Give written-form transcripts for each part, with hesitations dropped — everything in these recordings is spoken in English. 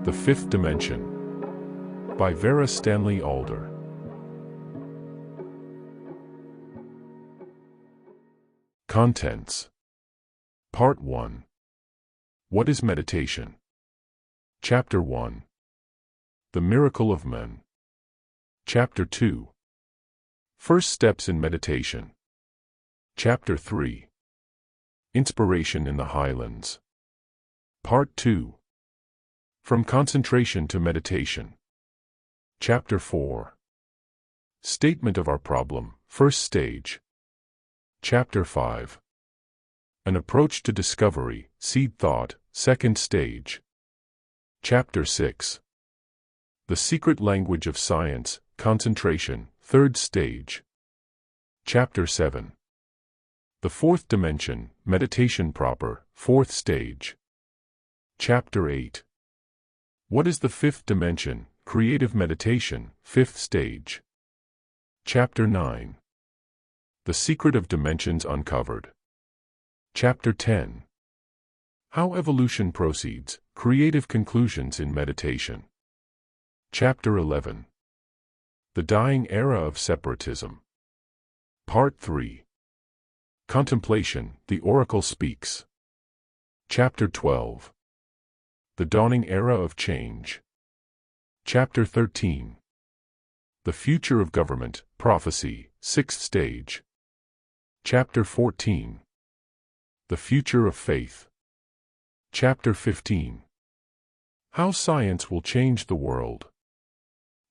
The Fifth Dimension by Vera Stanley Alder. Contents. Part 1. What is meditation? Chapter 1. The Miracle of Men. Chapter 2. First Steps in Meditation. Chapter 3. Inspiration in the Highlands. Part 2. From Concentration to Meditation. Chapter 4. Statement of our problem, First Stage. Chapter 5. An Approach to Discovery, Seed Thought, Second Stage. Chapter 6. The Secret Language of Science, Concentration, Third Stage. Chapter 7. The Fourth Dimension, Meditation Proper, Fourth Stage. Chapter 8. What is the Fifth Dimension, Creative Meditation, Fifth Stage. Chapter 9. The Secret of Dimensions Uncovered. Chapter 10. How Evolution Proceeds, Creative Conclusions in Meditation. Chapter 11. The Dying Era of Separatism. Part 3. Contemplation, the Oracle Speaks. Chapter 12. The Dawning Era of Change. Chapter 13. The Future of Government, Prophecy, Sixth Stage. Chapter 14. The Future of Faith. Chapter 15. How Science Will Change the World.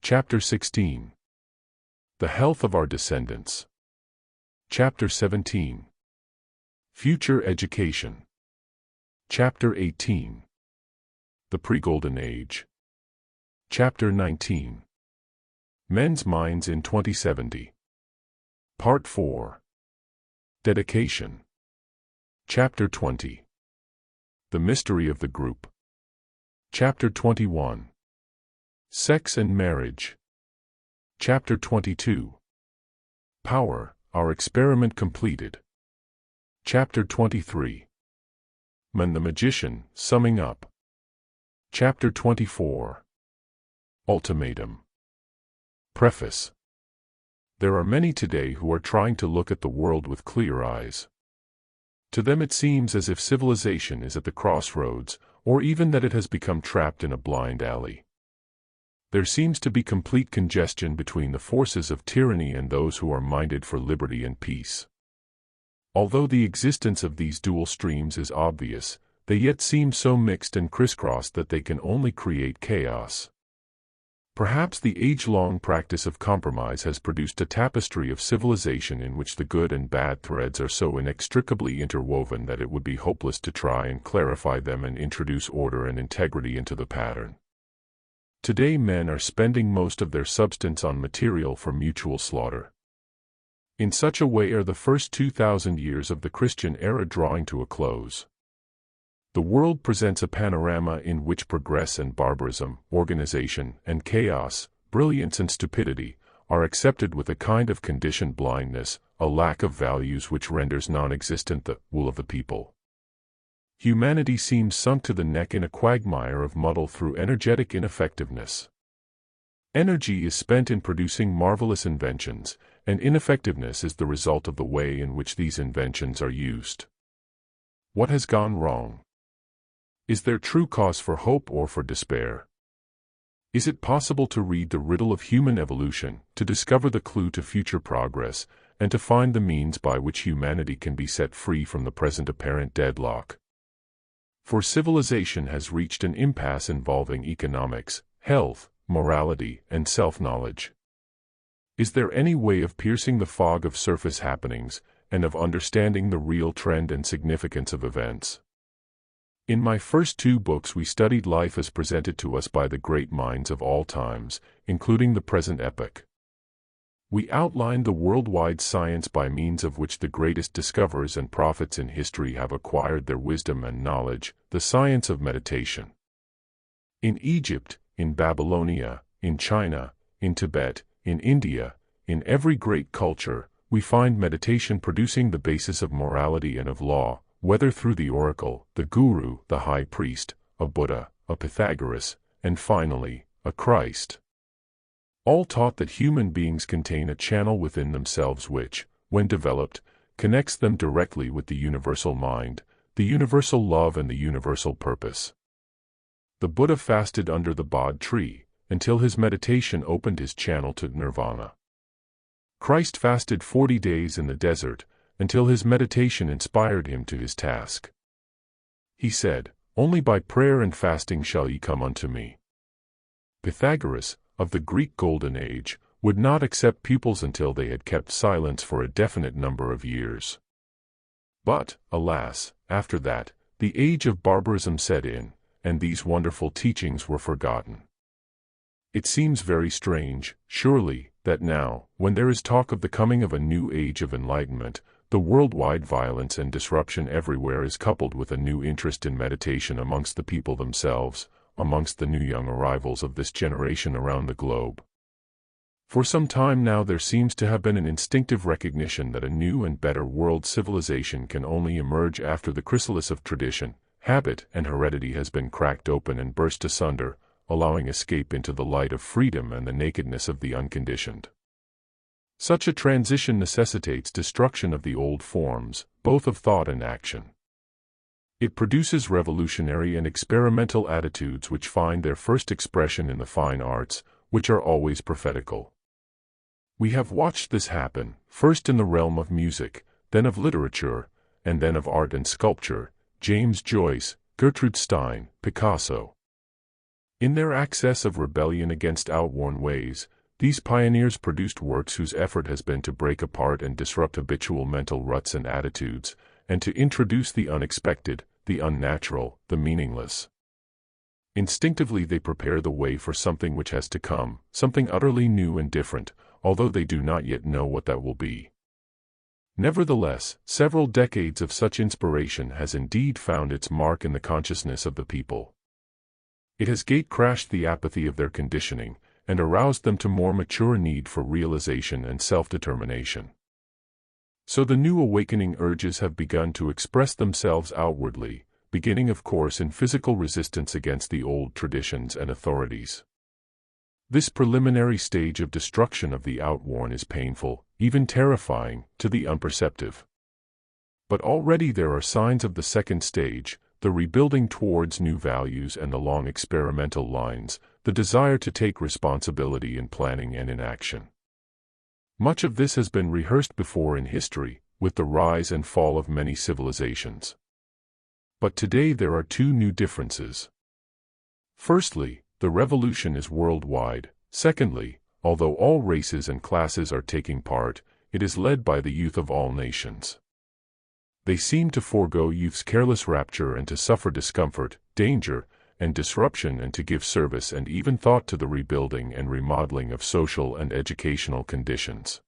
Chapter 16. The Health of Our Descendants. Chapter 17. Future Education. Chapter 18. The Pre-Golden Age. Chapter 19. Men's Minds in 2070. Part 4. Dedication. Chapter 20. The Mystery of the Group. Chapter 21. Sex and Marriage. Chapter 22. Power, Our Experiment Completed. Chapter 23. Man the Magician, Summing Up. Chapter 24. Ultimatum. Preface. There are many today who are trying to look at the world with clear eyes. To them it seems as if civilization is at the crossroads, or even that it has become trapped in a blind alley. There seems to be complete congestion between the forces of tyranny and those who are minded for liberty and peace. Although the existence of these dual streams is obvious, they yet seem so mixed and crisscrossed that they can only create chaos. Perhaps the age-long practice of compromise has produced a tapestry of civilization in which the good and bad threads are so inextricably interwoven that it would be hopeless to try and clarify them and introduce order and integrity into the pattern. Today men are spending most of their substance on material for mutual slaughter. In such a way are the first 2,000 years of the Christian era drawing to a close. The world presents a panorama in which progress and barbarism, organization and chaos, brilliance and stupidity, are accepted with a kind of conditioned blindness, a lack of values which renders non-existent the will of the people. Humanity seems sunk to the neck in a quagmire of muddle through energetic ineffectiveness. Energy is spent in producing marvelous inventions, and ineffectiveness is the result of the way in which these inventions are used. What has gone wrong? Is there true cause for hope or for despair? Is it possible to read the riddle of human evolution, to discover the clue to future progress, and to find the means by which humanity can be set free from the present apparent deadlock? For civilization has reached an impasse involving economics, health, morality, and self-knowledge. Is there any way of piercing the fog of surface happenings, and of understanding the real trend and significance of events? In my first 2 books we studied life as presented to us by the great minds of all times, including the present epoch. We outlined the worldwide science by means of which the greatest discoverers and prophets in history have acquired their wisdom and knowledge, the science of meditation. In Egypt, in Babylonia, in China, in Tibet, in India, in every great culture, we find meditation producing the basis of morality and of law, whether through the oracle, the guru, the high priest, a Buddha, a Pythagoras, and finally, a Christ. All taught that human beings contain a channel within themselves which, when developed, connects them directly with the universal mind, the universal love and the universal purpose. The Buddha fasted under the Bodh tree, until his meditation opened his channel to nirvana. Christ fasted 40 days in the desert, until his meditation inspired him to his task. He said, "Only by prayer and fasting shall ye come unto me." Pythagoras, of the Greek Golden Age, would not accept pupils until they had kept silence for a definite number of years. But, alas, after that, the age of barbarism set in, and these wonderful teachings were forgotten. It seems very strange, surely, that now, when there is talk of the coming of a new age of enlightenment, the worldwide violence and disruption everywhere is coupled with a new interest in meditation amongst the people themselves, amongst the new young arrivals of this generation around the globe. For some time now there seems to have been an instinctive recognition that a new and better world civilization can only emerge after the chrysalis of tradition, habit, and heredity has been cracked open and burst asunder, allowing escape into the light of freedom and the nakedness of the unconditioned. Such a transition necessitates destruction of the old forms, both of thought and action. It produces revolutionary and experimental attitudes which find their first expression in the fine arts, which are always prophetical. We have watched this happen, first in the realm of music, then of literature, and then of art and sculpture, James Joyce, Gertrude Stein, Picasso. In their access of rebellion against outworn ways, these pioneers produced works whose effort has been to break apart and disrupt habitual mental ruts and attitudes, and to introduce the unexpected, the unnatural, the meaningless. Instinctively they prepare the way for something which has to come, something utterly new and different, although they do not yet know what that will be. Nevertheless, several decades of such inspiration has indeed found its mark in the consciousness of the people. It has gate-crashed the apathy of their conditioning, and aroused them to more mature need for realization and self-determination. So the new awakening urges have begun to express themselves outwardly, beginning of course in physical resistance against the old traditions and authorities. This preliminary stage of destruction of the outworn is painful, even terrifying, to the unperceptive. But already there are signs of the second stage, the rebuilding towards new values and the long experimental lines, the desire to take responsibility in planning and in action. Much of this has been rehearsed before in history, with the rise and fall of many civilizations. But today there are two new differences. Firstly, the revolution is worldwide. Secondly, although all races and classes are taking part, it is led by the youth of all nations. They seem to forego youth's careless rapture and to suffer discomfort, danger, and disruption and to give service and even thought to the rebuilding and remodeling of social and educational conditions.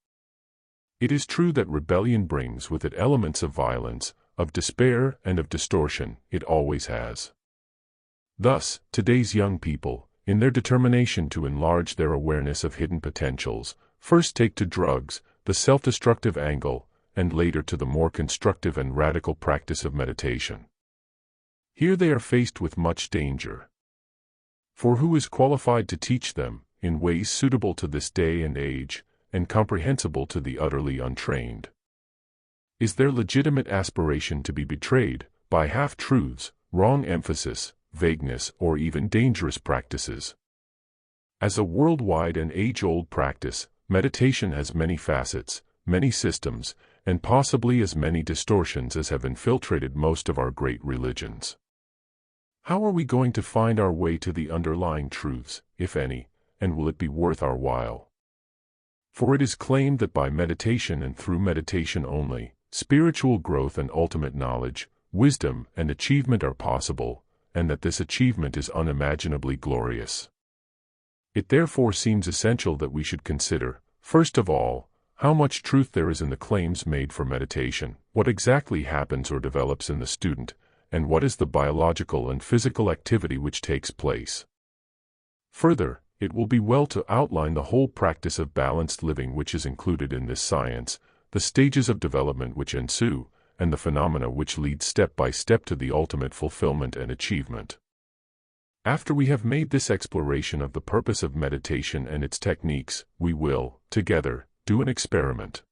It is true that rebellion brings with it elements of violence, of despair, and of distortion. It always has. Thus, today's young people, in their determination to enlarge their awareness of hidden potentials, first take to drugs, the self-destructive angle, and later to the more constructive and radical practice of meditation. Here they are faced with much danger. For who is qualified to teach them, in ways suitable to this day and age, and comprehensible to the utterly untrained? Is their legitimate aspiration to be betrayed by half-truths, wrong emphasis, vagueness, or even dangerous practices? As a worldwide and age-old practice, meditation has many facets, many systems, and possibly as many distortions as have infiltrated most of our great religions. How are we going to find our way to the underlying truths, if any, and will it be worth our while? For it is claimed that by meditation and through meditation only, spiritual growth and ultimate knowledge, wisdom, and achievement are possible, and that this achievement is unimaginably glorious. It therefore seems essential that we should consider, first of all, how much truth there is in the claims made for meditation, what exactly happens or develops in the student, and what is the biological and physical activity which takes place. Further, it will be well to outline the whole practice of balanced living which is included in this science, the stages of development which ensue, and the phenomena which lead step by step to the ultimate fulfillment and achievement. After we have made this exploration of the purpose of meditation and its techniques, we will, together, do an experiment.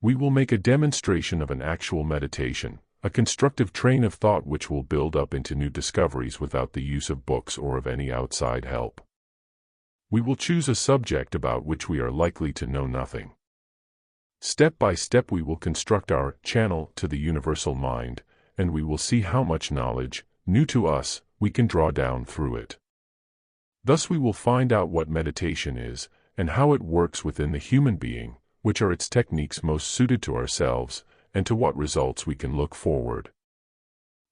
We will make a demonstration of an actual meditation, a constructive train of thought which will build up into new discoveries without the use of books or of any outside help. We will choose a subject about which we are likely to know nothing. Step by step we will construct our channel to the universal mind, and we will see how much knowledge, new to us, we can draw down through it. Thus we will find out what meditation is, and how it works within the human being, which are its techniques most suited to ourselves, and to what results we can look forward.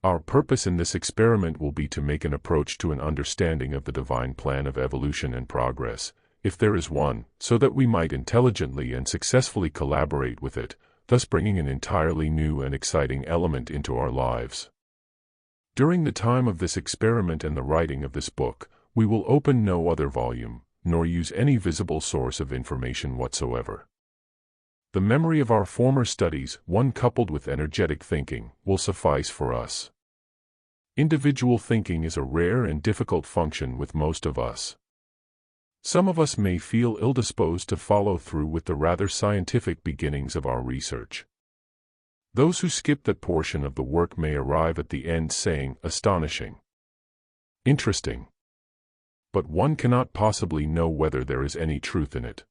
Our purpose in this experiment will be to make an approach to an understanding of the divine plan of evolution and progress, if there is one, so that we might intelligently and successfully collaborate with it, thus bringing an entirely new and exciting element into our lives. During the time of this experiment and the writing of this book, we will open no other volume, nor use any visible source of information whatsoever. The memory of our former studies, one coupled with energetic thinking, will suffice for us. Individual thinking is a rare and difficult function with most of us. Some of us may feel ill-disposed to follow through with the rather scientific beginnings of our research. Those who skip that portion of the work may arrive at the end saying, astonishing, interesting. But one cannot possibly know whether there is any truth in it.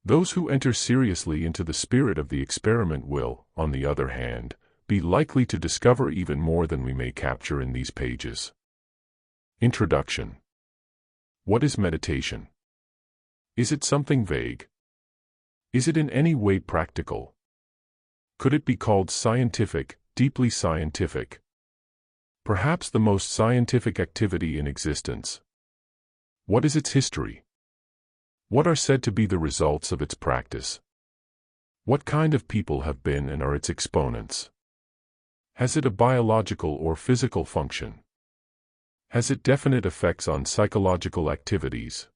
Those who enter seriously into the spirit of the experiment will, on the other hand, be likely to discover even more than we may capture in these pages. Introduction. What is meditation? Is it something vague? Is it in any way practical? Could it be called scientific, deeply scientific? Perhaps the most scientific activity in existence. What is its history? What are said to be the results of its practice? What kind of people have been and are its exponents? Has it a biological or physical function? Has it definite effects on psychological activities?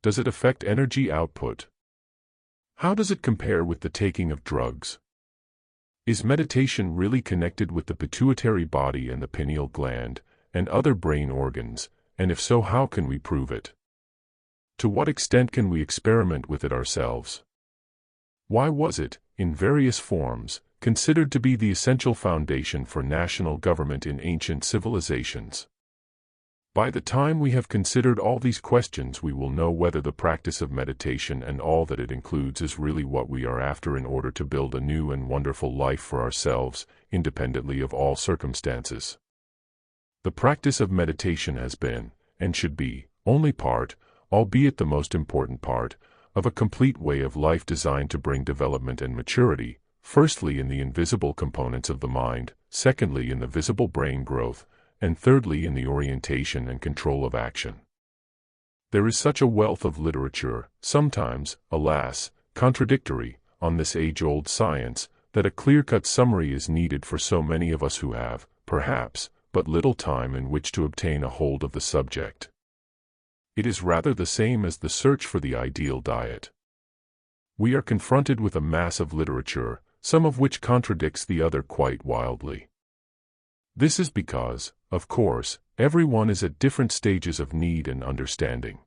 Does it affect energy output? How does it compare with the taking of drugs? Is meditation really connected with the pituitary body and the pineal gland, and other brain organs, and if so, how can we prove it? To what extent can we experiment with it ourselves? Why was it, in various forms, considered to be the essential foundation for national government in ancient civilizations? By the time we have considered all these questions, we will know whether the practice of meditation and all that it includes is really what we are after in order to build a new and wonderful life for ourselves, independently of all circumstances. The practice of meditation has been, and should be, only part, albeit the most important part, of a complete way of life designed to bring development and maturity, firstly in the invisible components of the mind, secondly in the visible brain growth, and thirdly in the orientation and control of action. There is such a wealth of literature, sometimes, alas, contradictory, on this age-old science, that a clear-cut summary is needed for so many of us who have, perhaps, but little time in which to obtain a hold of the subject. It is rather the same as the search for the ideal diet. We are confronted with a mass of literature, some of which contradicts the other quite wildly. This is because, of course, everyone is at different stages of need and understanding.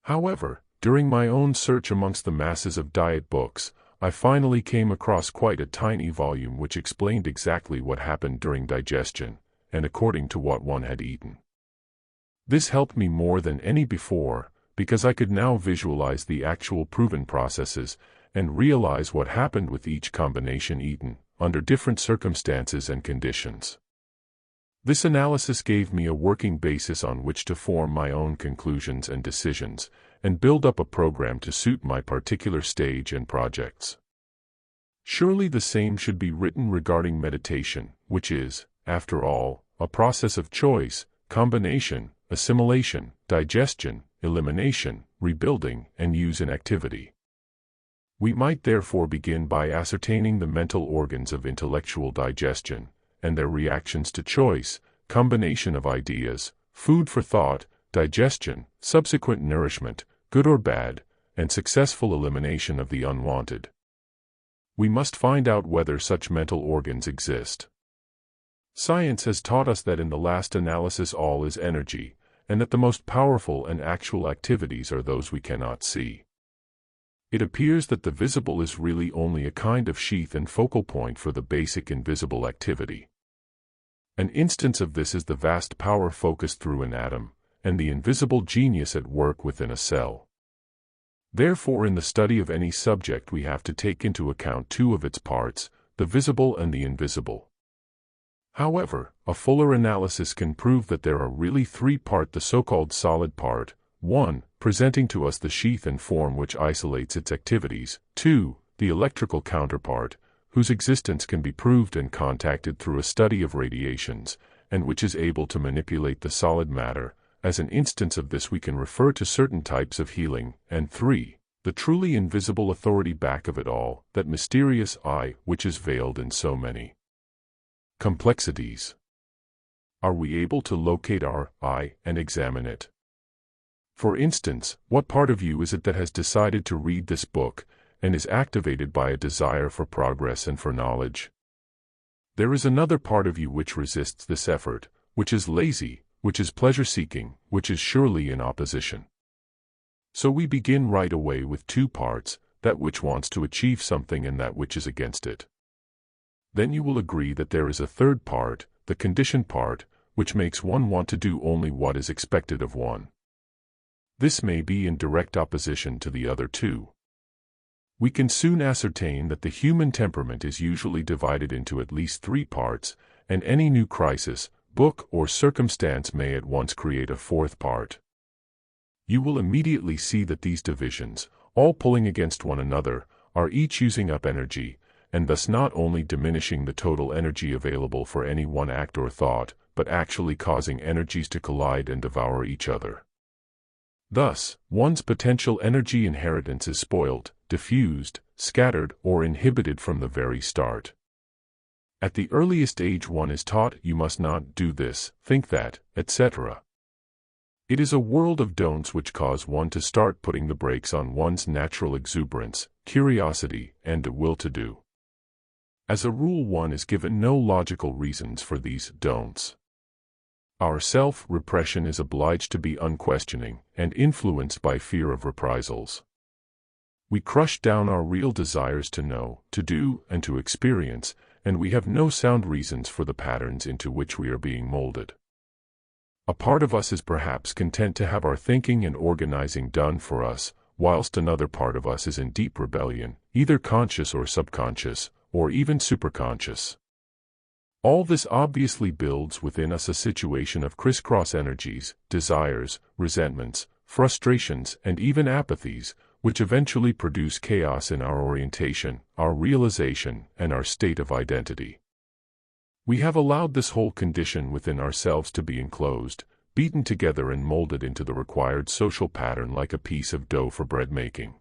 However, during my own search amongst the masses of diet books, I finally came across quite a tiny volume which explained exactly what happened during digestion, and according to what one had eaten. This helped me more than any before, because I could now visualize the actual proven processes, and realize what happened with each combination eaten, under different circumstances and conditions. This analysis gave me a working basis on which to form my own conclusions and decisions, and build up a program to suit my particular stage and projects. Surely the same should be written regarding meditation, which is, after all, a process of choice, combination, assimilation, digestion, elimination, rebuilding, and use in activity. We might therefore begin by ascertaining the mental organs of intellectual digestion, and their reactions to choice, combination of ideas, food for thought, digestion, subsequent nourishment, good or bad, and successful elimination of the unwanted. We must find out whether such mental organs exist. Science has taught us that in the last analysis all is energy, and that the most powerful and actual activities are those we cannot see. It appears that the visible is really only a kind of sheath and focal point for the basic invisible activity. An instance of this is the vast power focused through an atom, and the invisible genius at work within a cell. Therefore, in the study of any subject we have to take into account two of its parts, the visible and the invisible. However, a fuller analysis can prove that there are really three parts: the so-called solid part, 1, presenting to us the sheath and form which isolates its activities, 2, the electrical counterpart, whose existence can be proved and contacted through a study of radiations, and which is able to manipulate the solid matter. As an instance of this we can refer to certain types of healing, and 3, the truly invisible authority back of it all, that mysterious I which is veiled in so many complexities. Are we able to locate our I and examine it? For instance, what part of you is it that has decided to read this book, and is activated by a desire for progress and for knowledge? There is another part of you which resists this effort, which is lazy, which is pleasure-seeking, which is surely in opposition. So we begin right away with two parts, that which wants to achieve something and that which is against it. Then you will agree that there is a third part, the conditioned part, which makes one want to do only what is expected of one. This may be in direct opposition to the other two. We can soon ascertain that the human temperament is usually divided into at least three parts, and any new crisis, book, or circumstance may at once create a fourth part. You will immediately see that these divisions, all pulling against one another, are each using up energy, and thus not only diminishing the total energy available for any one act or thought, but actually causing energies to collide and devour each other. Thus, one's potential energy inheritance is spoiled, diffused, scattered, or inhibited from the very start. At the earliest age one is taught you must not do this, think that, etc. It is a world of don'ts which cause one to start putting the brakes on one's natural exuberance, curiosity, and a will to do. As a rule, one is given no logical reasons for these don'ts. Our self-repression is obliged to be unquestioning and influenced by fear of reprisals. We crush down our real desires to know, to do, and to experience, and we have no sound reasons for the patterns into which we are being molded. A part of us is perhaps content to have our thinking and organizing done for us, whilst another part of us is in deep rebellion, either conscious or subconscious, or even superconscious. All this obviously builds within us a situation of crisscross energies, desires, resentments, frustrations, and even apathies, which eventually produce chaos in our orientation, our realization, and our state of identity. We have allowed this whole condition within ourselves to be enclosed, beaten together and molded into the required social pattern like a piece of dough for bread making.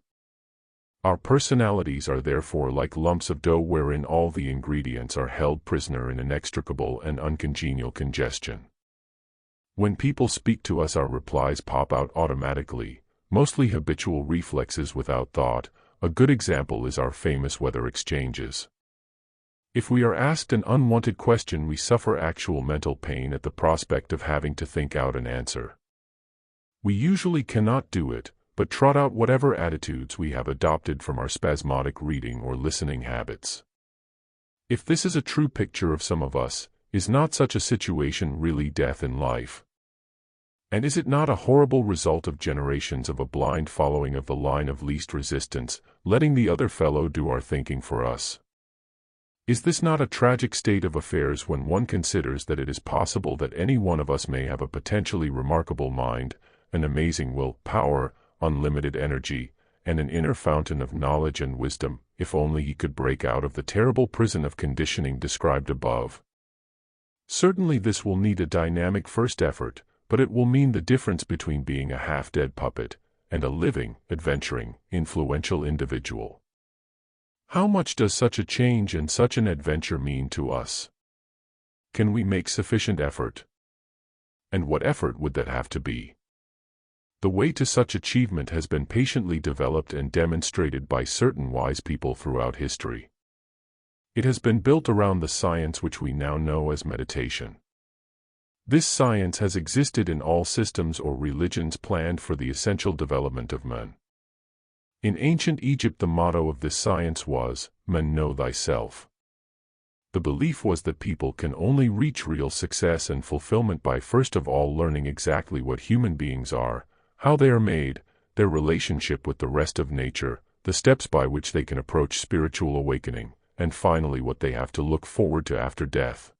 Our personalities are therefore like lumps of dough wherein all the ingredients are held prisoner in inextricable and uncongenial congestion. When people speak to us, our replies pop out automatically, mostly habitual reflexes without thought. A good example is our famous weather exchanges. If we are asked an unwanted question, we suffer actual mental pain at the prospect of having to think out an answer. We usually cannot do it, but trot out whatever attitudes we have adopted from our spasmodic reading or listening habits. If this is a true picture of some of us, is not such a situation really death in life? And is it not a horrible result of generations of a blind following of the line of least resistance, letting the other fellow do our thinking for us? Is this not a tragic state of affairs when one considers that it is possible that any one of us may have a potentially remarkable mind, an amazing will power, unlimited energy, and an inner fountain of knowledge and wisdom, if only he could break out of the terrible prison of conditioning described above? Certainly this will need a dynamic first effort, but it will mean the difference between being a half-dead puppet and a living, adventuring, influential individual. How much does such a change and such an adventure mean to us? Can we make sufficient effort? And what effort would that have to be? The way to such achievement has been patiently developed and demonstrated by certain wise people throughout history. It has been built around the science which we now know as meditation. This science has existed in all systems or religions planned for the essential development of man. In ancient Egypt, the motto of this science was, "Man, know thyself." The belief was that people can only reach real success and fulfillment by first of all learning exactly what human beings are, how they are made, their relationship with the rest of nature, the steps by which they can approach spiritual awakening, and finally what they have to look forward to after death.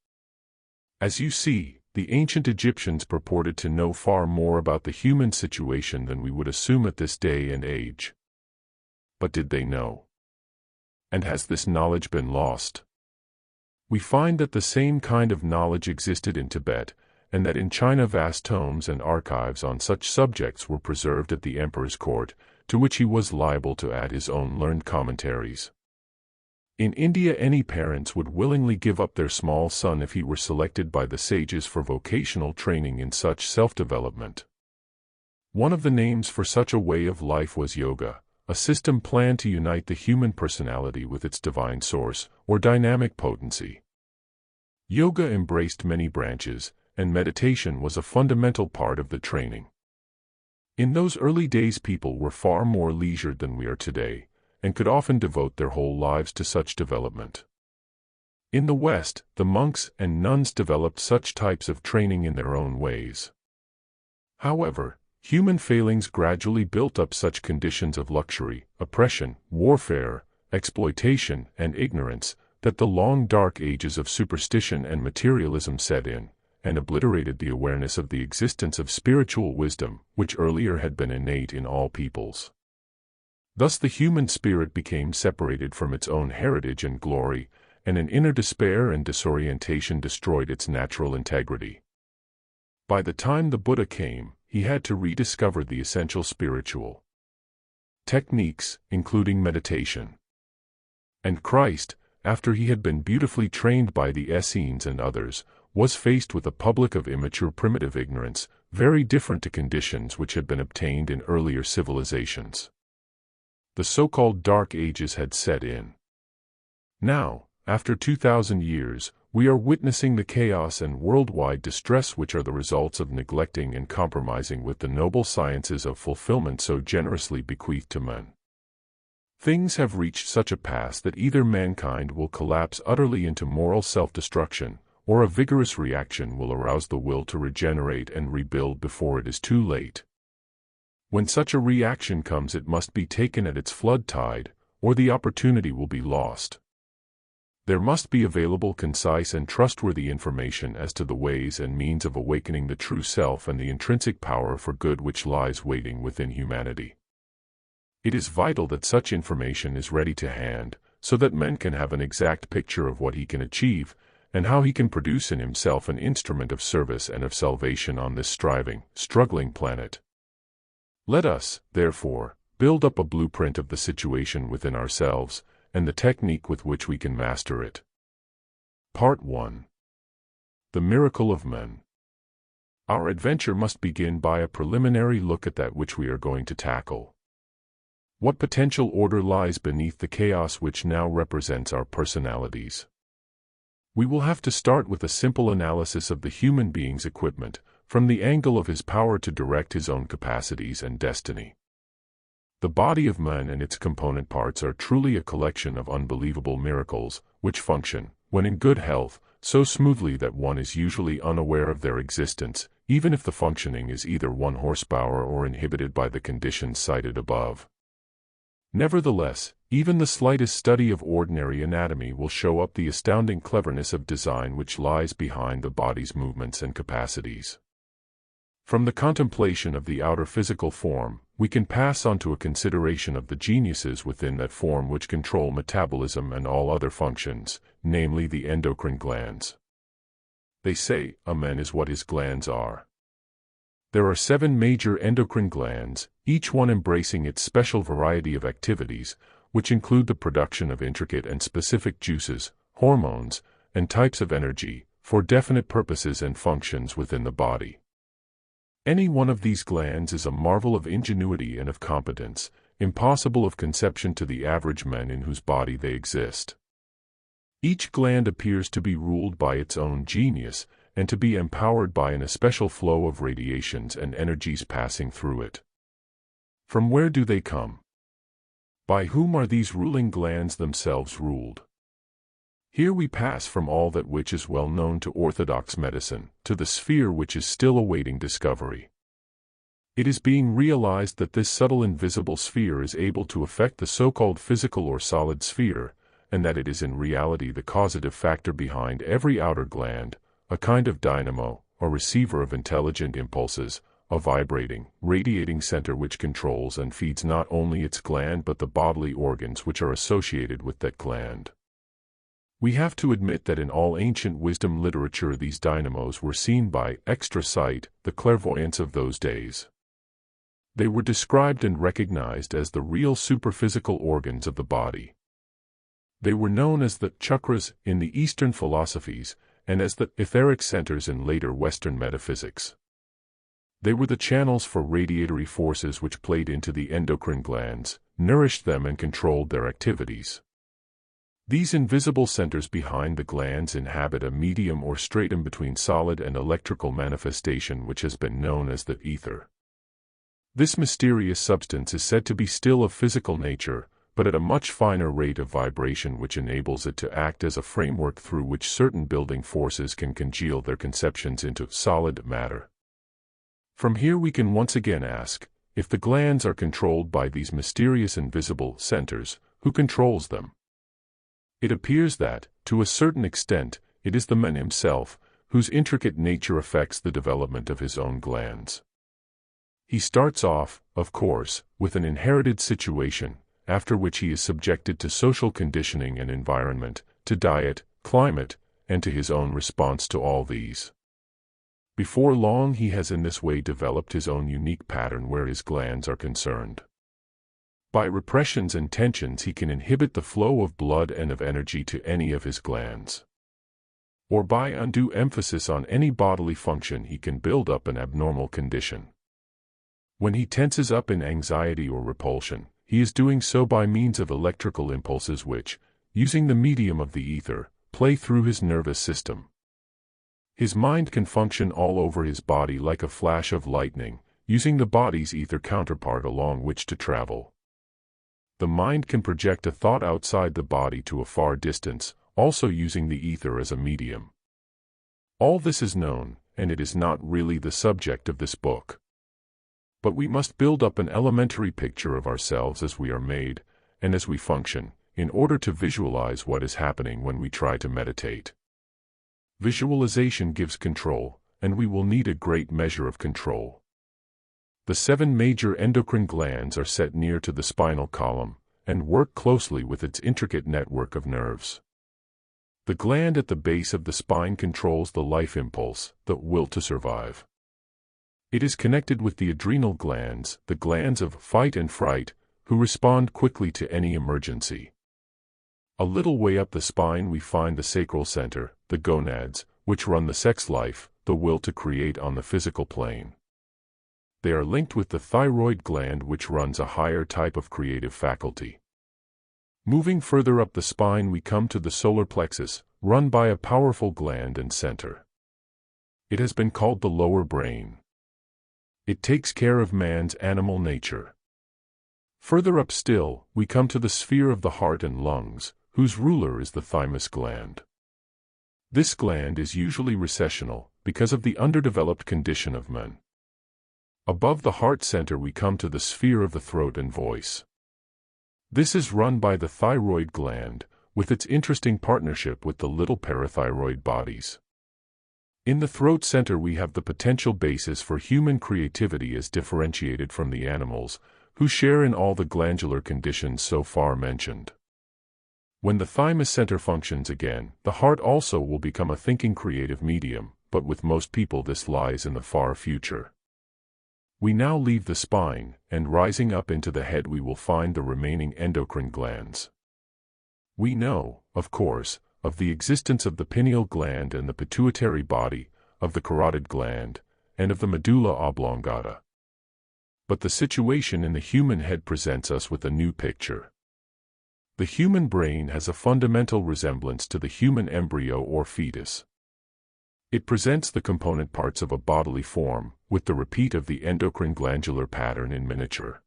As you see, the ancient Egyptians purported to know far more about the human situation than we would assume at this day and age. But did they know? And has this knowledge been lost? We find that the same kind of knowledge existed in Tibet, and that in China vast tomes and archives on such subjects were preserved at the emperor's court, to which he was liable to add his own learned commentaries. In India, any parents would willingly give up their small son if he were selected by the sages for vocational training in such self-development. One of the names for such a way of life was yoga, a system planned to unite the human personality with its divine source, or dynamic potency. Yoga embraced many branches, and meditation was a fundamental part of the training. In those early days, people were far more leisured than we are today, and could often devote their whole lives to such development. In the West, the monks and nuns developed such types of training in their own ways. However, human failings gradually built up such conditions of luxury, oppression, warfare, exploitation, and ignorance, that the long dark ages of superstition and materialism set in, and obliterated the awareness of the existence of spiritual wisdom, which earlier had been innate in all peoples. Thus the human spirit became separated from its own heritage and glory, and an inner despair and disorientation destroyed its natural integrity. By the time the Buddha came, he had to rediscover the essential spiritual techniques, including meditation. And Christ, after he had been beautifully trained by the Essenes and others, was faced with a public of immature primitive ignorance, very different to conditions which had been obtained in earlier civilizations. The so-called Dark Ages had set in. Now, after 2,000 years, we are witnessing the chaos and worldwide distress which are the results of neglecting and compromising with the noble sciences of fulfillment so generously bequeathed to men. Things have reached such a pass that either mankind will collapse utterly into moral self-destruction, or a vigorous reaction will arouse the will to regenerate and rebuild before it is too late. When such a reaction comes, it must be taken at its flood tide, or the opportunity will be lost. There must be available concise and trustworthy information as to the ways and means of awakening the true self and the intrinsic power for good which lies waiting within humanity. It is vital that such information is ready to hand, so that men can have an exact picture of what he can achieve, and how he can produce in himself an instrument of service and of salvation on this striving, struggling planet. Let us, therefore, build up a blueprint of the situation within ourselves, and the technique with which we can master it. Part 1. The Miracle of Men. Our adventure must begin by a preliminary look at that which we are going to tackle. What potential order lies beneath the chaos which now represents our personalities? We will have to start with a simple analysis of the human being's equipment, from the angle of his power to direct his own capacities and destiny. The body of man and its component parts are truly a collection of unbelievable miracles, which function, when in good health, so smoothly that one is usually unaware of their existence, even if the functioning is either 1 horsepower or inhibited by the conditions cited above. Nevertheless, even the slightest study of ordinary anatomy will show up the astounding cleverness of design which lies behind the body's movements and capacities. From the contemplation of the outer physical form, we can pass on to a consideration of the geniuses within that form which control metabolism and all other functions, namely the endocrine glands. They say, a man is what his glands are. There are 7 major endocrine glands, each one embracing its special variety of activities, which include the production of intricate and specific juices, hormones, and types of energy, for definite purposes and functions within the body. Any one of these glands is a marvel of ingenuity and of competence, impossible of conception to the average man in whose body they exist. Each gland appears to be ruled by its own genius, and to be empowered by an especial flow of radiations and energies passing through it. From where do they come? By whom are these ruling glands themselves ruled? Here we pass from all that which is well known to orthodox medicine, to the sphere which is still awaiting discovery. It is being realized that this subtle invisible sphere is able to affect the so-called physical or solid sphere, and that it is in reality the causative factor behind every outer gland, a kind of dynamo, or receiver of intelligent impulses, a vibrating, radiating center which controls and feeds not only its gland but the bodily organs which are associated with that gland. We have to admit that in all ancient wisdom literature these dynamos were seen by extra sight, the clairvoyance of those days. They were described and recognized as the real superphysical organs of the body. They were known as the chakras in the Eastern philosophies, and as the etheric centers in later Western metaphysics. They were the channels for radiatory forces which played into the endocrine glands, nourished them and controlled their activities. These invisible centers behind the glands inhabit a medium or stratum between solid and electrical manifestation which has been known as the ether. This mysterious substance is said to be still of physical nature, but at a much finer rate of vibration which enables it to act as a framework through which certain building forces can congeal their conceptions into solid matter. From here we can once again ask, if the glands are controlled by these mysterious invisible centers, who controls them? It appears that, to a certain extent, it is the man himself, whose intricate nature affects the development of his own glands. He starts off, of course, with an inherited situation, after which he is subjected to social conditioning and environment, to diet, climate, and to his own response to all these. Before long he has in this way developed his own unique pattern where his glands are concerned. By repressions and tensions he can inhibit the flow of blood and of energy to any of his glands. Or by undue emphasis on any bodily function he can build up an abnormal condition. When he tenses up in anxiety or repulsion, he is doing so by means of electrical impulses which, using the medium of the ether, play through his nervous system. His mind can function all over his body like a flash of lightning, using the body's ether counterpart along which to travel. The mind can project a thought outside the body to a far distance, also using the ether as a medium. All this is known, and it is not really the subject of this book. But we must build up an elementary picture of ourselves as we are made, and as we function, in order to visualize what is happening when we try to meditate. Visualization gives control, and we will need a great measure of control. The 7 major endocrine glands are set near to the spinal column, and work closely with its intricate network of nerves. The gland at the base of the spine controls the life impulse, the will to survive. It is connected with the adrenal glands, the glands of fight and fright, who respond quickly to any emergency. A little way up the spine we find the sacral center, the gonads, which run the sex life, the will to create on the physical plane. They are linked with the thyroid gland which runs a higher type of creative faculty. Moving further up the spine we come to the solar plexus, run by a powerful gland and center. It has been called the lower brain. It takes care of man's animal nature. Further up still, we come to the sphere of the heart and lungs, whose ruler is the thymus gland. This gland is usually recessional, because of the underdeveloped condition of men. Above the heart center we come to the sphere of the throat and voice. This is run by the thyroid gland, with its interesting partnership with the little parathyroid bodies. In the throat center we have the potential basis for human creativity as differentiated from the animals, who share in all the glandular conditions so far mentioned. When the thymus center functions again, the heart also will become a thinking creative medium, but with most people this lies in the far future. We now leave the spine, and rising up into the head we will find the remaining endocrine glands. We know, of course, of the existence of the pineal gland and the pituitary body, of the carotid gland, and of the medulla oblongata. But the situation in the human head presents us with a new picture. The human brain has a fundamental resemblance to the human embryo or fetus. It presents the component parts of a bodily form, with the repeat of the endocrine glandular pattern in miniature.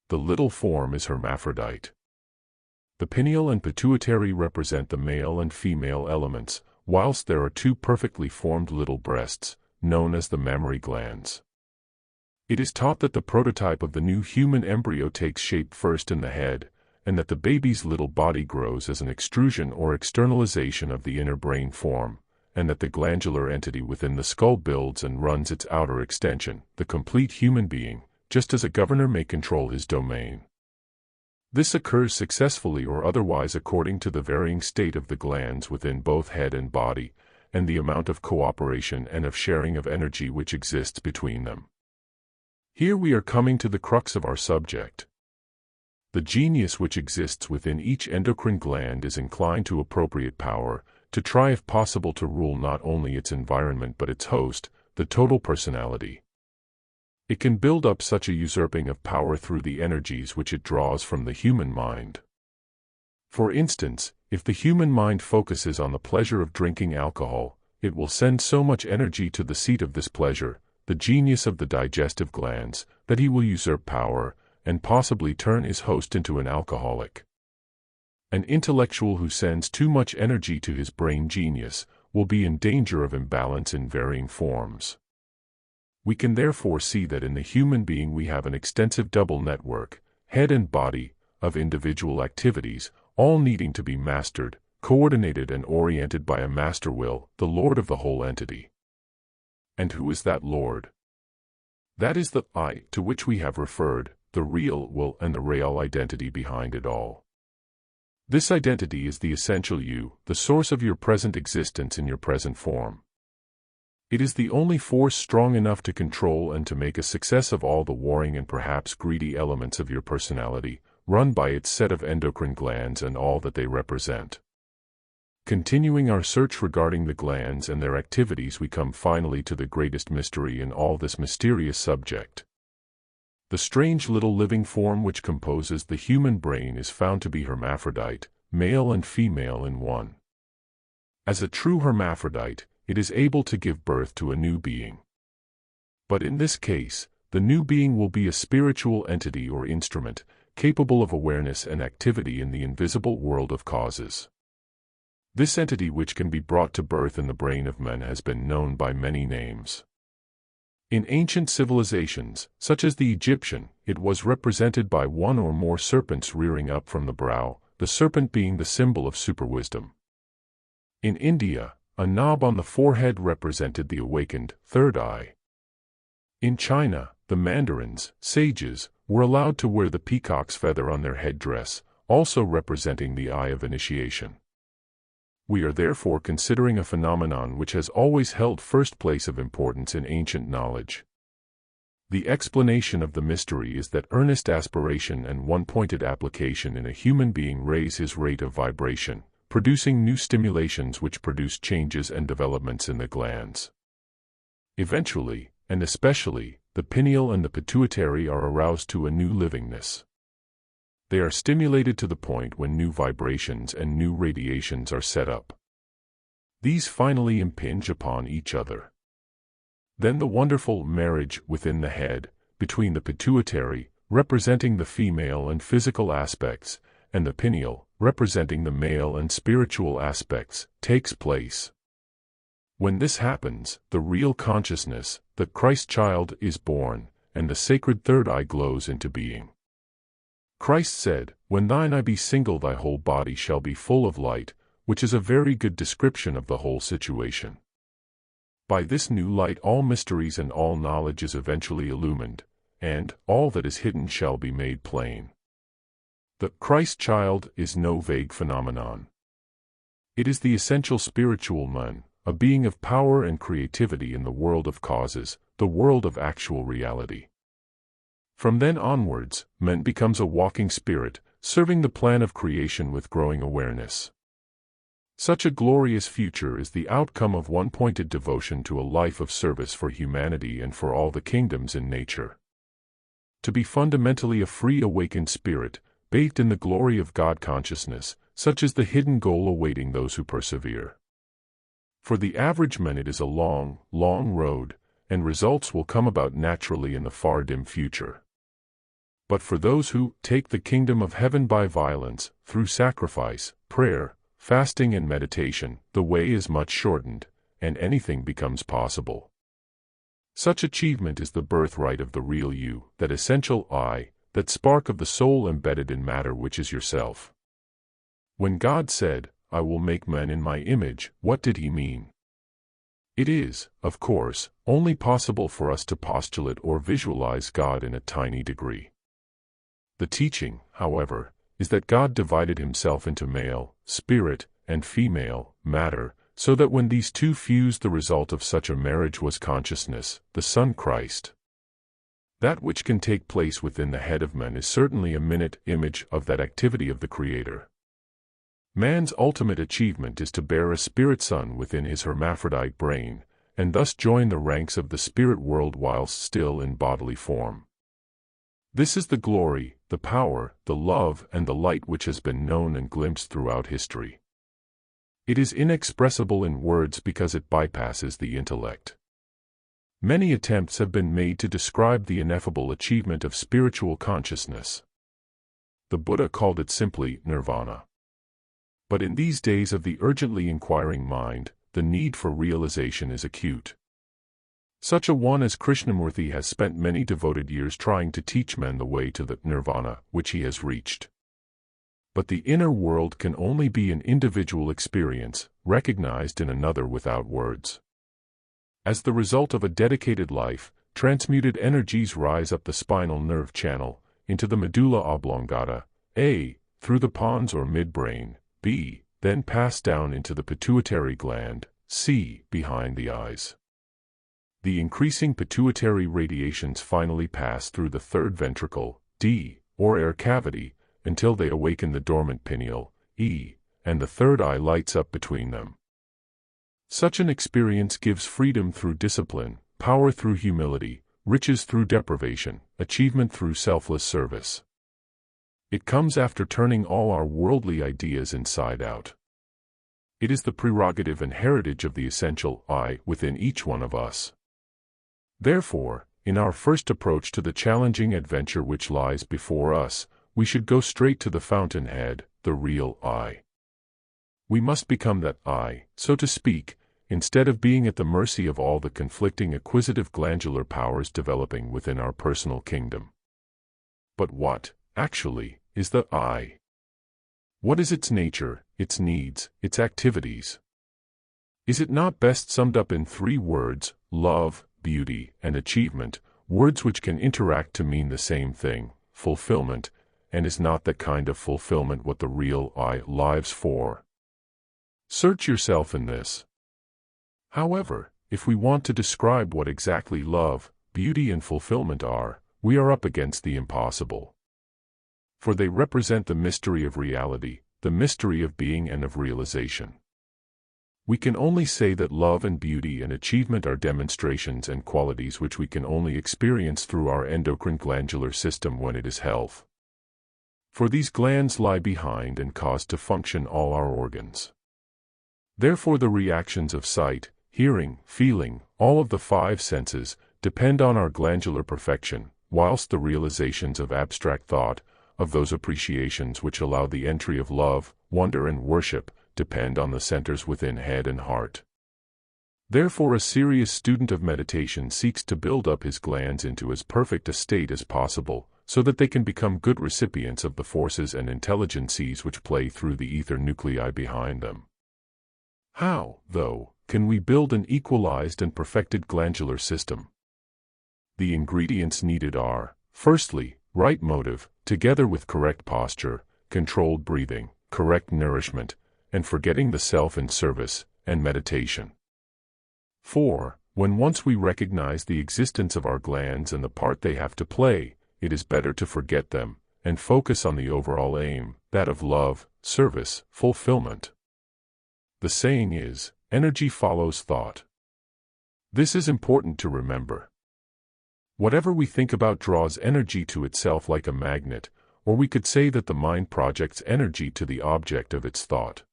The little form is hermaphrodite. The pineal and pituitary represent the male and female elements, whilst there are two perfectly formed little breasts, known as the mammary glands. It is taught that the prototype of the new human embryo takes shape first in the head, and that the baby's little body grows as an extrusion or externalization of the inner brain form, and that the glandular entity within the skull builds and runs its outer extension, the complete human being, just as a governor may control his domain. This occurs successfully or otherwise according to the varying state of the glands within both head and body, and the amount of cooperation and of sharing of energy which exists between them. Here we are coming to the crux of our subject. The genius which exists within each endocrine gland is inclined to appropriate power, to try if possible to rule not only its environment but its host, the total personality. It can build up such a usurping of power through the energies which it draws from the human mind. For instance, if the human mind focuses on the pleasure of drinking alcohol, it will send so much energy to the seat of this pleasure, the genius of the digestive glands, that he will usurp power, and possibly turn his host into an alcoholic. An intellectual who sends too much energy to his brain genius will be in danger of imbalance in varying forms. We can therefore see that in the human being we have an extensive double network, head and body, of individual activities, all needing to be mastered, coordinated and oriented by a master will, the Lord of the whole entity. And who is that Lord? That is the I to which we have referred, the real will and the real identity behind it all. This identity is the essential you, the source of your present existence in your present form. It is the only force strong enough to control and to make a success of all the warring and perhaps greedy elements of your personality, run by its set of endocrine glands and all that they represent. Continuing our search regarding the glands and their activities, we come finally to the greatest mystery in all this mysterious subject. The strange little living form which composes the human brain is found to be hermaphrodite, male and female in one. As a true hermaphrodite, it is able to give birth to a new being. But in this case, the new being will be a spiritual entity or instrument, capable of awareness and activity in the invisible world of causes. This entity which can be brought to birth in the brain of men has been known by many names. In ancient civilizations, such as the Egyptian, it was represented by one or more serpents rearing up from the brow, the serpent being the symbol of superwisdom. In India, a knob on the forehead represented the awakened third eye. In China, the mandarins, sages, were allowed to wear the peacock's feather on their headdress, also representing the eye of initiation. We are therefore considering a phenomenon which has always held first place of importance in ancient knowledge. The explanation of the mystery is that earnest aspiration and one-pointed application in a human being raise his rate of vibration, producing new stimulations which produce changes and developments in the glands. Eventually, and especially, the pineal and the pituitary are aroused to a new livingness. They are stimulated to the point when new vibrations and new radiations are set up. These finally impinge upon each other. Then the wonderful marriage within the head, between the pituitary, representing the female and physical aspects, and the pineal, representing the male and spiritual aspects, takes place. When this happens, the real consciousness, the Christ child, is born, and the sacred third eye glows into being. Christ said, "When thine eye be single, thy whole body shall be full of light," which is a very good description of the whole situation. By this new light all mysteries and all knowledge is eventually illumined, and all that is hidden shall be made plain. The Christ child is no vague phenomenon. It is the essential spiritual man, a being of power and creativity in the world of causes, the world of actual reality. From then onwards, man becomes a walking spirit, serving the plan of creation with growing awareness. Such a glorious future is the outcome of one-pointed devotion to a life of service for humanity and for all the kingdoms in nature. To be fundamentally a free awakened spirit, bathed in the glory of God consciousness, such is the hidden goal awaiting those who persevere. For the average man it is a long, long road, and results will come about naturally in the far dim future. But for those who take the kingdom of heaven by violence, through sacrifice, prayer, fasting and meditation, the way is much shortened, and anything becomes possible. Such achievement is the birthright of the real you, that essential I, that spark of the soul embedded in matter which is yourself. When God said, "I will make man in my image," what did he mean? It is, of course, only possible for us to postulate or visualize God in a tiny degree. The teaching, however, is that God divided himself into male, spirit, and female, matter, so that when these two fused, the result of such a marriage was consciousness, the Son Christ. That which can take place within the head of man is certainly a minute image of that activity of the Creator. Man's ultimate achievement is to bear a spirit son within his hermaphrodite brain, and thus join the ranks of the spirit world whilst still in bodily form. This is the glory, the power, the love, and the light which has been known and glimpsed throughout history. It is inexpressible in words because it bypasses the intellect. Many attempts have been made to describe the ineffable achievement of spiritual consciousness. The Buddha called it simply nirvana. But in these days of the urgently inquiring mind, the need for realization is acute. Such a one as Krishnamurti has spent many devoted years trying to teach men the way to the nirvana which he has reached. But the inner world can only be an individual experience, recognized in another without words. As the result of a dedicated life, transmuted energies rise up the spinal nerve channel, into the medulla oblongata, A, through the pons or midbrain, B, then pass down into the pituitary gland, C, behind the eyes. The increasing pituitary radiations finally pass through the third ventricle, D, or air cavity, until they awaken the dormant pineal, E, and the third eye lights up between them. Such an experience gives freedom through discipline, power through humility, riches through deprivation, achievement through selfless service. It comes after turning all our worldly ideas inside out. It is the prerogative and heritage of the essential I within each one of us. Therefore, in our first approach to the challenging adventure which lies before us, we should go straight to the fountainhead, the real I. We must become that I, so to speak, instead of being at the mercy of all the conflicting acquisitive glandular powers developing within our personal kingdom. But what, actually, is the I? What is its nature, its needs, its activities? Is it not best summed up in 3 words, love, beauty, and achievement, words which can interact to mean the same thing, fulfillment, and is not that kind of fulfillment what the real I lives for? Search yourself in this. However, if we want to describe what exactly love, beauty, and fulfillment are, we are up against the impossible. For they represent the mystery of reality, the mystery of being and of realization. We can only say that love and beauty and achievement are demonstrations and qualities which we can only experience through our endocrine glandular system when it is health. For these glands lie behind and cause to function all our organs. Therefore the reactions of sight, hearing, feeling, all of the 5 senses, depend on our glandular perfection, whilst the realizations of abstract thought, of those appreciations which allow the entry of love, wonder and worship, depend on the centers within head and heart. Therefore a serious student of meditation seeks to build up his glands into as perfect a state as possible, so that they can become good recipients of the forces and intelligences which play through the ether nuclei behind them. How, though, can we build an equalized and perfected glandular system? The ingredients needed are, firstly, right motive, together with correct posture, controlled breathing, correct nourishment, and forgetting the self in service, and meditation. 4. When once we recognize the existence of our glands and the part they have to play, it is better to forget them, and focus on the overall aim, that of love, service, fulfillment. The saying is, energy follows thought. This is important to remember. Whatever we think about draws energy to itself like a magnet, or we could say that the mind projects energy to the object of its thought.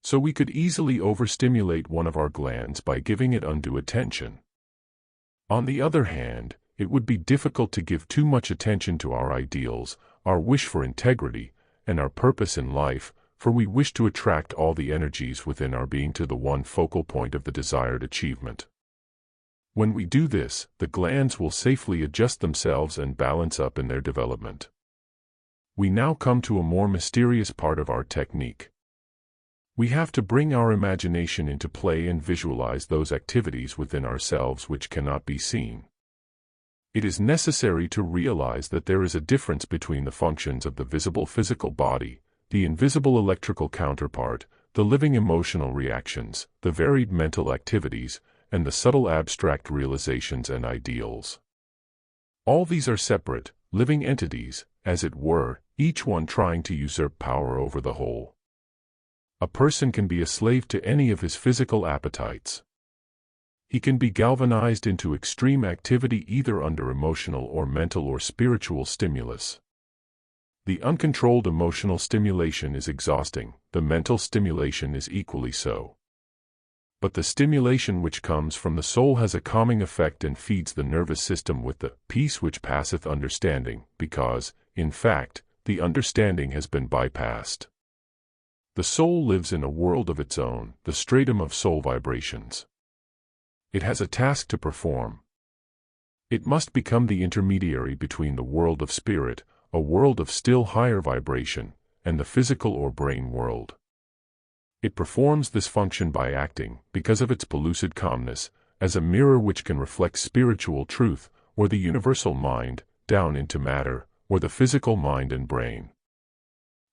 So we could easily overstimulate one of our glands by giving it undue attention. On the other hand, it would be difficult to give too much attention to our ideals, our wish for integrity, and our purpose in life, for we wish to attract all the energies within our being to the one focal point of the desired achievement. When we do this, the glands will safely adjust themselves and balance up in their development. We now come to a more mysterious part of our technique. We have to bring our imagination into play and visualize those activities within ourselves which cannot be seen. It is necessary to realize that there is a difference between the functions of the visible physical body, the invisible electrical counterpart, the living emotional reactions, the varied mental activities, and the subtle abstract realizations and ideals. All these are separate, living entities, as it were, each one trying to usurp power over the whole. A person can be a slave to any of his physical appetites. He can be galvanized into extreme activity either under emotional or mental or spiritual stimulus. The uncontrolled emotional stimulation is exhausting, the mental stimulation is equally so. But the stimulation which comes from the soul has a calming effect and feeds the nervous system with the peace which passeth understanding, because, in fact, the understanding has been bypassed. The soul lives in a world of its own, the stratum of soul vibrations. It has a task to perform. It must become the intermediary between the world of spirit, a world of still higher vibration, and the physical or brain world. It performs this function by acting, because of its pellucid calmness, as a mirror which can reflect spiritual truth, or the universal mind, down into matter, or the physical mind and brain.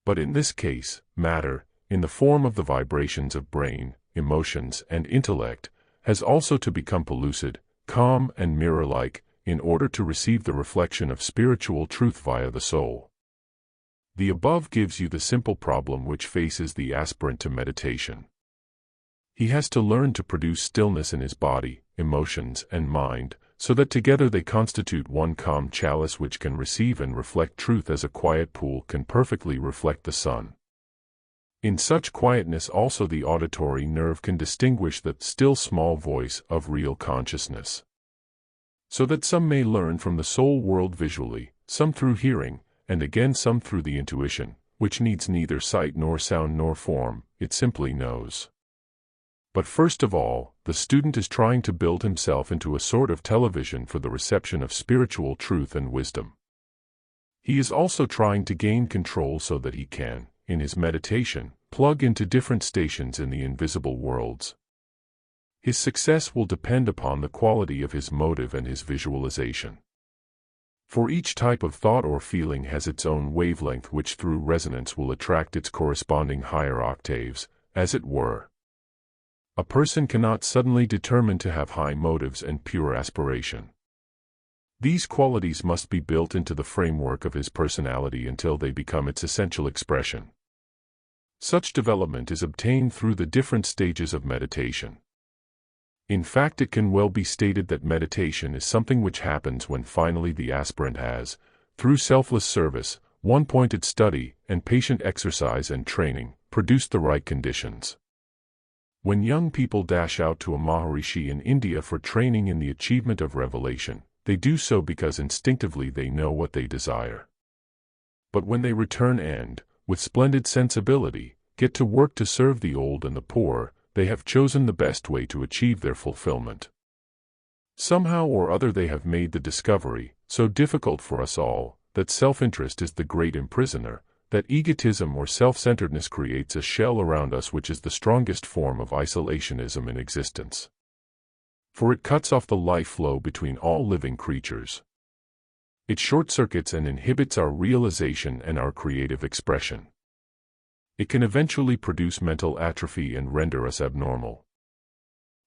But in this case, matter, in the form of the vibrations of brain, emotions, and intellect, has also to become pellucid, calm, and mirror-like, in order to receive the reflection of spiritual truth via the soul. The above gives you the simple problem which faces the aspirant to meditation. He has to learn to produce stillness in his body, emotions, and mind, so that together they constitute one calm chalice which can receive and reflect truth as a quiet pool can perfectly reflect the sun. In such quietness also the auditory nerve can distinguish the still small voice of real consciousness. So that some may learn from the soul world visually, some through hearing, and again some through the intuition, which needs neither sight nor sound nor form, it simply knows. But first of all, the student is trying to build himself into a sort of television for the reception of spiritual truth and wisdom. He is also trying to gain control so that he can, in his meditation, plug into different stations in the invisible worlds. His success will depend upon the quality of his motive and his visualization. For each type of thought or feeling has its own wavelength which through resonance will attract its corresponding higher octaves, as it were. A person cannot suddenly determine to have high motives and pure aspiration. These qualities must be built into the framework of his personality until they become its essential expression. Such development is obtained through the different stages of meditation. In fact, it can well be stated that meditation is something which happens when finally the aspirant has, through selfless service, one-pointed study, and patient exercise and training, produced the right conditions. When young people dash out to a Maharishi in India for training in the achievement of revelation, they do so because instinctively they know what they desire. But when they return and, with splendid sensibility, get to work to serve the old and the poor, they have chosen the best way to achieve their fulfillment. Somehow or other they have made the discovery, so difficult for us all, that self-interest is the great imprisoner, that egotism or self-centeredness creates a shell around us which is the strongest form of isolationism in existence. For it cuts off the life flow between all living creatures. It short-circuits and inhibits our realization and our creative expression. It can eventually produce mental atrophy and render us abnormal.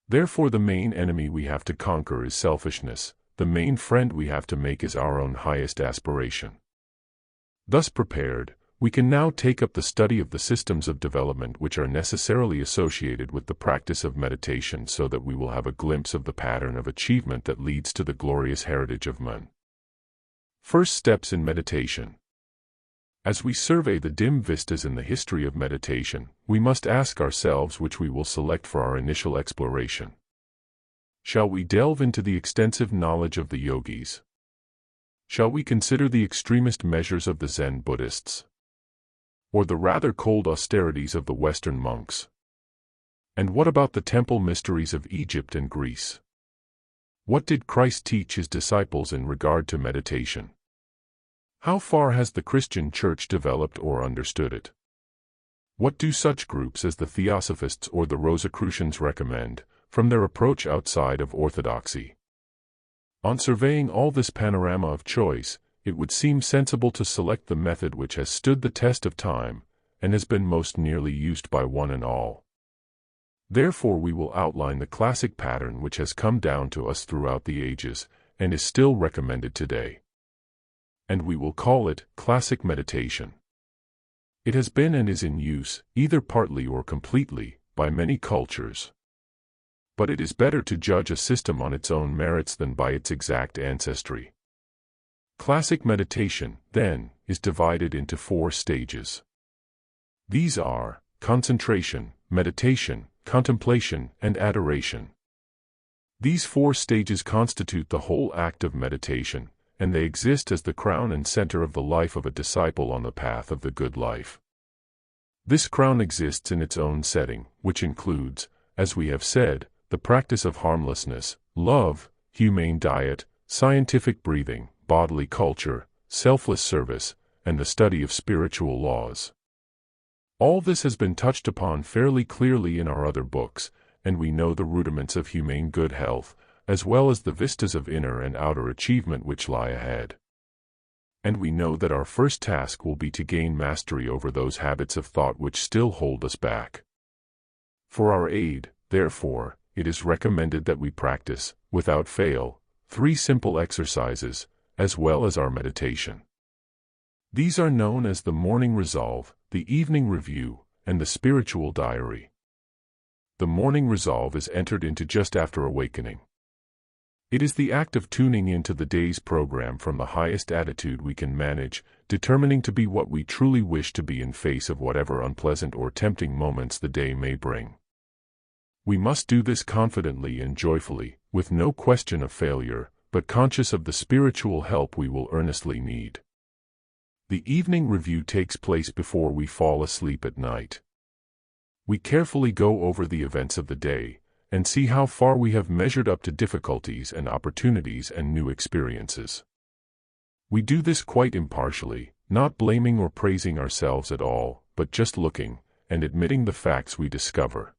Therefore the main enemy we have to conquer is selfishness, the main friend we have to make is our own highest aspiration. Thus prepared, we can now take up the study of the systems of development which are necessarily associated with the practice of meditation so that we will have a glimpse of the pattern of achievement that leads to the glorious heritage of man. First steps in meditation. As we survey the dim vistas in the history of meditation, we must ask ourselves which we will select for our initial exploration. Shall we delve into the extensive knowledge of the yogis? Shall we consider the extremist measures of the Zen Buddhists? Or the rather cold austerities of the Western monks? And what about the temple mysteries of Egypt and Greece? What did Christ teach his disciples in regard to meditation? How far has the Christian Church developed or understood it? What do such groups as the Theosophists or the Rosicrucians recommend, from their approach outside of orthodoxy? On surveying all this panorama of choice, it would seem sensible to select the method which has stood the test of time, and has been most nearly used by one and all. Therefore we will outline the classic pattern which has come down to us throughout the ages, and is still recommended today. And we will call it classic meditation. It has been and is in use, either partly or completely, by many cultures. But it is better to judge a system on its own merits than by its exact ancestry. Classic meditation, then, is divided into 4 stages. These are concentration, meditation, contemplation, and adoration. These 4 stages constitute the whole act of meditation, and they exist as the crown and center of the life of a disciple on the path of the good life. This crown exists in its own setting, which includes, as we have said, the practice of harmlessness, love, humane diet, scientific breathing, bodily culture, selfless service, and the study of spiritual laws. All this has been touched upon fairly clearly in our other books, and we know the rudiments of humane good health, as well as the vistas of inner and outer achievement which lie ahead. And we know that our first task will be to gain mastery over those habits of thought which still hold us back. For our aid, therefore, it is recommended that we practice, without fail, 3 simple exercises, as well as our meditation. These are known as the morning resolve, the evening review, and the spiritual diary. The morning resolve is entered into just after awakening. It is the act of tuning into the day's program from the highest attitude we can manage, determining to be what we truly wish to be in face of whatever unpleasant or tempting moments the day may bring. We must do this confidently and joyfully, with no question of failure, but conscious of the spiritual help we will earnestly need. The evening review takes place before we fall asleep at night. We carefully go over the events of the day, and see how far we have measured up to difficulties and opportunities and new experiences. We do this quite impartially, not blaming or praising ourselves at all, but just looking, and admitting the facts we discover.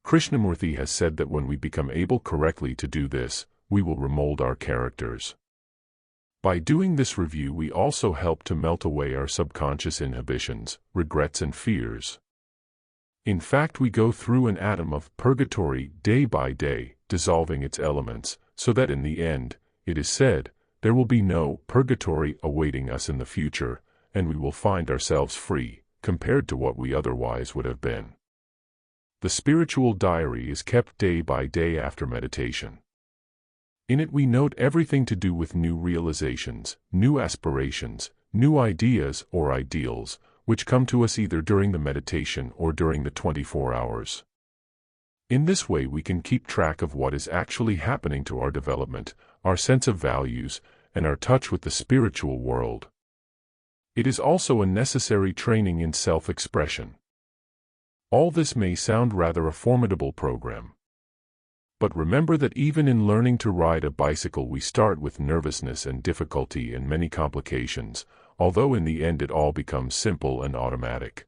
Krishnamurti has said that when we become able correctly to do this, we will remold our characters. By doing this review we also help to melt away our subconscious inhibitions, regrets and fears. In fact, we go through an atom of purgatory day by day, dissolving its elements, so that in the end, it is said, there will be no purgatory awaiting us in the future, and we will find ourselves free, compared to what we otherwise would have been. The spiritual diary is kept day by day after meditation. In it we note everything to do with new realizations, new aspirations, new ideas or ideals, which come to us either during the meditation or during the 24 hours. In this way we can keep track of what is actually happening to our development, our sense of values, and our touch with the spiritual world. It is also a necessary training in self-expression. All this may sound rather a formidable program. But remember that even in learning to ride a bicycle we start with nervousness and difficulty and many complications, although in the end it all becomes simple and automatic.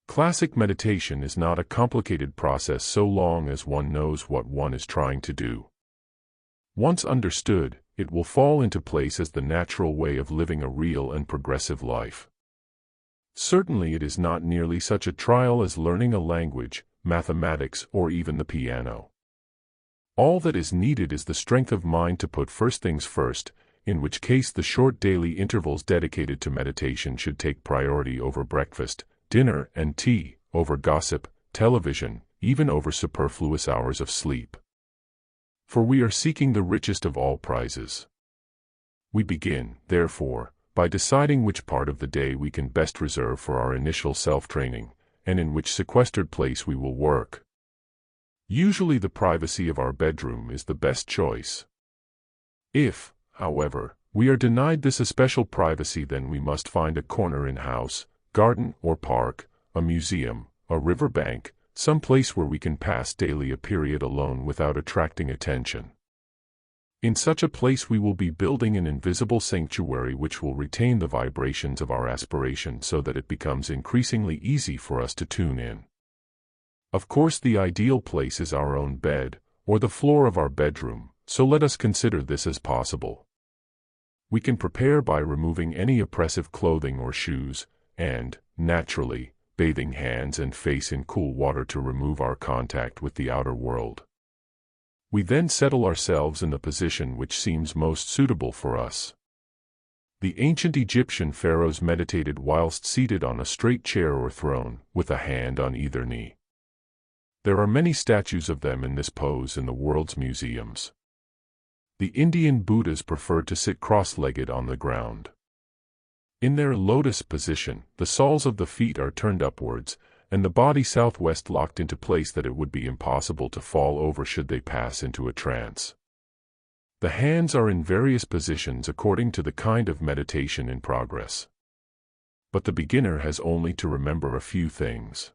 Classic meditation is not a complicated process so long as one knows what one is trying to do. Once understood, it will fall into place as the natural way of living a real and progressive life. Certainly it is not nearly such a trial as learning a language, mathematics, or even the piano. All that is needed is the strength of mind to put first things first, in which case the short daily intervals dedicated to meditation should take priority over breakfast, dinner, and tea, over gossip, television, even over superfluous hours of sleep. For we are seeking the richest of all prizes. We begin, therefore, by deciding which part of the day we can best reserve for our initial self-training, and in which sequestered place we will work. Usually the privacy of our bedroom is the best choice. If, however, we are denied this especial privacy, then we must find a corner in house, garden or park, a museum, a river bank, some place where we can pass daily a period alone without attracting attention. In such a place we will be building an invisible sanctuary which will retain the vibrations of our aspiration so that it becomes increasingly easy for us to tune in. Of course, the ideal place is our own bed, or the floor of our bedroom, so let us consider this as possible. We can prepare by removing any oppressive clothing or shoes, and, naturally, bathing hands and face in cool water to remove our contact with the outer world. We then settle ourselves in the position which seems most suitable for us. The ancient Egyptian pharaohs meditated whilst seated on a straight chair or throne, with a hand on either knee. There are many statues of them in this pose in the world's museums. The Indian Buddhas prefer to sit cross-legged on the ground. In their lotus position, the soles of the feet are turned upwards, and the body southwest locked into place that it would be impossible to fall over should they pass into a trance. The hands are in various positions according to the kind of meditation in progress. But the beginner has only to remember a few things.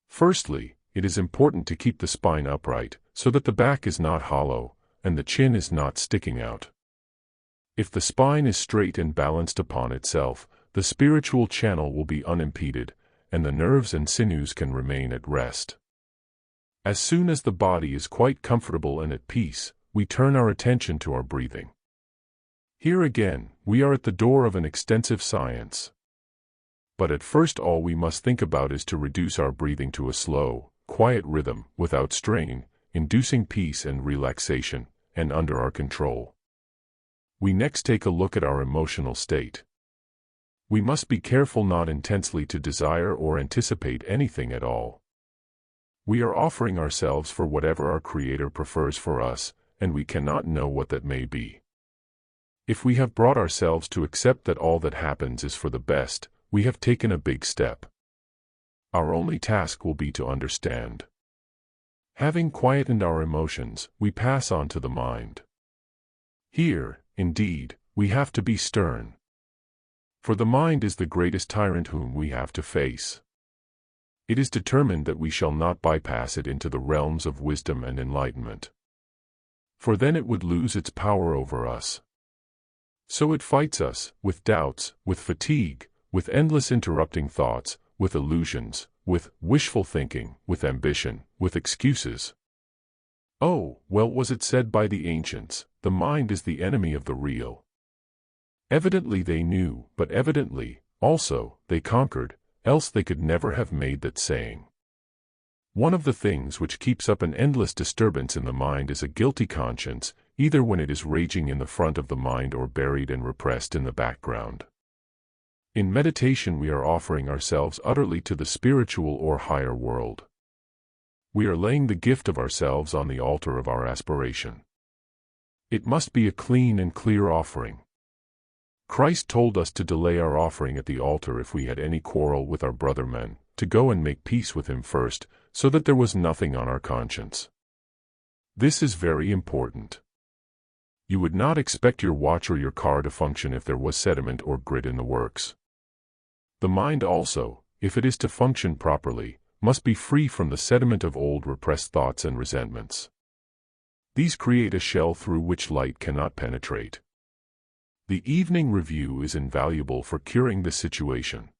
Firstly, it is important to keep the spine upright, so that the back is not hollow, and the chin is not sticking out. If the spine is straight and balanced upon itself, the spiritual channel will be unimpeded, and the nerves and sinews can remain at rest. As soon as the body is quite comfortable and at peace, we turn our attention to our breathing. Here again, we are at the door of an extensive science. But at first all we must think about is to reduce our breathing to a slow, quiet rhythm, without strain, inducing peace and relaxation, and under our control. We next take a look at our emotional state. We must be careful not intensely to desire or anticipate anything at all. We are offering ourselves for whatever our Creator prefers for us, and we cannot know what that may be. If we have brought ourselves to accept that all that happens is for the best, we have taken a big step. Our only task will be to understand. Having quietened our emotions, we pass on to the mind. Here, indeed, we have to be stern. For the mind is the greatest tyrant whom we have to face. It is determined that we shall not bypass it into the realms of wisdom and enlightenment. For then it would lose its power over us. So it fights us, with doubts, with fatigue, with endless interrupting thoughts, with illusions, with wishful thinking, with ambition, with excuses. Oh, well was it said by the ancients, the mind is the enemy of the real. Evidently they knew, but evidently, also, they conquered, else they could never have made that saying. One of the things which keeps up an endless disturbance in the mind is a guilty conscience, either when it is raging in the front of the mind or buried and repressed in the background. In meditation we are offering ourselves utterly to the spiritual or higher world. We are laying the gift of ourselves on the altar of our aspiration. It must be a clean and clear offering. Christ told us to delay our offering at the altar if we had any quarrel with our brother men, to go and make peace with him first, so that there was nothing on our conscience. This is very important. You would not expect your watch or your car to function if there was sediment or grit in the works. The mind also, if it is to function properly, must be free from the sediment of old repressed thoughts and resentments. These create a shell through which light cannot penetrate. The evening review is invaluable for curing this situation.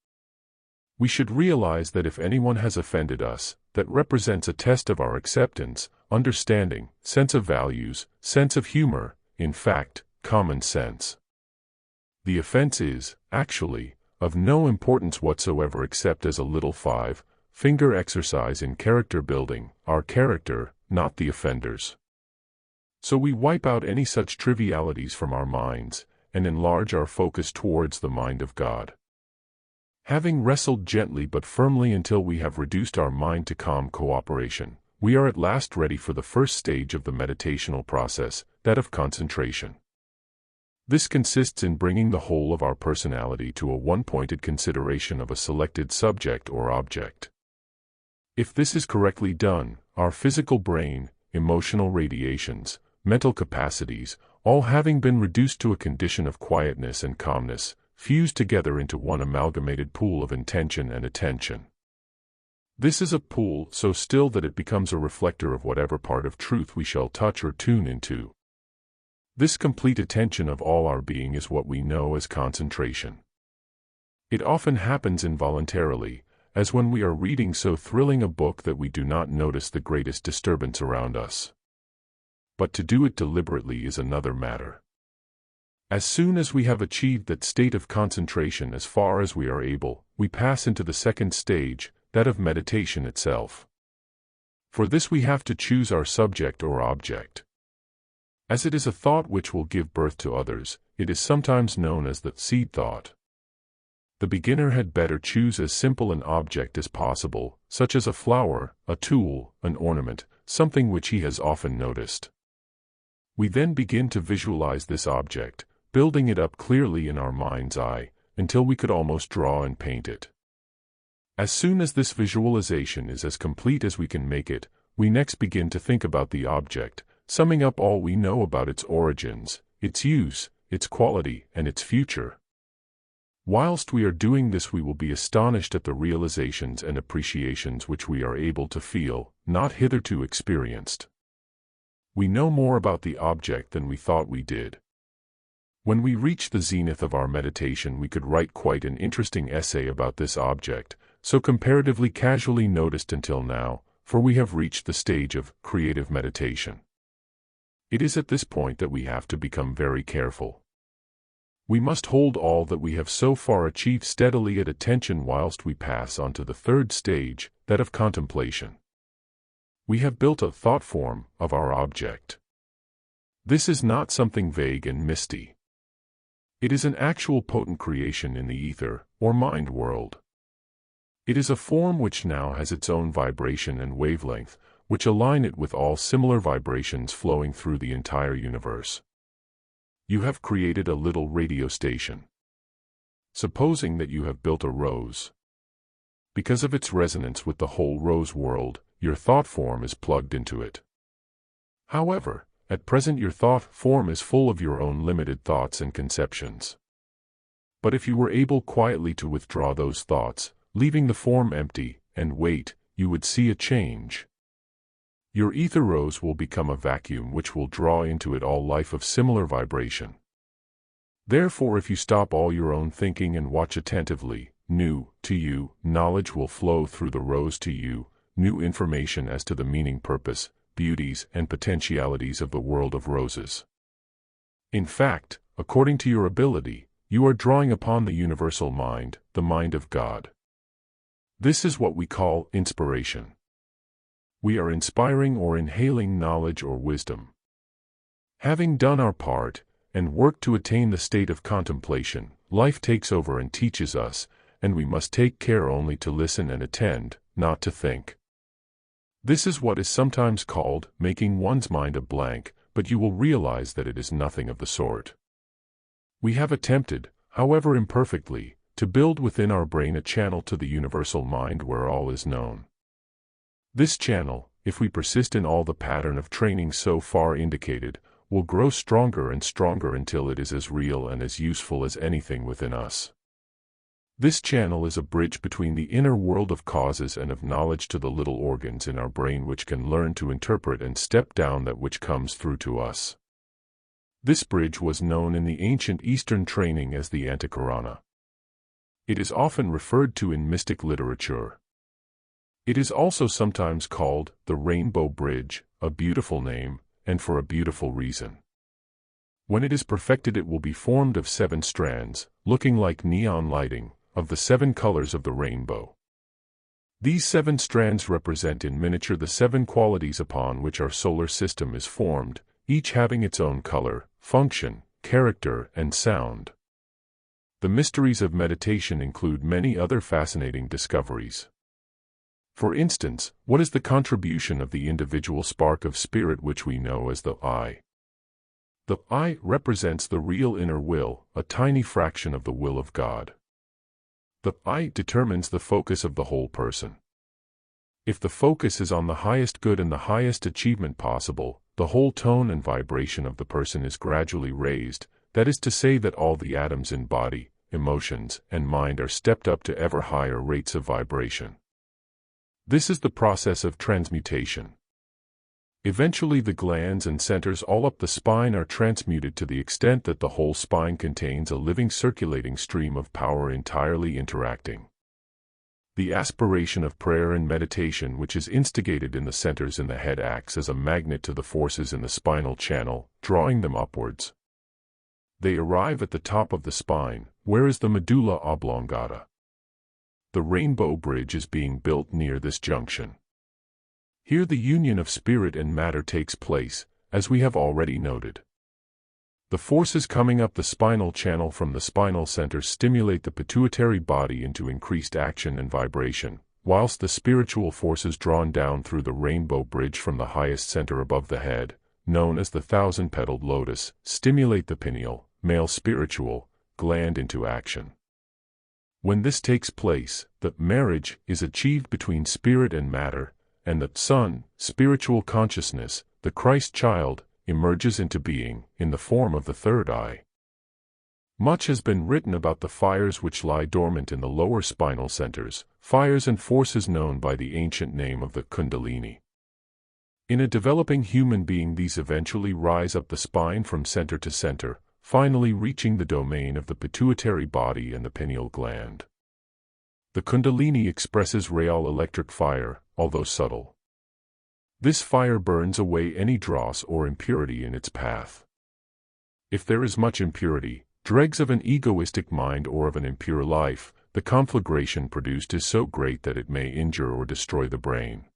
We should realize that if anyone has offended us, that represents a test of our acceptance, understanding, sense of values, sense of humor, in fact, common sense. The offense is, actually, of no importance whatsoever except as a little five-finger exercise in character building, our character, not the offender's. So we wipe out any such trivialities from our minds, and enlarge our focus towards the mind of God. Having wrestled gently but firmly until we have reduced our mind to calm cooperation, we are at last ready for the first stage of the meditational process, that of concentration. This consists in bringing the whole of our personality to a one-pointed consideration of a selected subject or object. If this is correctly done, our physical brain, emotional radiations, mental capacities, all having been reduced to a condition of quietness and calmness, fuse together into one amalgamated pool of intention and attention. This is a pool so still that it becomes a reflector of whatever part of truth we shall touch or tune into. This complete attention of all our being is what we know as concentration. It often happens involuntarily, as when we are reading so thrilling a book that we do not notice the greatest disturbance around us. But to do it deliberately is another matter. As soon as we have achieved that state of concentration as far as we are able, we pass into the second stage, that of meditation itself. For this we have to choose our subject or object. As it is a thought which will give birth to others, it is sometimes known as the seed thought. The beginner had better choose as simple an object as possible, such as a flower, a tool, an ornament, something which he has often noticed. We then begin to visualize this object, building it up clearly in our mind's eye, until we could almost draw and paint it. As soon as this visualization is as complete as we can make it, we next begin to think about the object, summing up all we know about its origins, its use, its quality, and its future. Whilst we are doing this, we will be astonished at the realizations and appreciations which we are able to feel, not hitherto experienced. We know more about the object than we thought we did. When we reach the zenith of our meditation, we could write quite an interesting essay about this object, so comparatively casually noticed until now, for we have reached the stage of creative meditation. It is at this point that we have to become very careful. We must hold all that we have so far achieved steadily at attention whilst we pass on to the third stage, that of contemplation. We have built a thought form of our object. This is not something vague and misty. It is an actual potent creation in the ether, or mind world. It is a form which now has its own vibration and wavelength, which align it with all similar vibrations flowing through the entire universe. You have created a little radio station. Supposing that you have built a rose. Because of its resonance with the whole rose world, your thought form is plugged into it. However, at present your thought form is full of your own limited thoughts and conceptions. But if you were able quietly to withdraw those thoughts, leaving the form empty, and wait, you would see a change. Your ether rose will become a vacuum which will draw into it all life of similar vibration. Therefore, if you stop all your own thinking and watch attentively, new, to you, knowledge will flow through the rose to you, new information as to the meaning, purpose, beauties, and potentialities of the world of roses. In fact, according to your ability, you are drawing upon the universal mind, the mind of God. This is what we call inspiration. We are inspiring or inhaling knowledge or wisdom. Having done our part, and worked to attain the state of contemplation, life takes over and teaches us, and we must take care only to listen and attend, not to think. This is what is sometimes called making one's mind a blank, but you will realize that it is nothing of the sort. We have attempted, however imperfectly, to build within our brain a channel to the universal mind where all is known. This channel, if we persist in all the pattern of training so far indicated, will grow stronger and stronger until it is as real and as useful as anything within us. This channel is a bridge between the inner world of causes and of knowledge to the little organs in our brain which can learn to interpret and step down that which comes through to us. This bridge was known in the ancient Eastern training as the Antikarana. It is often referred to in mystic literature. It is also sometimes called the Rainbow Bridge, a beautiful name, and for a beautiful reason. When it is perfected, it will be formed of 7 strands, looking like neon lighting, of the 7 colors of the rainbow. These 7 strands represent in miniature the 7 qualities upon which our solar system is formed, each having its own color, function, character, and sound. The mysteries of meditation include many other fascinating discoveries. For instance, what is the contribution of the individual spark of spirit which we know as the I? The I represents the real inner will, a tiny fraction of the will of God. The I determines the focus of the whole person. If the focus is on the highest good and the highest achievement possible, the whole tone and vibration of the person is gradually raised, that is to say that all the atoms in body, emotions, and mind are stepped up to ever higher rates of vibration. This is the process of transmutation. Eventually the glands and centers all up the spine are transmuted to the extent that the whole spine contains a living circulating stream of power entirely interacting. The aspiration of prayer and meditation which is instigated in the centers in the head acts as a magnet to the forces in the spinal channel, drawing them upwards. They arrive at the top of the spine, where is the medulla oblongata. The rainbow bridge is being built near this junction. Here the union of spirit and matter takes place, as we have already noted. The forces coming up the spinal channel from the spinal center stimulate the pituitary body into increased action and vibration, whilst the spiritual forces drawn down through the rainbow bridge from the highest center above the head, known as the thousand-petaled lotus, stimulate the pineal, male spiritual, gland into action. When this takes place, the marriage is achieved between spirit and matter, and the Son, spiritual consciousness, the Christ child, emerges into being, in the form of the third eye. Much has been written about the fires which lie dormant in the lower spinal centers, fires and forces known by the ancient name of the Kundalini. In a developing human being these eventually rise up the spine from center to center, finally reaching the domain of the pituitary body and the pineal gland. The Kundalini expresses real electric fire, although subtle. This fire burns away any dross or impurity in its path. If there is much impurity, dregs of an egoistic mind or of an impure life, the conflagration produced is so great that it may injure or destroy the brain.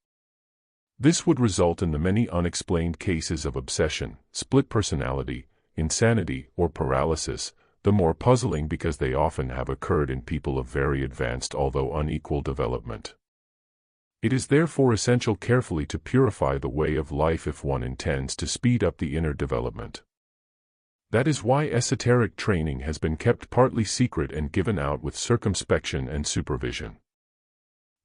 This would result in the many unexplained cases of obsession, split personality, insanity, or paralysis, the more puzzling because they often have occurred in people of very advanced although unequal development. It is therefore essential carefully to purify the way of life if one intends to speed up the inner development. That is why esoteric training has been kept partly secret and given out with circumspection and supervision.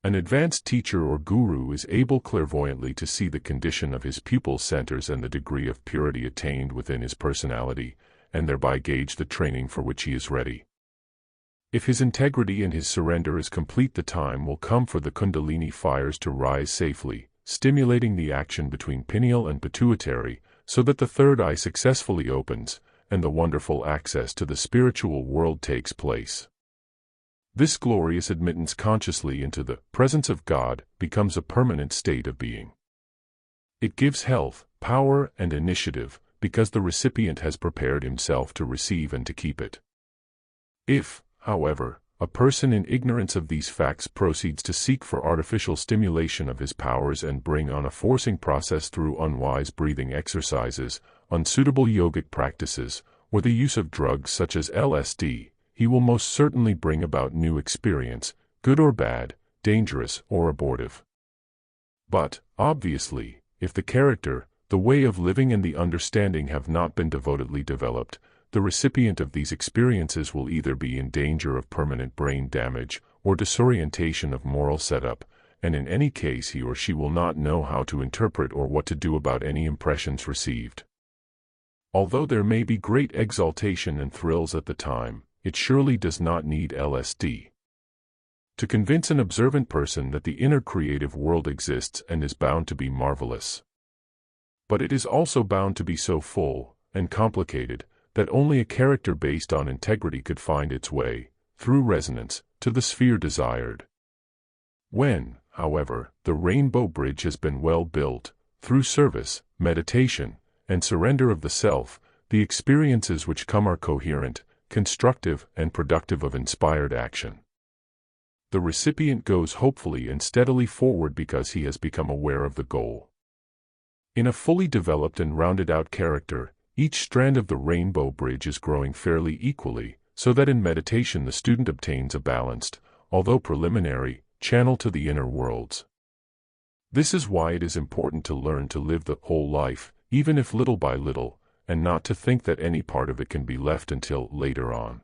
An advanced teacher or guru is able clairvoyantly to see the condition of his pupils' centers and the degree of purity attained within his personality, and thereby gauge the training for which he is ready. If his integrity and his surrender is complete, the time will come for the Kundalini fires to rise safely, stimulating the action between pineal and pituitary, so that the third eye successfully opens, and the wonderful access to the spiritual world takes place. This glorious admittance consciously into the presence of God becomes a permanent state of being. It gives health, power, and initiative, because the recipient has prepared himself to receive and to keep it. If, however, a person in ignorance of these facts proceeds to seek for artificial stimulation of his powers and bring on a forcing process through unwise breathing exercises, unsuitable yogic practices, or the use of drugs such as LSD, he will most certainly bring about new experience, good or bad, dangerous or abortive. But, obviously, if the character, the way of living and the understanding have not been devotedly developed, the recipient of these experiences will either be in danger of permanent brain damage or disorientation of moral setup, and in any case he or she will not know how to interpret or what to do about any impressions received. Although there may be great exaltation and thrills at the time, it surely does not need LSD to convince an observant person that the inner creative world exists and is bound to be marvelous. But it is also bound to be so full and complicated that only a character based on integrity could find its way, through resonance, to the sphere desired. When, however, the rainbow bridge has been well built, through service, meditation, and surrender of the self, the experiences which come are coherent, constructive, and productive of inspired action. The recipient goes hopefully and steadily forward because he has become aware of the goal. In a fully developed and rounded-out character, each strand of the rainbow bridge is growing fairly equally, so that in meditation the student obtains a balanced, although preliminary, channel to the inner worlds. This is why it is important to learn to live the whole life, even if little by little, and not to think that any part of it can be left until later on.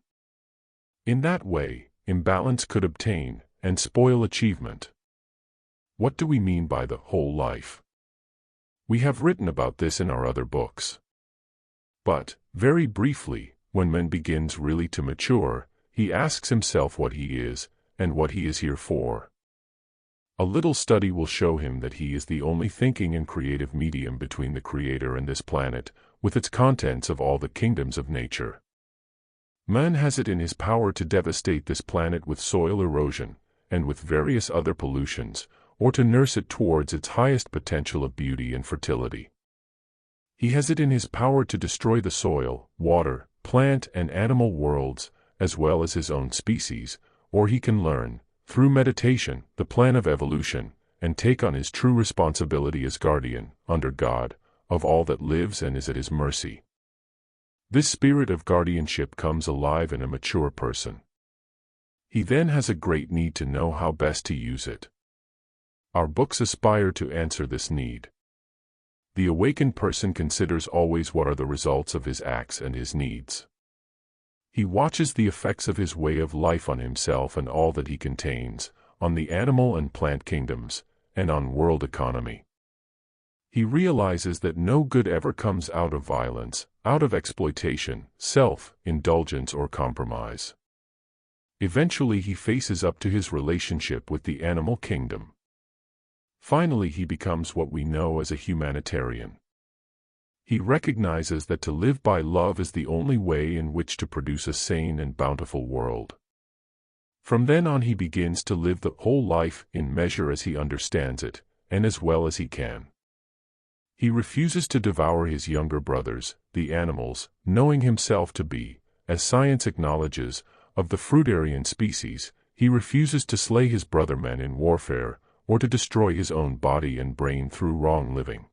In that way, imbalance could obtain and spoil achievement. What do we mean by the whole life? We have written about this in our other books. But, very briefly, when man begins really to mature, he asks himself what he is, and what he is here for. A little study will show him that he is the only thinking and creative medium between the Creator and this planet, with its contents of all the kingdoms of nature. Man has it in his power to devastate this planet with soil erosion, and with various other pollutions, or to nurse it towards its highest potential of beauty and fertility. He has it in his power to destroy the soil, water, plant and animal worlds, as well as his own species, or he can learn, through meditation, the plan of evolution, and take on his true responsibility as guardian, under God, of all that lives and is at his mercy. This spirit of guardianship comes alive in a mature person. He then has a great need to know how best to use it. Our books aspire to answer this need. The awakened person considers always what are the results of his acts and his needs. He watches the effects of his way of life on himself and all that he contains, on the animal and plant kingdoms, and on world economy. He realizes that no good ever comes out of violence, out of exploitation, self-indulgence or compromise. Eventually he faces up to his relationship with the animal kingdom. Finally he becomes what we know as a humanitarian. He recognizes that to live by love is the only way in which to produce a sane and bountiful world. From then on he begins to live the whole life in measure as he understands it, and as well as he can. He refuses to devour his younger brothers, the animals, knowing himself to be, as science acknowledges, of the fruitarian species. He refuses to slay his brother men in warfare, or to destroy his own body and brain through wrong living.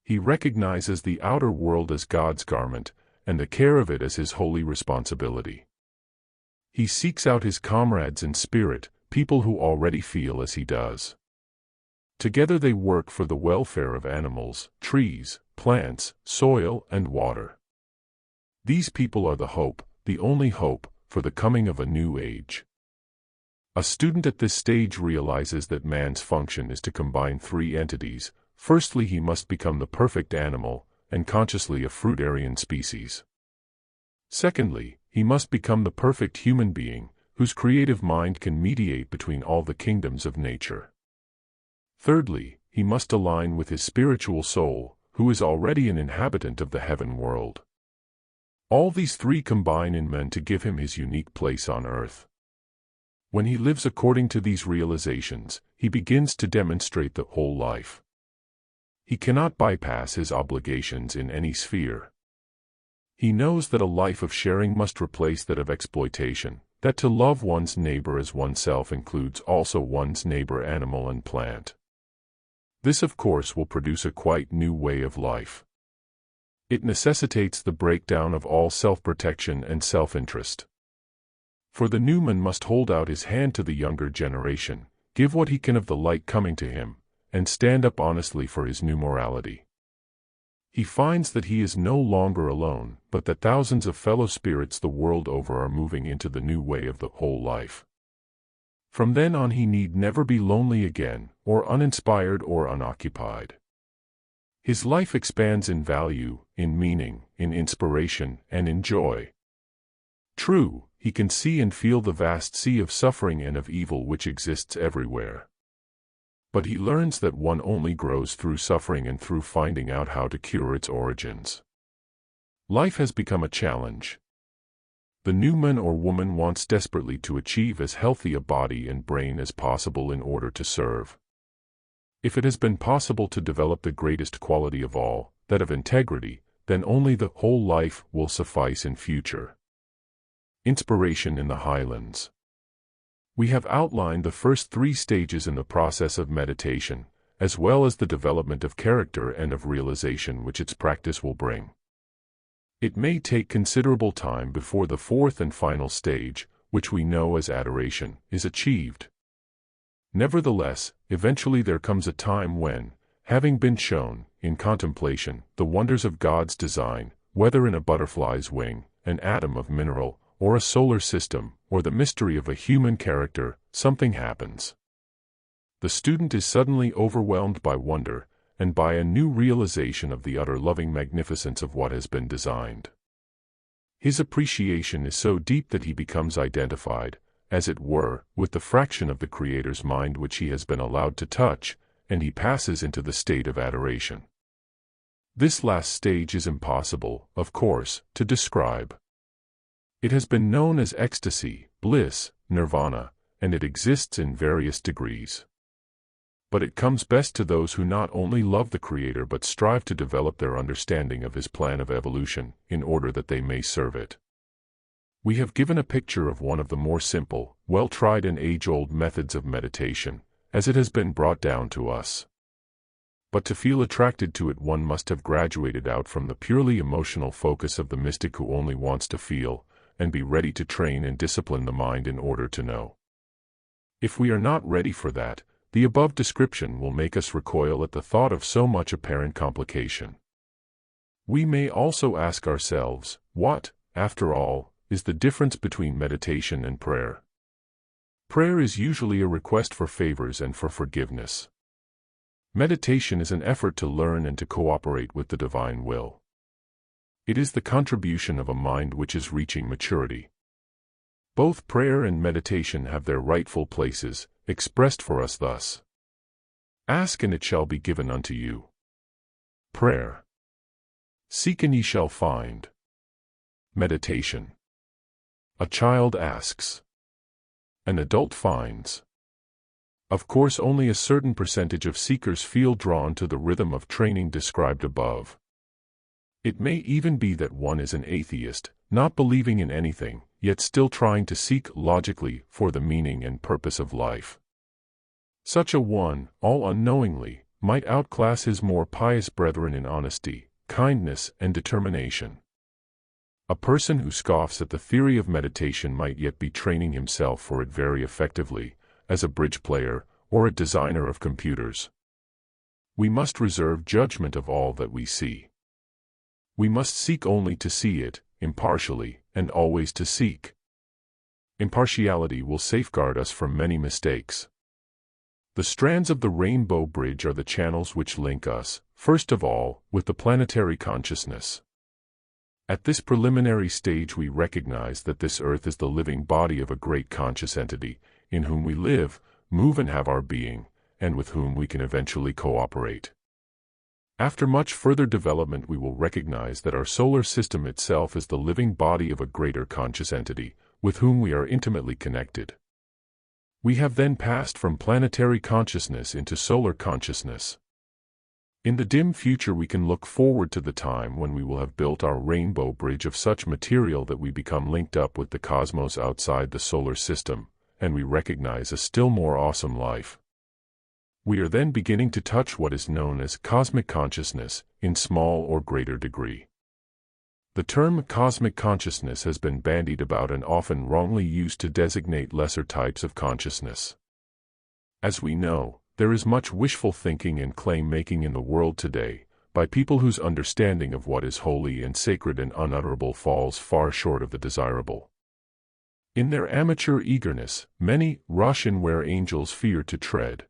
He recognizes the outer world as God's garment, and the care of it as his holy responsibility. He seeks out his comrades in spirit, people who already feel as he does. Together they work for the welfare of animals, trees, plants, soil, and water. These people are the hope, the only hope, for the coming of a new age. A student at this stage realizes that man's function is to combine three entities. Firstly, he must become the perfect animal, and consciously a fruitarian species. Secondly, he must become the perfect human being, whose creative mind can mediate between all the kingdoms of nature. Thirdly, he must align with his spiritual soul, who is already an inhabitant of the heaven world. All these three combine in man to give him his unique place on earth. When he lives according to these realizations, he begins to demonstrate the whole life. He cannot bypass his obligations in any sphere. He knows that a life of sharing must replace that of exploitation, that to love one's neighbor as oneself includes also one's neighbor animal and plant. This of course will produce a quite new way of life. It necessitates the breakdown of all self-protection and self-interest. For the new man must hold out his hand to the younger generation, give what he can of the light coming to him, and stand up honestly for his new morality. He finds that he is no longer alone, but that thousands of fellow spirits the world over are moving into the new way of the whole life. From then on he need never be lonely again, or uninspired or unoccupied. His life expands in value, in meaning, in inspiration, and in joy. True, he can see and feel the vast sea of suffering and of evil which exists everywhere. But he learns that one only grows through suffering and through finding out how to cure its origins. Life has become a challenge. The new man or woman wants desperately to achieve as healthy a body and brain as possible in order to serve. If it has been possible to develop the greatest quality of all, that of integrity, then only the whole life will suffice in future. Inspiration in the Highlands. We have outlined the first three stages in the process of meditation, as well as the development of character and of realization which its practice will bring. It may take considerable time before the fourth and final stage, which we know as adoration, is achieved. Nevertheless, eventually there comes a time when, having been shown, in contemplation, the wonders of God's design, whether in a butterfly's wing, an atom of mineral, or a solar system, or the mystery of a human character, something happens. The student is suddenly overwhelmed by wonder, and by a new realization of the utter loving magnificence of what has been designed. His appreciation is so deep that he becomes identified, as it were, with the fraction of the Creator's mind which he has been allowed to touch, and he passes into the state of adoration. This last stage is impossible, of course, to describe. It has been known as ecstasy, bliss, nirvana, and it exists in various degrees. But it comes best to those who not only love the Creator but strive to develop their understanding of His plan of evolution, in order that they may serve it. We have given a picture of one of the more simple, well-tried and age-old methods of meditation, as it has been brought down to us. But to feel attracted to it one must have graduated out from the purely emotional focus of the mystic who only wants to feel, and be ready to train and discipline the mind in order to know. If we are not ready for that, the above description will make us recoil at the thought of so much apparent complication. We may also ask ourselves, what, after all, is the difference between meditation and prayer? Prayer is usually a request for favors and for forgiveness. Meditation is an effort to learn and to cooperate with the divine will. It is the contribution of a mind which is reaching maturity. Both prayer and meditation have their rightful places, expressed for us thus. Ask and it shall be given unto you. Prayer. Seek and ye shall find. Meditation. A child asks. An adult finds. Of course, only a certain percentage of seekers feel drawn to the rhythm of training described above. It may even be that one is an atheist, not believing in anything, yet still trying to seek logically for the meaning and purpose of life. Such a one, all unknowingly, might outclass his more pious brethren in honesty, kindness, and determination. A person who scoffs at the theory of meditation might yet be training himself for it very effectively, as a bridge player, or a designer of computers. We must reserve judgment of all that we see. We must seek only to see it, impartially, and always to seek. Impartiality will safeguard us from many mistakes. The strands of the rainbow bridge are the channels which link us, first of all, with the planetary consciousness. At this preliminary stage we recognize that this earth is the living body of a great conscious entity, in whom we live, move and have our being, and with whom we can eventually cooperate. After much further development we will recognize that our solar system itself is the living body of a greater conscious entity, with whom we are intimately connected. We have then passed from planetary consciousness into solar consciousness. In the dim future we can look forward to the time when we will have built our rainbow bridge of such material that we become linked up with the cosmos outside the solar system, and we recognize a still more awesome life. We are then beginning to touch what is known as cosmic consciousness, in small or greater degree. The term cosmic consciousness has been bandied about and often wrongly used to designate lesser types of consciousness. As we know, there is much wishful thinking and claim-making in the world today, by people whose understanding of what is holy and sacred and unutterable falls far short of the desirable. In their amateur eagerness, many rush in where angels fear to tread.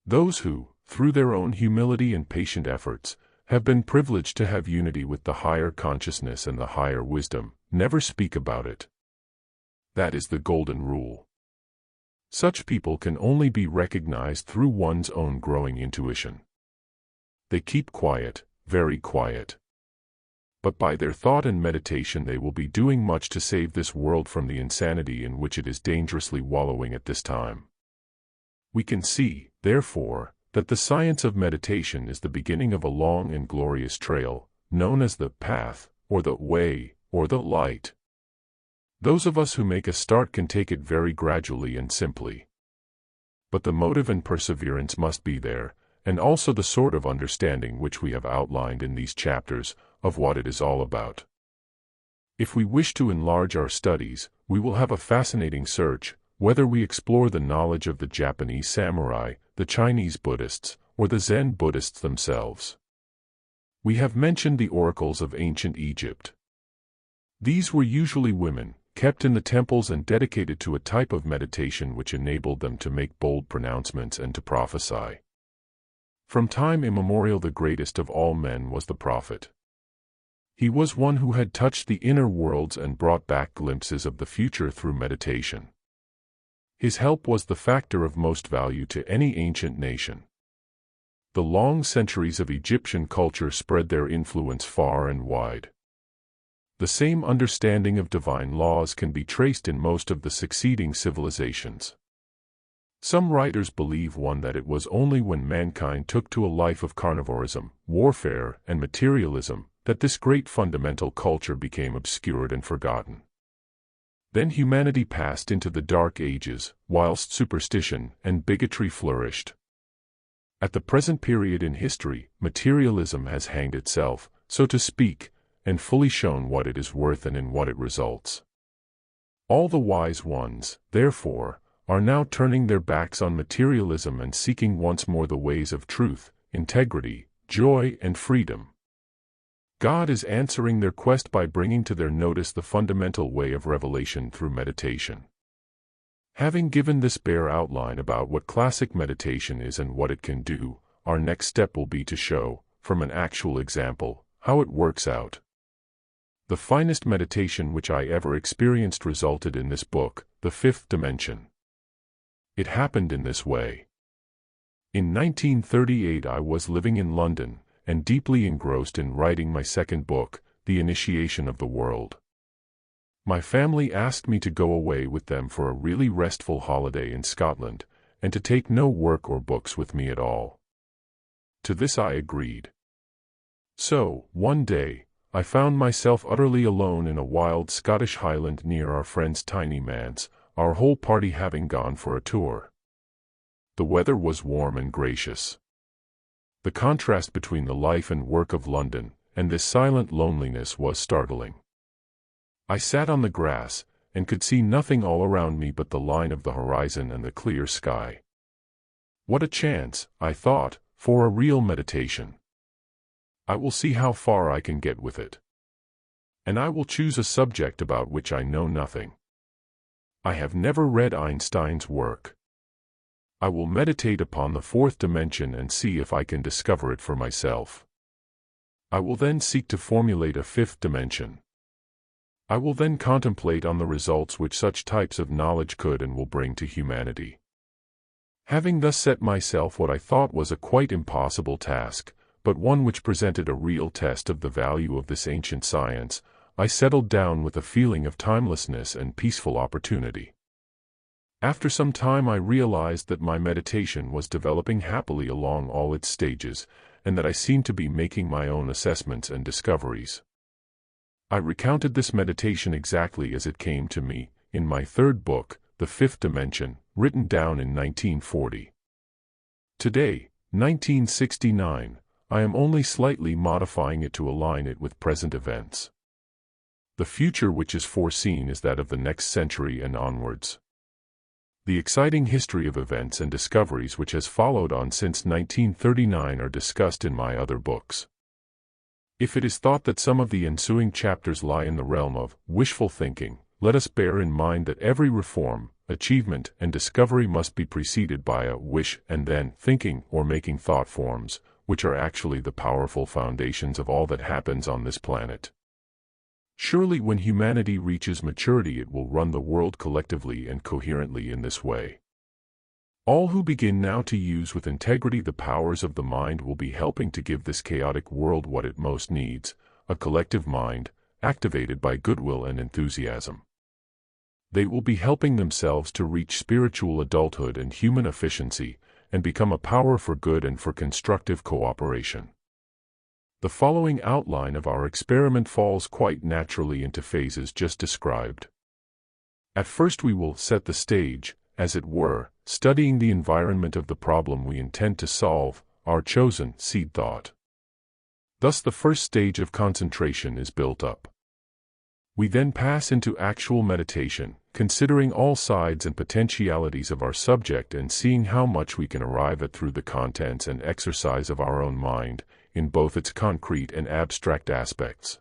Those who, through their own humility and patient efforts, have been privileged to have unity with the higher consciousness and the higher wisdom, never speak about it. That is the golden rule. Such people can only be recognized through one's own growing intuition. They keep quiet, very quiet. But by their thought and meditation they will be doing much to save this world from the insanity in which it is dangerously wallowing at this time. We can see, therefore, that the science of meditation is the beginning of a long and glorious trail, known as the path, or the way, or the light. Those of us who make a start can take it very gradually and simply. But the motive and perseverance must be there, and also the sort of understanding which we have outlined in these chapters, of what it is all about. If we wish to enlarge our studies, we will have a fascinating search, whether we explore the knowledge of the Japanese samurai, the Chinese Buddhists, or the Zen Buddhists themselves. We have mentioned the oracles of ancient Egypt. These were usually women, kept in the temples and dedicated to a type of meditation which enabled them to make bold pronouncements and to prophesy. From time immemorial, the greatest of all men was the prophet. He was one who had touched the inner worlds and brought back glimpses of the future through meditation. His help was the factor of most value to any ancient nation. The long centuries of Egyptian culture spread their influence far and wide. The same understanding of divine laws can be traced in most of the succeeding civilizations. Some writers believe that it was only when mankind took to a life of carnivorism, warfare, and materialism that this great fundamental culture became obscured and forgotten. Then humanity passed into the Dark Ages, whilst superstition and bigotry flourished. At the present period in history, materialism has hanged itself, so to speak, and fully shown what it is worth and in what it results. All the wise ones, therefore, are now turning their backs on materialism and seeking once more the ways of truth, integrity, joy, and freedom. God is answering their quest by bringing to their notice the fundamental way of revelation through meditation. Having given this bare outline about what classic meditation is and what it can do, our next step will be to show, from an actual example, how it works out. The finest meditation which I ever experienced resulted in this book, The Fifth Dimension. It happened in this way. In 1938 I was living in London, and deeply engrossed in writing my second book, The Initiation of the World. My family asked me to go away with them for a really restful holiday in Scotland, and to take no work or books with me at all. To this I agreed. So, one day, I found myself utterly alone in a wild Scottish highland near our friend's tiny manse, our whole party having gone for a tour. The weather was warm and gracious. The contrast between the life and work of London and this silent loneliness was startling. I sat on the grass, and could see nothing all around me but the line of the horizon and the clear sky. What a chance, I thought, for a real meditation. I will see how far I can get with it. And I will choose a subject about which I know nothing. I have never read Einstein's work. I will meditate upon the fourth dimension and see if I can discover it for myself. I will then seek to formulate a fifth dimension. I will then contemplate on the results which such types of knowledge could and will bring to humanity. Having thus set myself what I thought was a quite impossible task, but one which presented a real test of the value of this ancient science, I settled down with a feeling of timelessness and peaceful opportunity. After some time I realized that my meditation was developing happily along all its stages, and that I seemed to be making my own assessments and discoveries. I recounted this meditation exactly as it came to me, in my third book, The Fifth Dimension, written down in 1940. Today, 1969, I am only slightly modifying it to align it with present events. The future which is foreseen is that of the next century and onwards. The exciting history of events and discoveries which has followed on since 1939 are discussed in my other books. If it is thought that some of the ensuing chapters lie in the realm of wishful thinking, let us bear in mind that every reform, achievement, and discovery must be preceded by a wish and then thinking or making thought forms, which are actually the powerful foundations of all that happens on this planet. Surely when humanity reaches maturity it will run the world collectively and coherently in this way. All who begin now to use with integrity the powers of the mind will be helping to give this chaotic world what it most needs, a collective mind, activated by goodwill and enthusiasm. They will be helping themselves to reach spiritual adulthood and human efficiency, and become a power for good and for constructive cooperation. The following outline of our experiment falls quite naturally into phases just described. At first we will set the stage, as it were, studying the environment of the problem we intend to solve, our chosen seed thought. Thus the first stage of concentration is built up. We then pass into actual meditation, considering all sides and potentialities of our subject and seeing how much we can arrive at through the contents and exercise of our own mind, in both its concrete and abstract aspects.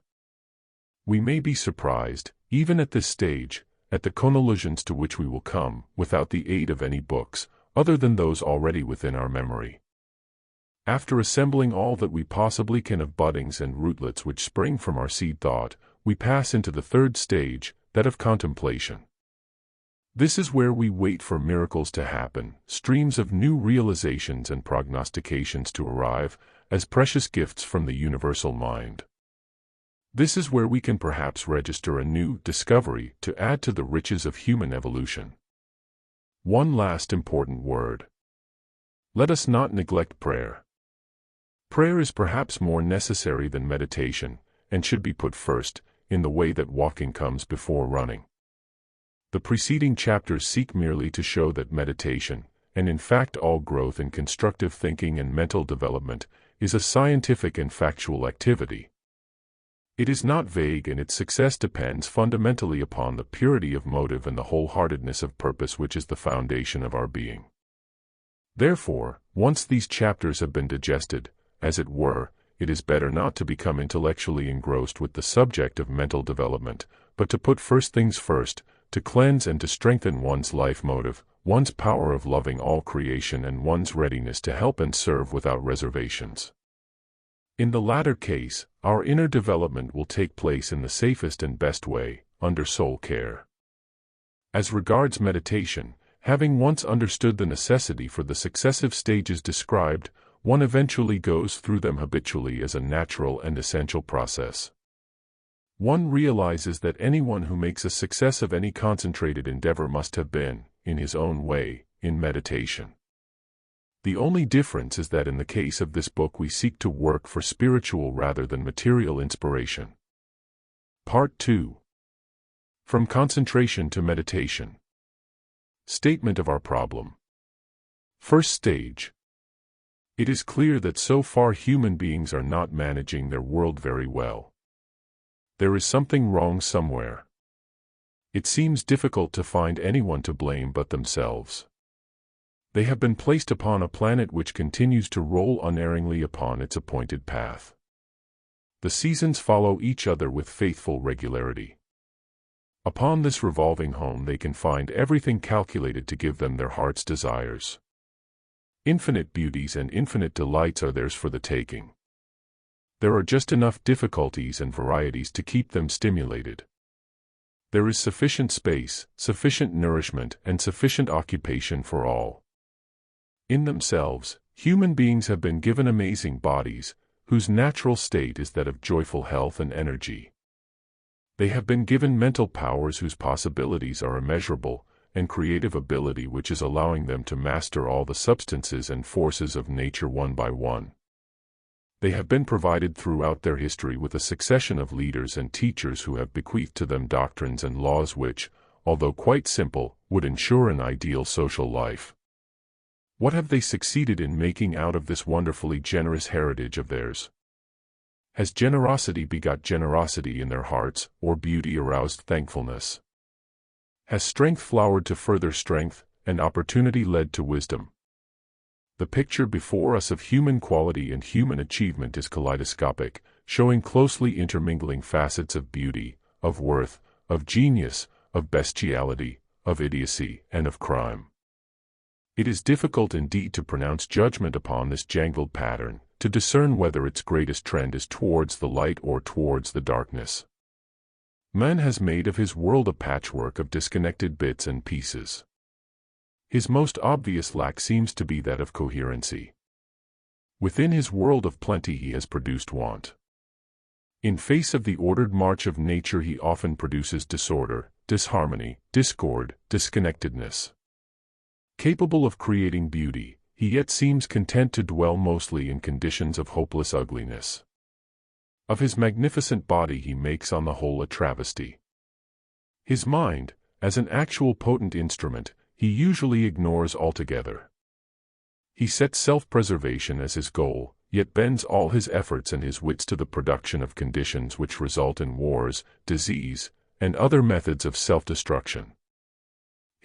We may be surprised, even at this stage, at the conclusions to which we will come, without the aid of any books, other than those already within our memory. After assembling all that we possibly can of buddings and rootlets which spring from our seed thought, we pass into the third stage, that of contemplation. This is where we wait for miracles to happen, streams of new realizations and prognostications to arrive, as precious gifts from the universal mind. This is where we can perhaps register a new discovery to add to the riches of human evolution. One last important word. Let us not neglect prayer. Prayer is perhaps more necessary than meditation, and should be put first, in the way that walking comes before running. The preceding chapters seek merely to show that meditation, and in fact all growth in constructive thinking and mental development, is a scientific and factual activity. It is not vague, and its success depends fundamentally upon the purity of motive and the wholeheartedness of purpose which is the foundation of our being. Therefore, once these chapters have been digested, as it were, it is better not to become intellectually engrossed with the subject of mental development, but to put first things first, to cleanse and to strengthen one's life motive, one's power of loving all creation, and one's readiness to help and serve without reservations. In the latter case, our inner development will take place in the safest and best way, under soul care. As regards meditation, having once understood the necessity for the successive stages described, one eventually goes through them habitually as a natural and essential process. One realizes that anyone who makes a success of any concentrated endeavor must have been, in his own way, in meditation. The only difference is that in the case of this book we seek to work for spiritual rather than material inspiration. Part 2. From Concentration to Meditation. Statement of our problem. First stage. It is clear that so far human beings are not managing their world very well. There is something wrong somewhere. It seems difficult to find anyone to blame but themselves. They have been placed upon a planet which continues to roll unerringly upon its appointed path. The seasons follow each other with faithful regularity. Upon this revolving home they can find everything calculated to give them their heart's desires. Infinite beauties and infinite delights are theirs for the taking. There are just enough difficulties and varieties to keep them stimulated. There is sufficient space, sufficient nourishment, and sufficient occupation for all. In themselves, human beings have been given amazing bodies, whose natural state is that of joyful health and energy. They have been given mental powers whose possibilities are immeasurable, and creative ability which is allowing them to master all the substances and forces of nature one by one. They have been provided throughout their history with a succession of leaders and teachers who have bequeathed to them doctrines and laws which, although quite simple, would ensure an ideal social life. What have they succeeded in making out of this wonderfully generous heritage of theirs? Has generosity begot generosity in their hearts, or beauty aroused thankfulness? Has strength flowered to further strength, and opportunity led to wisdom? The picture before us of human quality and human achievement is kaleidoscopic, showing closely intermingling facets of beauty, of worth, of genius, of bestiality, of idiocy, and of crime. It is difficult indeed to pronounce judgment upon this jangled pattern, to discern whether its greatest trend is towards the light or towards the darkness. Man has made of his world a patchwork of disconnected bits and pieces. His most obvious lack seems to be that of coherency. Within his world of plenty he has produced want. In face of the ordered march of nature he often produces disorder, disharmony, discord, disconnectedness. Capable of creating beauty, he yet seems content to dwell mostly in conditions of hopeless ugliness. Of his magnificent body he makes on the whole a travesty. His mind, as an actual potent instrument, he usually ignores altogether. He sets self-preservation as his goal, yet bends all his efforts and his wits to the production of conditions which result in wars, disease, and other methods of self-destruction.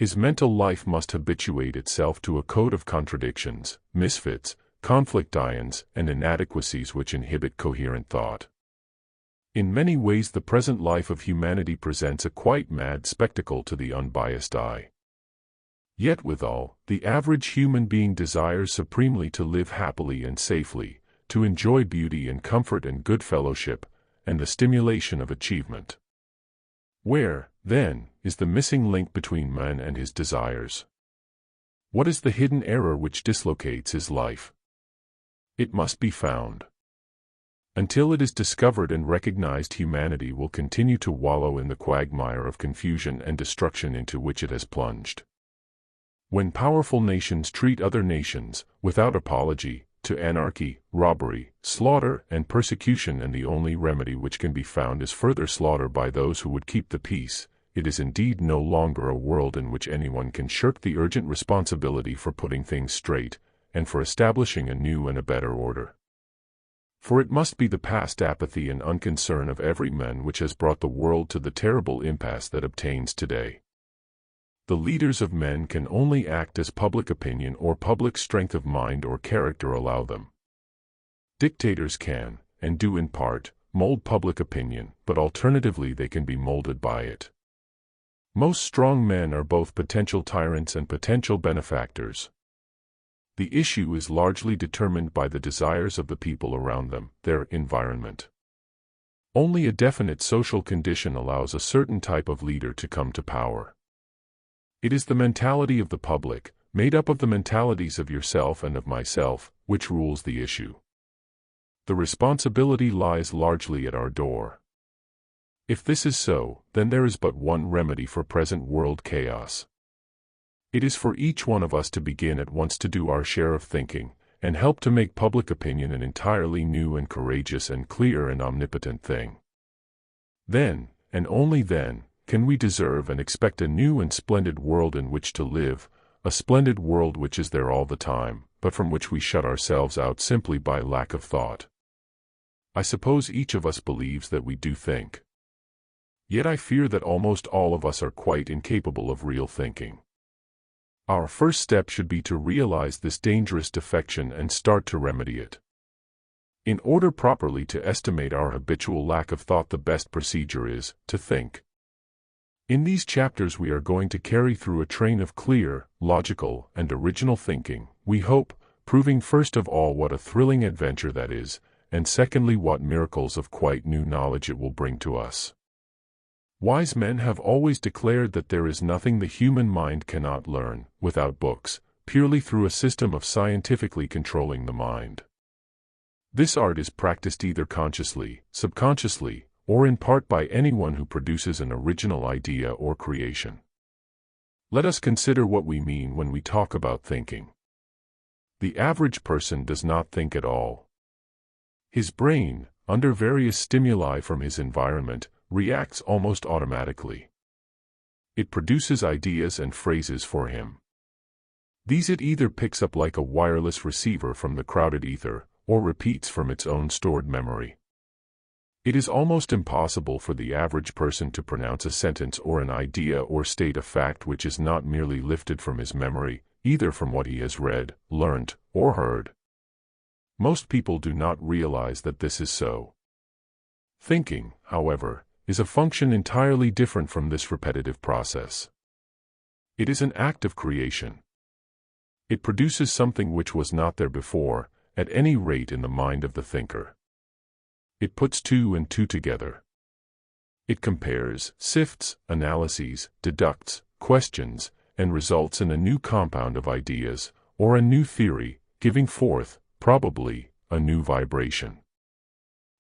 His mental life must habituate itself to a code of contradictions, misfits, conflict ions, and inadequacies which inhibit coherent thought. In many ways the present life of humanity presents a quite mad spectacle to the unbiased eye. Yet withal, the average human being desires supremely to live happily and safely, to enjoy beauty and comfort and good fellowship, and the stimulation of achievement. Where, then, is the missing link between man and his desires? What is the hidden error which dislocates his life? It must be found. Until it is discovered and recognized, humanity will continue to wallow in the quagmire of confusion and destruction into which it has plunged. When powerful nations treat other nations, without apology, to anarchy, robbery, slaughter, and persecution, and the only remedy which can be found is further slaughter by those who would keep the peace, it is indeed no longer a world in which anyone can shirk the urgent responsibility for putting things straight, and for establishing a new and a better order. For it must be the past apathy and unconcern of every man which has brought the world to the terrible impasse that obtains today. The leaders of men can only act as public opinion or public strength of mind or character allow them. Dictators can, and do in part, mold public opinion, but alternatively they can be molded by it. Most strong men are both potential tyrants and potential benefactors. The issue is largely determined by the desires of the people around them, their environment. Only a definite social condition allows a certain type of leader to come to power. It is the mentality of the public, made up of the mentalities of yourself and of myself, which rules the issue. The responsibility lies largely at our door. If this is so, then there is but one remedy for present world chaos. It is for each one of us to begin at once to do our share of thinking, and help to make public opinion an entirely new and courageous and clear and omnipotent thing. Then, and only then, can we deserve and expect a new and splendid world in which to live, a splendid world which is there all the time, but from which we shut ourselves out simply by lack of thought. I suppose each of us believes that we do think. Yet I fear that almost all of us are quite incapable of real thinking. Our first step should be to realize this dangerous defection and start to remedy it. In order properly to estimate our habitual lack of thought, the best procedure is to think. In these chapters we are going to carry through a train of clear, logical, and original thinking, we hope, proving first of all what a thrilling adventure that is, and secondly what miracles of quite new knowledge it will bring to us. Wise men have always declared that there is nothing the human mind cannot learn, without books, purely through a system of scientifically controlling the mind. This art is practiced either consciously, subconsciously, or in part by anyone who produces an original idea or creation. Let us consider what we mean when we talk about thinking. The average person does not think at all. His brain, under various stimuli from his environment, reacts almost automatically. It produces ideas and phrases for him. These it either picks up like a wireless receiver from the crowded ether, or repeats from its own stored memory. It is almost impossible for the average person to pronounce a sentence or an idea or state a fact which is not merely lifted from his memory, either from what he has read, learnt, or heard. Most people do not realize that this is so. Thinking, however, is a function entirely different from this repetitive process. It is an act of creation. It produces something which was not there before, at any rate in the mind of the thinker. It puts two and two together. It compares, sifts, analyses, deducts, questions, and results in a new compound of ideas, or a new theory, giving forth, probably, a new vibration.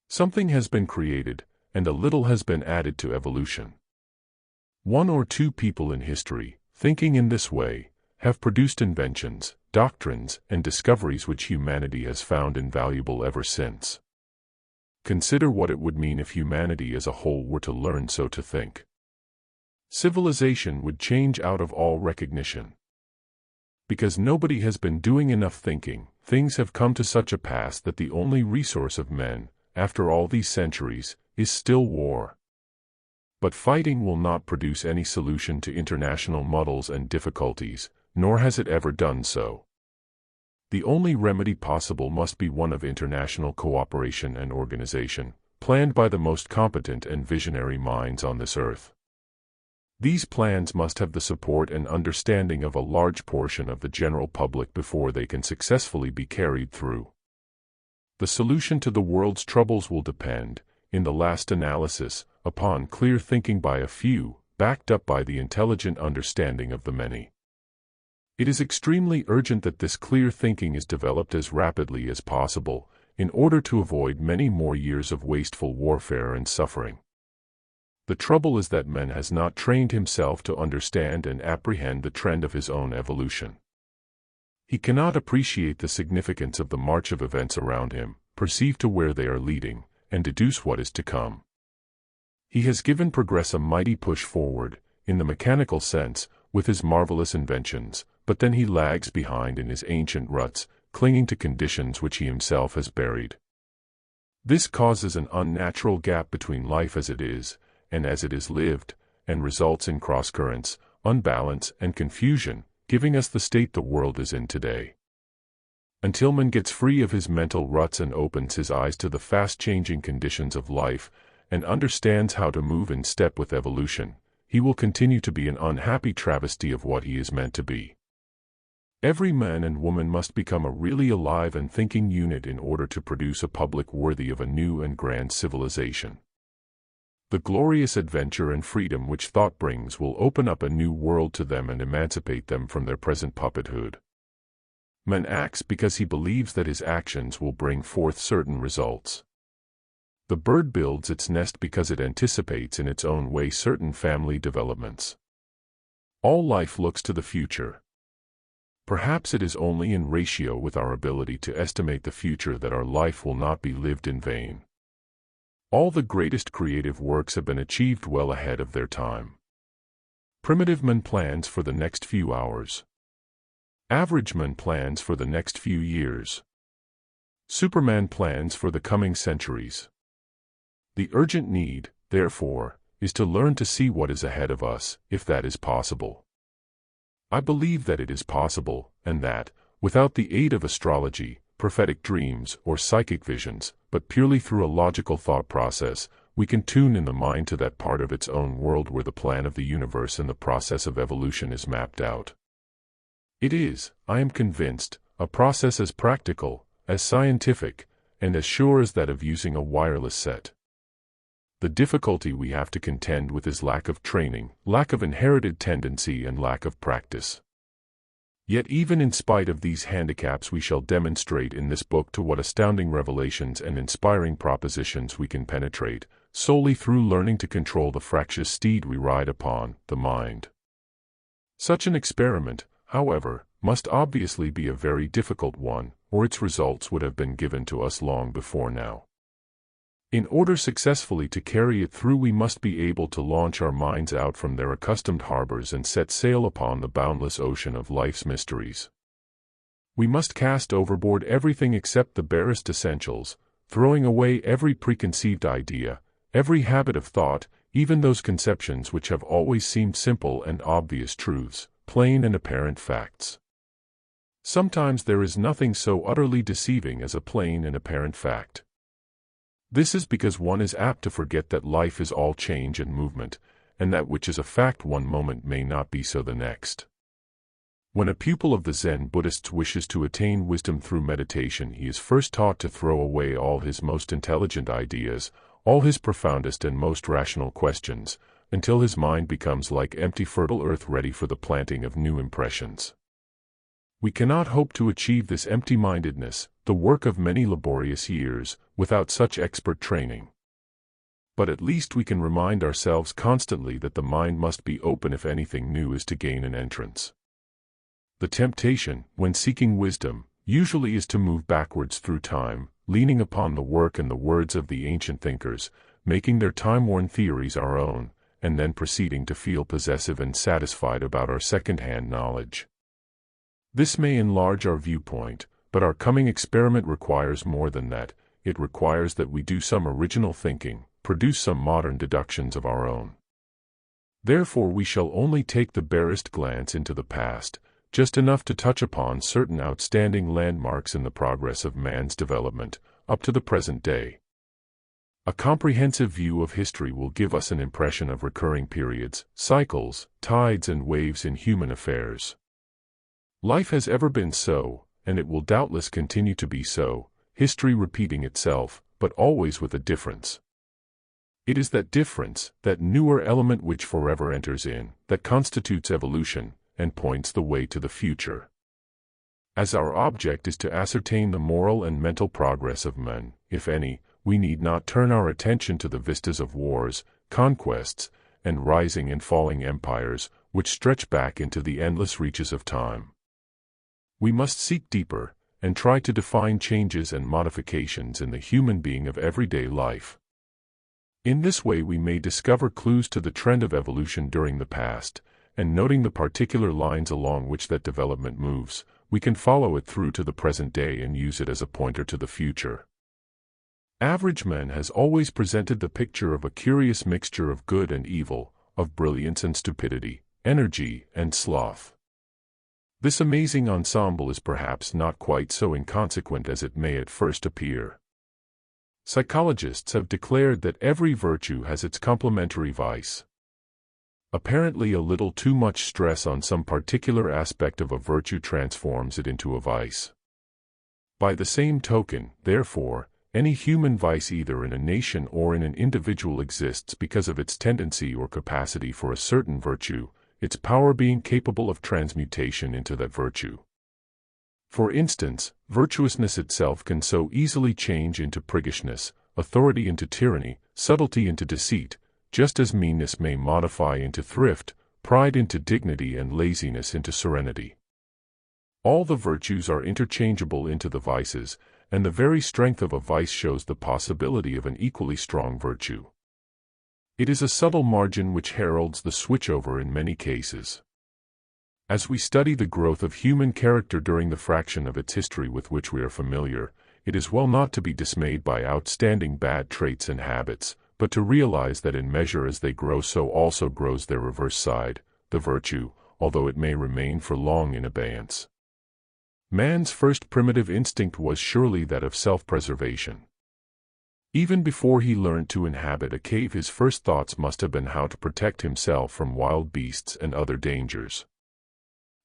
Something has been created, and a little has been added to evolution. One or two people in history, thinking in this way, have produced inventions, doctrines, and discoveries which humanity has found invaluable ever since. Consider what it would mean if humanity as a whole were to learn so to think. Civilization would change out of all recognition. Because nobody has been doing enough thinking, things have come to such a pass that the only resource of men, after all these centuries, is still war. But fighting will not produce any solution to international muddles and difficulties, nor has it ever done so. The only remedy possible must be one of international cooperation and organization, planned by the most competent and visionary minds on this earth. These plans must have the support and understanding of a large portion of the general public before they can successfully be carried through. The solution to the world's troubles will depend, in the last analysis, upon clear thinking by a few, backed up by the intelligent understanding of the many. It is extremely urgent that this clear thinking is developed as rapidly as possible, in order to avoid many more years of wasteful warfare and suffering. The trouble is that man has not trained himself to understand and apprehend the trend of his own evolution. He cannot appreciate the significance of the march of events around him, perceive to where they are leading, and deduce what is to come. He has given progress a mighty push forward, in the mechanical sense, with his marvelous inventions, but then he lags behind in his ancient ruts, clinging to conditions which he himself has buried. This causes an unnatural gap between life as it is, and as it is lived, and results in cross-currents, unbalance, and confusion, giving us the state the world is in today. Until man gets free of his mental ruts and opens his eyes to the fast-changing conditions of life, and understands how to move in step with evolution, he will continue to be an unhappy travesty of what he is meant to be. Every man and woman must become a really alive and thinking unit in order to produce a public worthy of a new and grand civilization. The glorious adventure and freedom which thought brings will open up a new world to them and emancipate them from their present puppethood. Man acts because he believes that his actions will bring forth certain results. The bird builds its nest because it anticipates in its own way certain family developments. All life looks to the future. Perhaps it is only in ratio with our ability to estimate the future that our life will not be lived in vain. All the greatest creative works have been achieved well ahead of their time. Primitive man plans for the next few hours. Average man plans for the next few years. Superman plans for the coming centuries. The urgent need, therefore, is to learn to see what is ahead of us, if that is possible. I believe that it is possible, and that, without the aid of astrology, prophetic dreams, or psychic visions, but purely through a logical thought process, we can tune in the mind to that part of its own world where the plan of the universe and the process of evolution is mapped out. It is, I am convinced, a process as practical, as scientific, and as sure as that of using a wireless set. The difficulty we have to contend with is lack of training, lack of inherited tendency, and lack of practice. Yet even in spite of these handicaps we shall demonstrate in this book to what astounding revelations and inspiring propositions we can penetrate, solely through learning to control the fractious steed we ride upon, the mind. Such an experiment, however, must obviously be a very difficult one, or its results would have been given to us long before now. In order successfully to carry it through, we must be able to launch our minds out from their accustomed harbors and set sail upon the boundless ocean of life's mysteries. We must cast overboard everything except the barest essentials, throwing away every preconceived idea, every habit of thought, even those conceptions which have always seemed simple and obvious truths, plain and apparent facts. Sometimes there is nothing so utterly deceiving as a plain and apparent fact. This is because one is apt to forget that life is all change and movement, and that which is a fact one moment may not be so the next. When a pupil of the Zen Buddhists wishes to attain wisdom through meditation, he is first taught to throw away all his most intelligent ideas, all his profoundest and most rational questions, until his mind becomes like empty fertile earth ready for the planting of new impressions. We cannot hope to achieve this empty-mindedness, the work of many laborious years, without such expert training. But at least we can remind ourselves constantly that the mind must be open if anything new is to gain an entrance. The temptation, when seeking wisdom, usually is to move backwards through time, leaning upon the work and the words of the ancient thinkers, making their time-worn theories our own, and then proceeding to feel possessive and satisfied about our second-hand knowledge. This may enlarge our viewpoint, but our coming experiment requires more than that. It requires that we do some original thinking, produce some modern deductions of our own. Therefore we shall only take the barest glance into the past, just enough to touch upon certain outstanding landmarks in the progress of man's development, up to the present day. A comprehensive view of history will give us an impression of recurring periods, cycles, tides and waves in human affairs. Life has ever been so, and it will doubtless continue to be so, history repeating itself, but always with a difference. It is that difference, that newer element which forever enters in, that constitutes evolution, and points the way to the future. As our object is to ascertain the moral and mental progress of men, if any, we need not turn our attention to the vistas of wars, conquests, and rising and falling empires, which stretch back into the endless reaches of time. We must seek deeper, and try to define changes and modifications in the human being of everyday life. In this way we may discover clues to the trend of evolution during the past, and noting the particular lines along which that development moves, we can follow it through to the present day and use it as a pointer to the future. Average man has always presented the picture of a curious mixture of good and evil, of brilliance and stupidity, energy and sloth. This amazing ensemble is perhaps not quite so inconsequent as it may at first appear. Psychologists have declared that every virtue has its complementary vice. Apparently a little too much stress on some particular aspect of a virtue transforms it into a vice. By the same token, therefore, any human vice either in a nation or in an individual exists because of its tendency or capacity for a certain virtue, its power being capable of transmutation into that virtue. For instance, virtuousness itself can so easily change into priggishness, authority into tyranny, subtlety into deceit, just as meanness may modify into thrift, pride into dignity and laziness into serenity. All the virtues are interchangeable into the vices, and the very strength of a vice shows the possibility of an equally strong virtue. It is a subtle margin which heralds the switchover in many cases. As we study the growth of human character during the fraction of its history with which we are familiar, it is well not to be dismayed by outstanding bad traits and habits, but to realize that in measure as they grow so also grows their reverse side, the virtue, although it may remain for long in abeyance. Man's first primitive instinct was surely that of self-preservation. Even before he learned to inhabit a cave, his first thoughts must have been how to protect himself from wild beasts and other dangers.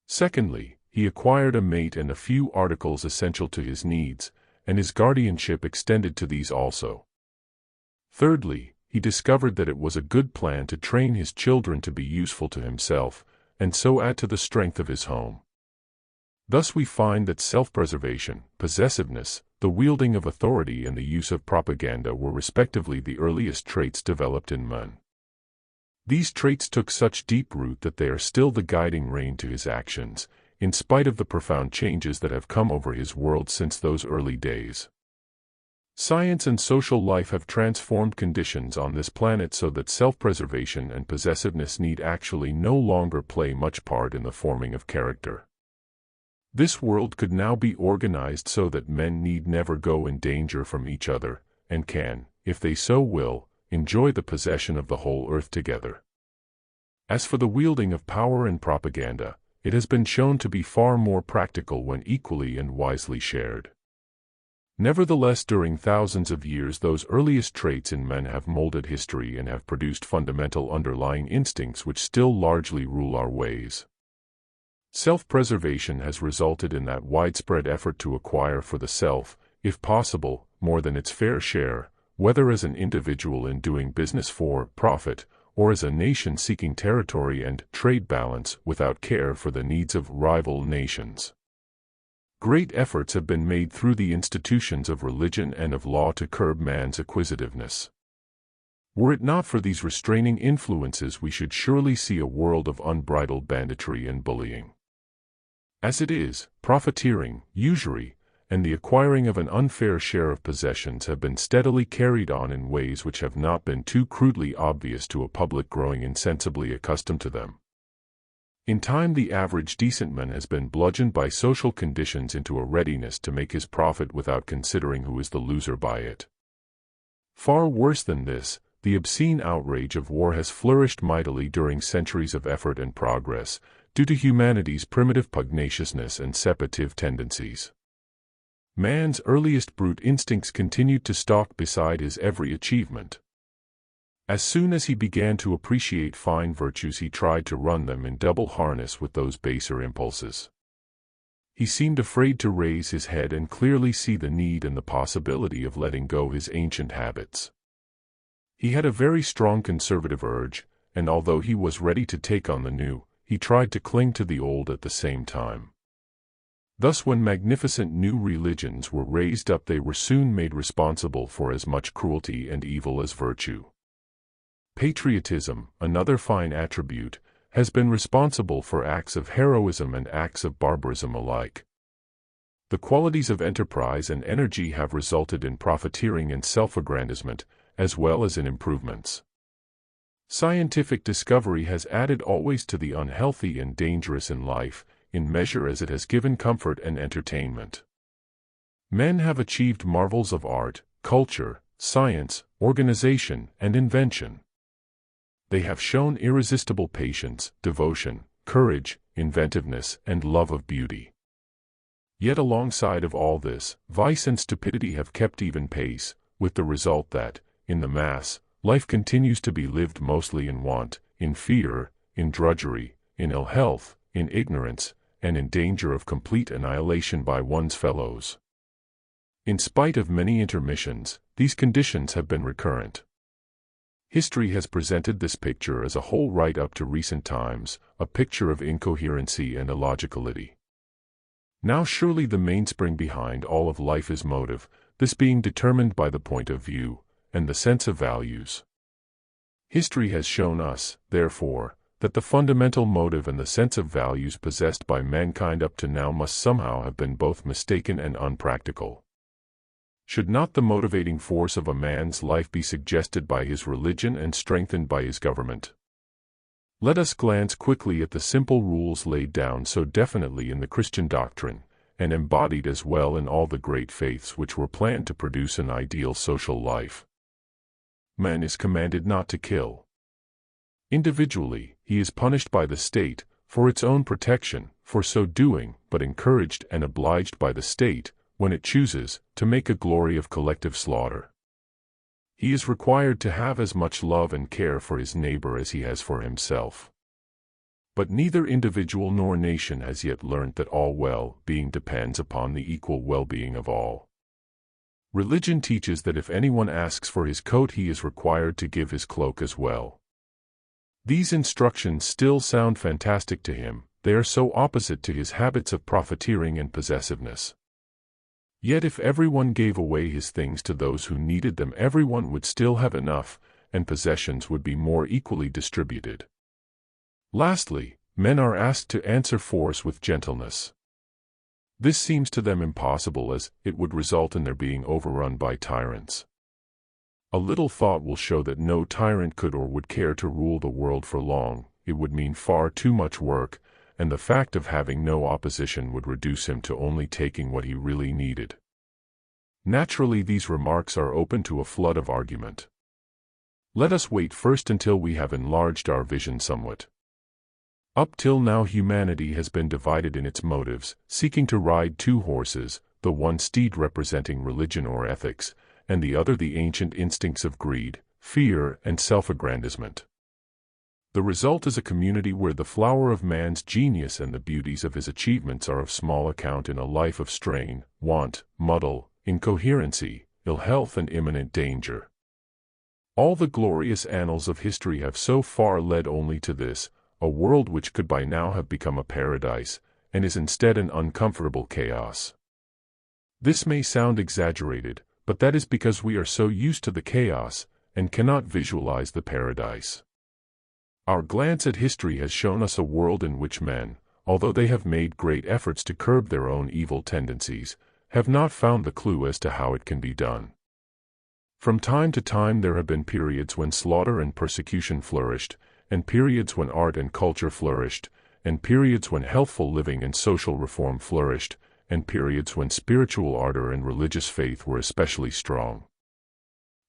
Secondly, he acquired a mate and a few articles essential to his needs, and his guardianship extended to these also. Thirdly, he discovered that it was a good plan to train his children to be useful to himself, and so add to the strength of his home. Thus we find that self-preservation, possessiveness, the wielding of authority and the use of propaganda were respectively the earliest traits developed in man. These traits took such deep root that they are still the guiding rein to his actions, in spite of the profound changes that have come over his world since those early days. Science and social life have transformed conditions on this planet so that self-preservation and possessiveness need actually no longer play much part in the forming of character. This world could now be organized so that men need never go in danger from each other, and can, if they so will, enjoy the possession of the whole earth together. As for the wielding of power and propaganda, it has been shown to be far more practical when equally and wisely shared. Nevertheless, during thousands of years those earliest traits in men have molded history and have produced fundamental underlying instincts which still largely rule our ways. Self-preservation has resulted in that widespread effort to acquire for the self, if possible, more than its fair share, whether as an individual in doing business for profit, or as a nation seeking territory and trade balance without care for the needs of rival nations. Great efforts have been made through the institutions of religion and of law to curb man's acquisitiveness. Were it not for these restraining influences, we should surely see a world of unbridled banditry and bullying. As it is, profiteering, usury, and the acquiring of an unfair share of possessions have been steadily carried on in ways which have not been too crudely obvious to a public growing insensibly accustomed to them. In time the average decent man has been bludgeoned by social conditions into a readiness to make his profit without considering who is the loser by it. Far worse than this, the obscene outrage of war has flourished mightily during centuries of effort and progress, due to humanity's primitive pugnaciousness and separative tendencies. Man's earliest brute instincts continued to stalk beside his every achievement. As soon as he began to appreciate fine virtues, he tried to run them in double harness with those baser impulses. He seemed afraid to raise his head and clearly see the need and the possibility of letting go his ancient habits. He had a very strong conservative urge, and although he was ready to take on the new, he tried to cling to the old at the same time. Thus, when magnificent new religions were raised up, they were soon made responsible for as much cruelty and evil as virtue. Patriotism, another fine attribute, has been responsible for acts of heroism and acts of barbarism alike. The qualities of enterprise and energy have resulted in profiteering and self-aggrandizement, as well as in improvements. Scientific discovery has added always to the unhealthy and dangerous in life, in measure as it has given comfort and entertainment. Men have achieved marvels of art, culture, science, organization, and invention. They have shown irresistible patience, devotion, courage, inventiveness, and love of beauty. Yet alongside of all this, vice and stupidity have kept even pace, with the result that, in the mass, life continues to be lived mostly in want, in fear, in drudgery, in ill health, in ignorance, and in danger of complete annihilation by one's fellows. In spite of many intermissions, these conditions have been recurrent. History has presented this picture as a whole right up to recent times, a picture of incoherency and illogicality. Now surely the mainspring behind all of life is motive, this being determined by the point of view, and the sense of values. History has shown us, therefore, that the fundamental motive and the sense of values possessed by mankind up to now must somehow have been both mistaken and unpractical. Should not the motivating force of a man's life be suggested by his religion and strengthened by his government? Let us glance quickly at the simple rules laid down so definitely in the Christian doctrine, and embodied as well in all the great faiths which were planned to produce an ideal social life. Man is commanded not to kill. Individually, he is punished by the state, for its own protection, for so doing, but encouraged and obliged by the state, when it chooses, to make a glory of collective slaughter. He is required to have as much love and care for his neighbor as he has for himself. But neither individual nor nation has yet learnt that all well-being depends upon the equal well-being of all. Religion teaches that if anyone asks for his coat, he is required to give his cloak as well. These instructions still sound fantastic to him, they are so opposite to his habits of profiteering and possessiveness. Yet if everyone gave away his things to those who needed them, everyone would still have enough, and possessions would be more equally distributed. Lastly, men are asked to answer force with gentleness. This seems to them impossible, as it would result in their being overrun by tyrants. A little thought will show that no tyrant could or would care to rule the world for long. It would mean far too much work, and the fact of having no opposition would reduce him to only taking what he really needed. Naturally, these remarks are open to a flood of argument. Let us wait first until we have enlarged our vision somewhat. Up till now, humanity has been divided in its motives, seeking to ride two horses, the one steed representing religion or ethics, and the other the ancient instincts of greed, fear, and self-aggrandizement. The result is a community where the flower of man's genius and the beauties of his achievements are of small account in a life of strain, want, muddle, incoherency, ill health, and imminent danger. All the glorious annals of history have so far led only to this, a world which could by now have become a paradise, and is instead an uncomfortable chaos. This may sound exaggerated, but that is because we are so used to the chaos, and cannot visualize the paradise. Our glance at history has shown us a world in which men, although they have made great efforts to curb their own evil tendencies, have not found the clue as to how it can be done. From time to time there have been periods when slaughter and persecution flourished, and periods when art and culture flourished, and periods when healthful living and social reform flourished, and periods when spiritual ardor and religious faith were especially strong.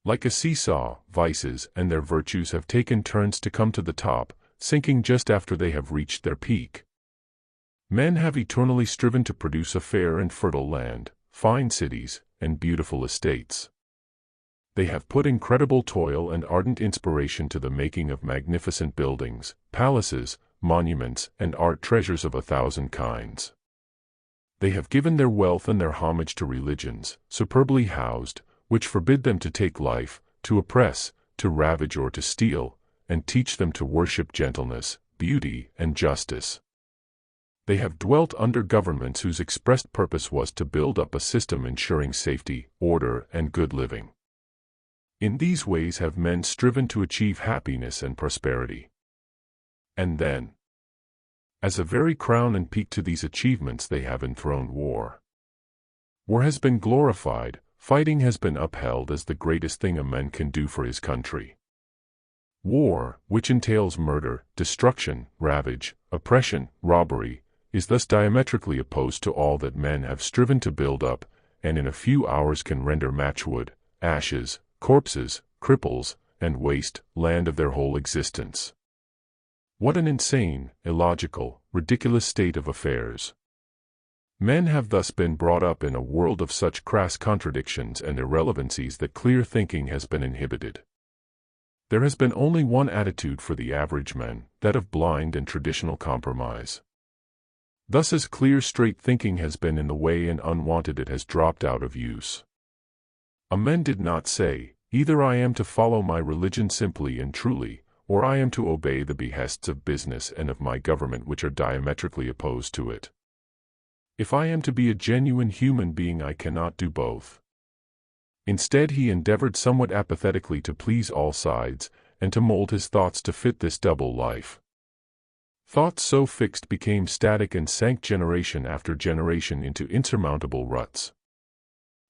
Like a seesaw, vices and their virtues have taken turns to come to the top, sinking just after they have reached their peak. Men have eternally striven to produce a fair and fertile land, fine cities, and beautiful estates. They have put incredible toil and ardent inspiration to the making of magnificent buildings, palaces, monuments, and art treasures of 1,000 kinds. They have given their wealth and their homage to religions, superbly housed, which forbid them to take life, to oppress, to ravage or to steal, and teach them to worship gentleness, beauty, and justice. They have dwelt under governments whose expressed purpose was to build up a system ensuring safety, order, and good living. In these ways have men striven to achieve happiness and prosperity. And then, as a very crown and peak to these achievements, they have enthroned war. War has been glorified, fighting has been upheld as the greatest thing a man can do for his country. War, which entails murder, destruction, ravage, oppression, robbery, is thus diametrically opposed to all that men have striven to build up, and in a few hours can render matchwood, ashes, corpses, cripples, and waste land of their whole existence. What an insane, illogical, ridiculous state of affairs! Men have thus been brought up in a world of such crass contradictions and irrelevancies that clear thinking has been inhibited. There has been only one attitude for the average man, that of blind and traditional compromise. Thus as clear straight thinking has been in the way and unwanted it has dropped out of use. A man did not say, either I am to follow my religion simply and truly, or I am to obey the behests of business and of my government which are diametrically opposed to it. If I am to be a genuine human being I cannot do both. Instead he endeavored somewhat apathetically to please all sides, and to mold his thoughts to fit this double life. Thoughts so fixed became static and sank generation after generation into insurmountable ruts.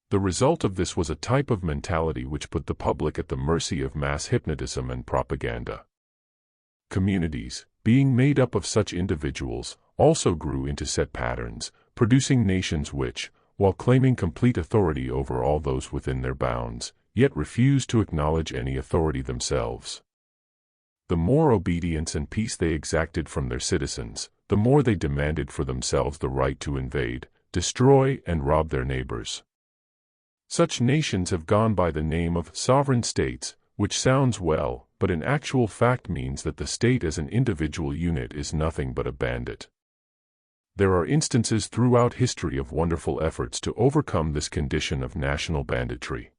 The result of this was a type of mentality which put the public at the mercy of mass hypnotism and propaganda. Communities, being made up of such individuals, also grew into set patterns, producing nations which, while claiming complete authority over all those within their bounds, yet refused to acknowledge any authority themselves. The more obedience and peace they exacted from their citizens, the more they demanded for themselves the right to invade, destroy, and rob their neighbors. Such nations have gone by the name of sovereign states, which sounds well, but in actual fact means that the state as an individual unit is nothing but a bandit. There are instances throughout history of wonderful efforts to overcome this condition of national banditry.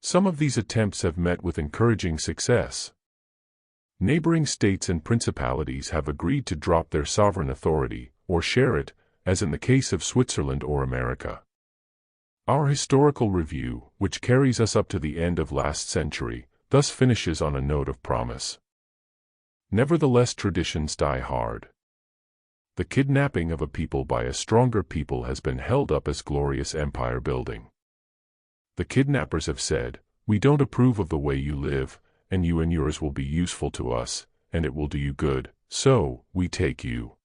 Some of these attempts have met with encouraging success. Neighboring states and principalities have agreed to drop their sovereign authority, or share it, as in the case of Switzerland or America. Our historical review, which carries us up to the end of last century, thus finishes on a note of promise. Nevertheless, traditions die hard. The kidnapping of a people by a stronger people has been held up as glorious empire building. The kidnappers have said, "We don't approve of the way you live, and you and yours will be useful to us, and it will do you good, so we take you."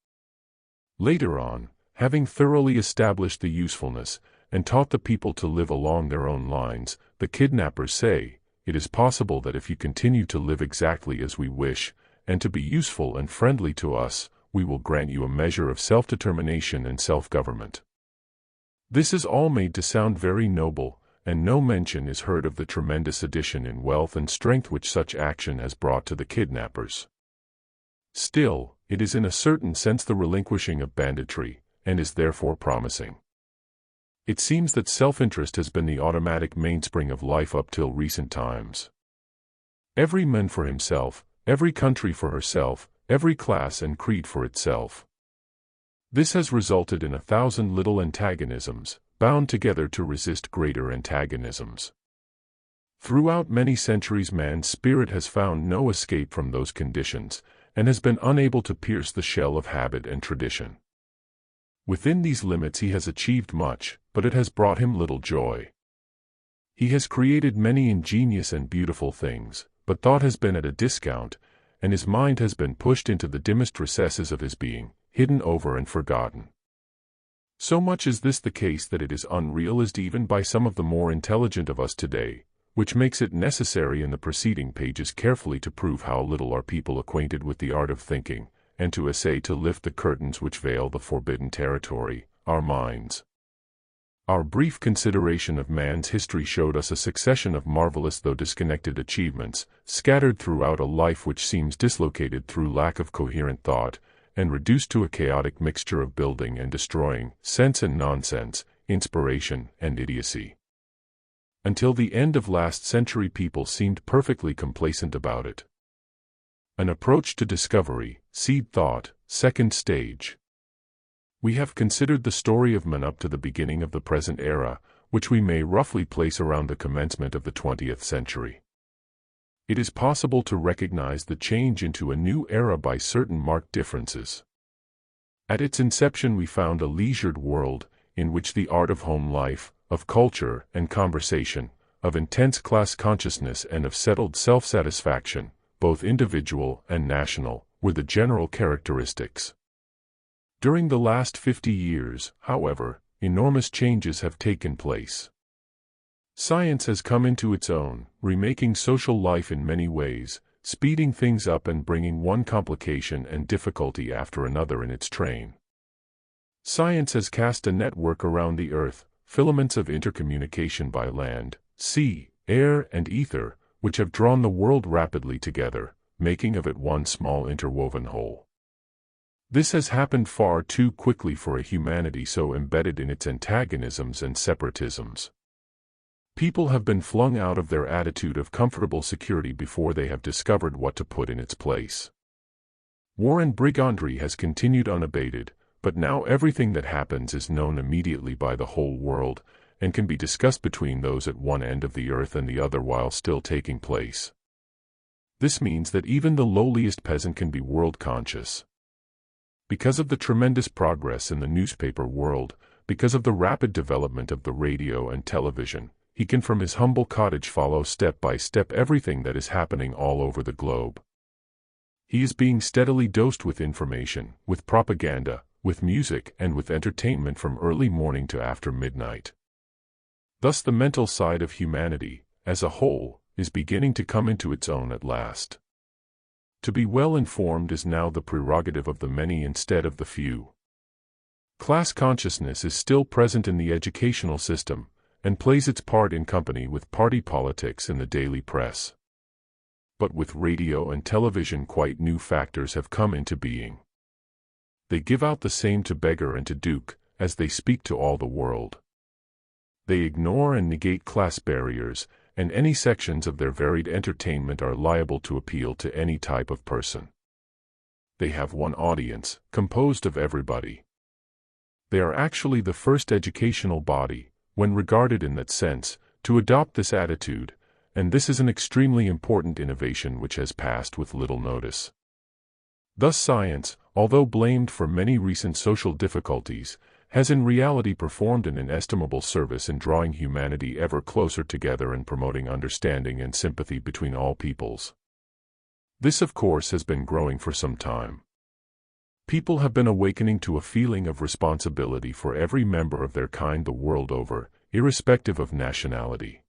Later on, having thoroughly established the usefulness, and taught the people to live along their own lines, the kidnappers say, "It is possible that if you continue to live exactly as we wish, and to be useful and friendly to us, we will grant you a measure of self-determination and self-government." This is all made to sound very noble, and no mention is heard of the tremendous addition in wealth and strength which such action has brought to the kidnappers. Still, it is in a certain sense the relinquishing of banditry, and is therefore promising. It seems that self-interest has been the automatic mainspring of life up till recent times. Every man for himself, every country for herself, every class and creed for itself. This has resulted in 1,000 little antagonisms, bound together to resist greater antagonisms. Throughout many centuries man's spirit has found no escape from those conditions, and has been unable to pierce the shell of habit and tradition. Within these limits he has achieved much, but it has brought him little joy. He has created many ingenious and beautiful things, but thought has been at a discount, and his mind has been pushed into the dimmest recesses of his being, hidden over and forgotten. So much is this the case that it is unrealized even by some of the more intelligent of us today, which makes it necessary in the preceding pages carefully to prove how little are people acquainted with the art of thinking, and to essay to lift the curtains which veil the forbidden territory, our minds. Our brief consideration of man's history showed us a succession of marvelous though disconnected achievements, scattered throughout a life which seems dislocated through lack of coherent thought, and reduced to a chaotic mixture of building and destroying, sense and nonsense, inspiration and idiocy. Until the end of last century, people seemed perfectly complacent about it. An approach to discovery, seed thought, second stage. We have considered the story of man up to the beginning of the present era, which we may roughly place around the commencement of the 20th century. It is possible to recognize the change into a new era by certain marked differences. At its inception we found a leisured world, in which the art of home life, of culture and conversation, of intense class consciousness and of settled self-satisfaction, both individual and national, were the general characteristics. During the last 50 years, however, enormous changes have taken place. Science has come into its own, remaking social life in many ways, speeding things up and bringing one complication and difficulty after another in its train. Science has cast a network around the earth, filaments of intercommunication by land, sea, air, and ether, which have drawn the world rapidly together, making of it one small interwoven whole. This has happened far too quickly for a humanity so embedded in its antagonisms and separatisms. People have been flung out of their attitude of comfortable security before they have discovered what to put in its place. War and brigandry has continued unabated, but now everything that happens is known immediately by the whole world, and can be discussed between those at one end of the earth and the other while still taking place. This means that even the lowliest peasant can be world-conscious. Because of the tremendous progress in the newspaper world, because of the rapid development of the radio and television, he can from his humble cottage follow step by step everything that is happening all over the globe. He is being steadily dosed with information, with propaganda, with music, and with entertainment from early morning to after midnight. Thus the mental side of humanity, as a whole, is beginning to come into its own at last. To be well informed is now the prerogative of the many instead of the few. Class consciousness is still present in the educational system, and plays its part in company with party politics in the daily press. But with radio and television quite new factors have come into being. They give out the same to beggar and to duke, as they speak to all the world. They ignore and negate class barriers, and any sections of their varied entertainment are liable to appeal to any type of person. They have one audience, composed of everybody. They are actually the first educational body, when regarded in that sense, to adopt this attitude, and this is an extremely important innovation which has passed with little notice. Thus science, although blamed for many recent social difficulties, has in reality performed an inestimable service in drawing humanity ever closer together and promoting understanding and sympathy between all peoples. This, of course, has been growing for some time. People have been awakening to a feeling of responsibility for every member of their kind the world over, irrespective of nationality.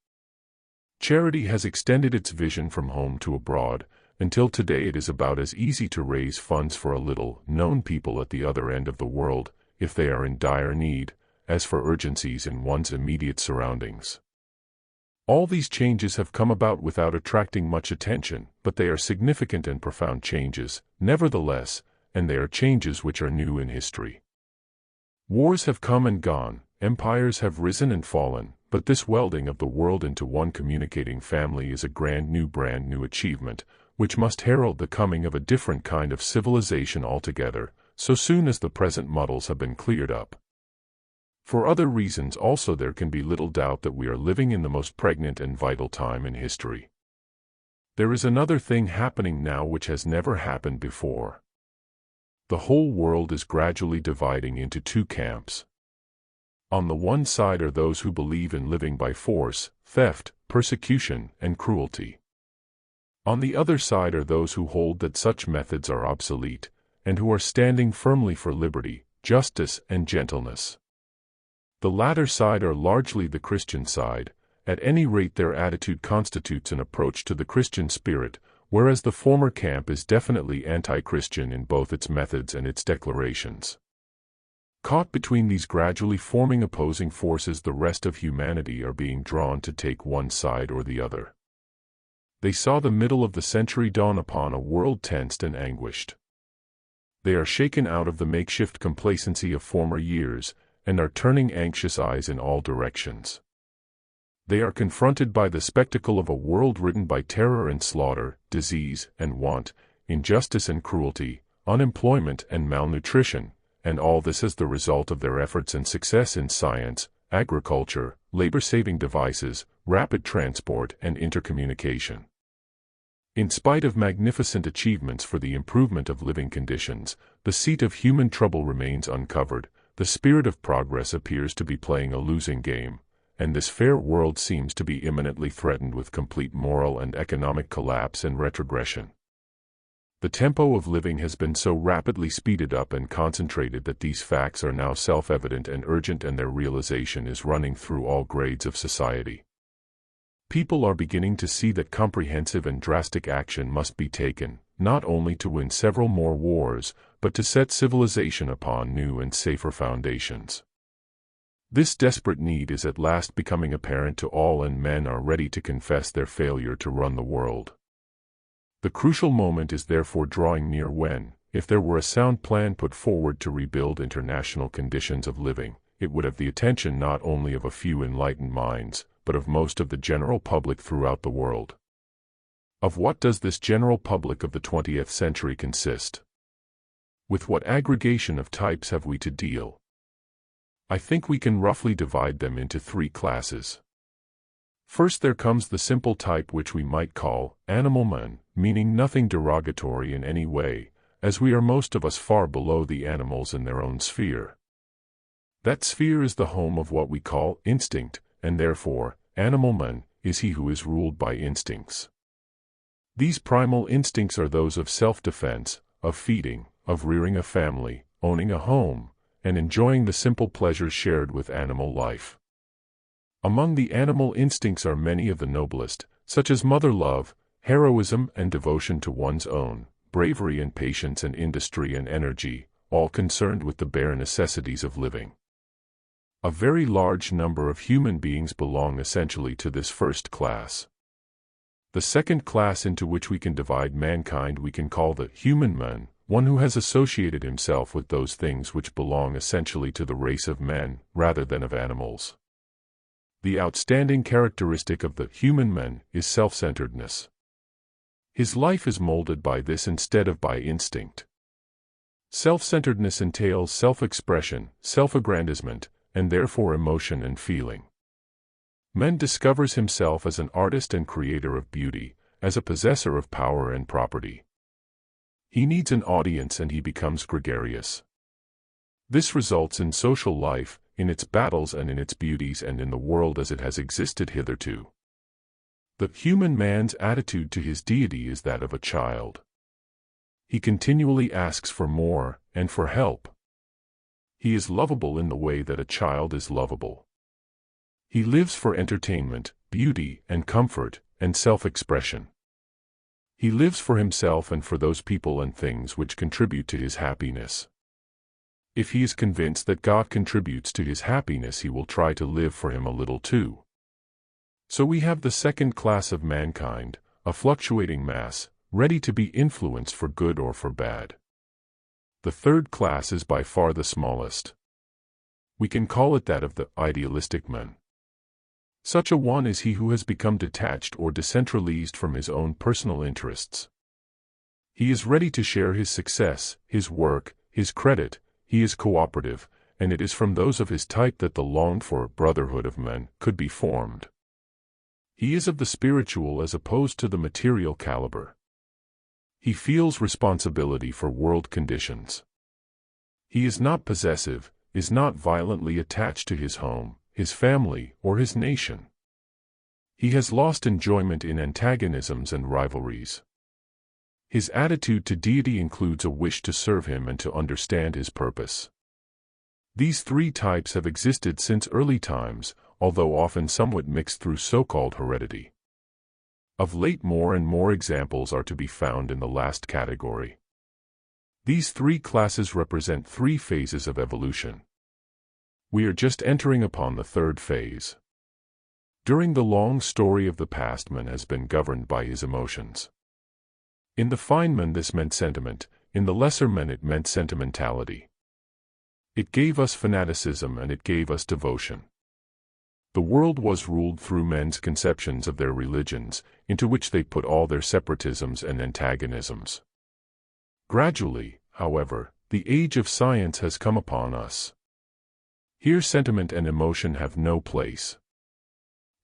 Charity has extended its vision from home to abroad, until today it is about as easy to raise funds for a little-known people at the other end of the world, if they are in dire need, as for urgencies in one's immediate surroundings. All these changes have come about without attracting much attention, but they are significant and profound changes, nevertheless, and they are changes which are new in history. Wars have come and gone, empires have risen and fallen, but this welding of the world into one communicating family is a brand new achievement, which must herald the coming of a different kind of civilization altogether, so soon as the present muddles have been cleared up. For other reasons also there can be little doubt that we are living in the most pregnant and vital time in history. There is another thing happening now which has never happened before. The whole world is gradually dividing into two camps. On the one side are those who believe in living by force, theft, persecution, and cruelty. On the other side are those who hold that such methods are obsolete, and who are standing firmly for liberty, justice, and gentleness. The latter side are largely the Christian side, At any rate, their attitude constitutes an approach to the Christian spirit, whereas the former camp is definitely anti-Christian in both its methods and its declarations. Caught between these gradually forming opposing forces, the rest of humanity are being drawn to take one side or the other. They saw the middle of the century dawn upon a world tensed and anguished. They are shaken out of the makeshift complacency of former years, and are turning anxious eyes in all directions. They are confronted by the spectacle of a world ridden by terror and slaughter, disease and want, injustice and cruelty, unemployment and malnutrition, and all this as the result of their efforts and success in science, agriculture, labor-saving devices, rapid transport, and intercommunication. In spite of magnificent achievements for the improvement of living conditions, the seat of human trouble remains uncovered, the spirit of progress appears to be playing a losing game, and this fair world seems to be imminently threatened with complete moral and economic collapse and retrogression. The tempo of living has been so rapidly speeded up and concentrated that these facts are now self-evident and urgent, and their realization is running through all grades of society. People are beginning to see that comprehensive and drastic action must be taken, not only to win several more wars, but to set civilization upon new and safer foundations. This desperate need is at last becoming apparent to all, and men are ready to confess their failure to run the world. The crucial moment is therefore drawing near when, if there were a sound plan put forward to rebuild international conditions of living, it would have the attention not only of a few enlightened minds, but of most of the general public throughout the world. Of what does this general public of the 20th century consist? With what aggregation of types have we to deal? I think we can roughly divide them into three classes. First, there comes the simple type which we might call animal man, meaning nothing derogatory in any way, as we are most of us far below the animals in their own sphere. That sphere is the home of what we call instinct, and therefore, animal man is he who is ruled by instincts. These primal instincts are those of self-defense, of feeding, of rearing a family, owning a home, and enjoying the simple pleasures shared with animal life. Among the animal instincts are many of the noblest, such as mother love, heroism and devotion to one's own, bravery and patience and industry and energy, all concerned with the bare necessities of living. A very large number of human beings belong essentially to this first class. The second class into which we can divide mankind we can call the human man, one who has associated himself with those things which belong essentially to the race of men, rather than of animals. The outstanding characteristic of the human man is self-centeredness. His life is molded by this instead of by instinct. Self-centeredness entails self-expression, self-aggrandizement, and therefore emotion and feeling. Man discovers himself as an artist and creator of beauty, as a possessor of power and property. He needs an audience and he becomes gregarious. This results in social life, in its battles and in its beauties, and in the world as it has existed hitherto. The human man's attitude to his deity is that of a child. He continually asks for more, and for help. He is lovable in the way that a child is lovable. He lives for entertainment, beauty, and comfort, and self-expression. He lives for himself and for those people and things which contribute to his happiness. If he is convinced that God contributes to his happiness, he will try to live for him a little too. So we have the second class of mankind, a fluctuating mass, ready to be influenced for good or for bad. The third class is by far the smallest. We can call it that of the idealistic man. Such a one is he who has become detached or decentralized from his own personal interests. He is ready to share his success, his work, his credit. He is cooperative, and it is from those of his type that the longed-for brotherhood of men could be formed. He is of the spiritual as opposed to the material caliber. He feels responsibility for world conditions. He is not possessive, is not violently attached to his home, his family, or his nation. He has lost enjoyment in antagonisms and rivalries. His attitude to deity includes a wish to serve him and to understand his purpose. These three types have existed since early times, although often somewhat mixed through so-called heredity. Of late, more and more examples are to be found in the last category. These three classes represent three phases of evolution. We are just entering upon the third phase. During the long story of the past, man has been governed by his emotions. In the fine man, this meant sentiment. In the lesser man, it meant sentimentality. It gave us fanaticism and it gave us devotion. The world was ruled through men's conceptions of their religions, into which they put all their separatisms and antagonisms. Gradually, however, the age of science has come upon us. Here sentiment and emotion have no place.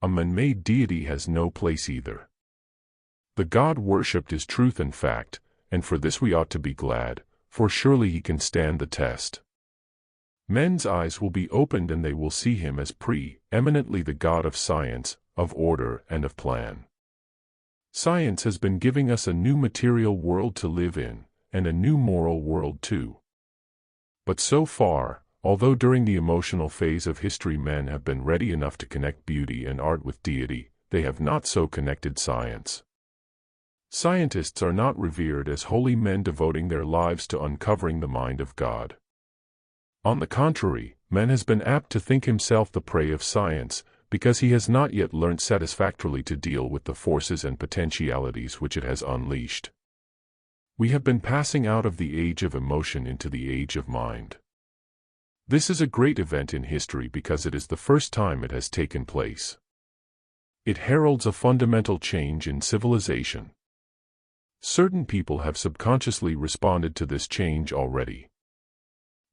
A man-made deity has no place either. The God worshipped is truth and fact, and for this we ought to be glad, for surely he can stand the test. Men's eyes will be opened and they will see him as pre-eminently the God of science, of order, and of plan. Science has been giving us a new material world to live in, and a new moral world too. But so far, although during the emotional phase of history men have been ready enough to connect beauty and art with deity, they have not so connected science. Scientists are not revered as holy men devoting their lives to uncovering the mind of God. On the contrary, man has been apt to think himself the prey of science, because he has not yet learnt satisfactorily to deal with the forces and potentialities which it has unleashed. We have been passing out of the age of emotion into the age of mind. This is a great event in history because it is the first time it has taken place. It heralds a fundamental change in civilization. Certain people have subconsciously responded to this change already.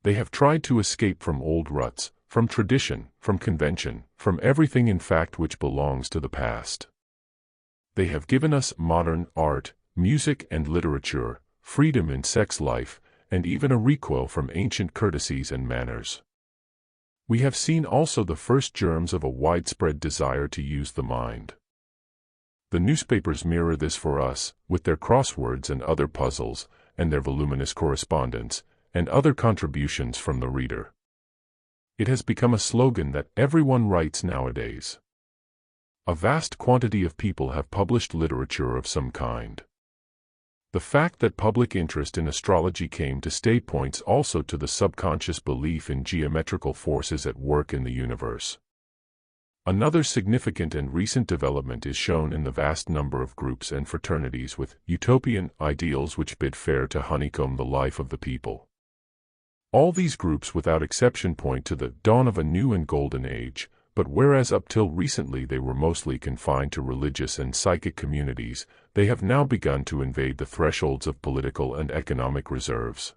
They have tried to escape from old ruts, from tradition, from convention, from everything in fact which belongs to the past. They have given us modern art, music and literature, freedom in sex life, and even a recoil from ancient courtesies and manners. We have seen also the first germs of a widespread desire to use the mind. The newspapers mirror this for us, with their crosswords and other puzzles, and their voluminous correspondence, and other contributions from the reader. It has become a slogan that everyone writes nowadays. A vast quantity of people have published literature of some kind. The fact that public interest in astrology came to stay points also to the subconscious belief in geometrical forces at work in the universe. Another significant and recent development is shown in the vast number of groups and fraternities with utopian ideals which bid fair to honeycomb the life of the people. All these groups without exception point to the dawn of a new and golden age, but whereas up till recently they were mostly confined to religious and psychic communities, they have now begun to invade the thresholds of political and economic reserves.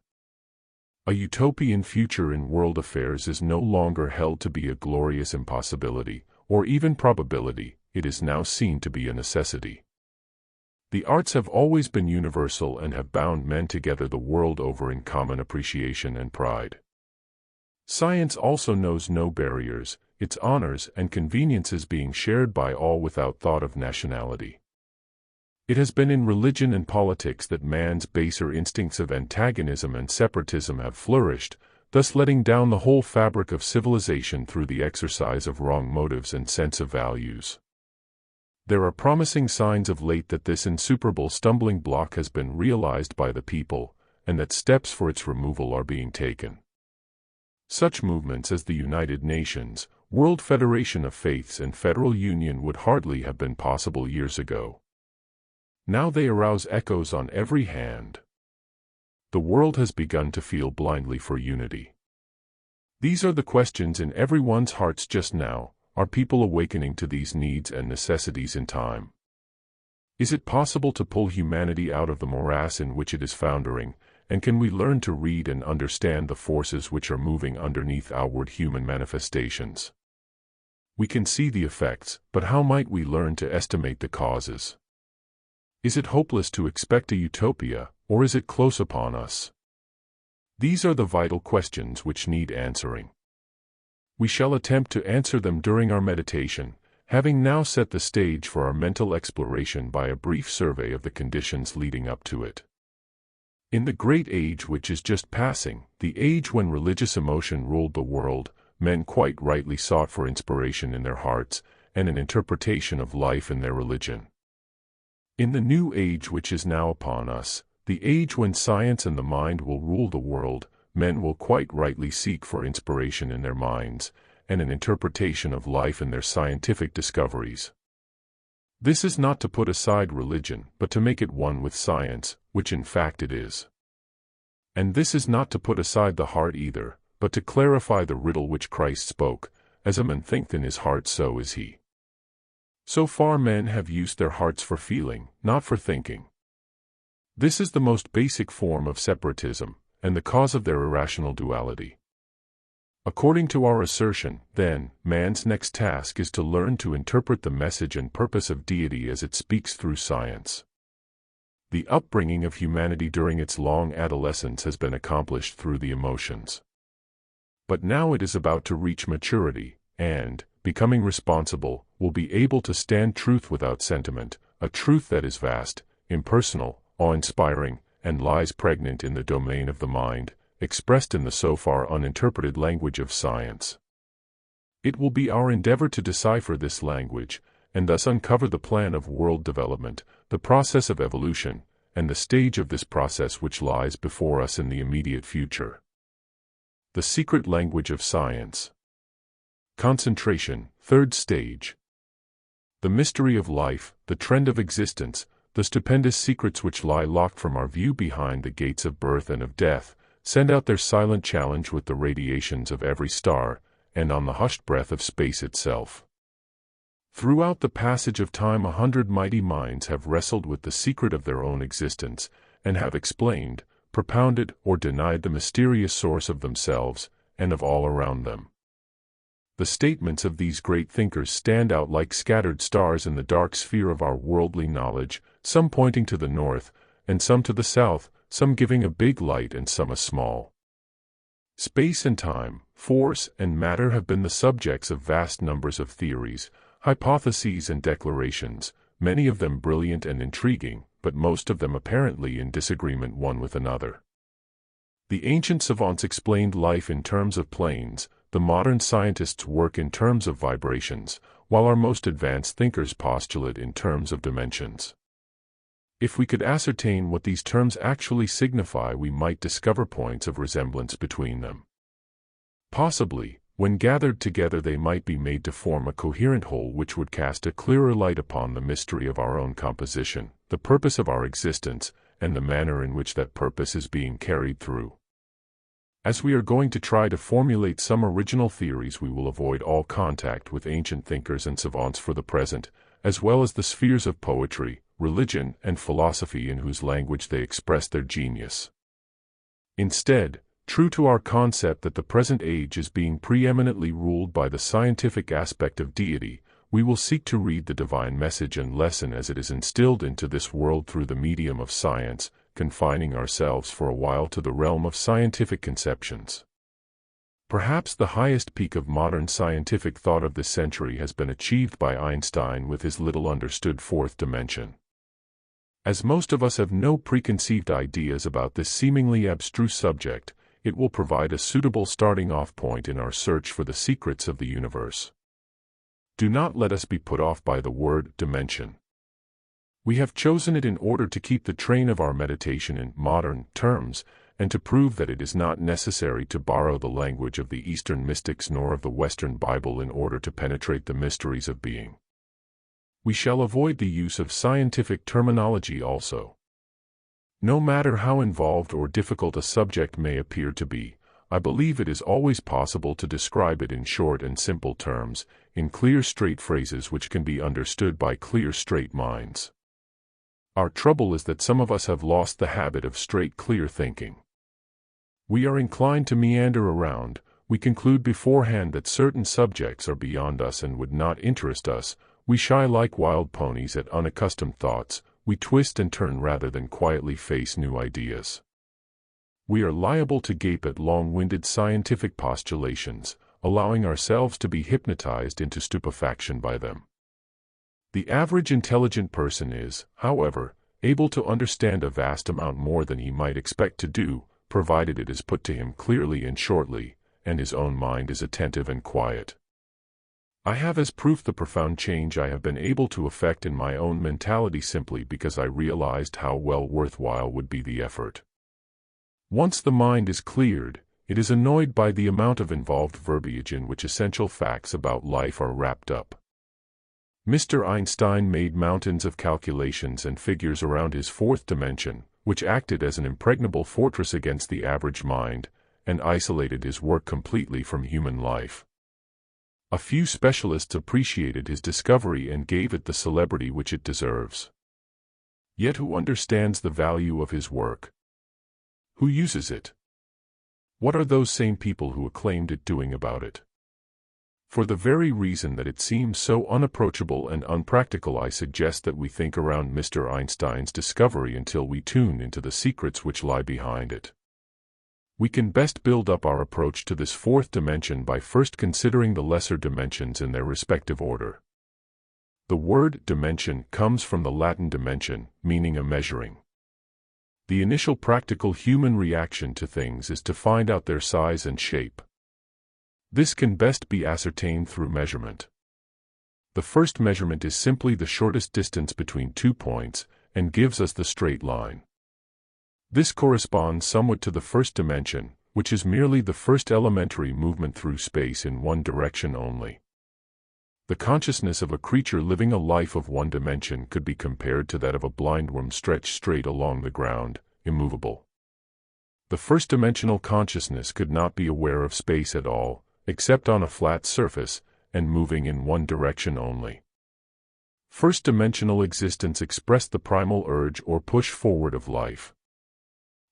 A utopian future in world affairs is no longer held to be a glorious impossibility, or even probability, it is now seen to be a necessity. The arts have always been universal and have bound men together the world over in common appreciation and pride. Science also knows no barriers, its honors and conveniences being shared by all without thought of nationality. It has been in religion and politics that man's baser instincts of antagonism and separatism have flourished, thus letting down the whole fabric of civilization through the exercise of wrong motives and sense of values. There are promising signs of late that this insuperable stumbling block has been realized by the people, and that steps for its removal are being taken. Such movements as the United Nations, World Federation of Faiths and Federal Union would hardly have been possible years ago. Now they arouse echoes on every hand. The world has begun to feel blindly for unity. These are the questions in everyone's hearts just now. Are people awakening to these needs and necessities in time? Is it possible to pull humanity out of the morass in which it is foundering, and can we learn to read and understand the forces which are moving underneath outward human manifestations? We can see the effects, but how might we learn to estimate the causes? Is it hopeless to expect a utopia, or is it close upon us? These are the vital questions which need answering. We shall attempt to answer them during our meditation, having now set the stage for our mental exploration by a brief survey of the conditions leading up to it. In the great age which is just passing, the age when religious emotion ruled the world, men quite rightly sought for inspiration in their hearts, and an interpretation of life in their religion. In the new age which is now upon us, the age when science and the mind will rule the world, men will quite rightly seek for inspiration in their minds, and an interpretation of life in their scientific discoveries. This is not to put aside religion, but to make it one with science, which in fact it is. And this is not to put aside the heart either, but to clarify the riddle which Christ spoke, as a man thinketh in his heart so is he. So far men have used their hearts for feeling, not for thinking. This is the most basic form of separatism, and the cause of their irrational duality. According to our assertion, then, man's next task is to learn to interpret the message and purpose of deity as it speaks through science. The upbringing of humanity during its long adolescence has been accomplished through the emotions. But now it is about to reach maturity, and, becoming responsible, will be able to stand truth without sentiment, a truth that is vast, impersonal, awe-inspiring, and lies pregnant in the domain of the mind, expressed in the so far uninterpreted language of science. It will be our endeavor to decipher this language, and thus uncover the plan of world development, the process of evolution, and the stage of this process which lies before us in the immediate future. The secret language of science. Concentration, third stage. The mystery of life, the trend of existence, the stupendous secrets which lie locked from our view behind the gates of birth and of death, send out their silent challenge with the radiations of every star, and on the hushed breath of space itself. Throughout the passage of time 100 mighty minds have wrestled with the secret of their own existence, and have explained, propounded, or denied the mysterious source of themselves, and of all around them. The statements of these great thinkers stand out like scattered stars in the dark sphere of our worldly knowledge, some pointing to the north, and some to the south, some giving a big light and some a small. Space and time, force and matter have been the subjects of vast numbers of theories, hypotheses and declarations, many of them brilliant and intriguing, but most of them apparently in disagreement one with another. The ancient savants explained life in terms of planes, the modern scientists work in terms of vibrations, while our most advanced thinkers postulate in terms of dimensions. If we could ascertain what these terms actually signify, we might discover points of resemblance between them. Possibly, when gathered together they might be made to form a coherent whole which would cast a clearer light upon the mystery of our own composition, the purpose of our existence, and the manner in which that purpose is being carried through. As we are going to try to formulate some original theories, we will avoid all contact with ancient thinkers and savants for the present, as well as the spheres of poetry, religion, and philosophy in whose language they express their genius. Instead, true to our concept that the present age is being preeminently ruled by the scientific aspect of deity, we will seek to read the divine message and lesson as it is instilled into this world through the medium of science, confining ourselves for a while to the realm of scientific conceptions. Perhaps the highest peak of modern scientific thought of this century has been achieved by Einstein with his little understood fourth dimension. As most of us have no preconceived ideas about this seemingly abstruse subject, it will provide a suitable starting-off point in our search for the secrets of the universe. Do not let us be put off by the word dimension. We have chosen it in order to keep the train of our meditation in modern terms, and to prove that it is not necessary to borrow the language of the Eastern mystics nor of the Western Bible in order to penetrate the mysteries of being. We shall avoid the use of scientific terminology also. No matter how involved or difficult a subject may appear to be, I believe it is always possible to describe it in short and simple terms, in clear straight phrases which can be understood by clear straight minds. Our trouble is that some of us have lost the habit of straight clear thinking. We are inclined to meander around, we conclude beforehand that certain subjects are beyond us and would not interest us, we shy like wild ponies at unaccustomed thoughts, we twist and turn rather than quietly face new ideas. We are liable to gape at long-winded scientific postulations, allowing ourselves to be hypnotized into stupefaction by them. The average intelligent person is, however, able to understand a vast amount more than he might expect to do, provided it is put to him clearly and shortly, and his own mind is attentive and quiet. I have as proof the profound change I have been able to effect in my own mentality simply because I realized how well worthwhile would be the effort. Once the mind is cleared, it is annoyed by the amount of involved verbiage in which essential facts about life are wrapped up. Mr. Einstein made mountains of calculations and figures around his fourth dimension, which acted as an impregnable fortress against the average mind, and isolated his work completely from human life. A few specialists appreciated his discovery and gave it the celebrity which it deserves. Yet who understands the value of his work? Who uses it? What are those same people who acclaimed it doing about it? For the very reason that it seems so unapproachable and unpractical, I suggest that we think around Mr. Einstein's discovery until we tune into the secrets which lie behind it. We can best build up our approach to this fourth dimension by first considering the lesser dimensions in their respective order. The word dimension comes from the Latin dimension, meaning a measuring. The initial practical human reaction to things is to find out their size and shape. This can best be ascertained through measurement. The first measurement is simply the shortest distance between 2 points, and gives us the straight line. This corresponds somewhat to the first dimension, which is merely the first elementary movement through space in one direction only. The consciousness of a creature living a life of one dimension could be compared to that of a blindworm stretched straight along the ground, immovable. The first-dimensional consciousness could not be aware of space at all, except on a flat surface, and moving in one direction only. First-dimensional existence expressed the primal urge or push forward of life.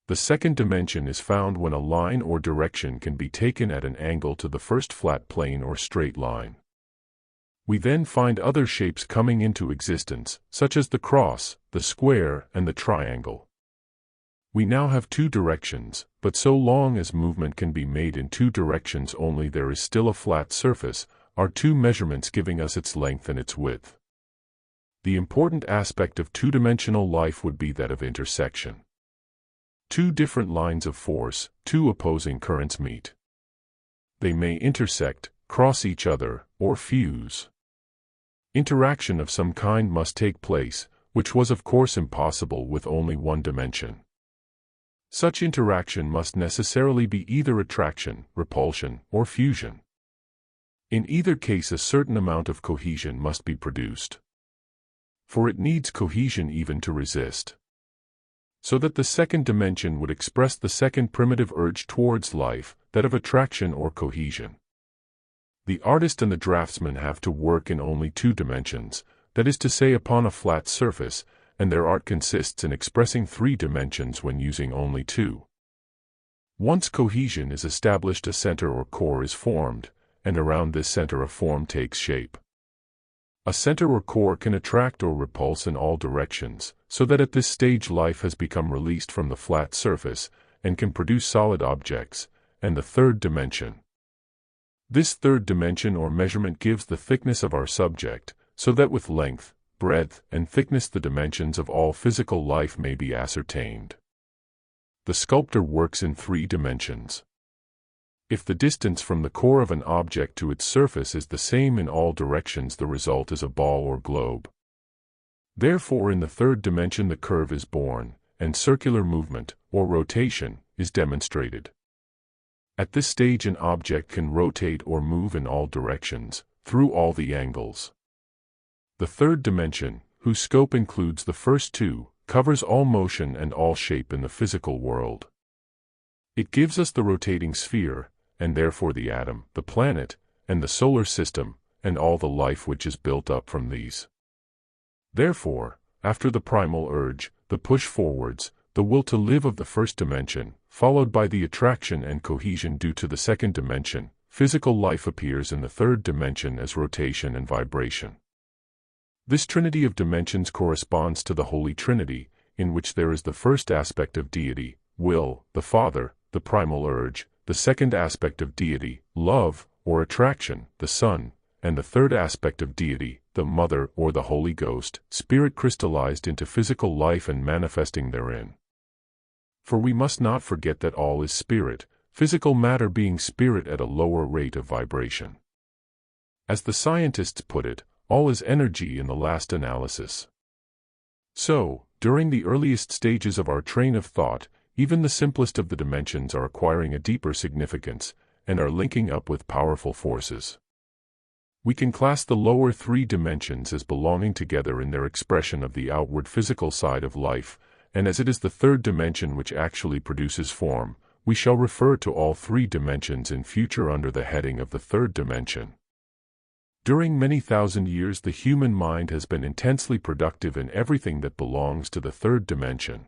The second dimension is found when a line or direction can be taken at an angle to the first flat plane or straight line. We then find other shapes coming into existence, such as the cross, the square, and the triangle. We now have 2 directions, but so long as movement can be made in 2 directions only, there is still a flat surface, our 2 measurements giving us its length and its width. The important aspect of 2-dimensional life would be that of intersection. 2 different lines of force, 2 opposing currents meet. They may intersect, cross each other, or fuse. Interaction of some kind must take place, which was of course impossible with only 1 dimension. Such interaction must necessarily be either attraction, repulsion, or fusion. In either case, a certain amount of cohesion must be produced. For it needs cohesion even to resist. So that the second dimension would express the second primitive urge towards life, that of attraction or cohesion. The artist and the draftsman have to work in only 2 dimensions, that is to say upon a flat surface, and their art consists in expressing 3 dimensions when using only 2. Once cohesion is established, a center or core is formed, and around this center a form takes shape. A center or core can attract or repulse in all directions, so that at this stage life has become released from the flat surface, and can produce solid objects, and the third dimension. This third dimension or measurement gives the thickness of our subject, so that with length, breadth, and thickness the dimensions of all physical life may be ascertained. The sculptor works in 3 dimensions. If the distance from the core of an object to its surface is the same in all directions, the result is a ball or globe. Therefore, in the third dimension the curve is born, and circular movement, or rotation, is demonstrated. At this stage an object can rotate or move in all directions, through all the angles. The third dimension, whose scope includes the first 2, covers all motion and all shape in the physical world. It gives us the rotating sphere, and therefore the atom, the planet, and the solar system, and all the life which is built up from these. Therefore, after the primal urge, the push forwards, the will to live of the first dimension, followed by the attraction and cohesion due to the second dimension, physical life appears in the third dimension as rotation and vibration. This trinity of dimensions corresponds to the Holy Trinity, in which there is the first aspect of deity, will, the Father, the primal urge, the second aspect of deity, love, or attraction, the Son, and the third aspect of deity, the Mother or the Holy Ghost, Spirit crystallized into physical life and manifesting therein. For we must not forget that all is spirit, physical matter being spirit at a lower rate of vibration. As the scientists put it, all is energy in the last analysis. So, during the earliest stages of our train of thought, even the simplest of the dimensions are acquiring a deeper significance, and are linking up with powerful forces. We can class the lower three dimensions as belonging together in their expression of the outward physical side of life, and as it is the third dimension which actually produces form, we shall refer to all three dimensions in future under the heading of the third dimension. During many thousand years the human mind has been intensely productive in everything that belongs to the third dimension.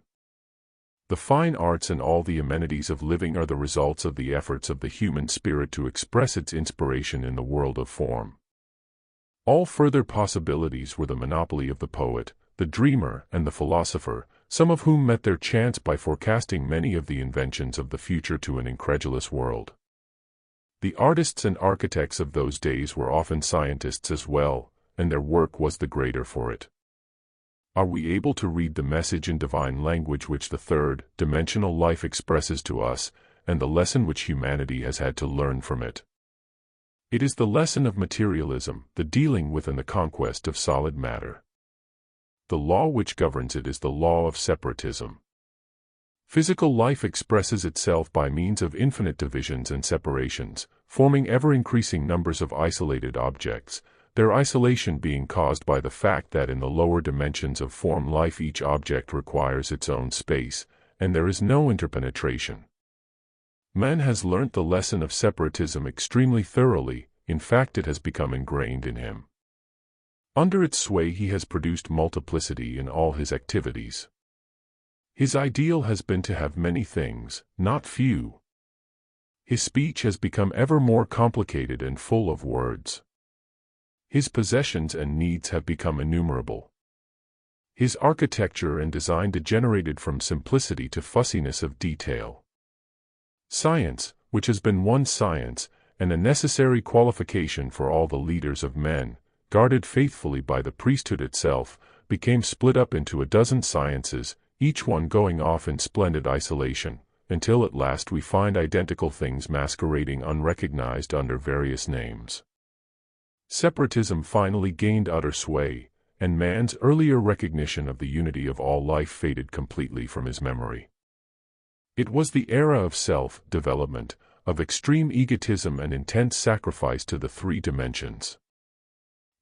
The fine arts and all the amenities of living are the results of the efforts of the human spirit to express its inspiration in the world of form. All further possibilities were the monopoly of the poet, the dreamer, and the philosopher, some of whom met their chance by forecasting many of the inventions of the future to an incredulous world. The artists and architects of those days were often scientists as well, and their work was the greater for it. Are we able to read the message in divine language which the third-dimensional life expresses to us, and the lesson which humanity has had to learn from it? It is the lesson of materialism, the dealing with and the conquest of solid matter. The law which governs it is the law of separatism. Physical life expresses itself by means of infinite divisions and separations, forming ever-increasing numbers of isolated objects, their isolation being caused by the fact that in the lower dimensions of form life each object requires its own space, and there is no interpenetration. Man has learnt the lesson of separatism extremely thoroughly, in fact it has become ingrained in him. Under its sway he has produced multiplicity in all his activities. His ideal has been to have many things, not few. His speech has become ever more complicated and full of words. His possessions and needs have become innumerable. His architecture and design degenerated from simplicity to fussiness of detail. Science, which has been one science, and a necessary qualification for all the leaders of men, guarded faithfully by the priesthood itself, became split up into a dozen sciences, each one going off in splendid isolation, until at last we find identical things masquerading unrecognized under various names. Separatism finally gained utter sway, and man's earlier recognition of the unity of all life faded completely from his memory. It was the era of self-development, of extreme egotism and intense sacrifice to the three dimensions.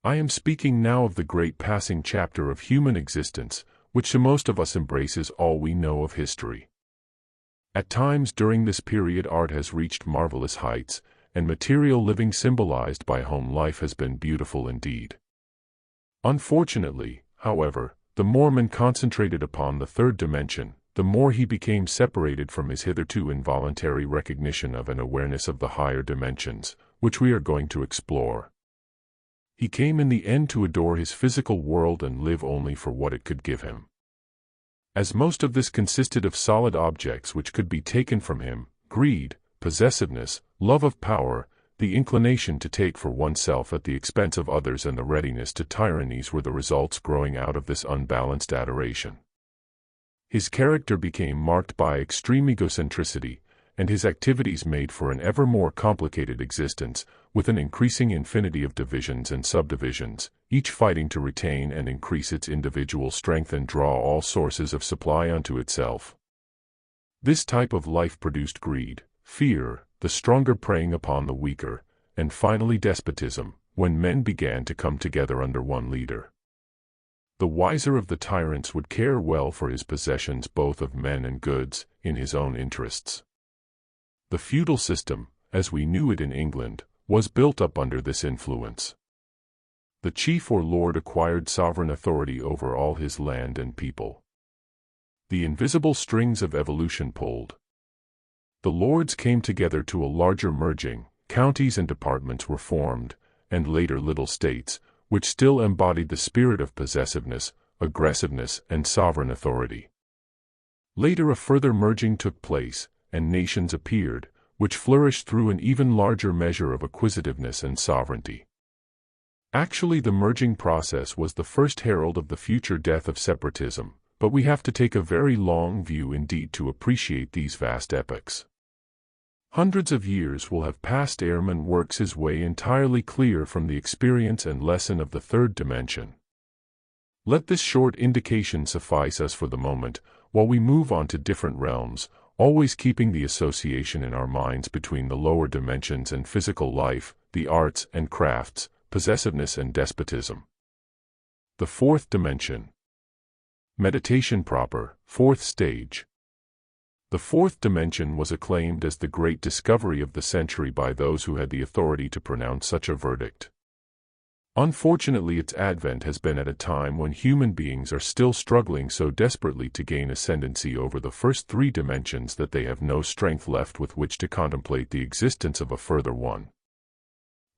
I am speaking now of the great passing chapter of human existence, which to most of us embraces all we know of history. At times during this period art has reached marvelous heights, and material living symbolized by home life has been beautiful indeed. Unfortunately, however, the more man concentrated upon the third dimension, the more he became separated from his hitherto involuntary recognition of and awareness of the higher dimensions, which we are going to explore. He came in the end to adore his physical world and live only for what it could give him. As most of this consisted of solid objects which could be taken from him, greed, possessiveness, love of power, the inclination to take for oneself at the expense of others and the readiness to tyrannies were the results growing out of this unbalanced adoration. His character became marked by extreme egocentricity, and his activities made for an ever more complicated existence, with an increasing infinity of divisions and subdivisions, each fighting to retain and increase its individual strength and draw all sources of supply unto itself. This type of life produced greed, fear, the stronger preying upon the weaker, and finally despotism, when men began to come together under one leader. The wiser of the tyrants would care well for his possessions both of men and goods, in his own interests. The feudal system, as we knew it in England, was built up under this influence. The chief or lord acquired sovereign authority over all his land and people. The invisible strings of evolution pulled. The lords came together to a larger merging, counties and departments were formed, and later little states, which still embodied the spirit of possessiveness, aggressiveness, and sovereign authority. Later a further merging took place, and nations appeared, which flourished through an even larger measure of acquisitiveness and sovereignty. Actually, the merging process was the first herald of the future death of separatism, but we have to take a very long view indeed to appreciate these vast epochs. Hundreds of years will have passed ere man works his way entirely clear from the experience and lesson of the third dimension. Let this short indication suffice us for the moment, while we move on to different realms, always keeping the association in our minds between the lower dimensions and physical life, the arts and crafts, possessiveness and despotism. The fourth dimension. Meditation proper, fourth stage. The fourth dimension was acclaimed as the great discovery of the century by those who had the authority to pronounce such a verdict. Unfortunately, its advent has been at a time when human beings are still struggling so desperately to gain ascendancy over the first three dimensions that they have no strength left with which to contemplate the existence of a further one.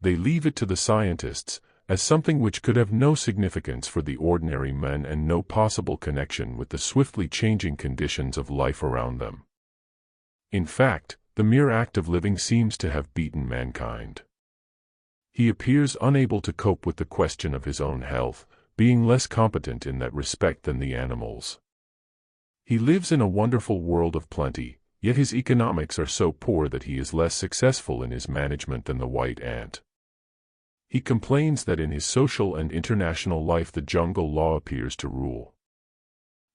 They leave it to the scientists, as something which could have no significance for the ordinary men and no possible connection with the swiftly changing conditions of life around them. In fact, the mere act of living seems to have beaten mankind. He appears unable to cope with the question of his own health, being less competent in that respect than the animals. He lives in a wonderful world of plenty, yet his economics are so poor that he is less successful in his management than the white ant. He complains that in his social and international life the jungle law appears to rule.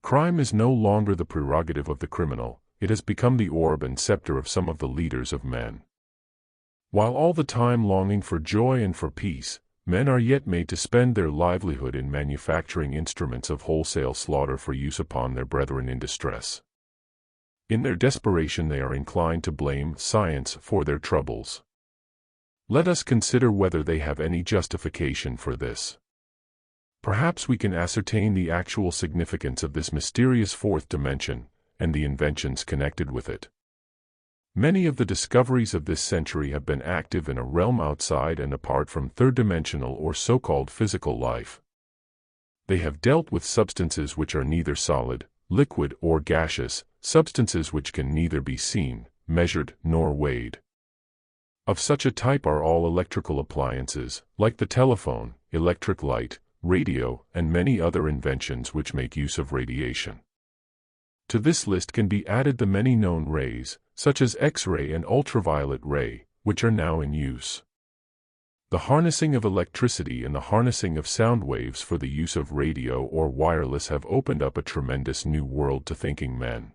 Crime is no longer the prerogative of the criminal, it has become the orb and scepter of some of the leaders of men. While all the time longing for joy and for peace, men are yet made to spend their livelihood in manufacturing instruments of wholesale slaughter for use upon their brethren in distress. In their desperation they are inclined to blame science for their troubles. Let us consider whether they have any justification for this. Perhaps we can ascertain the actual significance of this mysterious fourth dimension, and the inventions connected with it. Many of the discoveries of this century have been active in a realm outside and apart from third-dimensional or so-called physical life. They have dealt with substances which are neither solid, liquid, or gaseous, substances which can neither be seen, measured, nor weighed. Of such a type are all electrical appliances, like the telephone, electric light, radio, and many other inventions which make use of radiation. To this list can be added the many known rays, such as X-ray and ultraviolet ray, which are now in use. The harnessing of electricity and the harnessing of sound waves for the use of radio or wireless have opened up a tremendous new world to thinking men.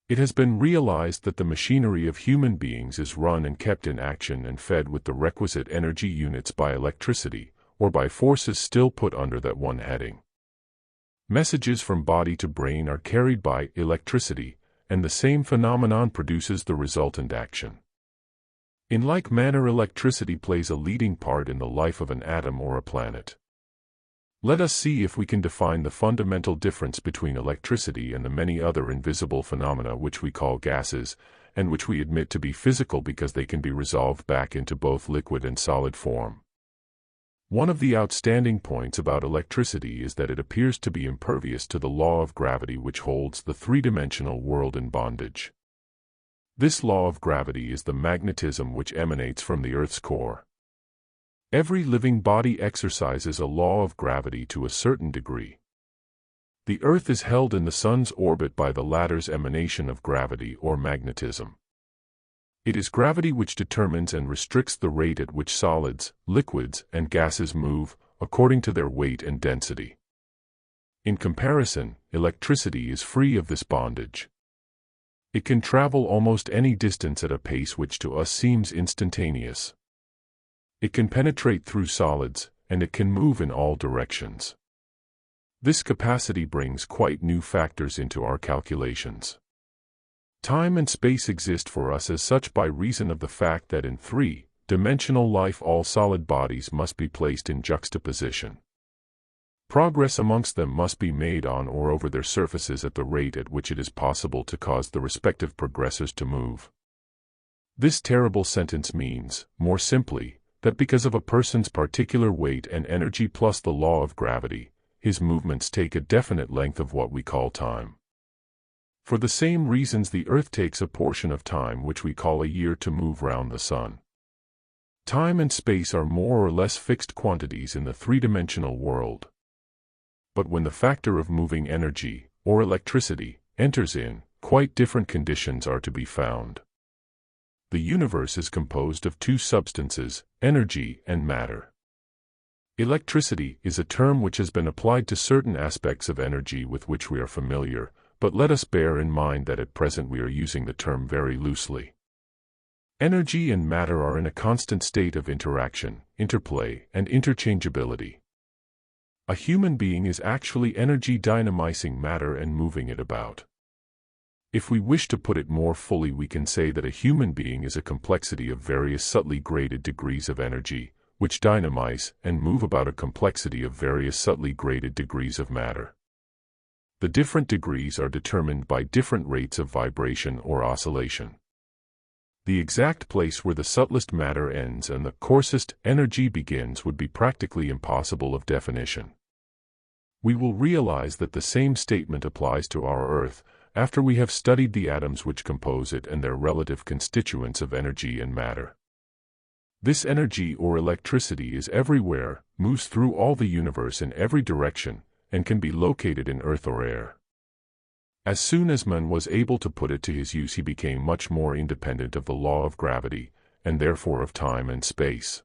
It has been realized that the machinery of human beings is run and kept in action and fed with the requisite energy units by electricity, or by forces still put under that one heading. Messages from body to brain are carried by electricity, and the same phenomenon produces the resultant action. In like manner, electricity plays a leading part in the life of an atom or a planet. Let us see if we can define the fundamental difference between electricity and the many other invisible phenomena which we call gases, and which we admit to be physical because they can be resolved back into both liquid and solid form. One of the outstanding points about electricity is that it appears to be impervious to the law of gravity which holds the three-dimensional world in bondage. This law of gravity is the magnetism which emanates from the Earth's core. Every living body exercises a law of gravity to a certain degree. The Earth is held in the Sun's orbit by the latter's emanation of gravity or magnetism. It is gravity which determines and restricts the rate at which solids, liquids, and gases move, according to their weight and density. In comparison, electricity is free of this bondage. It can travel almost any distance at a pace which to us seems instantaneous. It can penetrate through solids, and it can move in all directions. This capacity brings quite new factors into our calculations. Time and space exist for us as such by reason of the fact that in three-dimensional life all solid bodies must be placed in juxtaposition. Progress amongst them must be made on or over their surfaces at the rate at which it is possible to cause the respective progressors to move. This terrible sentence means, more simply, that because of a person's particular weight and energy plus the law of gravity, his movements take a definite length of what we call time. For the same reasons the Earth takes a portion of time which we call a year to move round the Sun. Time and space are more or less fixed quantities in the three-dimensional world. But when the factor of moving energy, or electricity, enters in, quite different conditions are to be found. The universe is composed of two substances, energy and matter. Electricity is a term which has been applied to certain aspects of energy with which we are familiar, but let us bear in mind that at present we are using the term very loosely. Energy and matter are in a constant state of interaction, interplay, and interchangeability. A human being is actually energy dynamizing matter and moving it about. If we wish to put it more fully, we can say that a human being is a complexity of various subtly graded degrees of energy, which dynamize and move about a complexity of various subtly graded degrees of matter. The different degrees are determined by different rates of vibration or oscillation. The exact place where the subtlest matter ends and the coarsest energy begins would be practically impossible of definition. We will realize that the same statement applies to our Earth after we have studied the atoms which compose it and their relative constituents of energy and matter. This energy or electricity is everywhere, moves through all the universe in every direction, and can be located in earth or air. As soon as man was able to put it to his use, he became much more independent of the law of gravity, and therefore of time and space.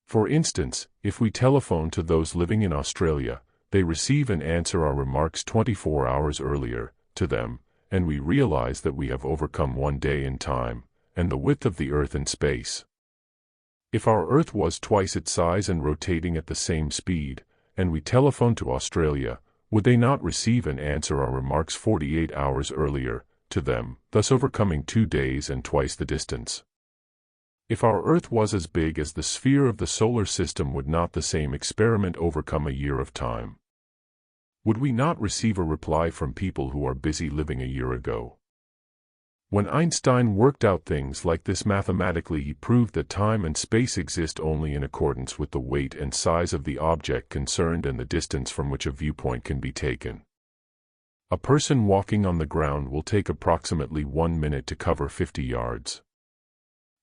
For instance, if we telephone to those living in Australia, they receive and answer our remarks 24 hours earlier, to them, and we realize that we have overcome 1 day in time, and the width of the earth in space. If our Earth was twice its size and rotating at the same speed, and we telephoned to Australia, would they not receive and answer our remarks 48 hours earlier, to them, thus overcoming 2 days and twice the distance? If our Earth was as big as the sphere of the solar system, would not the same experiment overcome a year of time? Would we not receive a reply from people who are busy living a year ago? When Einstein worked out things like this mathematically, he proved that time and space exist only in accordance with the weight and size of the object concerned and the distance from which a viewpoint can be taken. A person walking on the ground will take approximately 1 minute to cover 50 yards.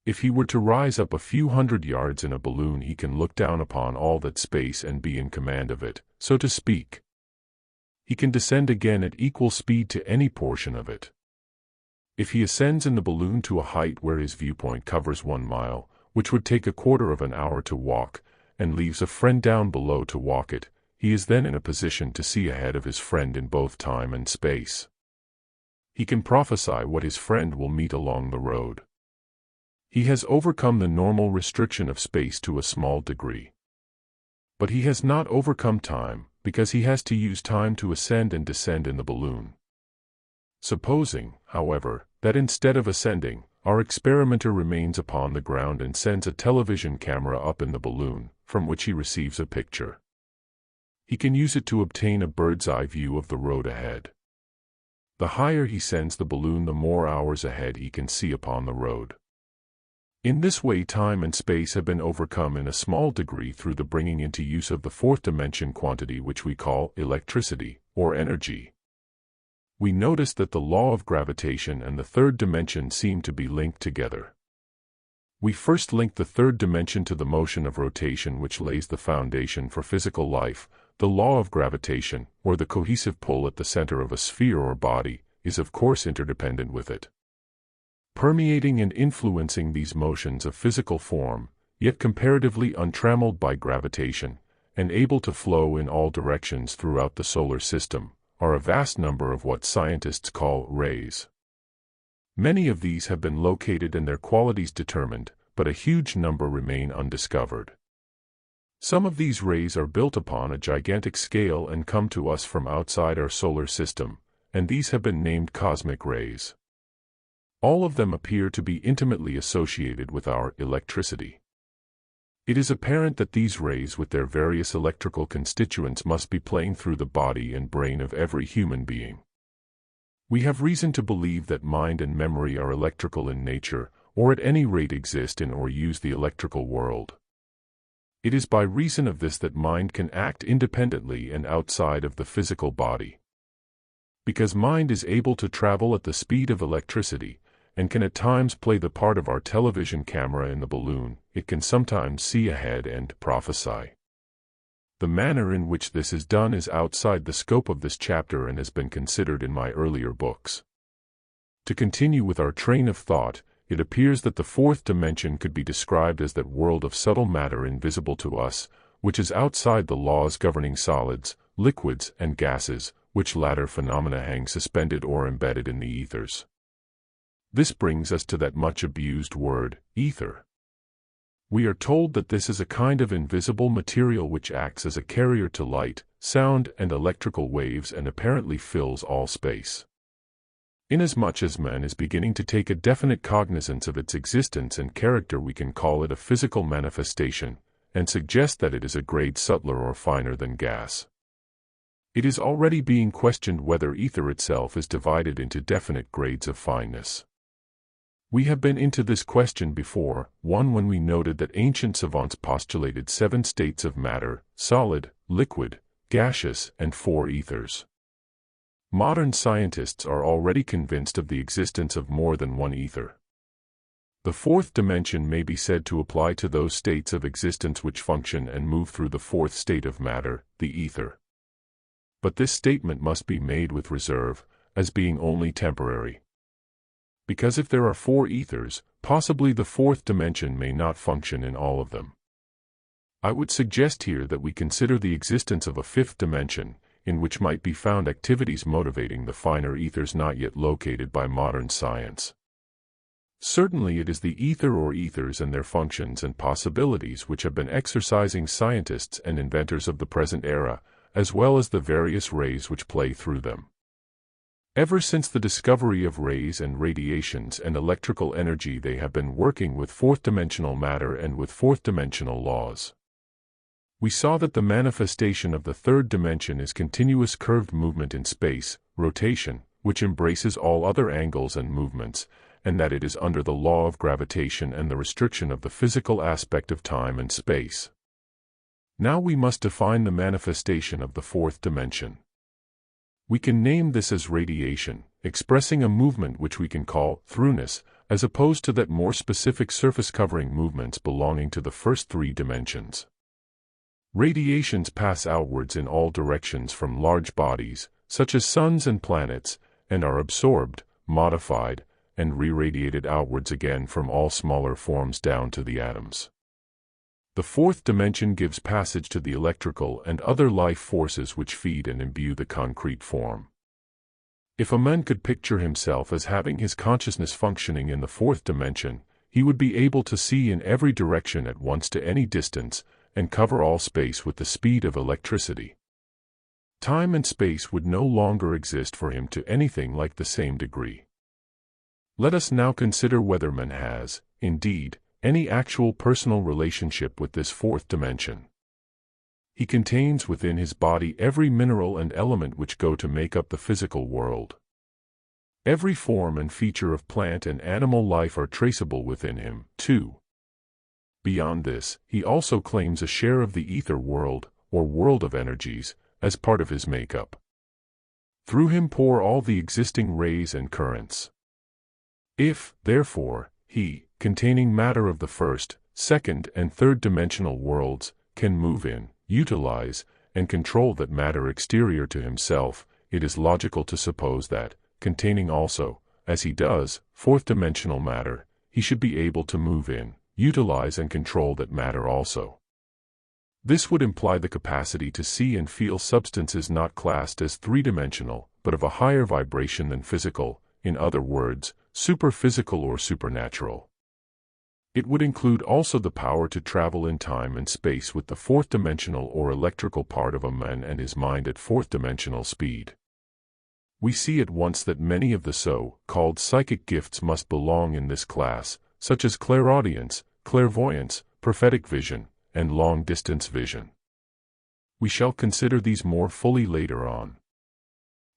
If he were to rise up a few hundred yards in a balloon, he can look down upon all that space and be in command of it, so to speak. He can descend again at equal speed to any portion of it. If he ascends in the balloon to a height where his viewpoint covers 1 mile, which would take 1/4 of an hour to walk, and leaves a friend down below to walk it, he is then in a position to see ahead of his friend in both time and space. He can prophesy what his friend will meet along the road. He has overcome the normal restriction of space to a small degree. But he has not overcome time, because he has to use time to ascend and descend in the balloon. Supposing, however, that instead of ascending, our experimenter remains upon the ground and sends a television camera up in the balloon, from which he receives a picture. He can use it to obtain a bird's-eye view of the road ahead. The higher he sends the balloon, the more hours ahead he can see upon the road. In this way, time and space have been overcome in a small degree through the bringing into use of the fourth dimension quantity which we call electricity, or energy. We notice that the law of gravitation and the third dimension seem to be linked together. We first link the third dimension to the motion of rotation which lays the foundation for physical life. The law of gravitation, or the cohesive pull at the center of a sphere or body, is of course interdependent with it. Permeating and influencing these motions of physical form, yet comparatively untrammeled by gravitation, and able to flow in all directions throughout the solar system, are a vast number of what scientists call rays. Many of these have been located and their qualities determined, but a huge number remain undiscovered. Some of these rays are built upon a gigantic scale and come to us from outside our solar system, and these have been named cosmic rays. All of them appear to be intimately associated with our electricity. It is apparent that these rays with their various electrical constituents must be playing through the body and brain of every human being. We have reason to believe that mind and memory are electrical in nature, or at any rate exist in or use the electrical world. It is by reason of this that mind can act independently and outside of the physical body. Because mind is able to travel at the speed of electricity, and can at times play the part of our television camera in the balloon. It can sometimes see ahead and prophesy. The manner in which this is done is outside the scope of this chapter and has been considered in my earlier books. To continue with our train of thought, it appears that the fourth dimension could be described as that world of subtle matter invisible to us, which is outside the laws governing solids, liquids, and gases, which latter phenomena hang suspended or embedded in the ethers. This brings us to that much-abused word, ether. We are told that this is a kind of invisible material which acts as a carrier to light, sound, and electrical waves and apparently fills all space. Inasmuch as man is beginning to take a definite cognizance of its existence and character, we can call it a physical manifestation, and suggest that it is a grade subtler or finer than gas. It is already being questioned whether ether itself is divided into definite grades of fineness. We have been into this question before, one when we noted that ancient savants postulated 7 states of matter: solid, liquid, gaseous, and 4 ethers. Modern scientists are already convinced of the existence of more than one ether. The fourth dimension may be said to apply to those states of existence which function and move through the fourth state of matter, the ether. But this statement must be made with reserve, as being only temporary. Because if there are 4 ethers, possibly the fourth dimension may not function in all of them. I would suggest here that we consider the existence of a 5th dimension, in which might be found activities motivating the finer ethers not yet located by modern science. Certainly it is the ether or ethers and their functions and possibilities which have been exercising scientists and inventors of the present era, as well as the various rays which play through them. Ever since the discovery of rays and radiations and electrical energy, they have been working with fourth-dimensional matter and with fourth-dimensional laws. We saw that the manifestation of the third dimension is continuous curved movement in space, rotation, which embraces all other angles and movements, and that it is under the law of gravitation and the restriction of the physical aspect of time and space. Now we must define the manifestation of the fourth dimension. We can name this as radiation, expressing a movement which we can call throughness, as opposed to that more specific surface-covering movements belonging to the first 3 dimensions. Radiations pass outwards in all directions from large bodies, such as suns and planets, and are absorbed, modified, and re-radiated outwards again from all smaller forms down to the atoms. The fourth dimension gives passage to the electrical and other life forces which feed and imbue the concrete form. If a man could picture himself as having his consciousness functioning in the fourth dimension, he would be able to see in every direction at once to any distance, and cover all space with the speed of electricity. Time and space would no longer exist for him to anything like the same degree. Let us now consider whether man has, indeed, any actual personal relationship with this fourth dimension. He contains within his body every mineral and element which go to make up the physical world. Every form and feature of plant and animal life are traceable within him, too. Beyond this, he also claims a share of the ether world, or world of energies, as part of his makeup. Through him pour all the existing rays and currents. If, therefore, he, containing matter of the first, second, and third dimensional worlds, can move in, utilize, and control that matter exterior to himself, it is logical to suppose that, containing also, as he does, fourth-dimensional matter, he should be able to move in, utilize and control that matter also. This would imply the capacity to see and feel substances not classed as three-dimensional, but of a higher vibration than physical, in other words, superphysical or supernatural. It would include also the power to travel in time and space with the fourth-dimensional or electrical part of a man and his mind at fourth-dimensional speed. We see at once that many of the so-called psychic gifts must belong in this class, such as clairaudience, clairvoyance, prophetic vision, and long-distance vision. We shall consider these more fully later on.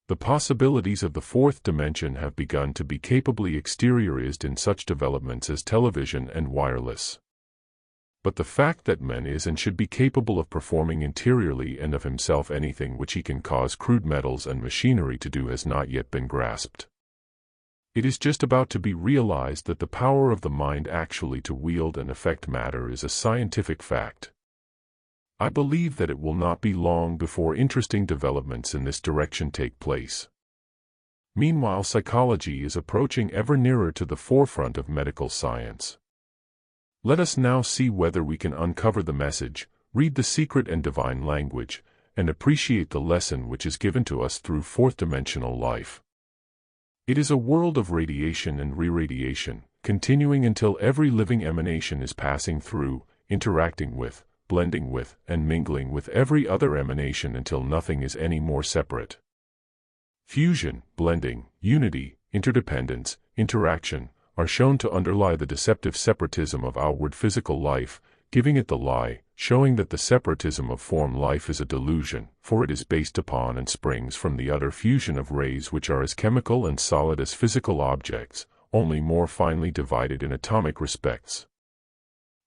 The possibilities of the fourth dimension have begun to be capably exteriorized in such developments as television and wireless. But the fact that man is and should be capable of performing interiorly and of himself anything which he can cause crude metals and machinery to do has not yet been grasped. It is just about to be realized that the power of the mind actually to wield and affect matter is a scientific fact. I believe that it will not be long before interesting developments in this direction take place. Meanwhile, psychology is approaching ever nearer to the forefront of medical science. Let us now see whether we can uncover the message, read the secret and divine language, and appreciate the lesson which is given to us through fourth-dimensional life. It is a world of radiation and re-radiation, continuing until every living emanation is passing through, interacting with, blending with, and mingling with every other emanation until nothing is any more separate. Fusion, blending, unity, interdependence, interaction, are shown to underlie the deceptive separatism of outward physical life, giving it the lie, showing that the separatism of form life is a delusion, for it is based upon and springs from the utter fusion of rays which are as chemical and solid as physical objects, only more finely divided in atomic respects.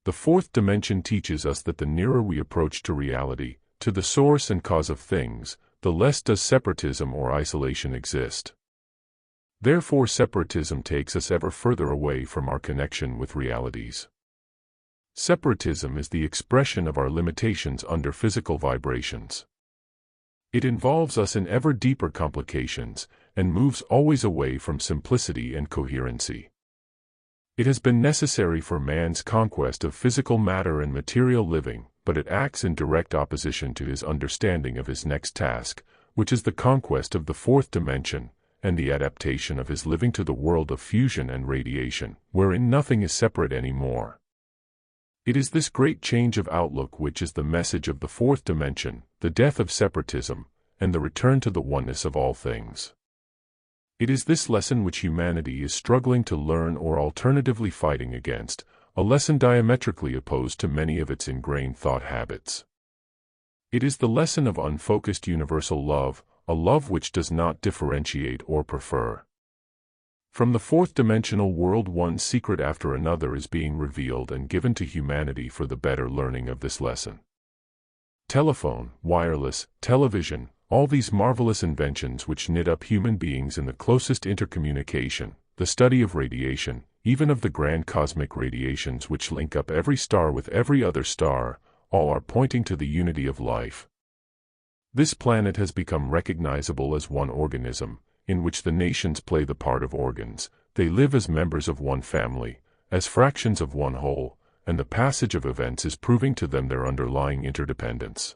The fourth dimension teaches us that the nearer we approach to reality, to the source and cause of things, the less does separatism or isolation exist. Therefore, separatism takes us ever further away from our connection with realities. Separatism is the expression of our limitations under physical vibrations. It involves us in ever deeper complications, and moves always away from simplicity and coherency. It has been necessary for man's conquest of physical matter and material living, but it acts in direct opposition to his understanding of his next task, which is the conquest of the fourth dimension, and the adaptation of his living to the world of fusion and radiation, wherein nothing is separate anymore. It is this great change of outlook which is the message of the fourth dimension, the death of separatism, and the return to the oneness of all things. It is this lesson which humanity is struggling to learn or alternatively fighting against, a lesson diametrically opposed to many of its ingrained thought habits. It is the lesson of unfocused universal love, a love which does not differentiate or prefer. From the fourth-dimensional world, one secret after another is being revealed and given to humanity for the better learning of this lesson. Telephone, wireless, television, all these marvelous inventions which knit up human beings in the closest intercommunication, the study of radiation, even of the grand cosmic radiations which link up every star with every other star, all are pointing to the unity of life. This planet has become recognizable as one organism, in which the nations play the part of organs. They live as members of one family, as fractions of one whole, and the passage of events is proving to them their underlying interdependence.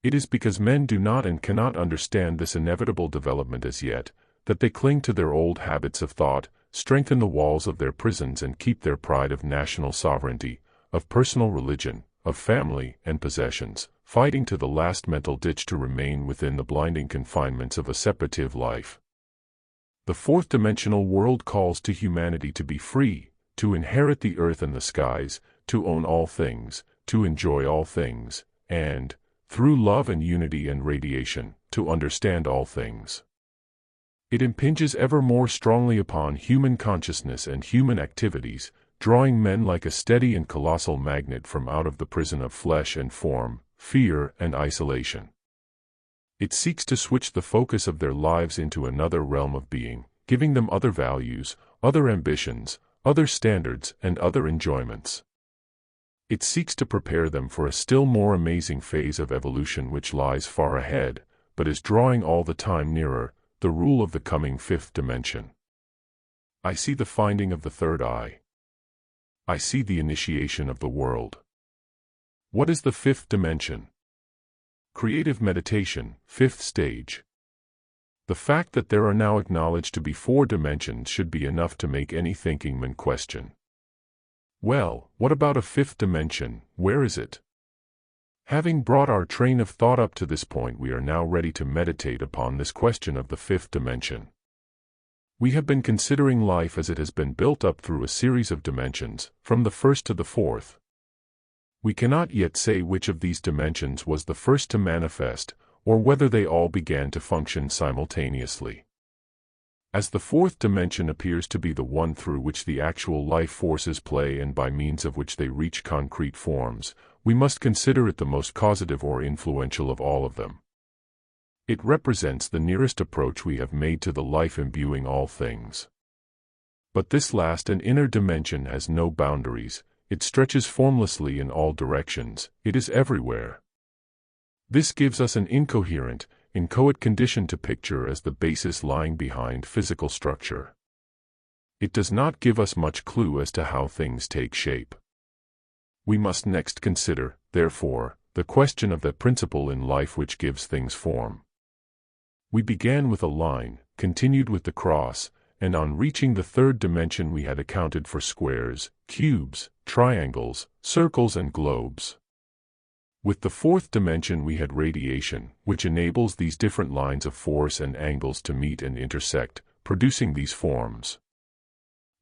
It is because men do not and cannot understand this inevitable development as yet, that they cling to their old habits of thought, strengthen the walls of their prisons and keep their pride of national sovereignty, of personal religion, of family and possessions, fighting to the last mental ditch to remain within the blinding confinements of a separative life. The fourth-dimensional world calls to humanity to be free, to inherit the earth and the skies, to own all things, to enjoy all things, and, through love and unity and radiation, to understand all things. It impinges ever more strongly upon human consciousness and human activities, drawing men like a steady and colossal magnet from out of the prison of flesh and form, fear and isolation. It seeks to switch the focus of their lives into another realm of being, giving them other values, other ambitions, other standards, and other enjoyments. It seeks to prepare them for a still more amazing phase of evolution which lies far ahead, but is drawing all the time nearer, the rule of the coming fifth dimension. I see the finding of the third eye. I see the initiation of the world. What is the fifth dimension? Creative meditation, fifth stage. The fact that there are now acknowledged to be 4 dimensions should be enough to make any thinking man question. Well, what about a 5th dimension? Where is it? Having brought our train of thought up to this point, we are now ready to meditate upon this question of the 5th dimension. We have been considering life as it has been built up through a series of dimensions, from the first to the 4th. We cannot yet say which of these dimensions was the first to manifest, or whether they all began to function simultaneously. As the 4th dimension appears to be the one through which the actual life forces play and by means of which they reach concrete forms, we must consider it the most causative or influential of all of them. It represents the nearest approach we have made to the life imbuing all things. But this last and inner dimension has no boundaries, it stretches formlessly in all directions, it is everywhere. This gives us an incoherent, inchoate condition to picture as the basis lying behind physical structure. It does not give us much clue as to how things take shape. We must next consider, therefore, the question of that principle in life which gives things form. We began with a line, continued with the cross, and on reaching the third dimension we had accounted for squares, cubes, triangles, circles and globes. With the fourth dimension we had radiation, which enables these different lines of force and angles to meet and intersect, producing these forms.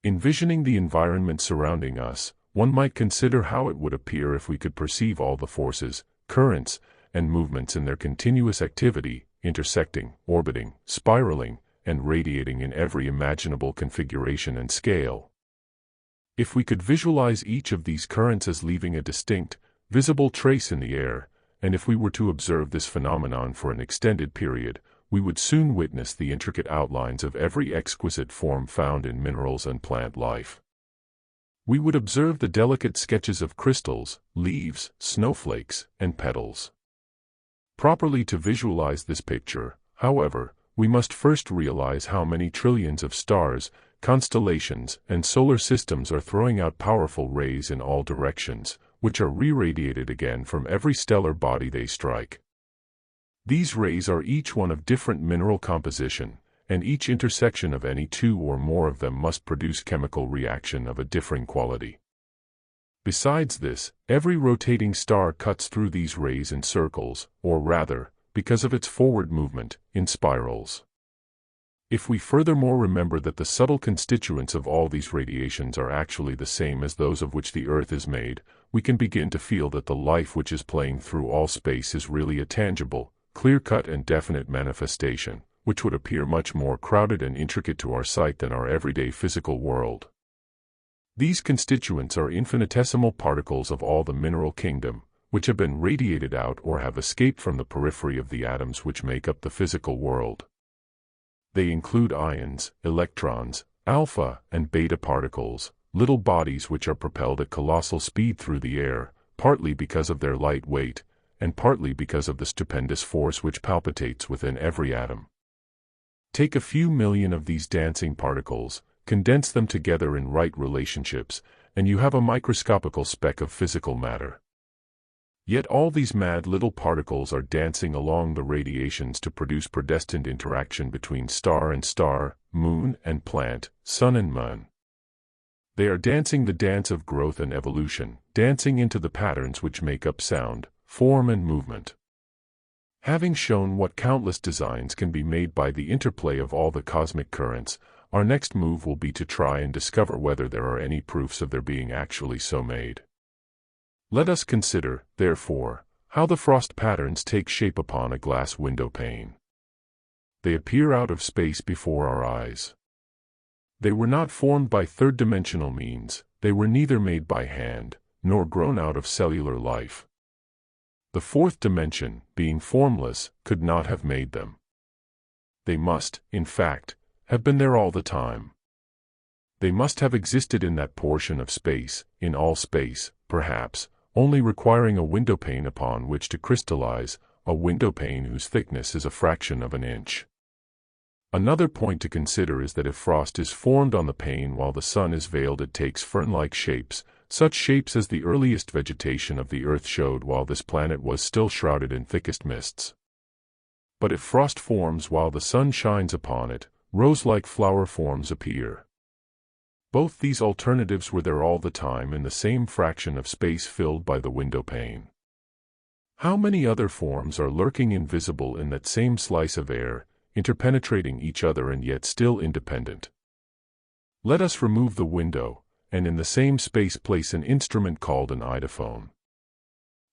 Envisioning the environment surrounding us, one might consider how it would appear if we could perceive all the forces, currents, and movements in their continuous activity, intersecting, orbiting, spiraling, and radiating in every imaginable configuration and scale. If we could visualize each of these currents as leaving a distinct, visible trace in the air, and if we were to observe this phenomenon for an extended period, we would soon witness the intricate outlines of every exquisite form found in minerals and plant life. We would observe the delicate sketches of crystals, leaves, snowflakes, and petals. Properly to visualize this picture, however, we must first realize how many trillions of stars, constellations, and solar systems are throwing out powerful rays in all directions, which are re-radiated again from every stellar body they strike. These rays are each one of different mineral composition, and each intersection of any two or more of them must produce chemical reaction of a differing quality. Besides this, every rotating star cuts through these rays in circles, or rather, because of its forward movement, in spirals. If we furthermore remember that the subtle constituents of all these radiations are actually the same as those of which the Earth is made, we can begin to feel that the life which is playing through all space is really a tangible, clear-cut and definite manifestation, which would appear much more crowded and intricate to our sight than our everyday physical world. These constituents are infinitesimal particles of all the mineral kingdom, which have been radiated out or have escaped from the periphery of the atoms which make up the physical world. They include ions, electrons, alpha and beta particles, little bodies which are propelled at colossal speed through the air, partly because of their light weight, and partly because of the stupendous force which palpitates within every atom. Take a few million of these dancing particles, condense them together in right relationships, and you have a microscopical speck of physical matter. Yet all these mad little particles are dancing along the radiations to produce predestined interaction between star and star, moon and plant, sun and moon. They are dancing the dance of growth and evolution, dancing into the patterns which make up sound, form and movement. Having shown what countless designs can be made by the interplay of all the cosmic currents, our next move will be to try and discover whether there are any proofs of their being actually so made. Let us consider, therefore, how the frost patterns take shape upon a glass window pane. They appear out of space before our eyes. They were not formed by third-dimensional means, they were neither made by hand, nor grown out of cellular life. The fourth dimension, being formless, could not have made them. They must, in fact, have been there all the time. They must have existed in that portion of space, in all space, perhaps, only requiring a windowpane upon which to crystallize, a windowpane whose thickness is a fraction of an inch. Another point to consider is that if frost is formed on the pane while the sun is veiled, it takes fern-like shapes, such shapes as the earliest vegetation of the earth showed while this planet was still shrouded in thickest mists. But if frost forms while the sun shines upon it, rose-like flower forms appear. Both these alternatives were there all the time in the same fraction of space filled by the windowpane. How many other forms are lurking invisible in that same slice of air, interpenetrating each other and yet still independent? Let us remove the window, and in the same space place an instrument called an eidophone.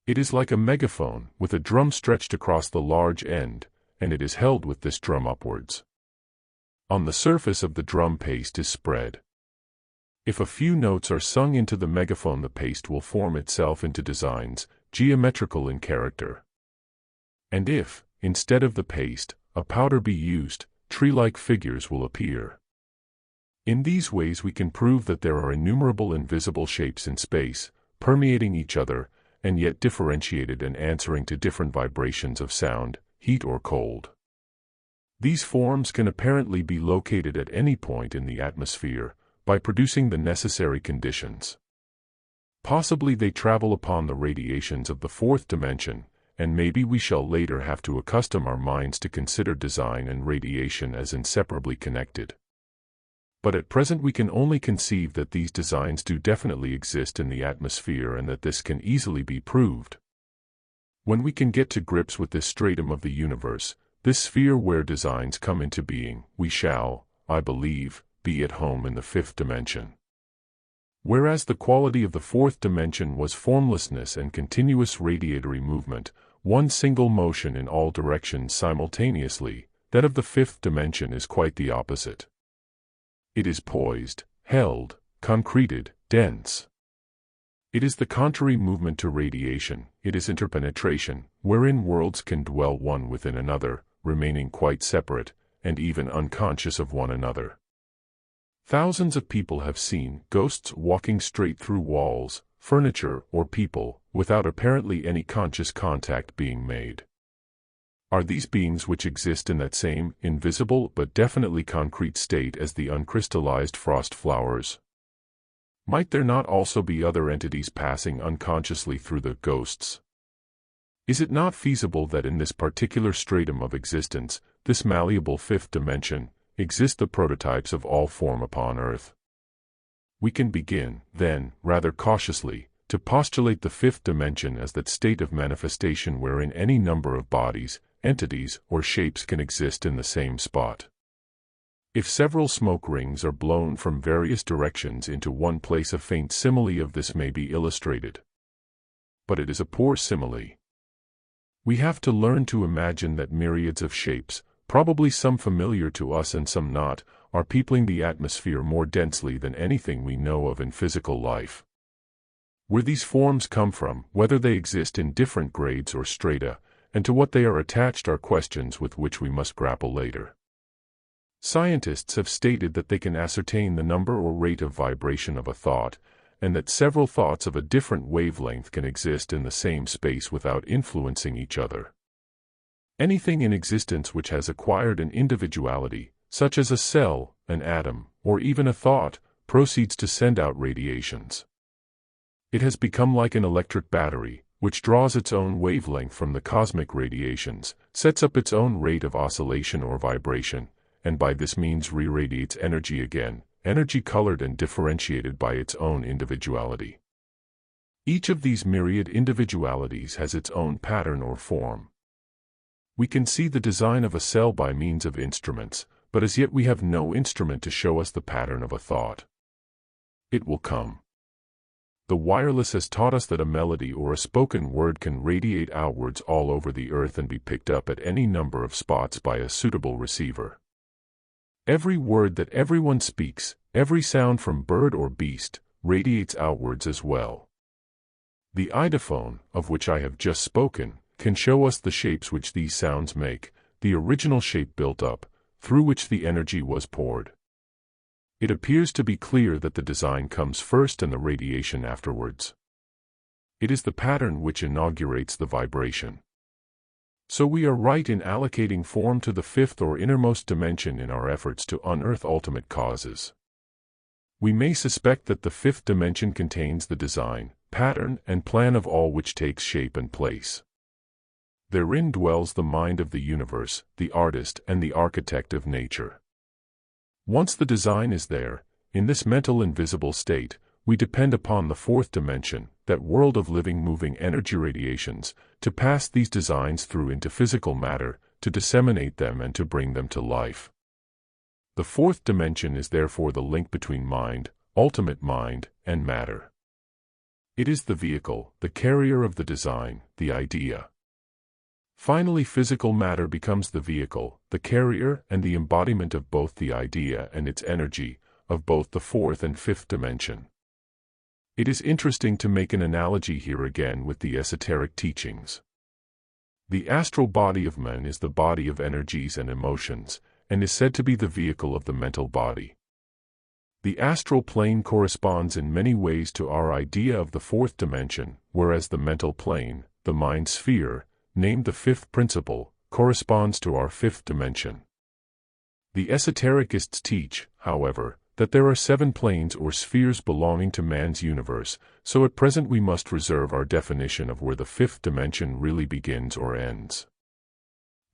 It is like a megaphone, with a drum stretched across the large end, and it is held with this drum upwards. On the surface of the drum paste is spread. If a few notes are sung into the megaphone, the paste will form itself into designs, geometrical in character. And if, instead of the paste, a powder be used, tree-like figures will appear. In these ways we can prove that there are innumerable invisible shapes in space, permeating each other, and yet differentiated and answering to different vibrations of sound, heat or cold. These forms can apparently be located at any point in the atmosphere, by producing the necessary conditions. Possibly they travel upon the radiations of the fourth dimension, and maybe we shall later have to accustom our minds to consider design and radiation as inseparably connected. But at present we can only conceive that these designs do definitely exist in the atmosphere and that this can easily be proved. When we can get to grips with this stratum of the universe, this sphere where designs come into being, we shall, I believe, be at home in the fifth dimension. Whereas the quality of the fourth dimension was formlessness and continuous radiatory movement, one single motion in all directions simultaneously, that of the fifth dimension is quite the opposite. It is poised, held, concreted, dense. It is the contrary movement to radiation, it is interpenetration, wherein worlds can dwell one within another, remaining quite separate, and even unconscious of one another. Thousands of people have seen ghosts walking straight through walls, furniture, or people, without apparently any conscious contact being made. Are these beings which exist in that same, invisible but definitely concrete state as the uncrystallized frost flowers? Might there not also be other entities passing unconsciously through the ghosts? Is it not feasible that in this particular stratum of existence, this malleable fifth dimension, exist the prototypes of all form upon earth? We can begin, then, rather cautiously, to postulate the fifth dimension as that state of manifestation wherein any number of bodies, entities, or shapes can exist in the same spot. If several smoke rings are blown from various directions into one place, a faint simile of this may be illustrated. But it is a poor simile. We have to learn to imagine that myriads of shapes, probably some familiar to us and some not, are peopling the atmosphere more densely than anything we know of in physical life. Where these forms come from, whether they exist in different grades or strata, and to what they are attached are questions with which we must grapple later. Scientists have stated that they can ascertain the number or rate of vibration of a thought, and that several thoughts of a different wavelength can exist in the same space without influencing each other. Anything in existence which has acquired an individuality, such as a cell, an atom, or even a thought, proceeds to send out radiations. It has become like an electric battery, which draws its own wavelength from the cosmic radiations, sets up its own rate of oscillation or vibration, and by this means re-radiates energy again, energy colored and differentiated by its own individuality. Each of these myriad individualities has its own pattern or form. We can see the design of a cell by means of instruments, but as yet we have no instrument to show us the pattern of a thought. It will come. The wireless has taught us that a melody or a spoken word can radiate outwards all over the earth and be picked up at any number of spots by a suitable receiver. Every word that everyone speaks, every sound from bird or beast, radiates outwards as well. The eidophone, of which I have just spoken, can show us the shapes which these sounds make, the original shape built up, through which the energy was poured. It appears to be clear that the design comes first and the radiation afterwards. It is the pattern which inaugurates the vibration. So we are right in allocating form to the fifth or innermost dimension in our efforts to unearth ultimate causes. We may suspect that the fifth dimension contains the design, pattern, and plan of all which takes shape and place. Therein dwells the mind of the universe, the artist and the architect of nature. Once the design is there, in this mental invisible state, we depend upon the fourth dimension, that world of living moving energy radiations, to pass these designs through into physical matter, to disseminate them and to bring them to life. The fourth dimension is therefore the link between mind, ultimate mind, and matter. It is the vehicle, the carrier of the design, the idea. Finally, physical matter becomes the vehicle, the carrier, and the embodiment of both the idea and its energy, of both the fourth and fifth dimension. It is interesting to make an analogy here again with the esoteric teachings. The astral body of man is the body of energies and emotions, and is said to be the vehicle of the mental body. The astral plane corresponds in many ways to our idea of the fourth dimension, whereas the mental plane, the mind sphere, named the fifth principle, corresponds to our fifth dimension. The esotericists teach, however, that there are 7 planes or spheres belonging to man's universe, so at present we must reserve our definition of where the fifth dimension really begins or ends.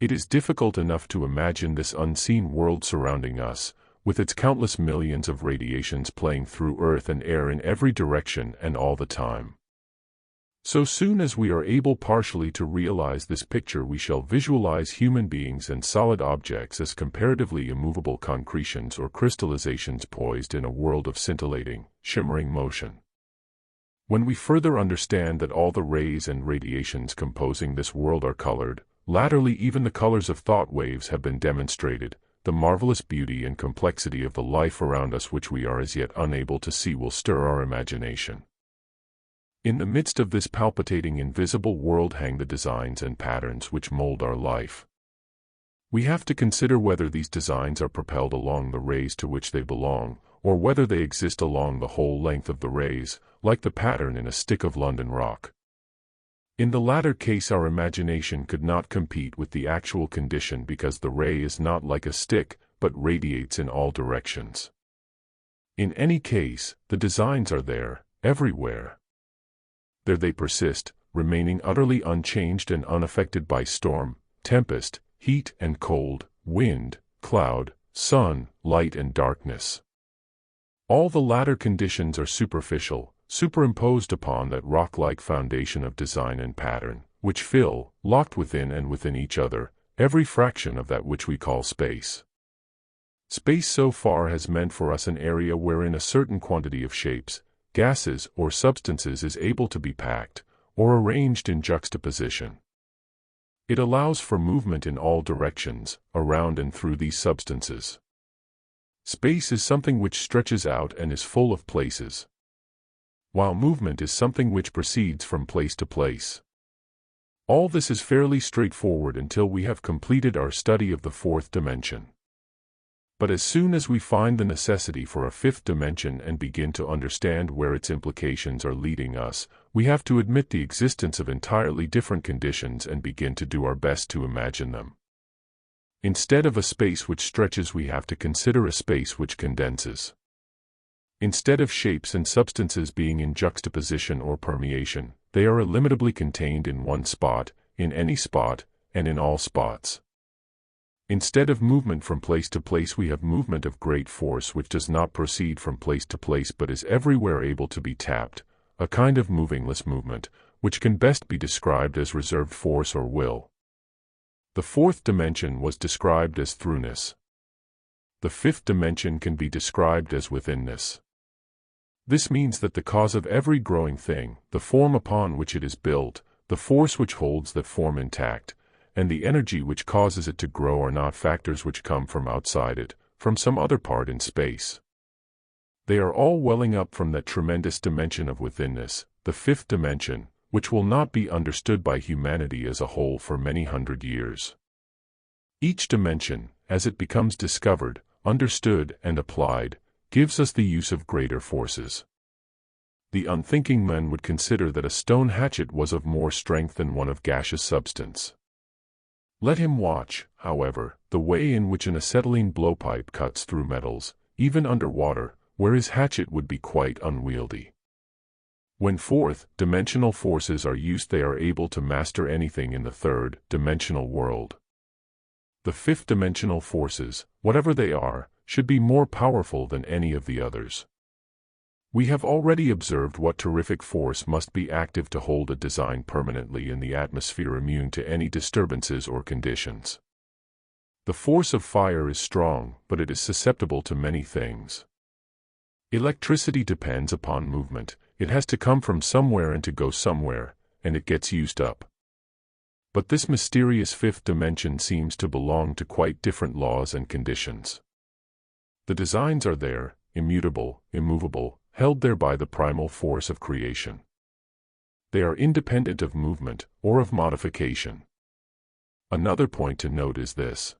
It is difficult enough to imagine this unseen world surrounding us, with its countless millions of radiations playing through earth and air in every direction and all the time. So soon as we are able partially to realize this picture, we shall visualize human beings and solid objects as comparatively immovable concretions or crystallizations poised in a world of scintillating, shimmering motion. When we further understand that all the rays and radiations composing this world are colored, latterly even the colors of thought waves have been demonstrated, the marvelous beauty and complexity of the life around us which we are as yet unable to see will stir our imagination. In the midst of this palpitating invisible world hang the designs and patterns which mold our life. We have to consider whether these designs are propelled along the rays to which they belong, or whether they exist along the whole length of the rays, like the pattern in a stick of London rock. In the latter case, our imagination could not compete with the actual condition because the ray is not like a stick, but radiates in all directions. In any case, the designs are there, everywhere. There they persist, remaining utterly unchanged and unaffected by storm, tempest, heat and cold, wind, cloud, sun, light and darkness. All the latter conditions are superficial, superimposed upon that rock-like foundation of design and pattern, which fill, locked within and within each other, every fraction of that which we call space. Space so far has meant for us an area wherein a certain quantity of shapes, gases or substances is able to be packed, or arranged in juxtaposition. It allows for movement in all directions, around and through these substances. Space is something which stretches out and is full of places, while movement is something which proceeds from place to place. All this is fairly straightforward until we have completed our study of the fourth dimension. But as soon as we find the necessity for a fifth dimension and begin to understand where its implications are leading us, we have to admit the existence of entirely different conditions and begin to do our best to imagine them. Instead of a space which stretches, we have to consider a space which condenses. Instead of shapes and substances being in juxtaposition or permeation, they are illimitably contained in one spot, in any spot, and in all spots. Instead of movement from place to place, we have movement of great force which does not proceed from place to place but is everywhere able to be tapped, a kind of movingless movement, which can best be described as reserved force or will. The fourth dimension was described as throughness. The fifth dimension can be described as withinness. This means that the cause of every growing thing, the form upon which it is built, the force which holds that form intact, and the energy which causes it to grow are not factors which come from outside it, from some other part in space. They are all welling up from that tremendous dimension of withinness, the fifth dimension, which will not be understood by humanity as a whole for many hundred years. Each dimension, as it becomes discovered, understood, and applied, gives us the use of greater forces. The unthinking man would consider that a stone hatchet was of more strength than one of gaseous substance. Let him watch, however, the way in which an acetylene blowpipe cuts through metals, even under water, where his hatchet would be quite unwieldy. When fourth-dimensional forces are used, they are able to master anything in the third-dimensional world. The fifth-dimensional forces, whatever they are, should be more powerful than any of the others. We have already observed what terrific force must be active to hold a design permanently in the atmosphere immune to any disturbances or conditions. The force of fire is strong, but it is susceptible to many things. Electricity depends upon movement. It has to come from somewhere and to go somewhere, and it gets used up. But this mysterious fifth dimension seems to belong to quite different laws and conditions. The designs are there, immutable, immovable, held there by the primal force of creation. They are independent of movement, or of modification. Another point to note is this.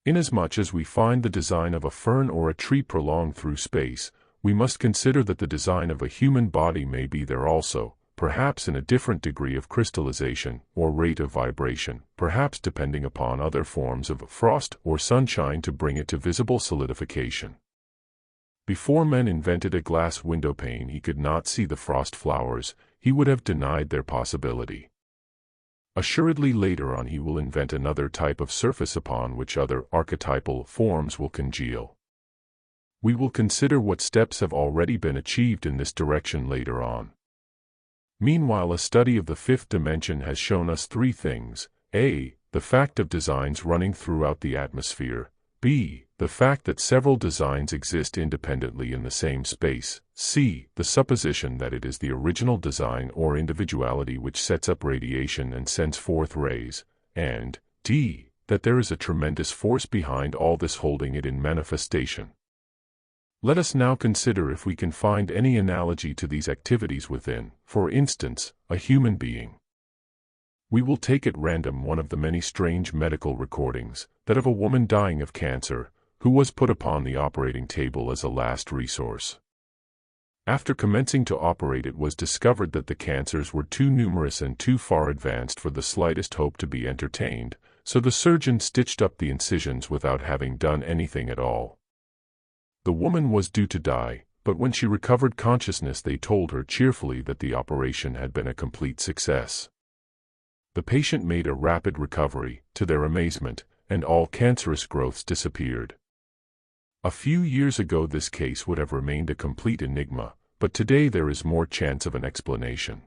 Inasmuch as we find the design of a fern or a tree prolonged through space, we must consider that the design of a human body may be there also, perhaps in a different degree of crystallization or rate of vibration, perhaps depending upon other forms of frost or sunshine to bring it to visible solidification. Before man invented a glass windowpane he could not see the frost flowers, he would have denied their possibility. Assuredly later on he will invent another type of surface upon which other archetypal forms will congeal. We will consider what steps have already been achieved in this direction later on. Meanwhile, a study of the fifth dimension has shown us three things: a. the fact of designs running throughout the atmosphere; b. the fact that several designs exist independently in the same space; c. the supposition that it is the original design or individuality which sets up radiation and sends forth rays; and d. that there is a tremendous force behind all this holding it in manifestation. Let us now consider if we can find any analogy to these activities within, for instance, a human being. We will take at random one of the many strange medical recordings, that of a woman dying of cancer, who was put upon the operating table as a last resource. After commencing to operate, it was discovered that the cancers were too numerous and too far advanced for the slightest hope to be entertained, so the surgeon stitched up the incisions without having done anything at all. The woman was due to die, but when she recovered consciousness they told her cheerfully that the operation had been a complete success. The patient made a rapid recovery, to their amazement, and all cancerous growths disappeared. A few years ago this case would have remained a complete enigma, but today there is more chance of an explanation.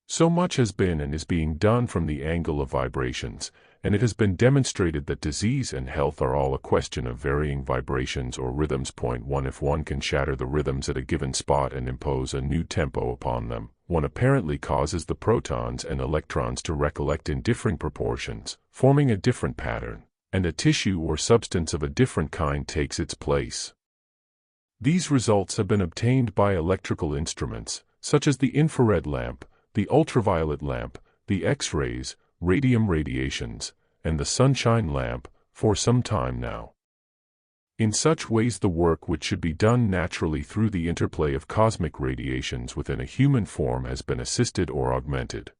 So much has been and is being done from the angle of vibrations, and it has been demonstrated that disease and health are all a question of varying vibrations or rhythms. Point 1. If one can shatter the rhythms at a given spot and impose a new tempo upon them, one apparently causes the protons and electrons to recollect in differing proportions, forming a different pattern, and a tissue or substance of a different kind takes its place. These results have been obtained by electrical instruments, such as the infrared lamp, the ultraviolet lamp, the X-rays, radium radiations, and the sunshine lamp, for some time now. In such ways the work which should be done naturally through the interplay of cosmic radiations within a human form has been assisted or augmented.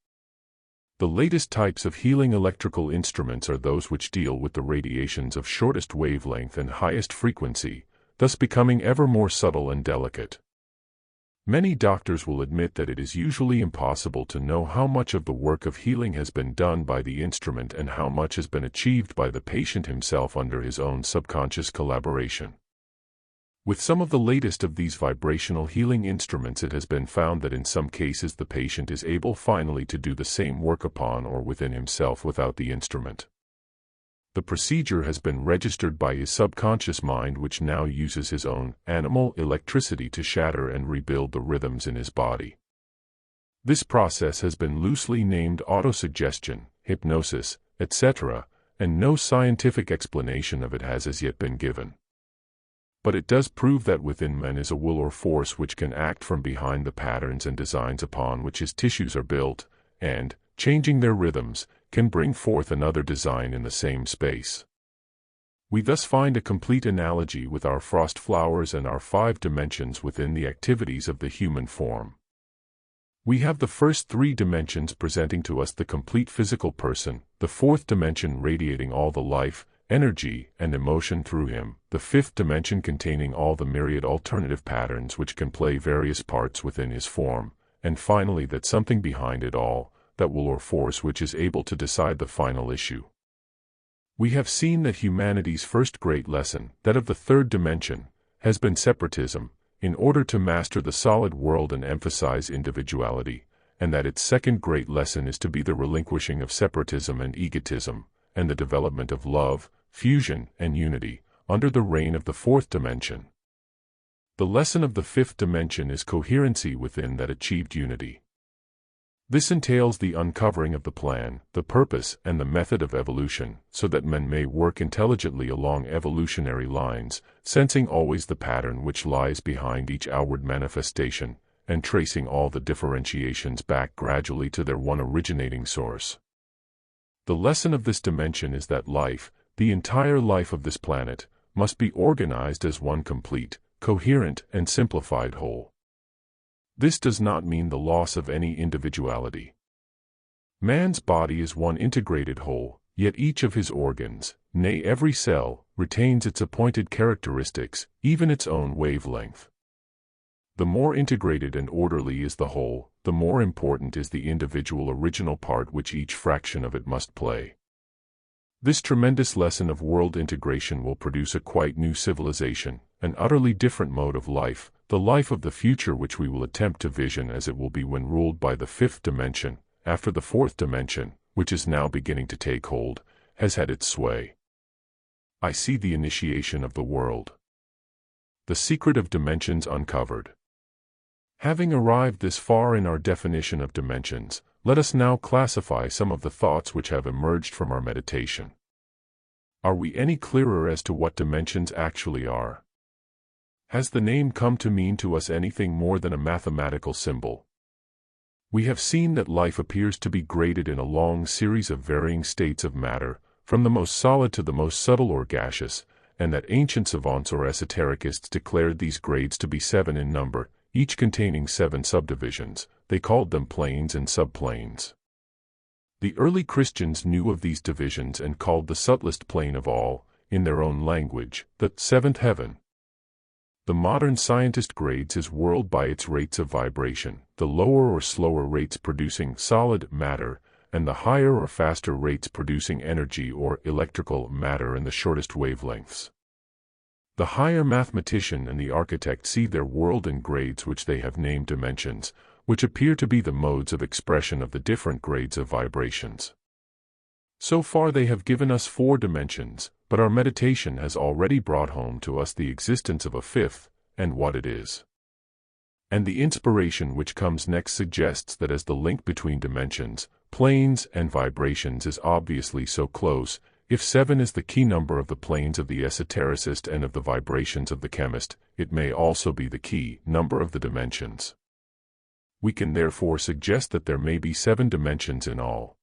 The latest types of healing electrical instruments are those which deal with the radiations of shortest wavelength and highest frequency, thus becoming ever more subtle and delicate. Many doctors will admit that it is usually impossible to know how much of the work of healing has been done by the instrument and how much has been achieved by the patient himself under his own subconscious collaboration. With some of the latest of these vibrational healing instruments it has been found that in some cases the patient is able finally to do the same work upon or within himself without the instrument. The procedure has been registered by his subconscious mind, which now uses his own animal electricity to shatter and rebuild the rhythms in his body. This process has been loosely named autosuggestion, hypnosis, etc., and no scientific explanation of it has as yet been given. But it does prove that within man is a will or force which can act from behind the patterns and designs upon which his tissues are built, and, changing their rhythms, can bring forth another design in the same space. We thus find a complete analogy with our frost flowers and our 5 dimensions within the activities of the human form. We have the first 3 dimensions presenting to us the complete physical person, the 4th dimension radiating all the life, energy, and emotion through him, the 5th dimension containing all the myriad alternative patterns which can play various parts within his form, and finally that something behind it all, that will or force which is able to decide the final issue. We have seen that humanity's first great lesson, that of the 3rd dimension, has been separatism, in order to master the solid world and emphasize individuality, and that its second great lesson is to be the relinquishing of separatism and egotism, and the development of love, fusion, and unity, under the reign of the 4th dimension. The lesson of the 5th dimension is coherency within that achieved unity. This entails the uncovering of the plan, the purpose, and the method of evolution, so that men may work intelligently along evolutionary lines, sensing always the pattern which lies behind each outward manifestation, and tracing all the differentiations back gradually to their one originating source. The lesson of this dimension is that life, the entire life of this planet must be organized as one complete, coherent, and simplified whole. This does not mean the loss of any individuality. Man's body is one integrated whole, yet each of his organs, nay every cell, retains its appointed characteristics, even its own wavelength. The more integrated and orderly is the whole, the more important is the individual original part which each fraction of it must play. This tremendous lesson of world integration will produce a quite new civilization, an utterly different mode of life, the life of the future which we will attempt to vision as it will be when ruled by the fifth dimension, after the fourth dimension, which is now beginning to take hold, has had its sway. I see the initiation of the world. The secret of dimensions uncovered. Having arrived this far in our definition of dimensions, let us now classify some of the thoughts which have emerged from our meditation. Are we any clearer as to what dimensions actually are? Has the name come to mean to us anything more than a mathematical symbol? We have seen that life appears to be graded in a long series of varying states of matter, from the most solid to the most subtle or gaseous, and that ancient savants or esotericists declared these grades to be 7 in number, each containing 7 subdivisions. They called them planes and subplanes. The early Christians knew of these divisions and called the subtlest plane of all, in their own language, the seventh heaven. The modern scientist grades his world by its rates of vibration, the lower or slower rates producing solid matter, and the higher or faster rates producing energy or electrical matter in the shortest wavelengths. The higher mathematician and the architect see their world in grades which they have named dimensions, which appear to be the modes of expression of the different grades of vibrations. So far they have given us 4 dimensions, but our meditation has already brought home to us the existence of a 5th, and what it is. And the inspiration which comes next suggests that as the link between dimensions, planes, and vibrations is obviously so close, if 7 is the key number of the planes of the esotericist and of the vibrations of the chemist, it may also be the key number of the dimensions. We can therefore suggest that there may be 7 dimensions in all.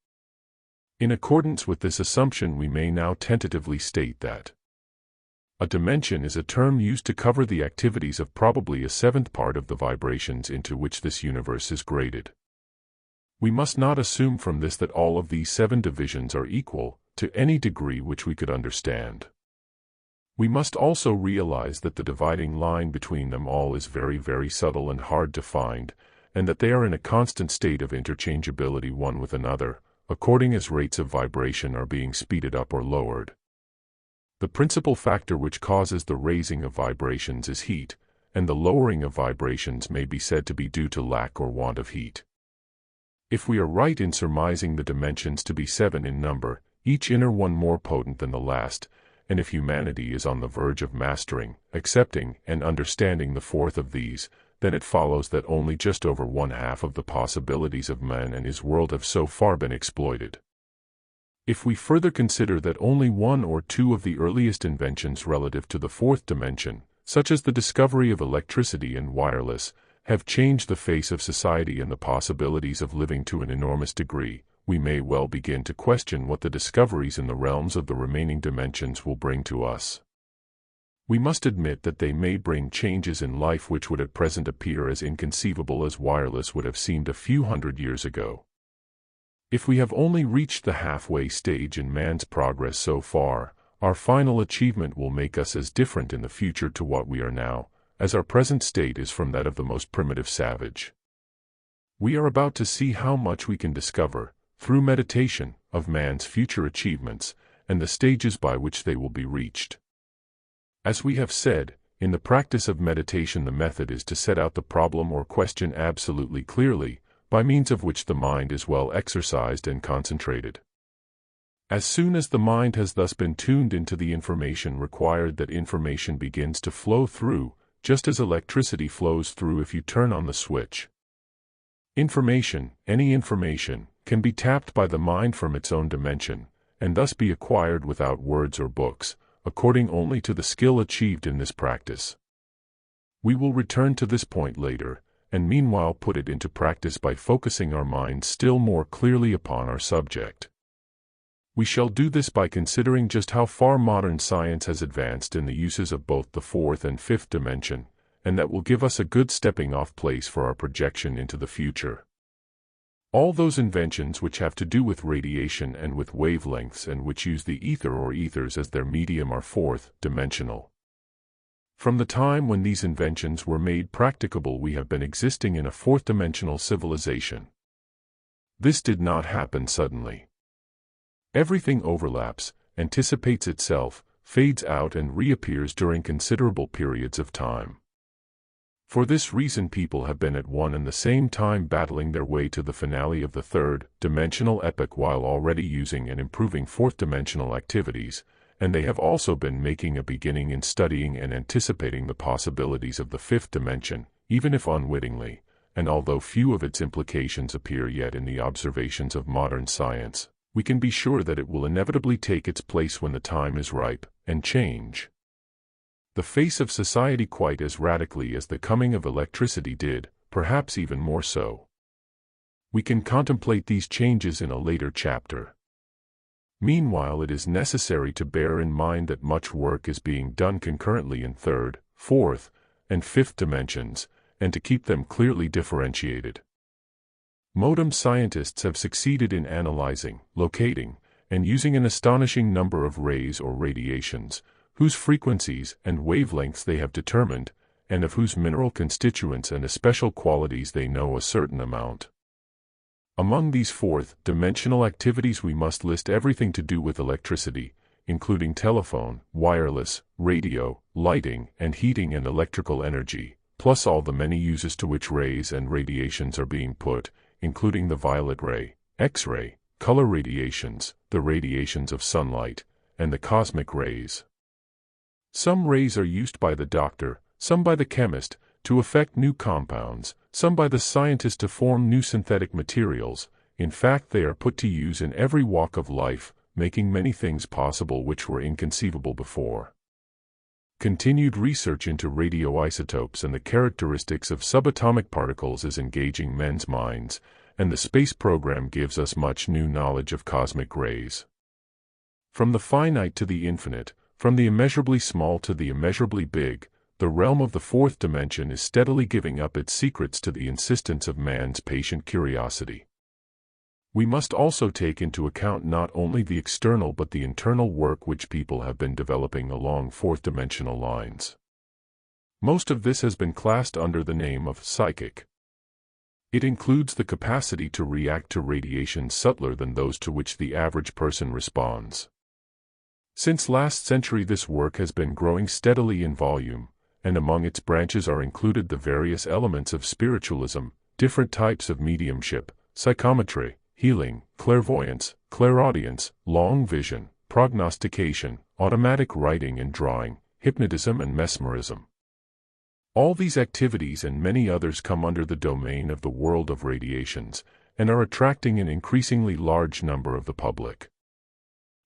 In accordance with this assumption, we may now tentatively state that a dimension is a term used to cover the activities of probably a 7th part of the vibrations into which this universe is graded. We must not assume from this that all of these 7 divisions are equal, to any degree which we could understand. We must also realize that the dividing line between them all is very, very subtle and hard to find, and that they are in a constant state of interchangeability one with another, according as rates of vibration are being speeded up or lowered. The principal factor which causes the raising of vibrations is heat, and the lowering of vibrations may be said to be due to lack or want of heat. If we are right in surmising the dimensions to be 7 in number, each inner one more potent than the last, and if humanity is on the verge of mastering, accepting, and understanding the 4th of these, then it follows that only just over 1/2 of the possibilities of man and his world have so far been exploited. If we further consider that only 1 or 2 of the earliest inventions relative to the 4th dimension, such as the discovery of electricity and wireless, have changed the face of society and the possibilities of living to an enormous degree, we may well begin to question what the discoveries in the realms of the remaining dimensions will bring to us. We must admit that they may bring changes in life which would at present appear as inconceivable as wireless would have seemed a few hundred years ago. If we have only reached the halfway stage in man's progress so far, our final achievement will make us as different in the future to what we are now, as our present state is from that of the most primitive savage. We are about to see how much we can discover, through meditation, of man's future achievements, and the stages by which they will be reached. As we have said, in the practice of meditation the method is to set out the problem or question absolutely clearly, by means of which the mind is well exercised and concentrated. As soon as the mind has thus been tuned into the information required, that information begins to flow through, just as electricity flows through if you turn on the switch. Information, any information, can be tapped by the mind from its own dimension, and thus be acquired without words or books, according only to the skill achieved in this practice. We will return to this point later, and meanwhile put it into practice by focusing our minds still more clearly upon our subject. We shall do this by considering just how far modern science has advanced in the uses of both the fourth and fifth dimension, and that will give us a good stepping-off place for our projection into the future. All those inventions which have to do with radiation and with wavelengths and which use the ether or ethers as their medium are fourth-dimensional. From the time when these inventions were made practicable, we have been existing in a fourth-dimensional civilization. This did not happen suddenly. Everything overlaps, anticipates itself, fades out and reappears during considerable periods of time. For this reason, people have been at one and the same time battling their way to the finale of the third-dimensional epoch while already using and improving fourth-dimensional activities, and they have also been making a beginning in studying and anticipating the possibilities of the fifth dimension, even if unwittingly, and although few of its implications appear yet in the observations of modern science, we can be sure that it will inevitably take its place when the time is ripe, and change the face of society quite as radically as the coming of electricity did, perhaps even more so. We can contemplate these changes in a later chapter. Meanwhile, it is necessary to bear in mind that much work is being done concurrently in third, fourth, and fifth dimensions, and to keep them clearly differentiated. Modern scientists have succeeded in analyzing, locating, and using an astonishing number of rays or radiations, whose frequencies and wavelengths they have determined, and of whose mineral constituents and especial qualities they know a certain amount. Among these fourth-dimensional activities we must list everything to do with electricity, including telephone, wireless, radio, lighting, and heating and electrical energy, plus all the many uses to which rays and radiations are being put, including the violet ray, X-ray, color radiations, the radiations of sunlight, and the cosmic rays. Some rays are used by the doctor, some by the chemist, to affect new compounds, some by the scientist to form new synthetic materials. In fact, they are put to use in every walk of life, making many things possible which were inconceivable before. Continued research into radioisotopes and the characteristics of subatomic particles is engaging men's minds, and the space program gives us much new knowledge of cosmic rays. From the finite to the infinite, from the immeasurably small to the immeasurably big, the realm of the fourth dimension is steadily giving up its secrets to the insistence of man's patient curiosity. We must also take into account not only the external but the internal work which people have been developing along fourth-dimensional lines. Most of this has been classed under the name of psychic. It includes the capacity to react to radiation subtler than those to which the average person responds. Since last century, this work has been growing steadily in volume, and among its branches are included the various elements of spiritualism, different types of mediumship, psychometry, healing, clairvoyance, clairaudience, long vision, prognostication, automatic writing and drawing, hypnotism and mesmerism. All these activities and many others come under the domain of the world of radiations, and are attracting an increasingly large number of the public.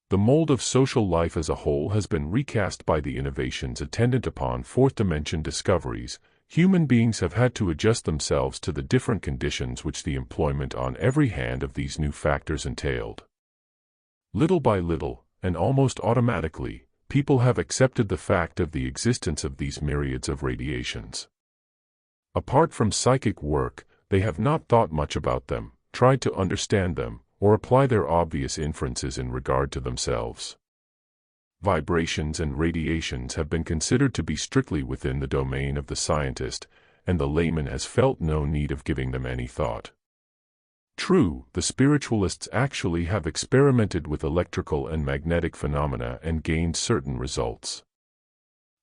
The mold of social life as a whole has been recast by the innovations attendant upon fourth-dimension discoveries. Human beings have had to adjust themselves to the different conditions which the employment on every hand of these new factors entailed. Little by little, and almost automatically, people have accepted the fact of the existence of these myriads of radiations. Apart from psychic work, they have not thought much about them, tried to understand them, or apply their obvious inferences in regard to themselves. Vibrations and radiations have been considered to be strictly within the domain of the scientist, and the layman has felt no need of giving them any thought. True, the spiritualists actually have experimented with electrical and magnetic phenomena and gained certain results.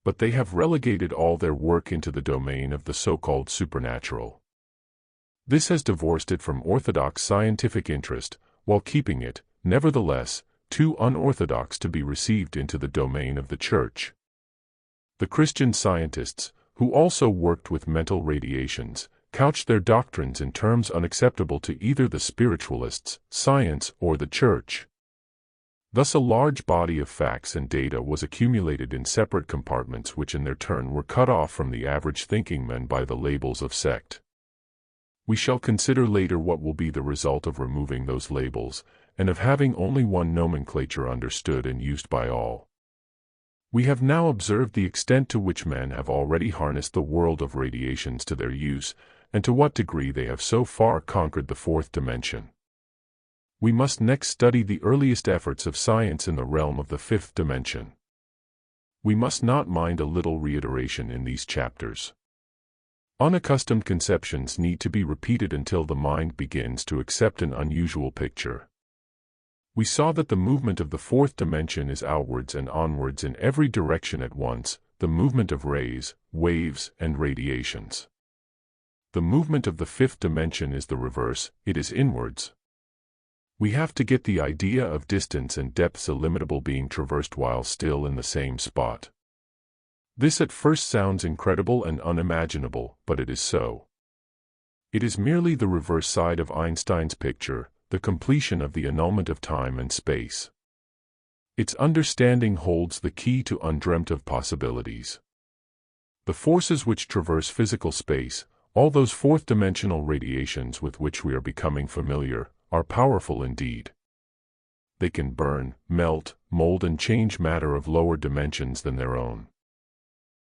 But they have relegated all their work into the domain of the so-called supernatural. This has divorced it from orthodox scientific interest, while keeping it, nevertheless, too unorthodox to be received into the domain of the Church. The Christian scientists, who also worked with mental radiations, couched their doctrines in terms unacceptable to either the spiritualists, science, or the Church. Thus a large body of facts and data was accumulated in separate compartments which in their turn were cut off from the average thinking man by the labels of sect. We shall consider later what will be the result of removing those labels, and of having only one nomenclature understood and used by all. We have now observed the extent to which men have already harnessed the world of radiations to their use, and to what degree they have so far conquered the fourth dimension. We must next study the earliest efforts of science in the realm of the fifth dimension. We must not mind a little reiteration in these chapters. Unaccustomed conceptions need to be repeated until the mind begins to accept an unusual picture. We saw that the movement of the fourth dimension is outwards and onwards in every direction at once, the movement of rays, waves, and radiations. The movement of the fifth dimension is the reverse, it is inwards. We have to get the idea of distance and depths illimitable being traversed while still in the same spot. This at first sounds incredible and unimaginable, but it is so. It is merely the reverse side of Einstein's picture, the completion of the annulment of time and space. Its understanding holds the key to undreamt of possibilities. The forces which traverse physical space, all those fourth-dimensional radiations with which we are becoming familiar, are powerful indeed. They can burn, melt, mold and change matter of lower dimensions than their own.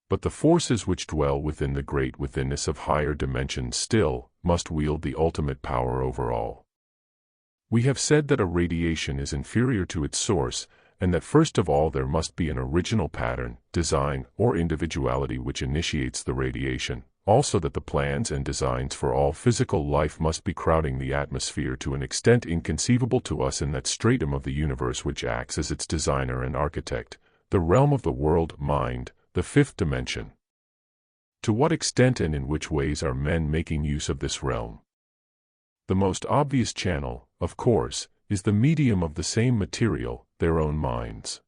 But the forces which dwell within the great withinness of higher dimensions still must wield the ultimate power over all. We have said that a radiation is inferior to its source, and that first of all there must be an original pattern, design, or individuality which initiates the radiation, also that the plans and designs for all physical life must be crowding the atmosphere to an extent inconceivable to us in that stratum of the universe which acts as its designer and architect, the realm of the world mind, the fifth dimension. To what extent and in which ways are men making use of this realm? The most obvious channel, of course, is the medium of the same material, their own minds.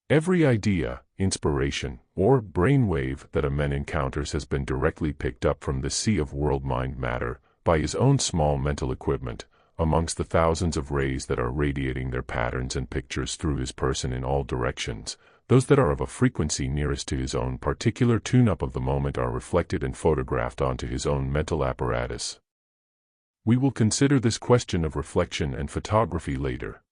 Every idea, inspiration, or brainwave that a man encounters has been directly picked up from the sea of world mind matter, by his own small mental equipment, amongst the thousands of rays that are radiating their patterns and pictures through his person in all directions. Those that are of a frequency nearest to his own particular tune-up of the moment are reflected and photographed onto his own mental apparatus. We will consider this question of reflection and photography later.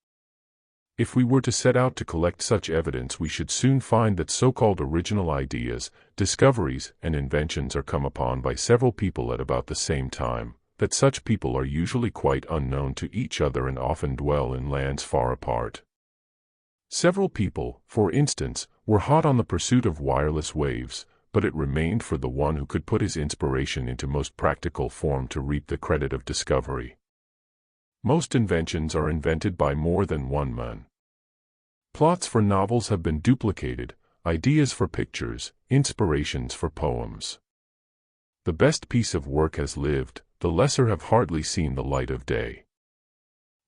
If we were to set out to collect such evidence, we should soon find that so-called original ideas, discoveries, and inventions are come upon by several people at about the same time, that such people are usually quite unknown to each other and often dwell in lands far apart. Several people, for instance, were hot on the pursuit of wireless waves, but it remained for the one who could put his inspiration into most practical form to reap the credit of discovery. Most inventions are invented by more than one man. Plots for novels have been duplicated, ideas for pictures, inspirations for poems. The best piece of work has lived, the lesser have hardly seen the light of day.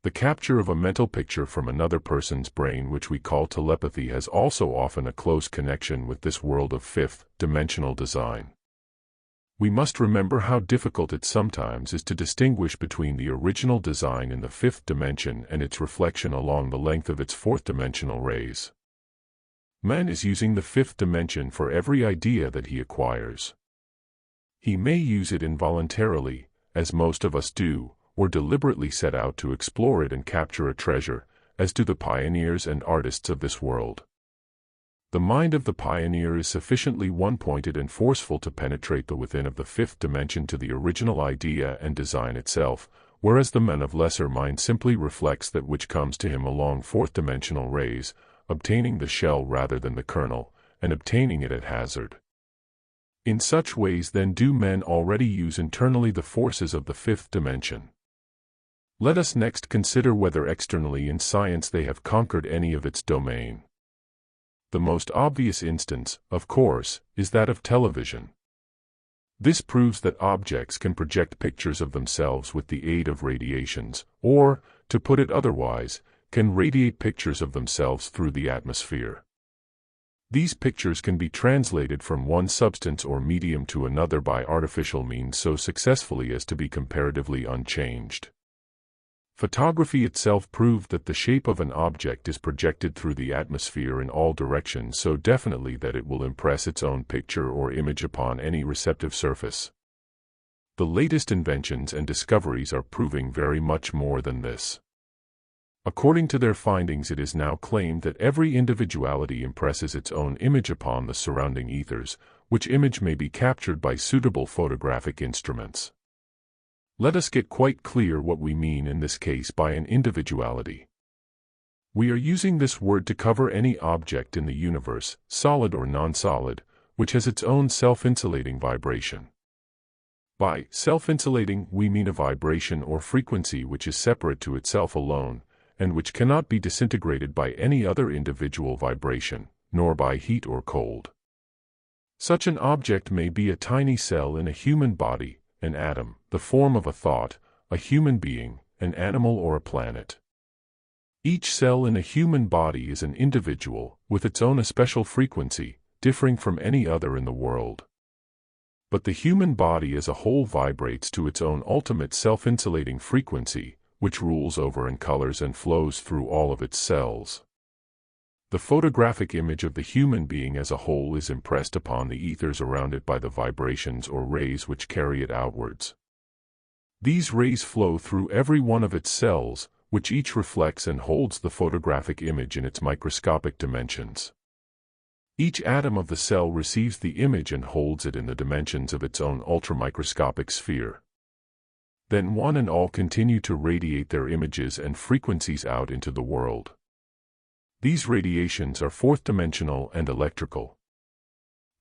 The capture of a mental picture from another person's brain, which we call telepathy, has also often a close connection with this world of fifth-dimensional design. We must remember how difficult it sometimes is to distinguish between the original design in the fifth dimension and its reflection along the length of its fourth-dimensional rays. Man is using the fifth dimension for every idea that he acquires. He may use it involuntarily, as most of us do, or deliberately set out to explore it and capture a treasure, as do the pioneers and artists of this world. The mind of the pioneer is sufficiently one-pointed and forceful to penetrate the within of the fifth dimension to the original idea and design itself, whereas the man of lesser mind simply reflects that which comes to him along fourth-dimensional rays, obtaining the shell rather than the kernel, and obtaining it at hazard. In such ways then do men already use internally the forces of the fifth dimension. Let us next consider whether externally in science they have conquered any of its domain. The most obvious instance, of course, is that of television. This proves that objects can project pictures of themselves with the aid of radiations, or, to put it otherwise, can radiate pictures of themselves through the atmosphere. These pictures can be translated from one substance or medium to another by artificial means so successfully as to be comparatively unchanged. Photography itself proved that the shape of an object is projected through the atmosphere in all directions so definitely that it will impress its own picture or image upon any receptive surface. The latest inventions and discoveries are proving very much more than this. According to their findings, it is now claimed that every individuality impresses its own image upon the surrounding ethers, which image may be captured by suitable photographic instruments. Let us get quite clear what we mean in this case by an individuality. We are using this word to cover any object in the universe, solid or non-solid, which has its own self-insulating vibration. By self-insulating, we mean a vibration or frequency which is separate to itself alone, and which cannot be disintegrated by any other individual vibration, nor by heat or cold. Such an object may be a tiny cell in a human body, an atom, the form of a thought, a human being, an animal or a planet. Each cell in a human body is an individual, with its own especial frequency, differing from any other in the world. But the human body as a whole vibrates to its own ultimate self-insulating frequency, which rules over and colors and flows through all of its cells. The photographic image of the human being as a whole is impressed upon the ethers around it by the vibrations or rays which carry it outwards. These rays flow through every one of its cells, which each reflects and holds the photographic image in its microscopic dimensions. Each atom of the cell receives the image and holds it in the dimensions of its own ultramicroscopic sphere. Then one and all continue to radiate their images and frequencies out into the world. These radiations are fourth-dimensional and electrical.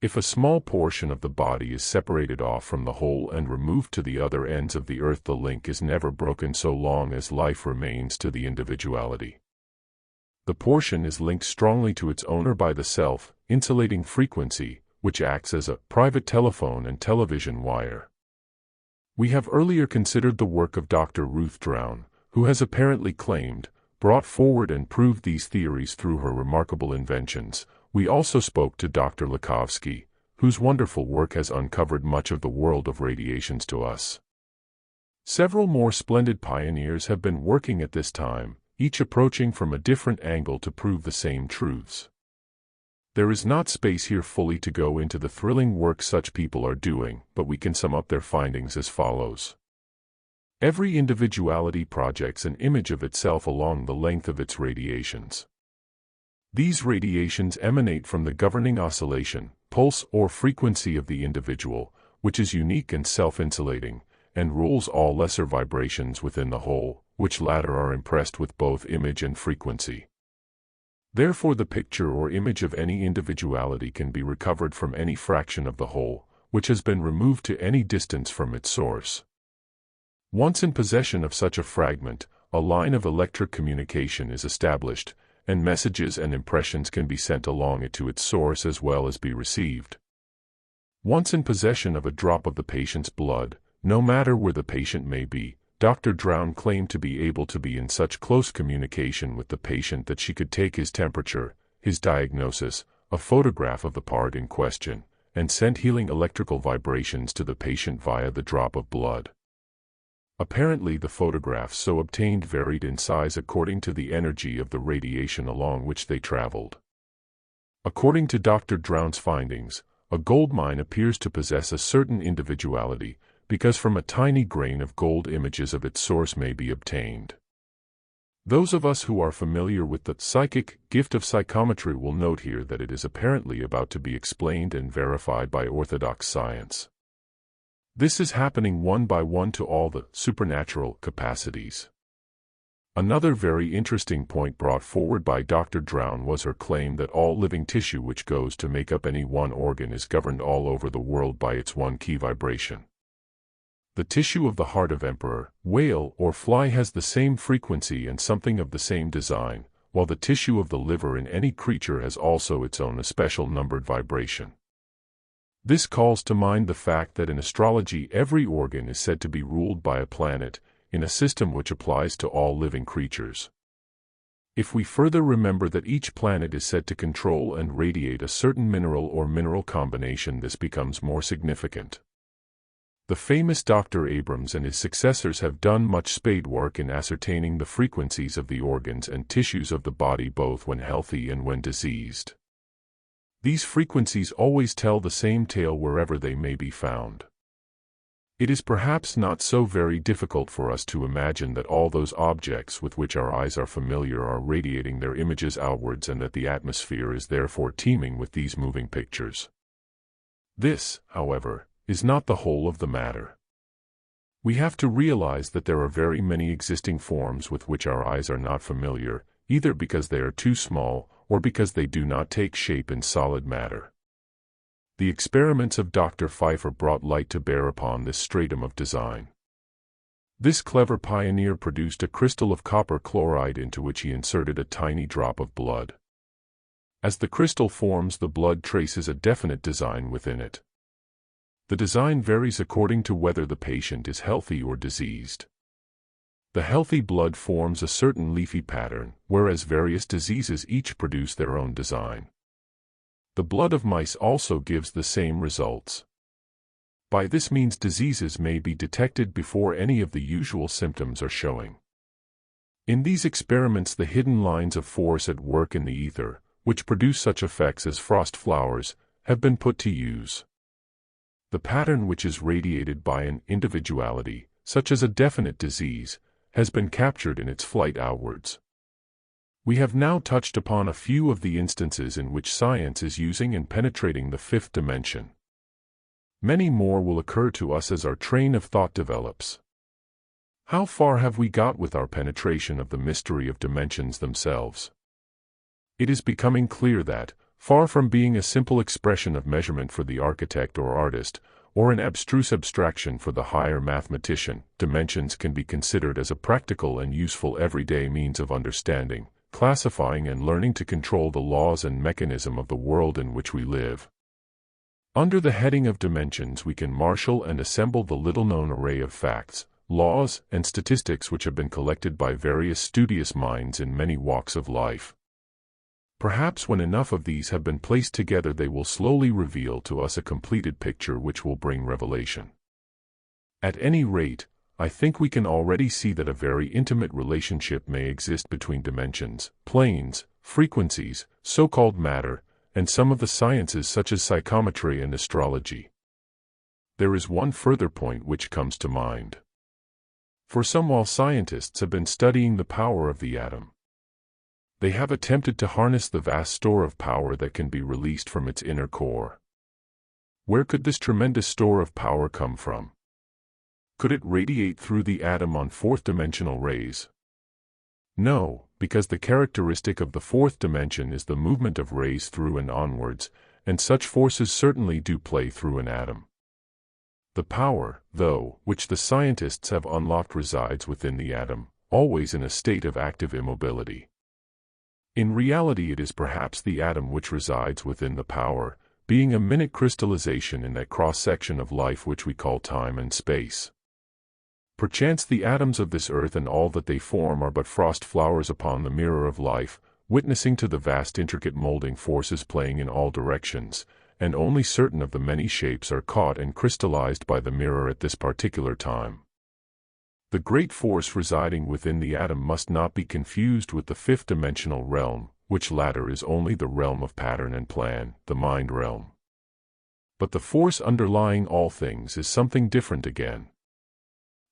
If a small portion of the body is separated off from the whole and removed to the other ends of the earth, the link is never broken so long as life remains to the individuality. The portion is linked strongly to its owner by the self-insulating frequency, which acts as a private telephone and television wire. We have earlier considered the work of Dr. Ruth Drown, who has apparently claimed, brought forward and proved these theories through her remarkable inventions. We also spoke to Dr. Lakovsky, whose wonderful work has uncovered much of the world of radiations to us. Several more splendid pioneers have been working at this time, each approaching from a different angle to prove the same truths. There is not space here fully to go into the thrilling work such people are doing, but we can sum up their findings as follows. Every individuality projects an image of itself along the length of its radiations. These radiations emanate from the governing oscillation, pulse or frequency of the individual, which is unique and self-insulating, and rules all lesser vibrations within the whole, which latter are impressed with both image and frequency. Therefore the picture or image of any individuality can be recovered from any fraction of the whole, which has been removed to any distance from its source. Once in possession of such a fragment, a line of electric communication is established, and messages and impressions can be sent along it to its source as well as be received. Once in possession of a drop of the patient's blood, no matter where the patient may be, Dr. Drown claimed to be able to be in such close communication with the patient that she could take his temperature, his diagnosis, a photograph of the part in question, and send healing electrical vibrations to the patient via the drop of blood. Apparently the photographs so obtained varied in size according to the energy of the radiation along which they traveled. According to Dr. Drown's findings, a gold mine appears to possess a certain individuality, because from a tiny grain of gold images of its source may be obtained. Those of us who are familiar with the psychic gift of psychometry will note here that it is apparently about to be explained and verified by orthodox science. This is happening one by one to all the supernatural capacities. Another very interesting point brought forward by Dr. Drown was her claim that all living tissue which goes to make up any one organ is governed all over the world by its one key vibration. The tissue of the heart of emperor, whale, or fly has the same frequency and something of the same design, while the tissue of the liver in any creature has also its own especial numbered vibration. This calls to mind the fact that in astrology every organ is said to be ruled by a planet, in a system which applies to all living creatures. If we further remember that each planet is said to control and radiate a certain mineral or mineral combination, this becomes more significant. The famous Dr. Abrams and his successors have done much spade work in ascertaining the frequencies of the organs and tissues of the body both when healthy and when diseased. These frequencies always tell the same tale wherever they may be found. It is perhaps not so very difficult for us to imagine that all those objects with which our eyes are familiar are radiating their images outwards, and that the atmosphere is therefore teeming with these moving pictures. This, however, is not the whole of the matter. We have to realize that there are very many existing forms with which our eyes are not familiar, either because they are too small, or because they do not take shape in solid matter. The experiments of Dr. Pfeiffer brought light to bear upon this stratum of design. This clever pioneer produced a crystal of copper chloride into which he inserted a tiny drop of blood. As the crystal forms, the blood traces a definite design within it. The design varies according to whether the patient is healthy or diseased. The healthy blood forms a certain leafy pattern, whereas various diseases each produce their own design. The blood of mice also gives the same results. By this means diseases may be detected before any of the usual symptoms are showing. In these experiments, the hidden lines of force at work in the ether, which produce such effects as frost flowers, have been put to use. The pattern which is radiated by an individuality, such as a definite disease, has been captured in its flight outwards. We have now touched upon a few of the instances in which science is using and penetrating the fifth dimension. Many more will occur to us as our train of thought develops. How far have we got with our penetration of the mystery of dimensions themselves? It is becoming clear that, far from being a simple expression of measurement for the architect or artist, or an abstruse abstraction for the higher mathematician, dimensions can be considered as a practical and useful everyday means of understanding, classifying and learning to control the laws and mechanism of the world in which we live. Under the heading of dimensions, we can marshal and assemble the little-known array of facts, laws, and statistics which have been collected by various studious minds in many walks of life. Perhaps when enough of these have been placed together, they will slowly reveal to us a completed picture which will bring revelation. At any rate, I think we can already see that a very intimate relationship may exist between dimensions, planes, frequencies, so-called matter, and some of the sciences such as psychometry and astrology. There is one further point which comes to mind. For some while scientists have been studying the power of the atom. They have attempted to harness the vast store of power that can be released from its inner core. Where could this tremendous store of power come from? Could it radiate through the atom on fourth-dimensional rays? No, because the characteristic of the fourth dimension is the movement of rays through and onwards, and such forces certainly do play through an atom. The power, though, which the scientists have unlocked resides within the atom, always in a state of active immobility. In reality, it is perhaps the atom which resides within the power, being a minute crystallization in that cross-section of life which we call time and space. Perchance the atoms of this earth and all that they form are but frost flowers upon the mirror of life, witnessing to the vast intricate molding forces playing in all directions, and only certain of the many shapes are caught and crystallized by the mirror at this particular time. The great force residing within the atom must not be confused with the fifth-dimensional realm, which latter is only the realm of pattern and plan, the mind realm. But the force underlying all things is something different again.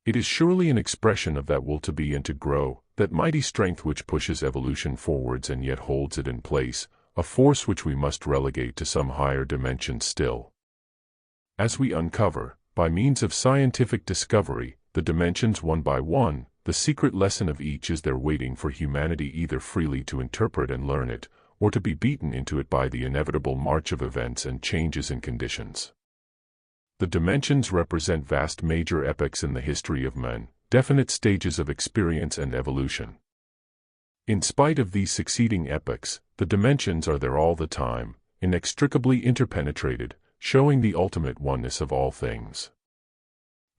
It is surely an expression of that will to be and to grow, that mighty strength which pushes evolution forwards and yet holds it in place, a force which we must relegate to some higher dimension still. As we uncover, by means of scientific discovery, the dimensions one by one, the secret lesson of each is there waiting for humanity either freely to interpret and learn it, or to be beaten into it by the inevitable march of events and changes in conditions. The dimensions represent vast major epochs in the history of men, definite stages of experience and evolution. In spite of these succeeding epochs, the dimensions are there all the time, inextricably interpenetrated, showing the ultimate oneness of all things.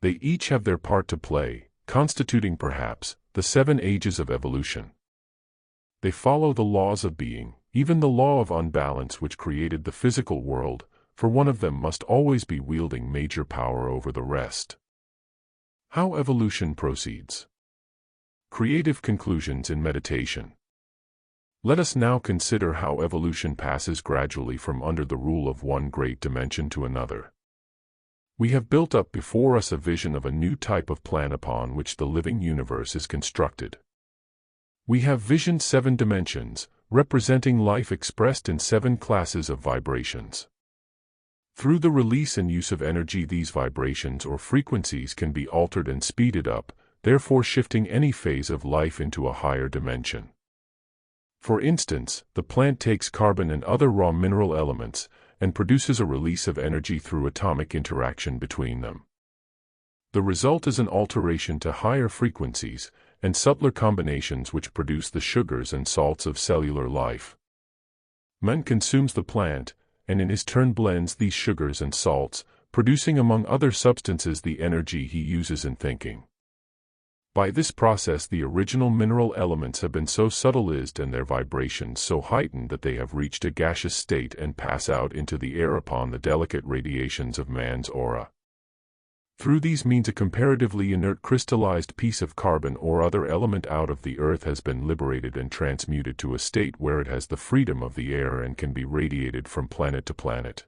They each have their part to play, constituting perhaps the 7 ages of evolution. They follow the laws of being, even the law of unbalance which created the physical world, for one of them must always be wielding major power over the rest. How evolution proceeds. Creative conclusions in meditation. Let us now consider how evolution passes gradually from under the rule of one great dimension to another. We have built up before us a vision of a new type of plan upon which the living universe is constructed. We have visioned 7 dimensions, representing life expressed in 7 classes of vibrations. Through the release and use of energy, these vibrations or frequencies can be altered and speeded up, therefore shifting any phase of life into a higher dimension. For instance, the plant takes carbon and other raw mineral elements and produces a release of energy through atomic interaction between them. The result is an alteration to higher frequencies and subtler combinations which produce the sugars and salts of cellular life. Man consumes the plant, and in his turn blends these sugars and salts, producing among other substances the energy he uses in thinking. By this process the original mineral elements have been so subtilized and their vibrations so heightened that they have reached a gaseous state and pass out into the air upon the delicate radiations of man's aura. Through these means a comparatively inert crystallized piece of carbon or other element out of the earth has been liberated and transmuted to a state where it has the freedom of the air and can be radiated from planet to planet.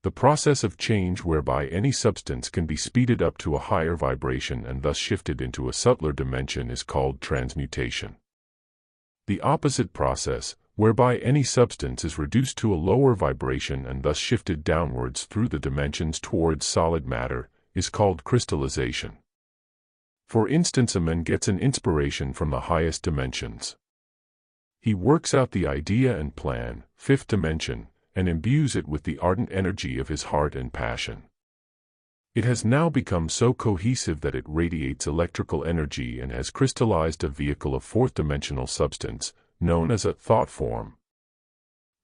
The process of change whereby any substance can be speeded up to a higher vibration and thus shifted into a subtler dimension is called transmutation. The opposite process, whereby any substance is reduced to a lower vibration and thus shifted downwards through the dimensions towards solid matter, is called crystallization. For instance, a man gets an inspiration from the highest dimensions. He works out the idea and plan, 5th dimension, and imbues it with the ardent energy of his heart and passion. It has now become so cohesive that it radiates electrical energy and has crystallized a vehicle of 4th-dimensional substance, known as a thought form.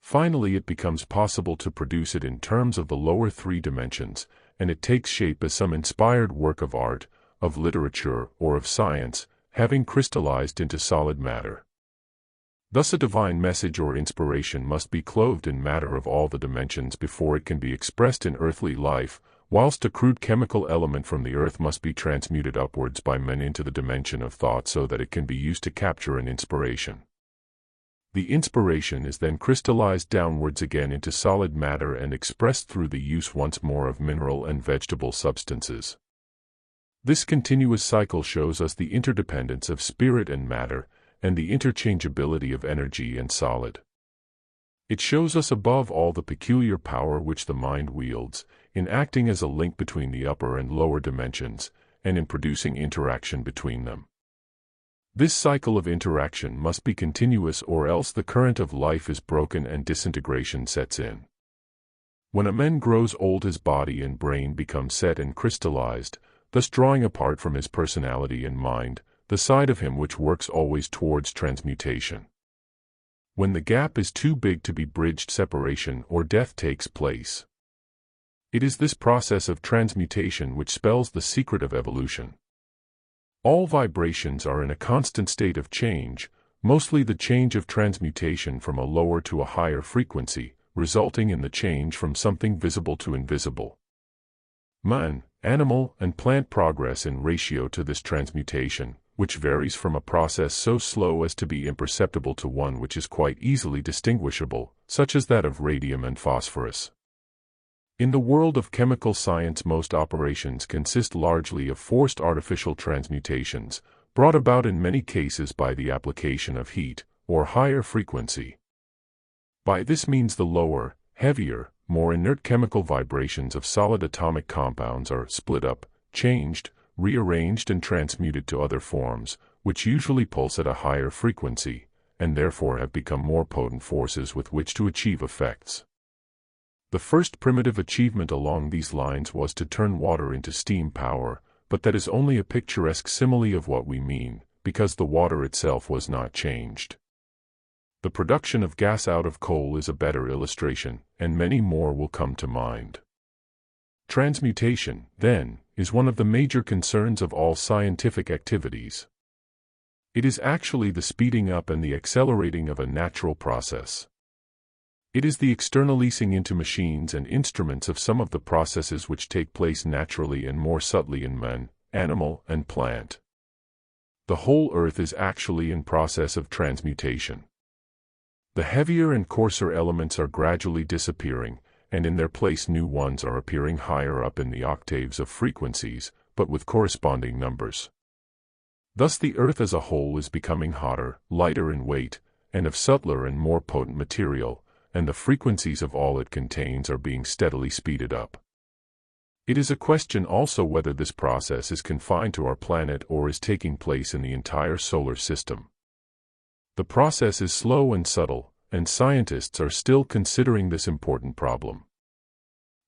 Finally, it becomes possible to produce it in terms of the lower 3 dimensions, and it takes shape as some inspired work of art, of literature, or of science, having crystallized into solid matter. Thus a divine message or inspiration must be clothed in matter of all the dimensions before it can be expressed in earthly life, whilst a crude chemical element from the earth must be transmuted upwards by men into the dimension of thought so that it can be used to capture an inspiration. The inspiration is then crystallized downwards again into solid matter and expressed through the use once more of mineral and vegetable substances. This continuous cycle shows us the interdependence of spirit and matter, and the interchangeability of energy and solid. It shows us above all the peculiar power which the mind wields, in acting as a link between the upper and lower dimensions, and in producing interaction between them. This cycle of interaction must be continuous or else the current of life is broken and disintegration sets in. When a man grows old, his body and brain become set and crystallized, thus drawing apart from his personality and mind, the side of him which works always towards transmutation. When the gap is too big to be bridged, separation or death takes place. It is this process of transmutation which spells the secret of evolution. All vibrations are in a constant state of change, mostly the change of transmutation from a lower to a higher frequency, resulting in the change from something visible to invisible. Man, animal, and plant progress in ratio to this transmutation, which varies from a process so slow as to be imperceptible to one which is quite easily distinguishable, such as that of radium and phosphorus. In the world of chemical science, most operations consist largely of forced artificial transmutations, brought about in many cases by the application of heat, or higher frequency. By this means the lower, heavier, more inert chemical vibrations of solid atomic compounds are split up, changed, rearranged and transmuted to other forms, which usually pulse at a higher frequency, and therefore have become more potent forces with which to achieve effects. The first primitive achievement along these lines was to turn water into steam power, but that is only a picturesque simile of what we mean, because the water itself was not changed. The production of gas out of coal is a better illustration, and many more will come to mind. Transmutation, then, is one of the major concerns of all scientific activities. It is actually the speeding up and the accelerating of a natural process. It is the externalizing into machines and instruments of some of the processes which take place naturally and more subtly in man, animal, and plant. The whole earth is actually in process of transmutation. The heavier and coarser elements are gradually disappearing, and in their place new ones are appearing higher up in the octaves of frequencies, but with corresponding numbers. Thus the Earth as a whole is becoming hotter, lighter in weight, and of subtler and more potent material, and the frequencies of all it contains are being steadily speeded up. It is a question also whether this process is confined to our planet or is taking place in the entire solar system. The process is slow and subtle, and scientists are still considering this important problem.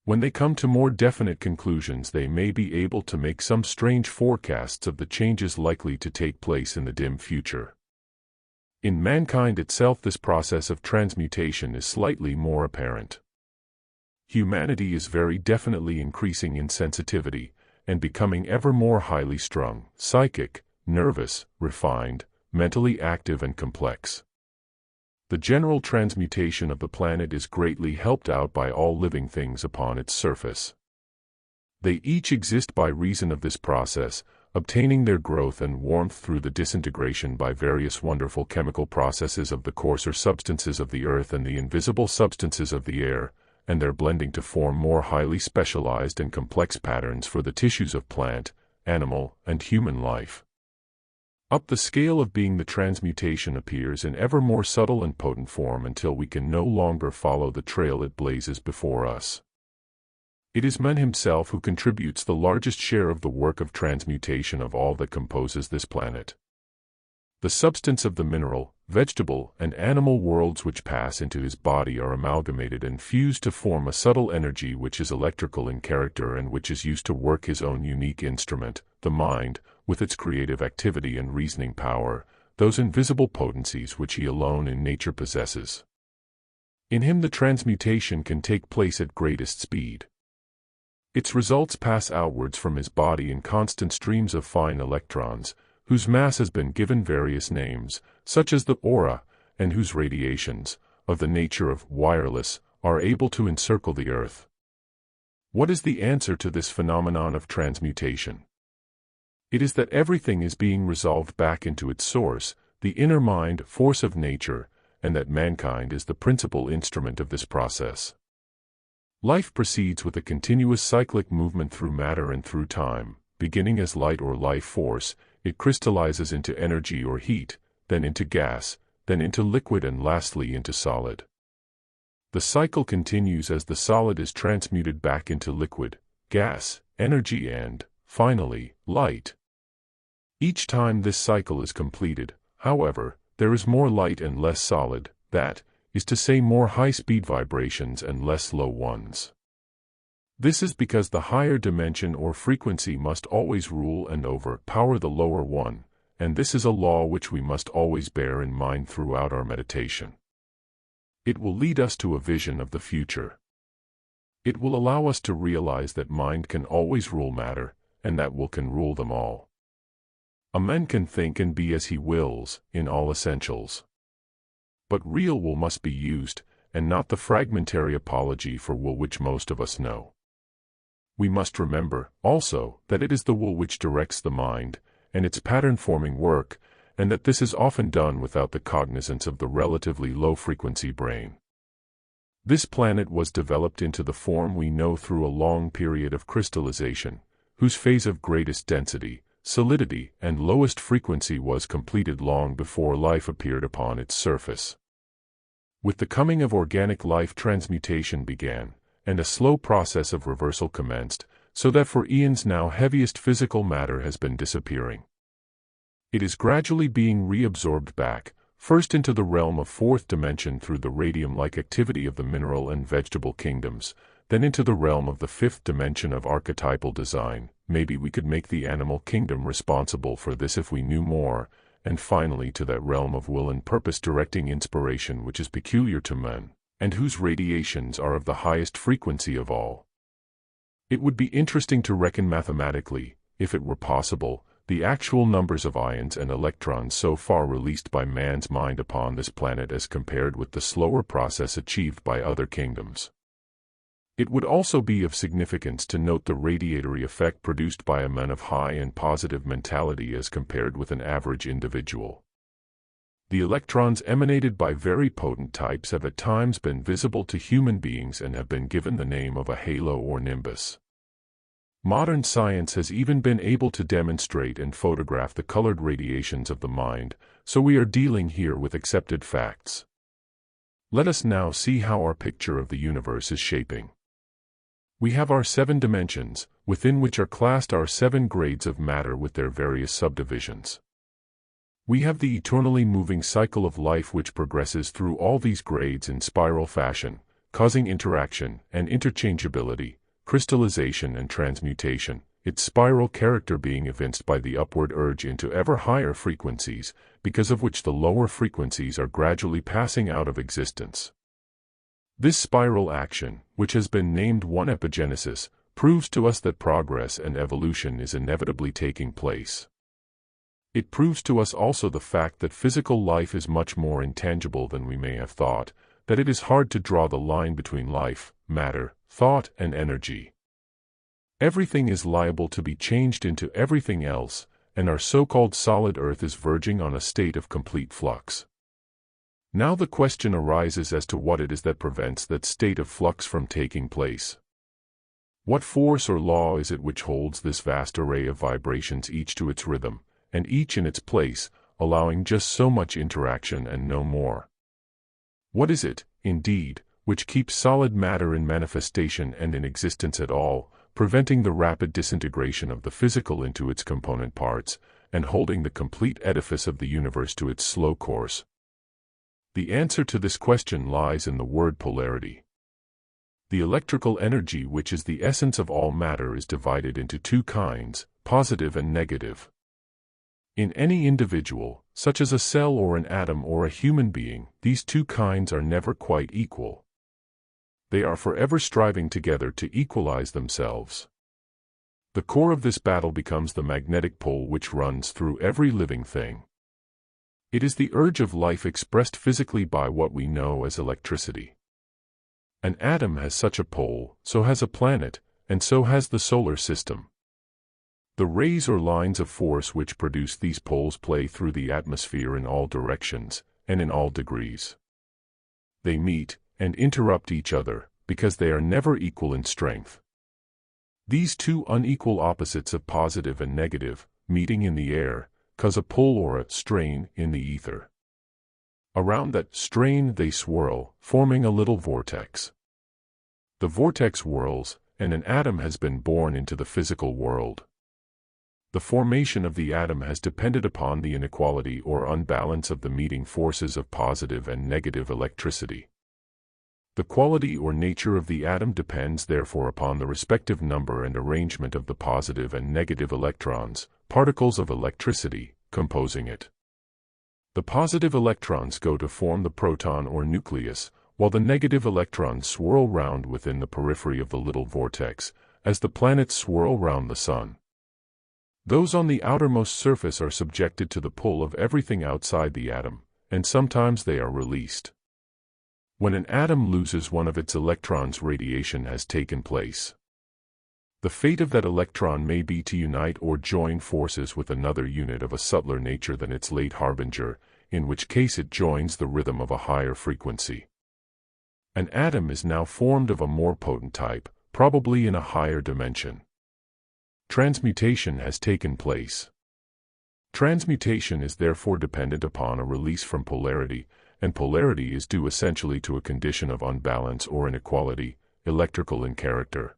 When they come to more definite conclusions, they may be able to make some strange forecasts of the changes likely to take place in the dim future. In mankind itself, this process of transmutation is slightly more apparent. Humanity is very definitely increasing in sensitivity, and becoming ever more highly strung, psychic, nervous, refined, mentally active and complex. The general transmutation of the planet is greatly helped out by all living things upon its surface. They each exist by reason of this process, obtaining their growth and warmth through the disintegration by various wonderful chemical processes of the coarser substances of the earth and the invisible substances of the air, and their blending to form more highly specialized and complex patterns for the tissues of plant, animal, and human life. Up the scale of being, the transmutation appears in ever more subtle and potent form until we can no longer follow the trail it blazes before us. It is man himself who contributes the largest share of the work of transmutation of all that composes this planet. The substance of the mineral, vegetable, and animal worlds which pass into his body are amalgamated and fused to form a subtle energy which is electrical in character and which is used to work his own unique instrument, the mind, with its creative activity and reasoning power, those invisible potencies which he alone in nature possesses. In him the transmutation can take place at greatest speed. Its results pass outwards from his body in constant streams of fine electrons, whose mass has been given various names, such as the aura, and whose radiations, of the nature of wireless, are able to encircle the earth. What is the answer to this phenomenon of transmutation? It is that everything is being resolved back into its source, the inner mind, force of nature, and that mankind is the principal instrument of this process. Life proceeds with a continuous cyclic movement through matter and through time. Beginning as light or life force, it crystallizes into energy or heat, then into gas, then into liquid, and lastly into solid. The cycle continues as the solid is transmuted back into liquid, gas, energy, and, finally, light. Each time this cycle is completed, however, there is more light and less solid, that is to say, more high-speed vibrations and less low ones. This is because the higher dimension or frequency must always rule and overpower the lower one, and this is a law which we must always bear in mind throughout our meditation. It will lead us to a vision of the future. It will allow us to realize that mind can always rule matter, and that will can rule them all. A man can think and be as he wills, in all essentials. But real will must be used, and not the fragmentary apology for will which most of us know. We must remember, also, that it is the will which directs the mind, and its pattern-forming work, and that this is often done without the cognizance of the relatively low-frequency brain. This planet was developed into the form we know through a long period of crystallization, whose phase of greatest density, solidity, and lowest frequency was completed long before life appeared upon its surface. With the coming of organic life, transmutation began, and a slow process of reversal commenced, so that for eons now heaviest physical matter has been disappearing. It is gradually being reabsorbed back, first into the realm of fourth dimension through the radium-like activity of the mineral and vegetable kingdoms, then into the realm of the fifth dimension of archetypal design. Maybe we could make the animal kingdom responsible for this if we knew more, and finally to that realm of will and purpose directing inspiration which is peculiar to men, and whose radiations are of the highest frequency of all. It would be interesting to reckon mathematically, if it were possible, the actual numbers of ions and electrons so far released by man's mind upon this planet as compared with the slower process achieved by other kingdoms. It would also be of significance to note the radiatory effect produced by a man of high and positive mentality as compared with an average individual. The electrons emanated by very potent types have at times been visible to human beings and have been given the name of a halo or nimbus. Modern science has even been able to demonstrate and photograph the colored radiations of the mind, so we are dealing here with accepted facts. Let us now see how our picture of the universe is shaping. We have our 7 dimensions, within which are classed our 7 grades of matter with their various subdivisions. We have the eternally moving cycle of life which progresses through all these grades in spiral fashion, causing interaction and interchangeability, crystallization and transmutation, its spiral character being evinced by the upward urge into ever higher frequencies, because of which the lower frequencies are gradually passing out of existence. This spiral action, which has been named one epigenesis, proves to us that progress and evolution is inevitably taking place. It proves to us also the fact that physical life is much more intangible than we may have thought, that it is hard to draw the line between life, matter, thought, and energy. Everything is liable to be changed into everything else, and our so-called solid Earth is verging on a state of complete flux. Now the question arises as to what it is that prevents that state of flux from taking place. What force or law is it which holds this vast array of vibrations each to its rhythm, and each in its place, allowing just so much interaction and no more? What is it, indeed, which keeps solid matter in manifestation and in existence at all, preventing the rapid disintegration of the physical into its component parts, and holding the complete edifice of the universe to its slow course? The answer to this question lies in the word polarity. The electrical energy, which is the essence of all matter, is divided into 2 kinds, positive and negative. In any individual, such as a cell or an atom or a human being, these 2 kinds are never quite equal. They are forever striving together to equalize themselves. The core of this battle becomes the magnetic pole which runs through every living thing. It is the urge of life expressed physically by what we know as electricity. An atom has such a pole, so has a planet, and so has the solar system. The rays or lines of force which produce these poles play through the atmosphere in all directions, and in all degrees. They meet and interrupt each other, because they are never equal in strength. These 2 unequal opposites of positive and negative, meeting in the air, cause a pull or a strain in the ether. Around that strain they swirl, forming a little vortex. The vortex whirls, and an atom has been born into the physical world. The formation of the atom has depended upon the inequality or unbalance of the meeting forces of positive and negative electricity. The quality or nature of the atom depends therefore upon the respective number and arrangement of the positive and negative electrons, particles of electricity, composing it. The positive electrons go to form the proton or nucleus, while the negative electrons swirl round within the periphery of the little vortex, as the planets swirl round the sun. Those on the outermost surface are subjected to the pull of everything outside the atom, and sometimes they are released. When an atom loses one of its electrons, radiation has taken place. The fate of that electron may be to unite or join forces with another unit of a subtler nature than its late harbinger, in which case it joins the rhythm of a higher frequency. An atom is now formed of a more potent type, probably in a higher dimension. Transmutation has taken place. Transmutation is therefore dependent upon a release from polarity, and polarity is due essentially to a condition of unbalance or inequality, electrical in character.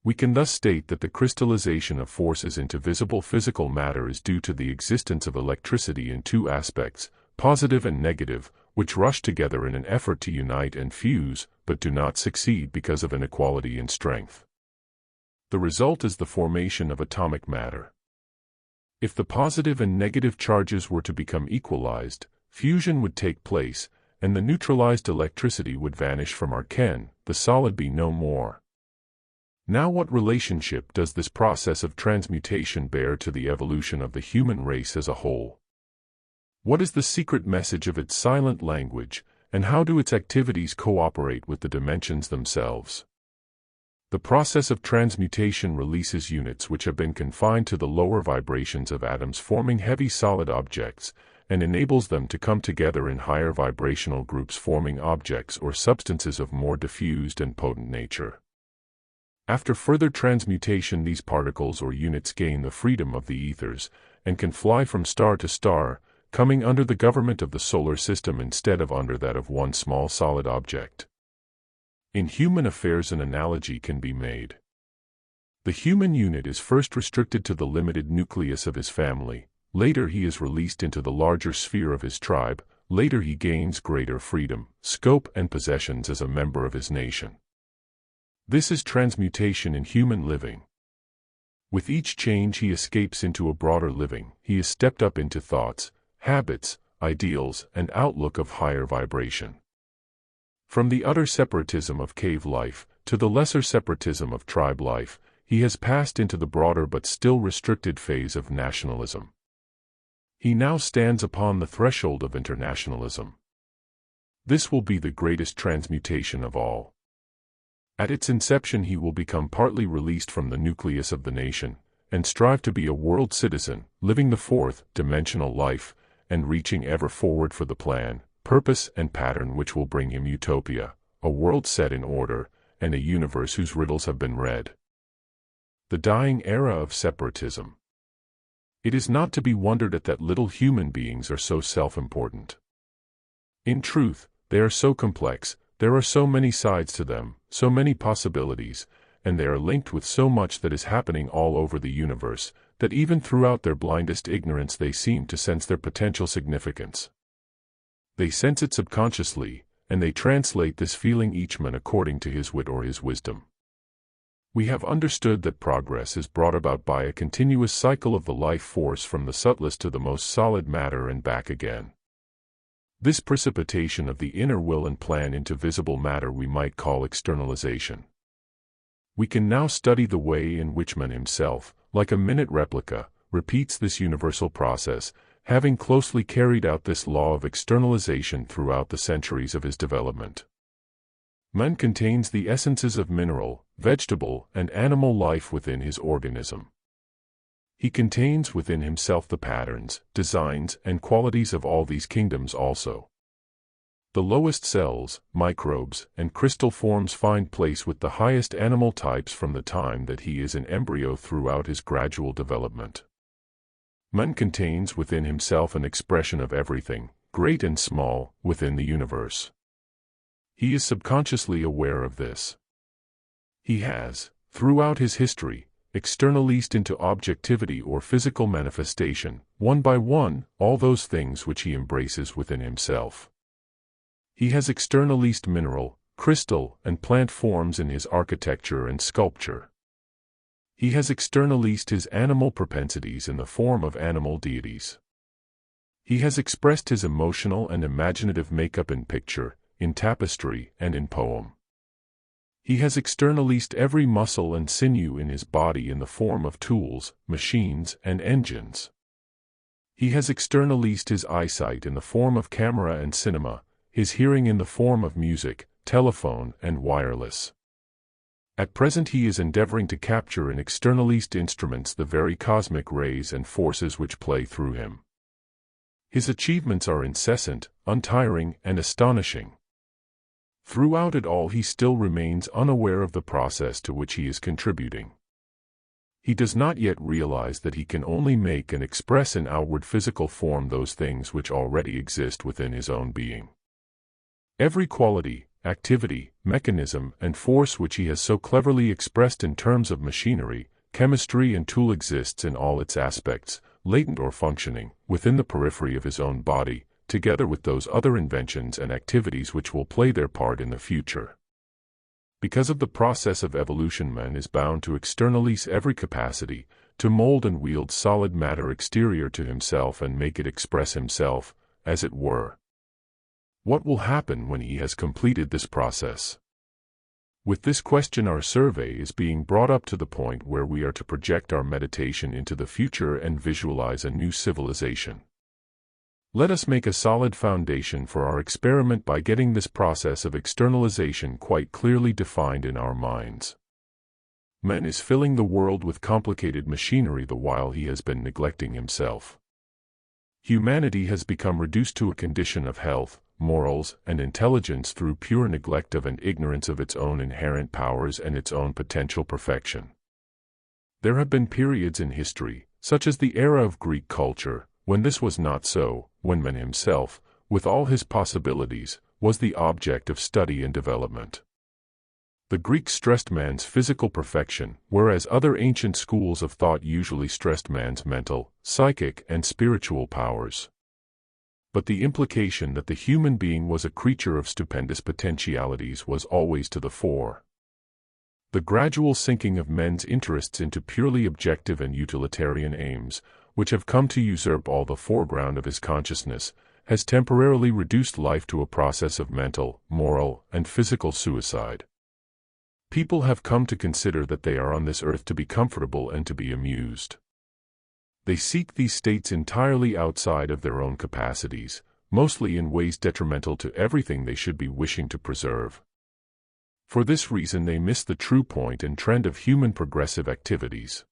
We can thus state that the crystallization of forces into visible physical matter is due to the existence of electricity in 2 aspects, positive and negative, which rush together in an effort to unite and fuse, but do not succeed because of inequality in strength. The result is the formation of atomic matter. If the positive and negative charges were to become equalized, fusion would take place, and the neutralized electricity would vanish from our ken, the solid be no more. Now what relationship does this process of transmutation bear to the evolution of the human race as a whole? What is the secret message of its silent language, and how do its activities cooperate with the dimensions themselves? The process of transmutation releases units which have been confined to the lower vibrations of atoms, forming heavy solid objects, and enables them to come together in higher vibrational groups, forming objects or substances of more diffused and potent nature. After further transmutation, these particles or units gain the freedom of the ethers, and can fly from star to star, coming under the government of the solar system instead of under that of one small solid object. In human affairs, an analogy can be made. The human unit is first restricted to the limited nucleus of his family, later he is released into the larger sphere of his tribe, later he gains greater freedom, scope and possessions as a member of his nation. This is transmutation in human living. With each change he escapes into a broader living, he is stepped up into thoughts, habits, ideals, and outlook of higher vibration. From the utter separatism of cave life to the lesser separatism of tribe life, he has passed into the broader but still restricted phase of nationalism. He now stands upon the threshold of internationalism. This will be the greatest transmutation of all. At its inception he will become partly released from the nucleus of the nation, and strive to be a world citizen, living the fourth-dimensional life, and reaching ever forward for the plan, purpose and pattern which will bring him utopia, a world set in order, and a universe whose riddles have been read. The dying era of separatism. It is not to be wondered at that little human beings are so self-important. In truth, they are so complex, there are so many sides to them, so many possibilities, and they are linked with so much that is happening all over the universe, that even throughout their blindest ignorance they seem to sense their potential significance. They sense it subconsciously, and they translate this feeling each man according to his wit or his wisdom. We have understood that progress is brought about by a continuous cycle of the life force from the subtlest to the most solid matter and back again. This precipitation of the inner will and plan into visible matter we might call externalization. We can now study the way in which man himself, like a minute replica, repeats this universal process, having closely carried out this law of externalization throughout the centuries of his development. Man contains the essences of mineral, vegetable, and animal life within his organism. He contains within himself the patterns, designs, and qualities of all these kingdoms also. The lowest cells, microbes, and crystal forms find place with the highest animal types from the time that he is an embryo throughout his gradual development. Man contains within himself an expression of everything, great and small, within the universe. He is subconsciously aware of this. He has, throughout his history, externalized into objectivity or physical manifestation, one by one, all those things which he embraces within himself. He has externalized mineral, crystal, and plant forms in his architecture and sculpture. He has externalized his animal propensities in the form of animal deities. He has expressed his emotional and imaginative makeup in picture, in tapestry, and in poem. He has externalized every muscle and sinew in his body in the form of tools, machines, and engines. He has externalized his eyesight in the form of camera and cinema, his hearing in the form of music, telephone, and wireless. At present he is endeavoring to capture in externalized instruments the very cosmic rays and forces which play through him. His achievements are incessant, untiring, and astonishing. Throughout it all he still remains unaware of the process to which he is contributing. He does not yet realize that he can only make and express in outward physical form those things which already exist within his own being. Every quality, activity, mechanism, and force which he has so cleverly expressed in terms of machinery, chemistry, and tool exists in all its aspects, latent or functioning, within the periphery of his own body, together with those other inventions and activities which will play their part in the future. Because of the process of evolution, man is bound to externalize every capacity, to mold and wield solid matter exterior to himself and make it express himself, as it were. What will happen when he has completed this process? With this question our survey is being brought up to the point where we are to project our meditation into the future and visualize a new civilization. Let us make a solid foundation for our experiment by getting this process of externalization quite clearly defined in our minds. Man is filling the world with complicated machinery the while he has been neglecting himself. Humanity has become reduced to a condition of health, morals, and intelligence through pure neglect of and ignorance of its own inherent powers and its own potential perfection. There have been periods in history, such as the era of Greek culture, when this was not so, when man himself, with all his possibilities, was the object of study and development. The Greeks stressed man's physical perfection, whereas other ancient schools of thought usually stressed man's mental, psychic, and spiritual powers. But the implication that the human being was a creature of stupendous potentialities was always to the fore. The gradual sinking of men's interests into purely objective and utilitarian aims, which have come to usurp all the foreground of his consciousness, has temporarily reduced life to a process of mental, moral, and physical suicide. People have come to consider that they are on this earth to be comfortable and to be amused. They seek these states entirely outside of their own capacities, mostly in ways detrimental to everything they should be wishing to preserve. For this reason they miss the true point and trend of human progressive activities.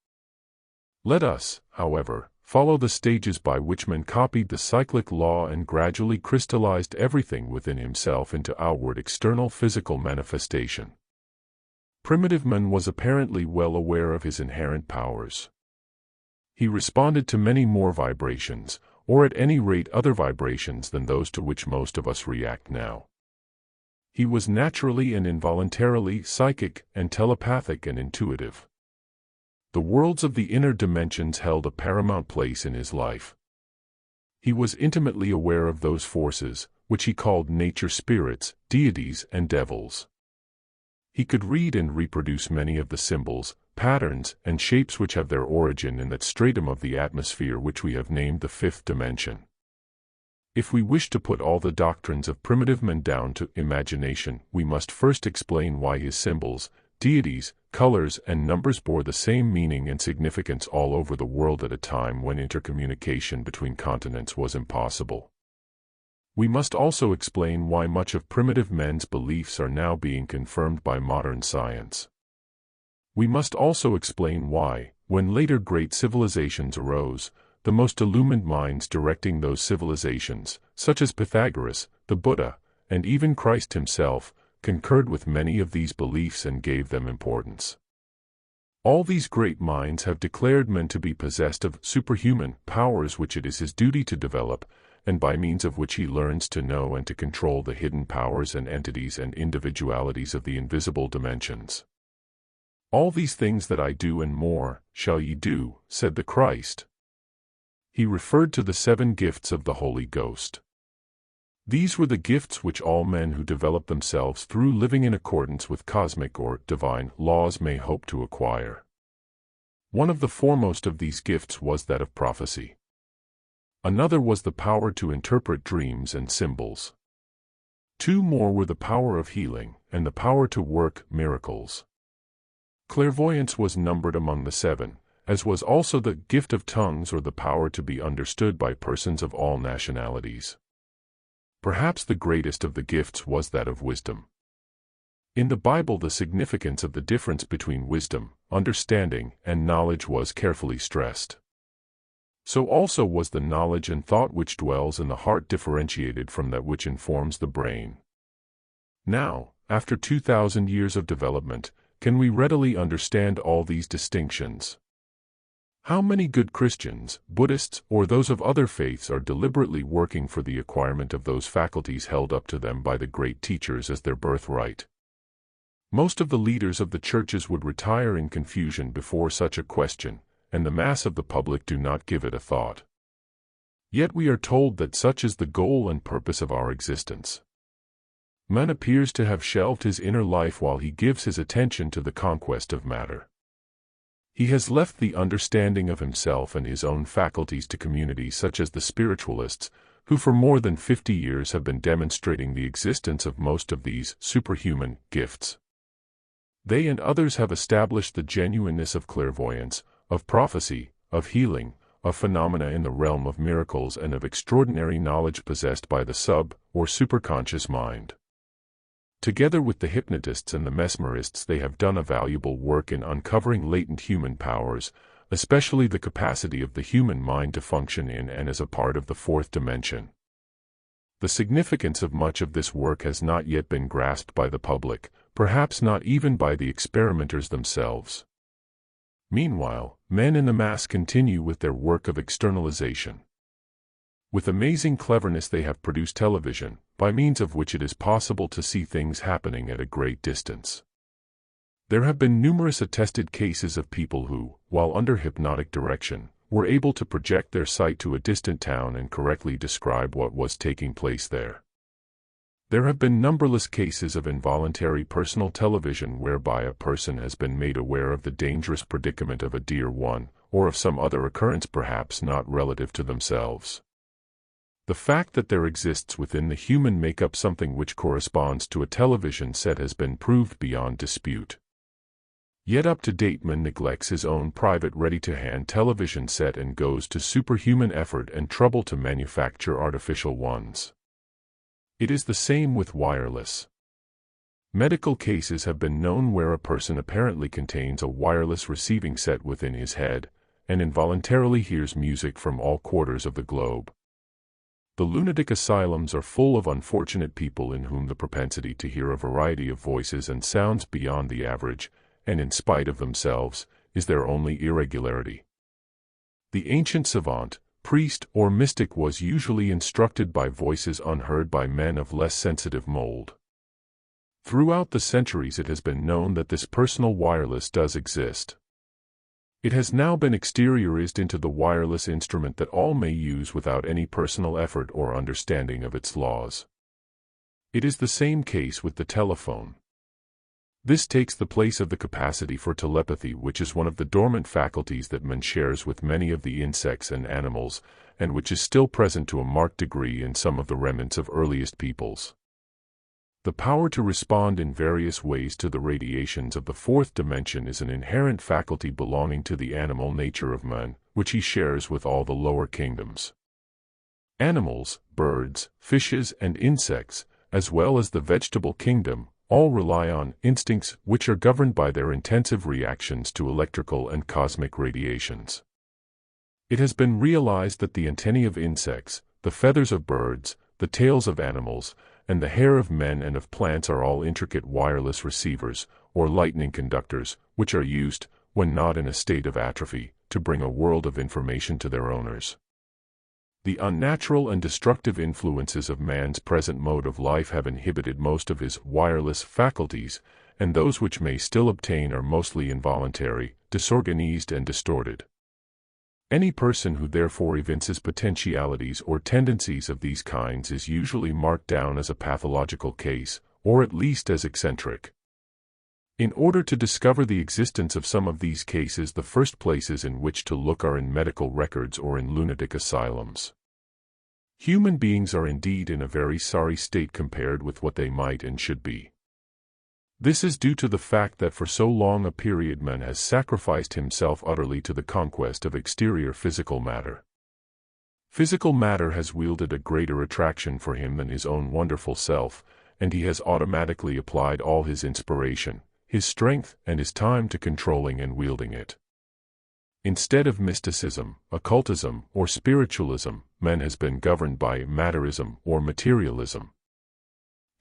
Let us, however, follow the stages by which man copied the cyclic law and gradually crystallized everything within himself into outward external physical manifestation. Primitive man was apparently well aware of his inherent powers. He responded to many more vibrations, or at any rate other vibrations than those to which most of us react now. He was naturally and involuntarily psychic and telepathic and intuitive. The worlds of the inner dimensions held a paramount place in his life. He was intimately aware of those forces, which he called nature spirits, deities, and devils. He could read and reproduce many of the symbols, patterns, and shapes which have their origin in that stratum of the atmosphere which we have named the fifth dimension. If we wish to put all the doctrines of primitive man down to imagination, we must first explain why his symbols, deities, colors, and numbers bore the same meaning and significance all over the world at a time when intercommunication between continents was impossible. We must also explain why much of primitive men's beliefs are now being confirmed by modern science. We must also explain why, when later great civilizations arose, the most illumined minds directing those civilizations, such as Pythagoras, the Buddha, and even Christ himself, concurred with many of these beliefs and gave them importance. All these great minds have declared men to be possessed of superhuman powers which it is his duty to develop, and by means of which he learns to know and to control the hidden powers and entities and individualities of the invisible dimensions. All these things that I do and more, shall ye do, said the Christ. He referred to the 7 gifts of the Holy Ghost. These were the gifts which all men who develop themselves through living in accordance with cosmic or divine laws may hope to acquire. One of the foremost of these gifts was that of prophecy. Another was the power to interpret dreams and symbols. 2 more were the power of healing, and the power to work miracles. Clairvoyance was numbered among the 7, as was also the gift of tongues or the power to be understood by persons of all nationalities. Perhaps the greatest of the gifts was that of wisdom. In the Bible the significance of the difference between wisdom, understanding, and knowledge was carefully stressed. So also was the knowledge and thought which dwells in the heart differentiated from that which informs the brain. Now, after 2,000 years of development, can we readily understand all these distinctions? How many good Christians, Buddhists, or those of other faiths are deliberately working for the acquirement of those faculties held up to them by the great teachers as their birthright? Most of the leaders of the churches would retire in confusion before such a question, and the mass of the public do not give it a thought. Yet we are told that such is the goal and purpose of our existence. Man appears to have shelved his inner life while he gives his attention to the conquest of matter. He has left the understanding of himself and his own faculties to communities such as the spiritualists, who for more than 50 years have been demonstrating the existence of most of these superhuman gifts. They and others have established the genuineness of clairvoyance, of prophecy, of healing, of phenomena in the realm of miracles and of extraordinary knowledge possessed by the sub- or superconscious mind. Together with the hypnotists and the mesmerists they have done a valuable work in uncovering latent human powers, especially the capacity of the human mind to function in and as a part of the fourth dimension. The significance of much of this work has not yet been grasped by the public, perhaps not even by the experimenters themselves. Meanwhile, men in the mass continue with their work of externalization. With amazing cleverness they have produced television, by means of which it is possible to see things happening at a great distance. There have been numerous attested cases of people who, while under hypnotic direction, were able to project their sight to a distant town and correctly describe what was taking place there. There have been numberless cases of involuntary personal television whereby a person has been made aware of the dangerous predicament of a dear one, or of some other occurrence perhaps not relative to themselves. The fact that there exists within the human makeup something which corresponds to a television set has been proved beyond dispute. Yet up-to-date man neglects his own private ready-to-hand television set and goes to superhuman effort and trouble to manufacture artificial ones. It is the same with wireless. Medical cases have been known where a person apparently contains a wireless receiving set within his head, and involuntarily hears music from all quarters of the globe. The lunatic asylums are full of unfortunate people in whom the propensity to hear a variety of voices and sounds beyond the average, and in spite of themselves, is their only irregularity. The ancient savant, priest, or mystic was usually instructed by voices unheard by men of less sensitive mold. Throughout the centuries it has been known that this personal wireless does exist. It has now been exteriorized into the wireless instrument that all may use without any personal effort or understanding of its laws. It is the same case with the telephone. This takes the place of the capacity for telepathy, which is one of the dormant faculties that man shares with many of the insects and animals, and which is still present to a marked degree in some of the remnants of earliest peoples. The power to respond in various ways to the radiations of the fourth dimension is an inherent faculty belonging to the animal nature of man, which he shares with all the lower kingdoms. Animals, birds, fishes, and insects, as well as the vegetable kingdom, all rely on instincts which are governed by their intensive reactions to electrical and cosmic radiations. It has been realized that the antennae of insects, the feathers of birds, the tails of animals, and the hair of men and of plants are all intricate wireless receivers, or lightning conductors, which are used, when not in a state of atrophy, to bring a world of information to their owners. The unnatural and destructive influences of man's present mode of life have inhibited most of his wireless faculties, and those which may still obtain are mostly involuntary, disorganized and distorted. Any person who therefore evinces potentialities or tendencies of these kinds is usually marked down as a pathological case, or at least as eccentric. In order to discover the existence of some of these cases, the first places in which to look are in medical records or in lunatic asylums. Human beings are indeed in a very sorry state compared with what they might and should be. This is due to the fact that for so long a period man has sacrificed himself utterly to the conquest of exterior physical matter. Physical matter has wielded a greater attraction for him than his own wonderful self, and he has automatically applied all his inspiration, his strength, and his time to controlling and wielding it. Instead of mysticism, occultism, or spiritualism, man has been governed by matterism or materialism.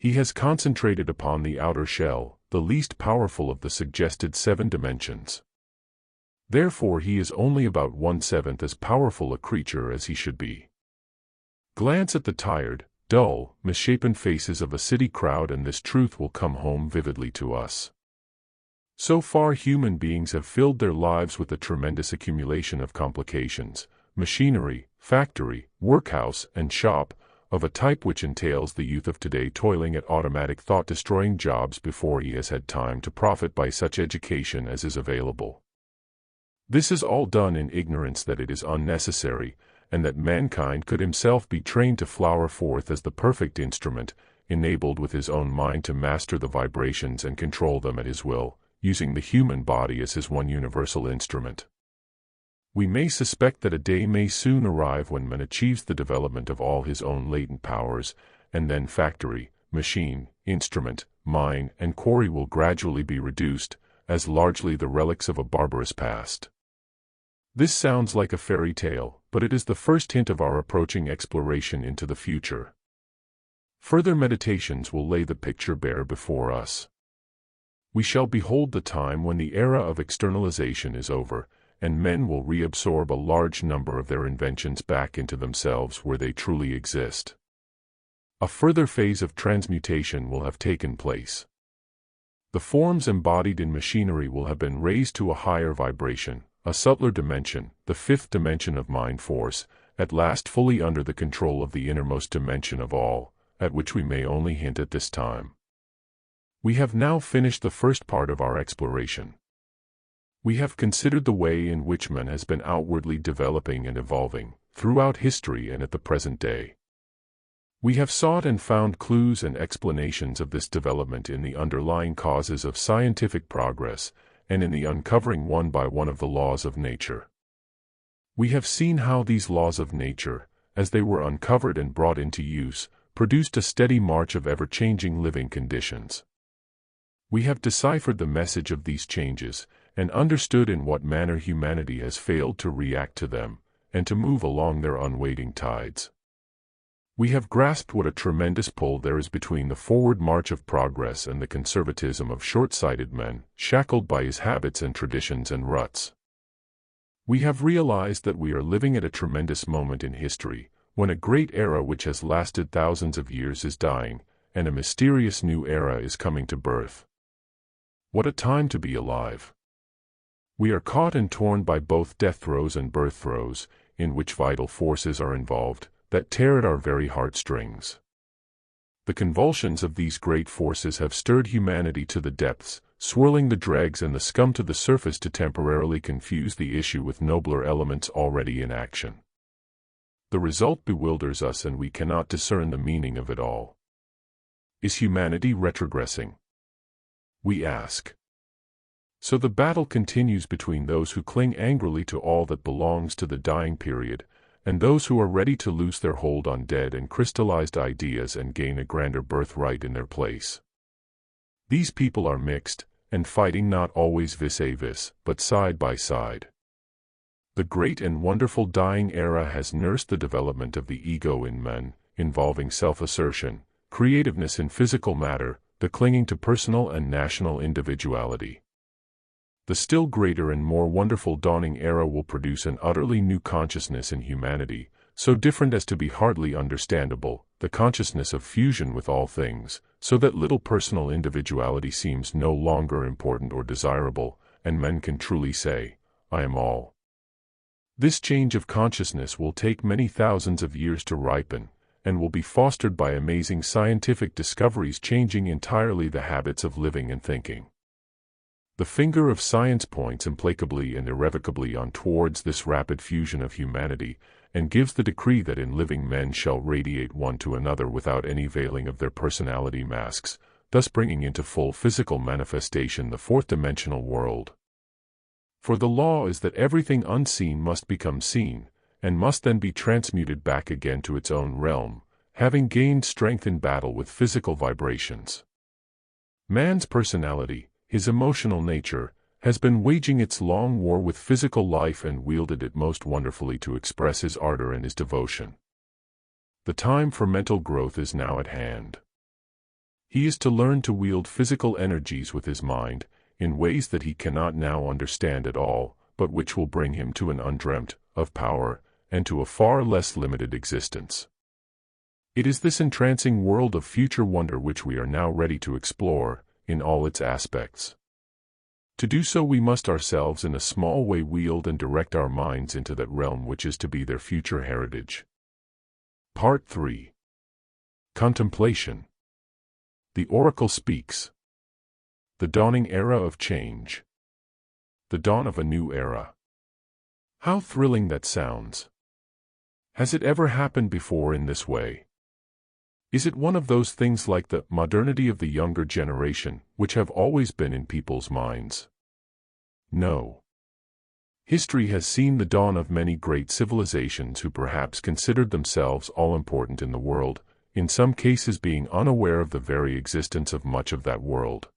He has concentrated upon the outer shell, the least powerful of the suggested 7 dimensions. Therefore he is only about 1/7 as powerful a creature as he should be. Glance at the tired, dull, misshapen faces of a city crowd and this truth will come home vividly to us. So far human beings have filled their lives with a tremendous accumulation of complications, machinery, factory, workhouse, and shop, of a type which entails the youth of today toiling at automatic thought-destroying jobs before he has had time to profit by such education as is available. This is all done in ignorance that it is unnecessary, and that mankind could himself be trained to flower forth as the perfect instrument, enabled with his own mind to master the vibrations and control them at his will, using the human body as his one universal instrument. We may suspect that a day may soon arrive when man achieves the development of all his own latent powers, and then factory, machine, instrument, mine, and quarry will gradually be reduced, as largely the relics of a barbarous past. This sounds like a fairy tale, but it is the first hint of our approaching exploration into the future. Further meditations will lay the picture bare before us. We shall behold the time when the era of externalization is over, and men will reabsorb a large number of their inventions back into themselves where they truly exist. A further phase of transmutation will have taken place. The forms embodied in machinery will have been raised to a higher vibration, a subtler dimension, the fifth dimension of mind force, at last fully under the control of the innermost dimension of all, at which we may only hint at this time. We have now finished the first part of our exploration. We have considered the way in which man has been outwardly developing and evolving, throughout history and at the present day. We have sought and found clues and explanations of this development in the underlying causes of scientific progress, and in the uncovering one by one of the laws of nature. We have seen how these laws of nature, as they were uncovered and brought into use, produced a steady march of ever-changing living conditions. We have deciphered the message of these changes, and understood in what manner humanity has failed to react to them, and to move along their unwavering tides. We have grasped what a tremendous pull there is between the forward march of progress and the conservatism of short-sighted men, shackled by his habits and traditions and ruts. We have realized that we are living at a tremendous moment in history, when a great era which has lasted thousands of years is dying, and a mysterious new era is coming to birth. What a time to be alive! We are caught and torn by both death throes and birth throes, in which vital forces are involved, that tear at our very heartstrings. The convulsions of these great forces have stirred humanity to the depths, swirling the dregs and the scum to the surface to temporarily confuse the issue with nobler elements already in action. The result bewilders us and we cannot discern the meaning of it all. Is humanity retrogressing? We ask. So the battle continues between those who cling angrily to all that belongs to the dying period, and those who are ready to loose their hold on dead and crystallized ideas and gain a grander birthright in their place. These people are mixed, and fighting not always vis-a-vis, but side by side. The great and wonderful dying era has nursed the development of the ego in men, involving self-assertion, creativeness in physical matter, the clinging to personal and national individuality. The still greater and more wonderful dawning era will produce an utterly new consciousness in humanity, so different as to be hardly understandable, the consciousness of fusion with all things, so that little personal individuality seems no longer important or desirable, and men can truly say, I am all. This change of consciousness will take many thousands of years to ripen, and will be fostered by amazing scientific discoveries changing entirely the habits of living and thinking. The finger of science points implacably and irrevocably on towards this rapid fusion of humanity, and gives the decree that in living men shall radiate one to another without any veiling of their personality masks, thus bringing into full physical manifestation the fourth-dimensional world. For the law is that everything unseen must become seen, and must then be transmuted back again to its own realm, having gained strength in battle with physical vibrations. Man's personality, his emotional nature, has been waging its long war with physical life and wielded it most wonderfully to express his ardor and his devotion. The time for mental growth is now at hand. He is to learn to wield physical energies with his mind, in ways that he cannot now understand at all, but which will bring him to an undreamt of power, and to a far less limited existence. It is this entrancing world of future wonder which we are now ready to explore, in all its aspects. To do so we must ourselves in a small way wield and direct our minds into that realm which is to be their future heritage. Part 3. Contemplation. The Oracle speaks. The dawning era of change. The dawn of a new era. How thrilling that sounds. Has it ever happened before in this way? Is it one of those things like the modernity of the younger generation, which have always been in people's minds? No. History has seen the dawn of many great civilizations who perhaps considered themselves all-important in the world, in some cases being unaware of the very existence of much of that world.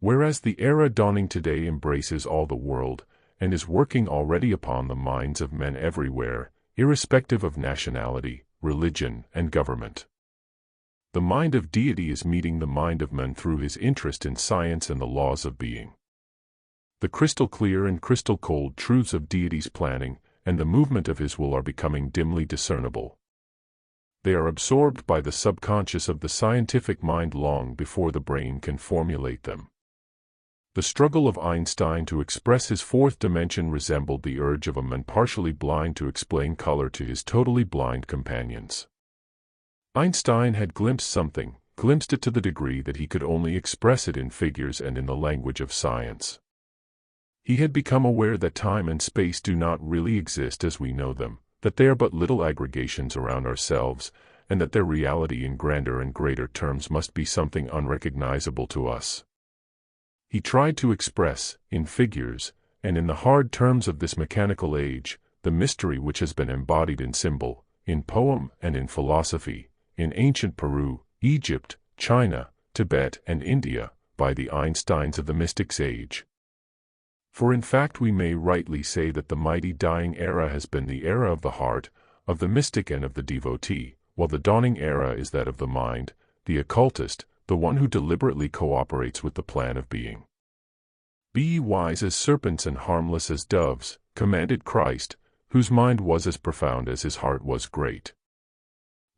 Whereas the era dawning today embraces all the world, and is working already upon the minds of men everywhere, irrespective of nationality, religion, and government. The mind of deity is meeting the mind of men through his interest in science and the laws of being. The crystal clear and crystal cold truths of deity's planning and the movement of his will are becoming dimly discernible. They are absorbed by the subconscious of the scientific mind long before the brain can formulate them. The struggle of Einstein to express his fourth dimension resembled the urge of a man partially blind to explain color to his totally blind companions. Einstein had glimpsed it to the degree that he could only express it in figures and in the language of science. He had become aware that time and space do not really exist as we know them, that they are but little aggregations around ourselves, and that their reality in grander and greater terms must be something unrecognizable to us. He tried to express, in figures, and in the hard terms of this mechanical age, the mystery which has been embodied in symbol, in poem and in philosophy, in ancient Peru, Egypt, China, Tibet, and India, by the Einsteins of the mystics' age. For in fact we may rightly say that the mighty dying era has been the era of the heart, of the mystic and of the devotee, while the dawning era is that of the mind, the occultist, the one who deliberately cooperates with the plan of being. Be ye wise as serpents and harmless as doves, commanded Christ, whose mind was as profound as his heart was great.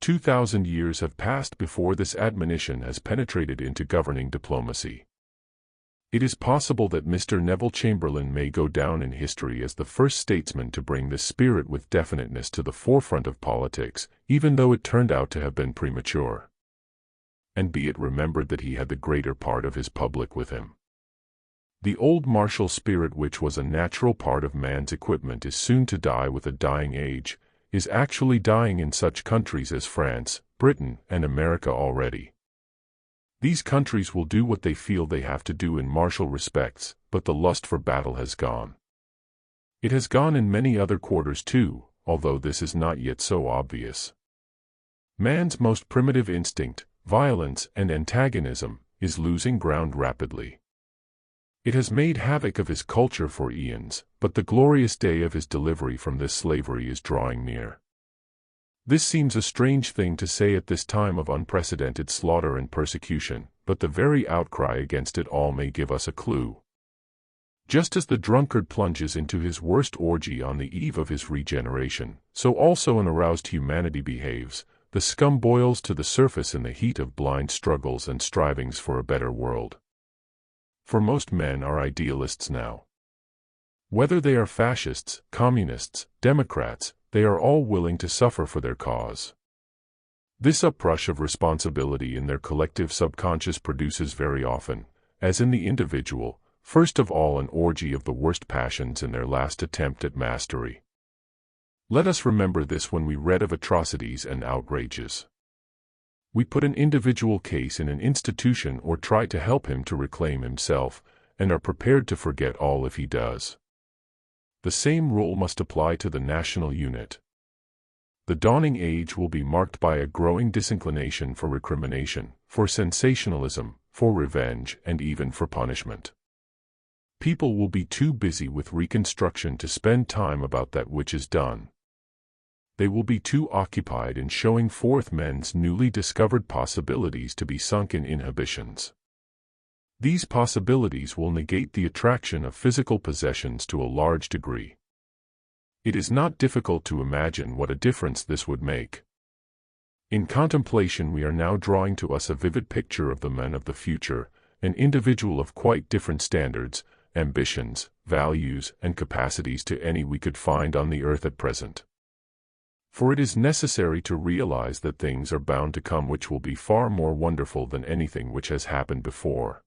2,000 years have passed before this admonition has penetrated into governing diplomacy. It is possible that Mr. Neville Chamberlain may go down in history as the first statesman to bring this spirit with definiteness to the forefront of politics, even though it turned out to have been premature. And be it remembered that he had the greater part of his public with him. The old martial spirit which was a natural part of man's equipment is soon to die with a dying age, is actually dying in such countries as France, Britain, and America already. These countries will do what they feel they have to do in martial respects, but the lust for battle has gone. It has gone in many other quarters too, although this is not yet so obvious. Man's most primitive instinct, violence and antagonism, is losing ground rapidly. It has made havoc of his culture for eons, but the glorious day of his delivery from this slavery is drawing near. This seems a strange thing to say at this time of unprecedented slaughter and persecution, but the very outcry against it all may give us a clue. Just as the drunkard plunges into his worst orgy on the eve of his regeneration, so also an aroused humanity behaves. The scum boils to the surface in the heat of blind struggles and strivings for a better world. For most men are idealists now. Whether they are fascists, communists, Democrats, they are all willing to suffer for their cause. This uprush of responsibility in their collective subconscious produces very often, as in the individual, first of all an orgy of the worst passions in their last attempt at mastery. Let us remember this when we read of atrocities and outrages. We put an individual case in an institution or try to help him to reclaim himself, and are prepared to forget all if he does. The same rule must apply to the national unit. The dawning age will be marked by a growing disinclination for recrimination, for sensationalism, for revenge, and even for punishment. People will be too busy with reconstruction to spend time about that which is done. They will be too occupied in showing forth men's newly discovered possibilities to be sunk in inhibitions. These possibilities will negate the attraction of physical possessions to a large degree. It is not difficult to imagine what a difference this would make. In Contemplation we are now drawing to us a vivid picture of the men of the future, an individual of quite different standards, ambitions, values, and capacities to any we could find on the earth at present. For it is necessary to realize that things are bound to come which will be far more wonderful than anything which has happened before.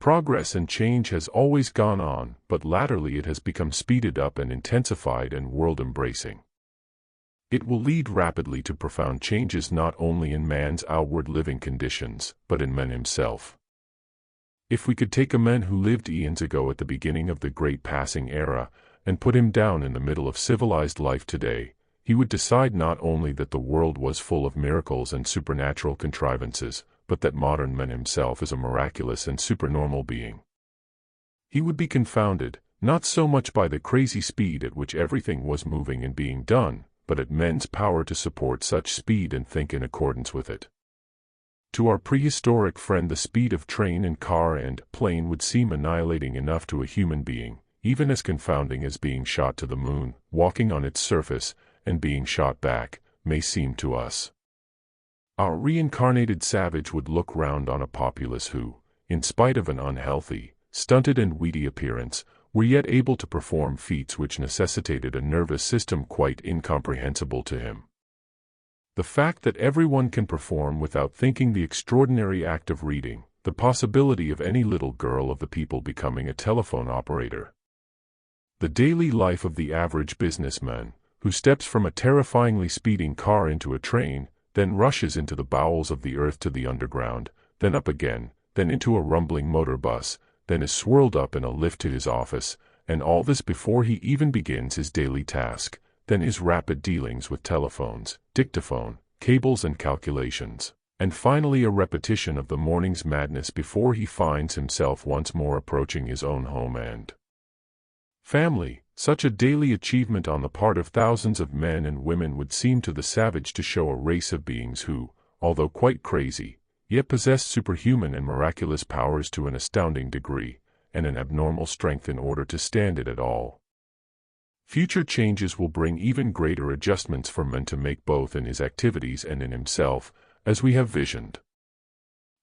Progress and change has always gone on, but latterly it has become speeded up and intensified and world-embracing. It will lead rapidly to profound changes not only in man's outward living conditions, but in man himself. If we could take a man who lived eons ago at the beginning of the great passing era, and put him down in the middle of civilized life today, he would decide not only that the world was full of miracles and supernatural contrivances, but that modern man himself is a miraculous and supernormal being. He would be confounded, not so much by the crazy speed at which everything was moving and being done, but at men's power to support such speed and think in accordance with it. To our prehistoric friend, the speed of train and car and plane would seem annihilating enough to a human being, even as confounding as being shot to the moon, walking on its surface, and being shot back, may seem to us. Our reincarnated savage would look round on a populace who, in spite of an unhealthy, stunted and weedy appearance, were yet able to perform feats which necessitated a nervous system quite incomprehensible to him. The fact that everyone can perform without thinking the extraordinary act of reading, the possibility of any little girl of the people becoming a telephone operator. The daily life of the average businessman, who steps from a terrifyingly speeding car into a train, then rushes into the bowels of the earth to the underground, then up again, then into a rumbling motor bus, then is swirled up in a lift to his office, and all this before he even begins his daily task, then his rapid dealings with telephones, dictaphone, cables and calculations, and finally a repetition of the morning's madness before he finds himself once more approaching his own home and family. Such a daily achievement on the part of thousands of men and women would seem to the savage to show a race of beings who, although quite crazy, yet possessed superhuman and miraculous powers to an astounding degree, and an abnormal strength in order to stand it at all. Future changes will bring even greater adjustments for man to make both in his activities and in himself, as we have visioned.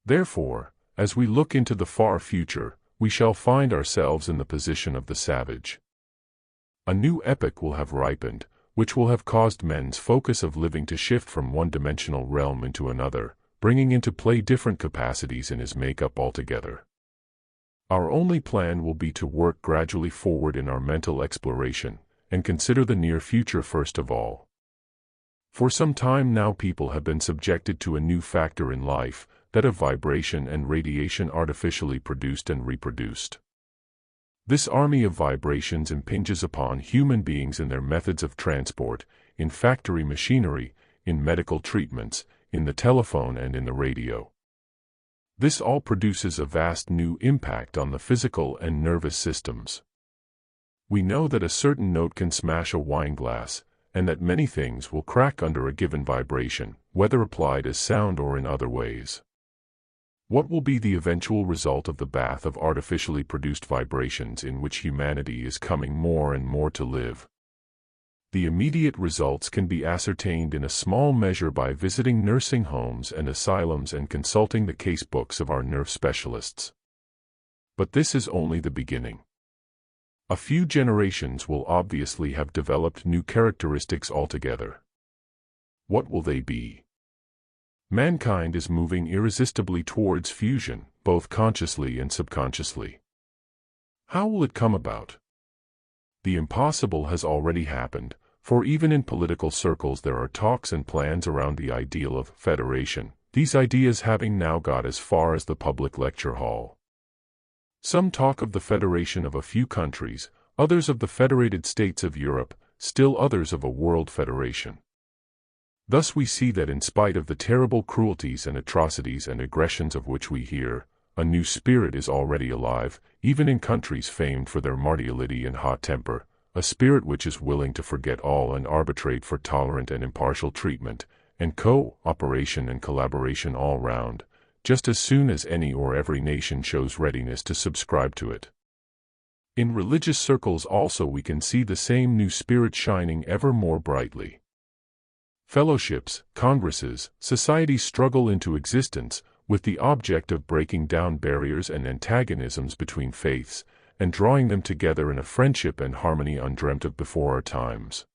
Therefore, as we look into the far future, we shall find ourselves in the position of the savage. A new epoch will have ripened, which will have caused men's focus of living to shift from one-dimensional realm into another, bringing into play different capacities in his makeup altogether. Our only plan will be to work gradually forward in our mental exploration, and consider the near future first of all. For some time now people have been subjected to a new factor in life, that of vibration and radiation artificially produced and reproduced. This army of vibrations impinges upon human beings in their methods of transport, in factory machinery, in medical treatments, in the telephone and in the radio. This all produces a vast new impact on the physical and nervous systems. We know that a certain note can smash a wine glass, and that many things will crack under a given vibration, whether applied as sound or in other ways. What will be the eventual result of the bath of artificially produced vibrations in which humanity is coming more and more to live? The immediate results can be ascertained in a small measure by visiting nursing homes and asylums and consulting the case books of our nerve specialists. But this is only the beginning. A few generations will obviously have developed new characteristics altogether. What will they be? Mankind is moving irresistibly towards fusion, both consciously and subconsciously. How will it come about? The impossible has already happened, for even in political circles there are talks and plans around the ideal of federation, these ideas having now got as far as the public lecture hall. Some talk of the federation of a few countries, others of the federated states of Europe, still others of a world federation. Thus we see that in spite of the terrible cruelties and atrocities and aggressions of which we hear, a new spirit is already alive, even in countries famed for their martiality and hot temper, a spirit which is willing to forget all and arbitrate for tolerant and impartial treatment, and co-operation and collaboration all round, just as soon as any or every nation shows readiness to subscribe to it. In religious circles also we can see the same new spirit shining ever more brightly. Fellowships, congresses, societies struggle into existence, with the object of breaking down barriers and antagonisms between faiths, and drawing them together in a friendship and harmony undreamt of before our times.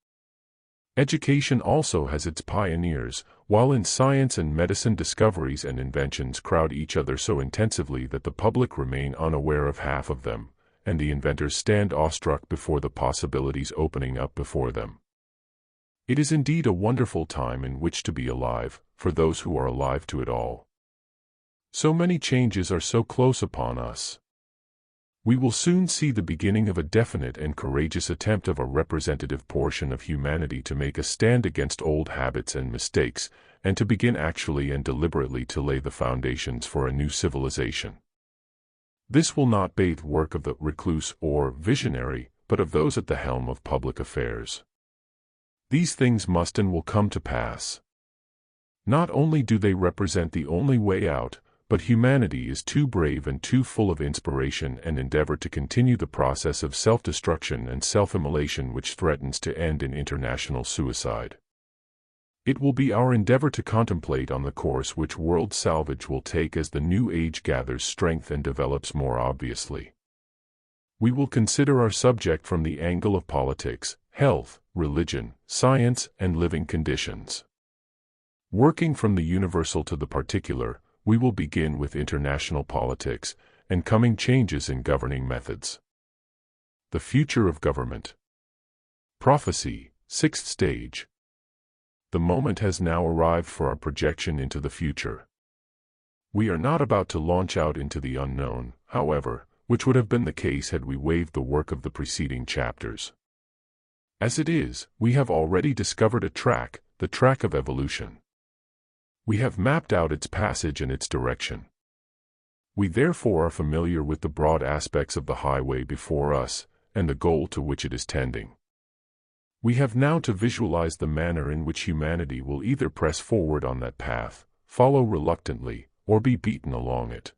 Education also has its pioneers, while in science and medicine discoveries and inventions crowd each other so intensively that the public remain unaware of half of them, and the inventors stand awestruck before the possibilities opening up before them. It is indeed a wonderful time in which to be alive, for those who are alive to it all. So many changes are so close upon us. We will soon see the beginning of a definite and courageous attempt of a representative portion of humanity to make a stand against old habits and mistakes, and to begin actually and deliberately to lay the foundations for a new civilization. This will not be the work of the recluse or visionary, but of those at the helm of public affairs. These things must and will come to pass. Not only do they represent the only way out, but humanity is too brave and too full of inspiration and endeavor to continue the process of self-destruction and self-immolation which threatens to end in international suicide. It will be our endeavor to contemplate on the course which world salvage will take as the new age gathers strength and develops more obviously. We will consider our subject from the angle of politics, health, religion, science, and living conditions. Working from the universal to the particular, we will begin with international politics and coming changes in governing methods. The future of government. Prophecy, 6th stage. The moment has now arrived for our projection into the future. We are not about to launch out into the unknown, however, which would have been the case had we waived the work of the preceding chapters. As it is, we have already discovered a track, the track of evolution. We have mapped out its passage and its direction. We therefore are familiar with the broad aspects of the highway before us, and the goal to which it is tending. We have now to visualize the manner in which humanity will either press forward on that path, follow reluctantly, or be beaten along it.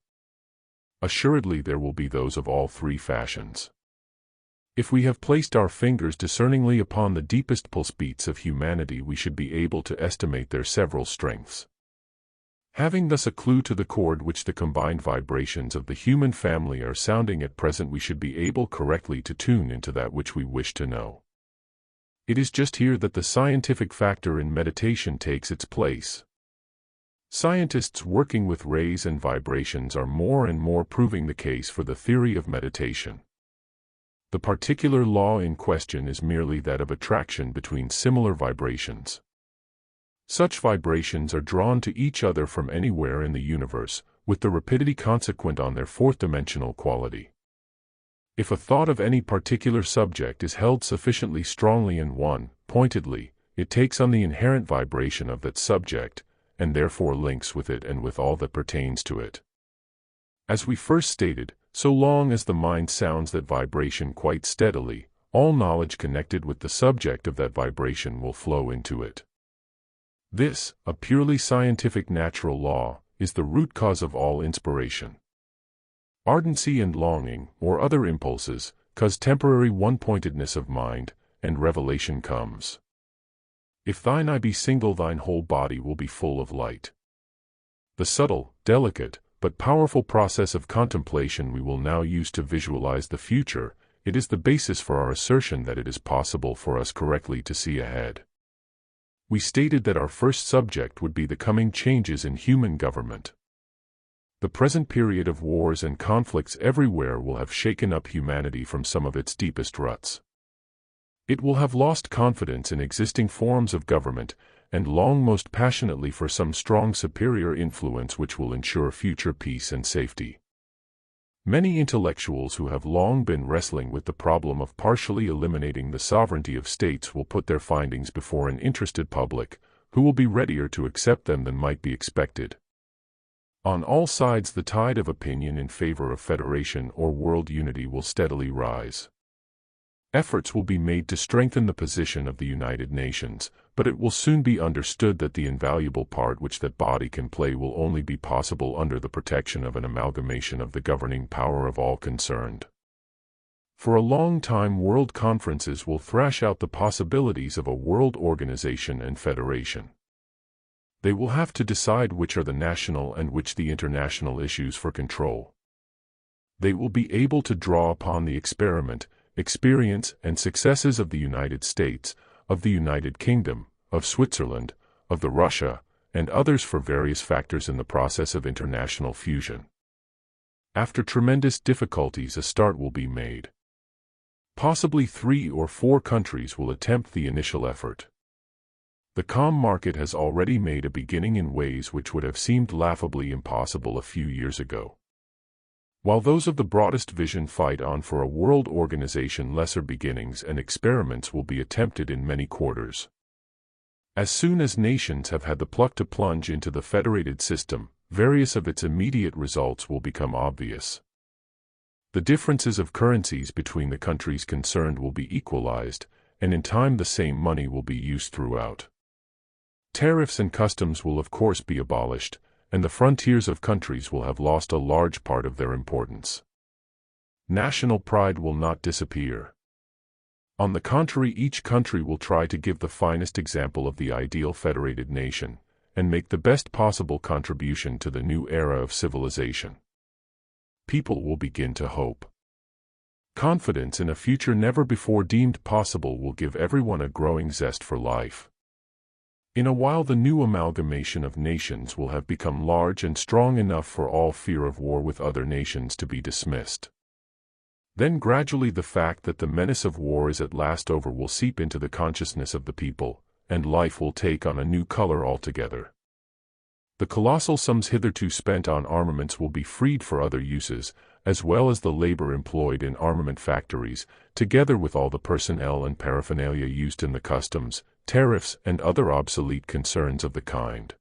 Assuredly there will be those of all three fashions. If we have placed our fingers discerningly upon the deepest pulse beats of humanity, we should be able to estimate their several strengths. Having thus a clue to the chord which the combined vibrations of the human family are sounding at present, we should be able correctly to tune into that which we wish to know. It is just here that the scientific factor in meditation takes its place. Scientists working with rays and vibrations are more and more proving the case for the theory of meditation. The particular law in question is merely that of attraction between similar vibrations. Such vibrations are drawn to each other from anywhere in the universe, with the rapidity consequent on their fourth-dimensional quality. If a thought of any particular subject is held sufficiently strongly and pointedly, it takes on the inherent vibration of that subject, and therefore links with it and with all that pertains to it. As we first stated, so long as the mind sounds that vibration quite steadily, all knowledge connected with the subject of that vibration will flow into it. This, a purely scientific natural law, is the root cause of all inspiration. Ardency and longing, or other impulses, cause temporary one-pointedness of mind, and revelation comes. If thine eye be single, thine whole body will be full of light. The subtle, delicate, but powerful process of contemplation we will now use to visualize the future. It is the basis for our assertion that it is possible for us correctly to see ahead. We stated that our first subject would be the coming changes in human government. The present period of wars and conflicts everywhere will have shaken up humanity from some of its deepest ruts. It will have lost confidence in existing forms of government, and longed most passionately for some strong superior influence which will ensure future peace and safety. Many intellectuals who have long been wrestling with the problem of partially eliminating the sovereignty of states will put their findings before an interested public, who will be readier to accept them than might be expected. On all sides the tide of opinion in favor of federation or world unity will steadily rise. Efforts will be made to strengthen the position of the United Nations, but it will soon be understood that the invaluable part which that body can play will only be possible under the protection of an amalgamation of the governing power of all concerned. For a long time world conferences will thrash out the possibilities of a world organization and federation. They will have to decide which are the national and which the international issues for control. They will be able to draw upon the experience and successes of the United States, of the United Kingdom, of Switzerland, of the Russia, and others for various factors in the process of international fusion. After tremendous difficulties, a start will be made. Possibly 3 or 4 countries will attempt the initial effort. The calm market has already made a beginning in ways which would have seemed laughably impossible a few years ago. While those of the broadest vision fight on for a world organization, lesser beginnings and experiments will be attempted in many quarters. As soon as nations have had the pluck to plunge into the federated system, various of its immediate results will become obvious. The differences of currencies between the countries concerned will be equalized, and in time the same money will be used throughout. Tariffs and customs will of course be abolished, and the frontiers of countries will have lost a large part of their importance. National pride will not disappear. On the contrary, each country will try to give the finest example of the ideal federated nation, and make the best possible contribution to the new era of civilization. People will begin to hope. Confidence in a future never before deemed possible will give everyone a growing zest for life. In a while the new amalgamation of nations will have become large and strong enough for all fear of war with other nations to be dismissed. Then gradually the fact that the menace of war is at last over will seep into the consciousness of the people, and life will take on a new color altogether. The colossal sums hitherto spent on armaments will be freed for other uses, as well as the labor employed in armament factories, together with all the personnel and paraphernalia used in the customs, tariffs, and other obsolete concerns of the kind.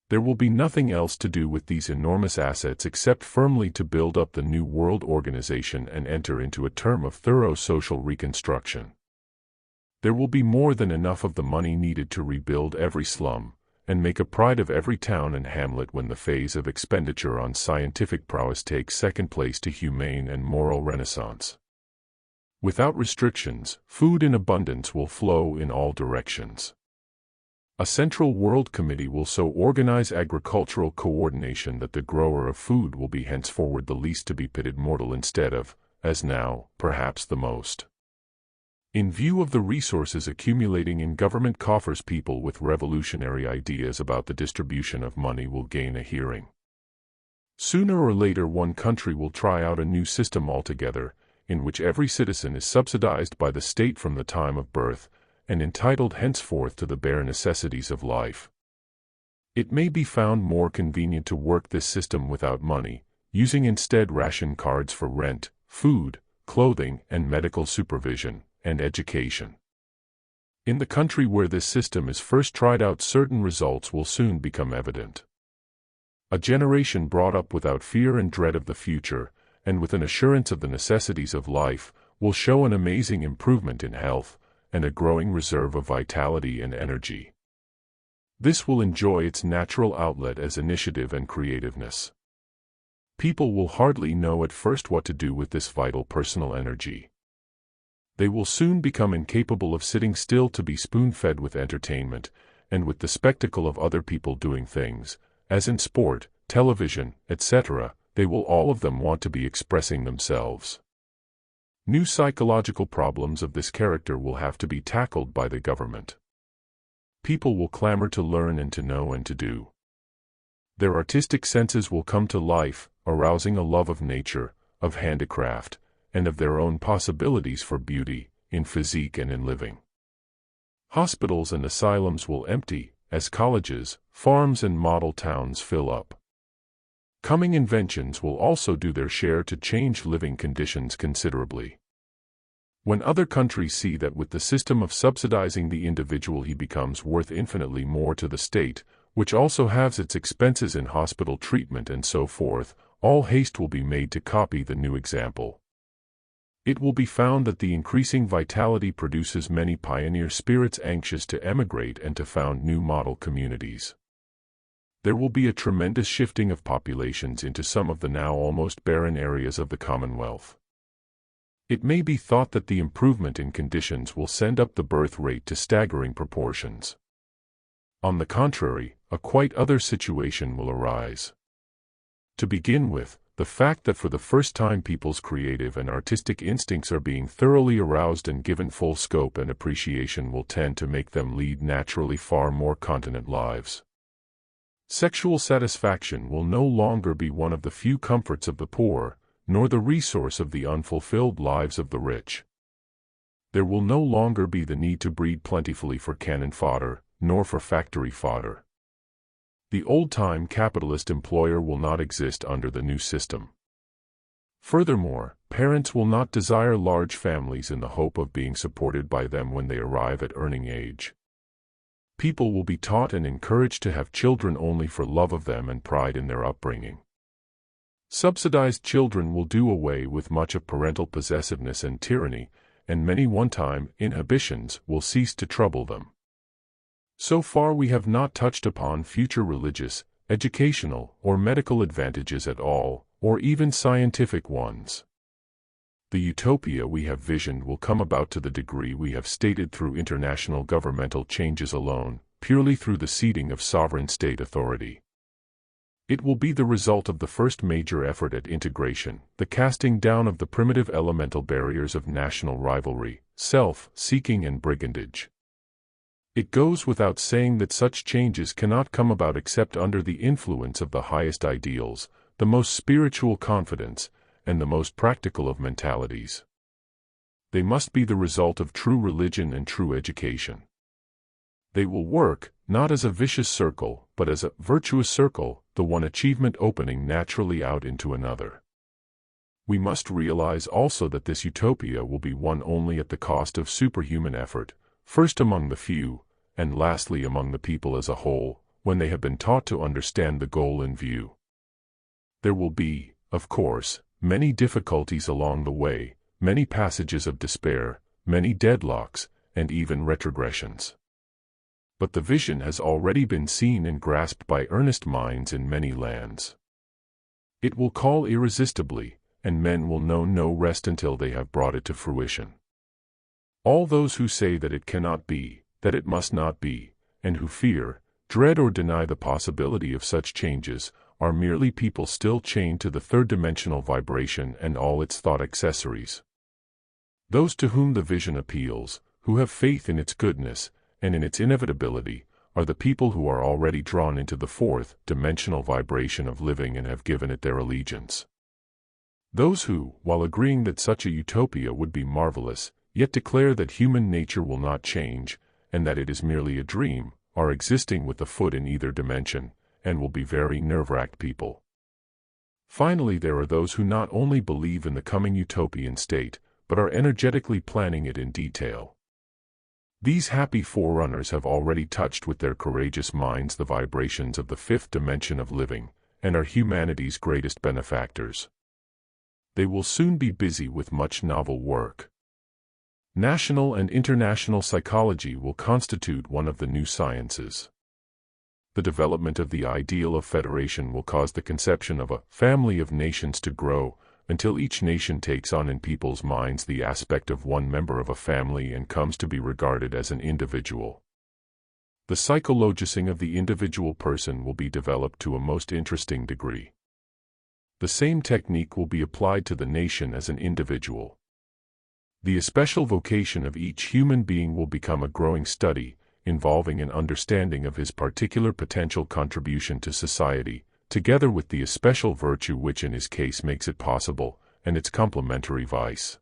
There will be nothing else to do with these enormous assets except firmly to build up the new world organization and enter into a term of thorough social reconstruction. There will be more than enough of the money needed to rebuild every slum, and make a pride of every town and hamlet when the phase of expenditure on scientific prowess takes second place to humane and moral renaissance. Without restrictions, food in abundance will flow in all directions. A central world committee will so organize agricultural coordination that the grower of food will be henceforward the least to be pitied mortal instead of, as now, perhaps the most. In view of the resources accumulating in government coffers, people with revolutionary ideas about the distribution of money will gain a hearing. Sooner or later one country will try out a new system altogether, in which every citizen is subsidized by the state from the time of birth, and entitled henceforth to the bare necessities of life. It may be found more convenient to work this system without money, using instead ration cards for rent, food, clothing, and medical supervision, and education. In the country where this system is first tried out, certain results will soon become evident. A generation brought up without fear and dread of the future, and with an assurance of the necessities of life, will show an amazing improvement in health, and a growing reserve of vitality and energy. This will enjoy its natural outlet as initiative and creativeness. People will hardly know at first what to do with this vital personal energy. They will soon become incapable of sitting still to be spoon-fed with entertainment, and with the spectacle of other people doing things, as in sport, television, etc., they will all of them want to be expressing themselves. New psychological problems of this character will have to be tackled by the government. People will clamor to learn and to know and to do. Their artistic senses will come to life, arousing a love of nature, of handicraft, and of their own possibilities for beauty, in physique and in living. Hospitals and asylums will empty, as colleges, farms and model towns fill up. Coming inventions will also do their share to change living conditions considerably. When other countries see that with the system of subsidizing the individual he becomes worth infinitely more to the state, which also has its expenses in hospital treatment and so forth, all haste will be made to copy the new example. It will be found that the increasing vitality produces many pioneer spirits anxious to emigrate and to found new model communities. There will be a tremendous shifting of populations into some of the now almost barren areas of the Commonwealth. It may be thought that the improvement in conditions will send up the birth rate to staggering proportions. On the contrary, a quite other situation will arise. To begin with, the fact that for the first time people's creative and artistic instincts are being thoroughly aroused and given full scope and appreciation will tend to make them lead naturally far more continent lives. Sexual satisfaction will no longer be one of the few comforts of the poor, nor the resource of the unfulfilled lives of the rich. There will no longer be the need to breed plentifully for cannon fodder, nor for factory fodder. The old-time capitalist employer will not exist under the new system. Furthermore, parents will not desire large families in the hope of being supported by them when they arrive at earning age. People will be taught and encouraged to have children only for love of them and pride in their upbringing. Subsidized children will do away with much of parental possessiveness and tyranny, and many one-time inhibitions will cease to trouble them. So far we have not touched upon future religious, educational, or medical advantages at all, or even scientific ones. The utopia we have visioned will come about to the degree we have stated through international governmental changes alone, purely through the ceding of sovereign state authority. It will be the result of the first major effort at integration, the casting down of the primitive elemental barriers of national rivalry, self-seeking and brigandage. It goes without saying that such changes cannot come about except under the influence of the highest ideals, the most spiritual confidence, and the most practical of mentalities. They must be the result of true religion and true education. They will work, not as a vicious circle, but as a virtuous circle, the one achievement opening naturally out into another. We must realize also that this utopia will be won only at the cost of superhuman effort, first among the few, and lastly among the people as a whole, when they have been taught to understand the goal in view. There will be, of course, many difficulties along the way, many passages of despair, many deadlocks, and even retrogressions. But the vision has already been seen and grasped by earnest minds in many lands. It will call irresistibly, and men will know no rest until they have brought it to fruition. All those who say that it cannot be, that it must not be, and who fear, dread or deny the possibility of such changes, are merely people still chained to the third-dimensional vibration and all its thought accessories. Those to whom the vision appeals, who have faith in its goodness, and in its inevitability, are the people who are already drawn into the fourth-dimensional vibration of living and have given it their allegiance. Those who, while agreeing that such a utopia would be marvelous, yet declare that human nature will not change, and that it is merely a dream, are existing with a foot in either dimension, and will be very nerve-wracked people. Finally, there are those who not only believe in the coming utopian state, but are energetically planning it in detail. These happy forerunners have already touched with their courageous minds the vibrations of the fifth dimension of living, and are humanity's greatest benefactors. They will soon be busy with much novel work. National and international psychology will constitute one of the new sciences. The development of the ideal of federation will cause the conception of a family of nations to grow, until each nation takes on in people's minds the aspect of one member of a family and comes to be regarded as an individual. The psychologizing of the individual person will be developed to a most interesting degree. The same technique will be applied to the nation as an individual. The especial vocation of each human being will become a growing study, involving an understanding of his particular potential contribution to society, together with the especial virtue which in his case makes it possible, and its complementary vice.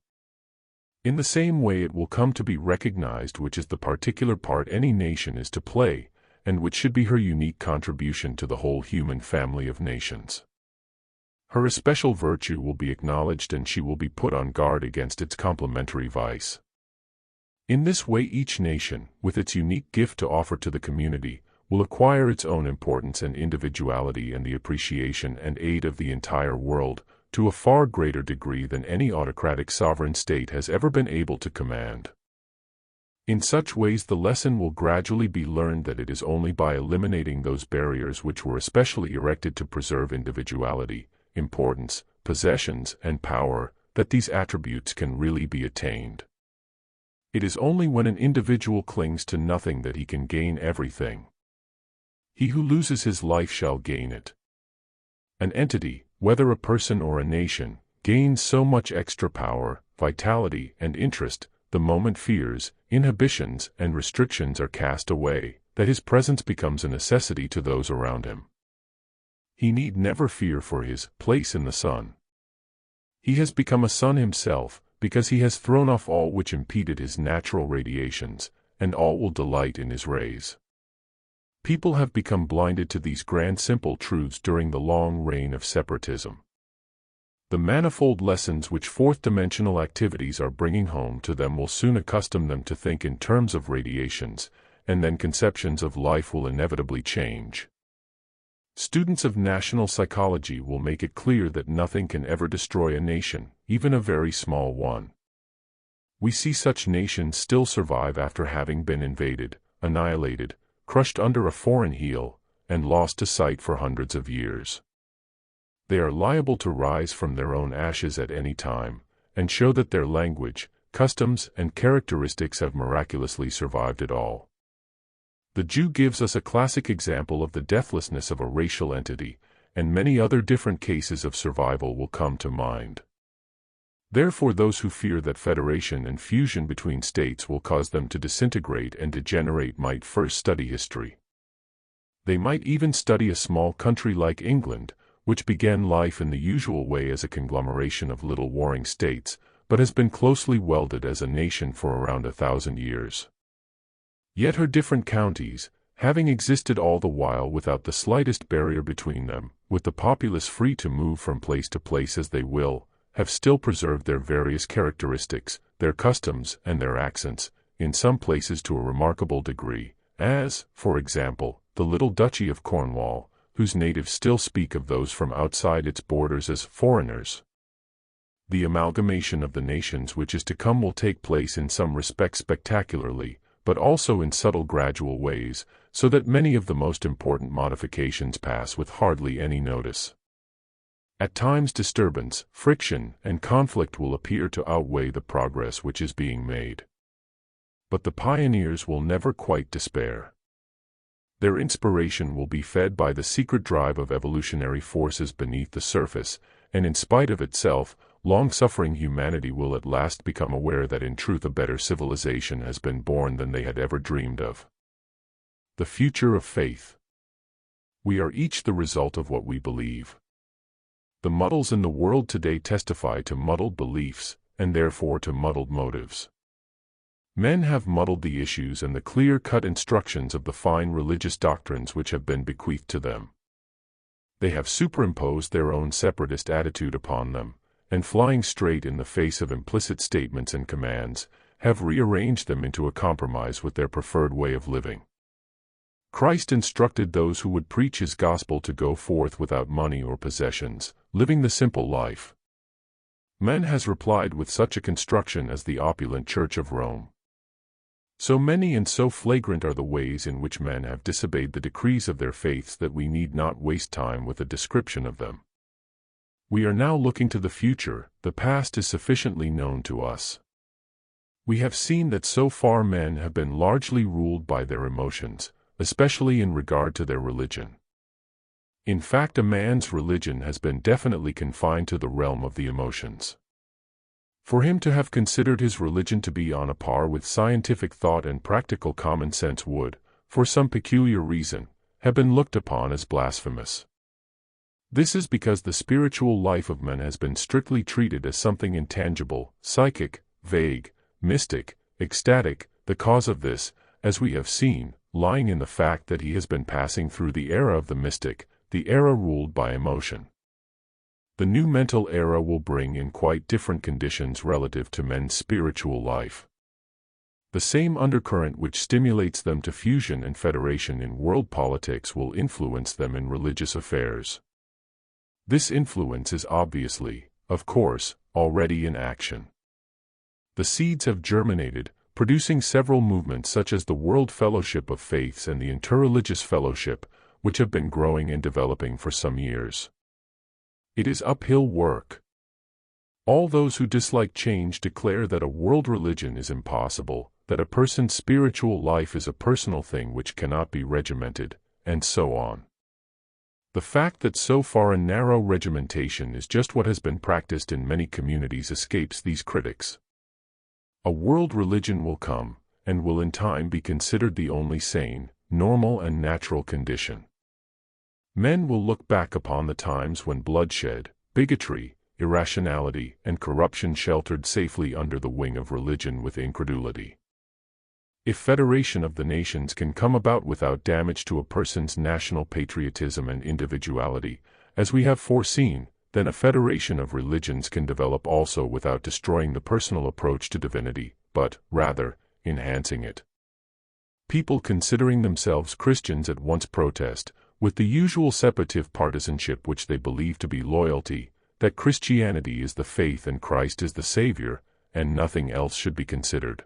In the same way it will come to be recognized which is the particular part any nation is to play, and which should be her unique contribution to the whole human family of nations. Her especial virtue will be acknowledged and she will be put on guard against its complementary vice. In this way each nation, with its unique gift to offer to the community, will acquire its own importance and individuality and the appreciation and aid of the entire world, to a far greater degree than any autocratic sovereign state has ever been able to command. In such ways the lesson will gradually be learned that it is only by eliminating those barriers which were especially erected to preserve individuality, importance, possessions, and power, that these attributes can really be attained. It is only when an individual clings to nothing that he can gain everything. He who loses his life shall gain it. An entity, whether a person or a nation, gains so much extra power, vitality, and interest, the moment fears, inhibitions, and restrictions are cast away, that his presence becomes a necessity to those around him. He need never fear for his place in the sun. He has become a sun himself, because he has thrown off all which impeded his natural radiations, and all will delight in his rays. People have become blinded to these grand simple truths during the long reign of separatism. The manifold lessons which fourth-dimensional activities are bringing home to them will soon accustom them to think in terms of radiations, and then conceptions of life will inevitably change. Students of national psychology will make it clear that nothing can ever destroy a nation, even a very small one. We see such nations still survive after having been invaded, annihilated, crushed under a foreign heel, and lost to sight for hundreds of years. They are liable to rise from their own ashes at any time, and show that their language, customs, and characteristics have miraculously survived it all. The Jew gives us a classic example of the deathlessness of a racial entity, and many other different cases of survival will come to mind. Therefore, those who fear that federation and fusion between states will cause them to disintegrate and degenerate might first study history. They might even study a small country like England, which began life in the usual way as a conglomeration of little warring states, but has been closely welded as a nation for around 1,000 years. Yet her different counties, having existed all the while without the slightest barrier between them, with the populace free to move from place to place as they will, have still preserved their various characteristics, their customs, and their accents, in some places to a remarkable degree, as, for example, the little Duchy of Cornwall, whose natives still speak of those from outside its borders as foreigners. The amalgamation of the nations which is to come will take place in some respects spectacularly, but also in subtle gradual ways, so that many of the most important modifications pass with hardly any notice. At times disturbance, friction, and conflict will appear to outweigh the progress which is being made. But the pioneers will never quite despair. Their inspiration will be fed by the secret drive of evolutionary forces beneath the surface, and in spite of itself, long-suffering humanity will at last become aware that in truth a better civilization has been born than they had ever dreamed of. The future of faith. We are each the result of what we believe. The muddles in the world today testify to muddled beliefs, and therefore to muddled motives. Men have muddled the issues and the clear-cut instructions of the fine religious doctrines which have been bequeathed to them. They have superimposed their own separatist attitude upon them, and flying straight in the face of implicit statements and commands, have rearranged them into a compromise with their preferred way of living. Christ instructed those who would preach his gospel to go forth without money or possessions, living the simple life. Man has replied with such a construction as the opulent Church of Rome. So many and so flagrant are the ways in which men have disobeyed the decrees of their faiths that we need not waste time with a description of them. We are now looking to the future. The past is sufficiently known to us. We have seen that so far men have been largely ruled by their emotions, especially in regard to their religion. In fact, a man's religion has been definitely confined to the realm of the emotions. For him to have considered his religion to be on a par with scientific thought and practical common sense would, for some peculiar reason, have been looked upon as blasphemous. This is because the spiritual life of man has been strictly treated as something intangible, psychic, vague, mystic, ecstatic, the cause of this, as we have seen, lying in the fact that he has been passing through the era of the mystic, the era ruled by emotion. The new mental era will bring in quite different conditions relative to men's spiritual life. The same undercurrent which stimulates them to fusion and federation in world politics will influence them in religious affairs. This influence is obviously, of course, already in action. The seeds have germinated, producing several movements such as the World Fellowship of Faiths and the Interreligious Fellowship, which have been growing and developing for some years. It is uphill work. All those who dislike change declare that a world religion is impossible, that a person's spiritual life is a personal thing which cannot be regimented, and so on. The fact that so far a narrow regimentation is just what has been practiced in many communities escapes these critics. A world religion will come, and will in time be considered the only sane, normal and natural condition. Men will look back upon the times when bloodshed, bigotry, irrationality, and corruption sheltered safely under the wing of religion with incredulity. If federation of the nations can come about without damage to a person's national patriotism and individuality, as we have foreseen, then a federation of religions can develop also without destroying the personal approach to divinity, but, rather, enhancing it. People considering themselves Christians at once protest, with the usual separative partisanship which they believe to be loyalty, that Christianity is the faith and Christ is the Savior, and nothing else should be considered.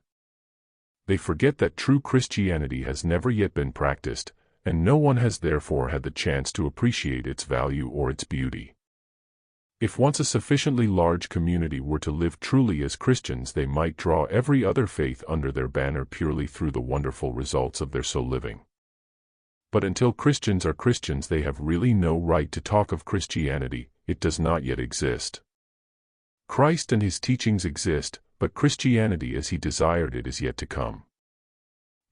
They forget that true Christianity has never yet been practiced, and no one has therefore had the chance to appreciate its value or its beauty. If once a sufficiently large community were to live truly as Christians, they might draw every other faith under their banner purely through the wonderful results of their so living. But until Christians are Christians, they have really no right to talk of Christianity. It does not yet exist. Christ and his teachings exist, but Christianity as he desired it is yet to come.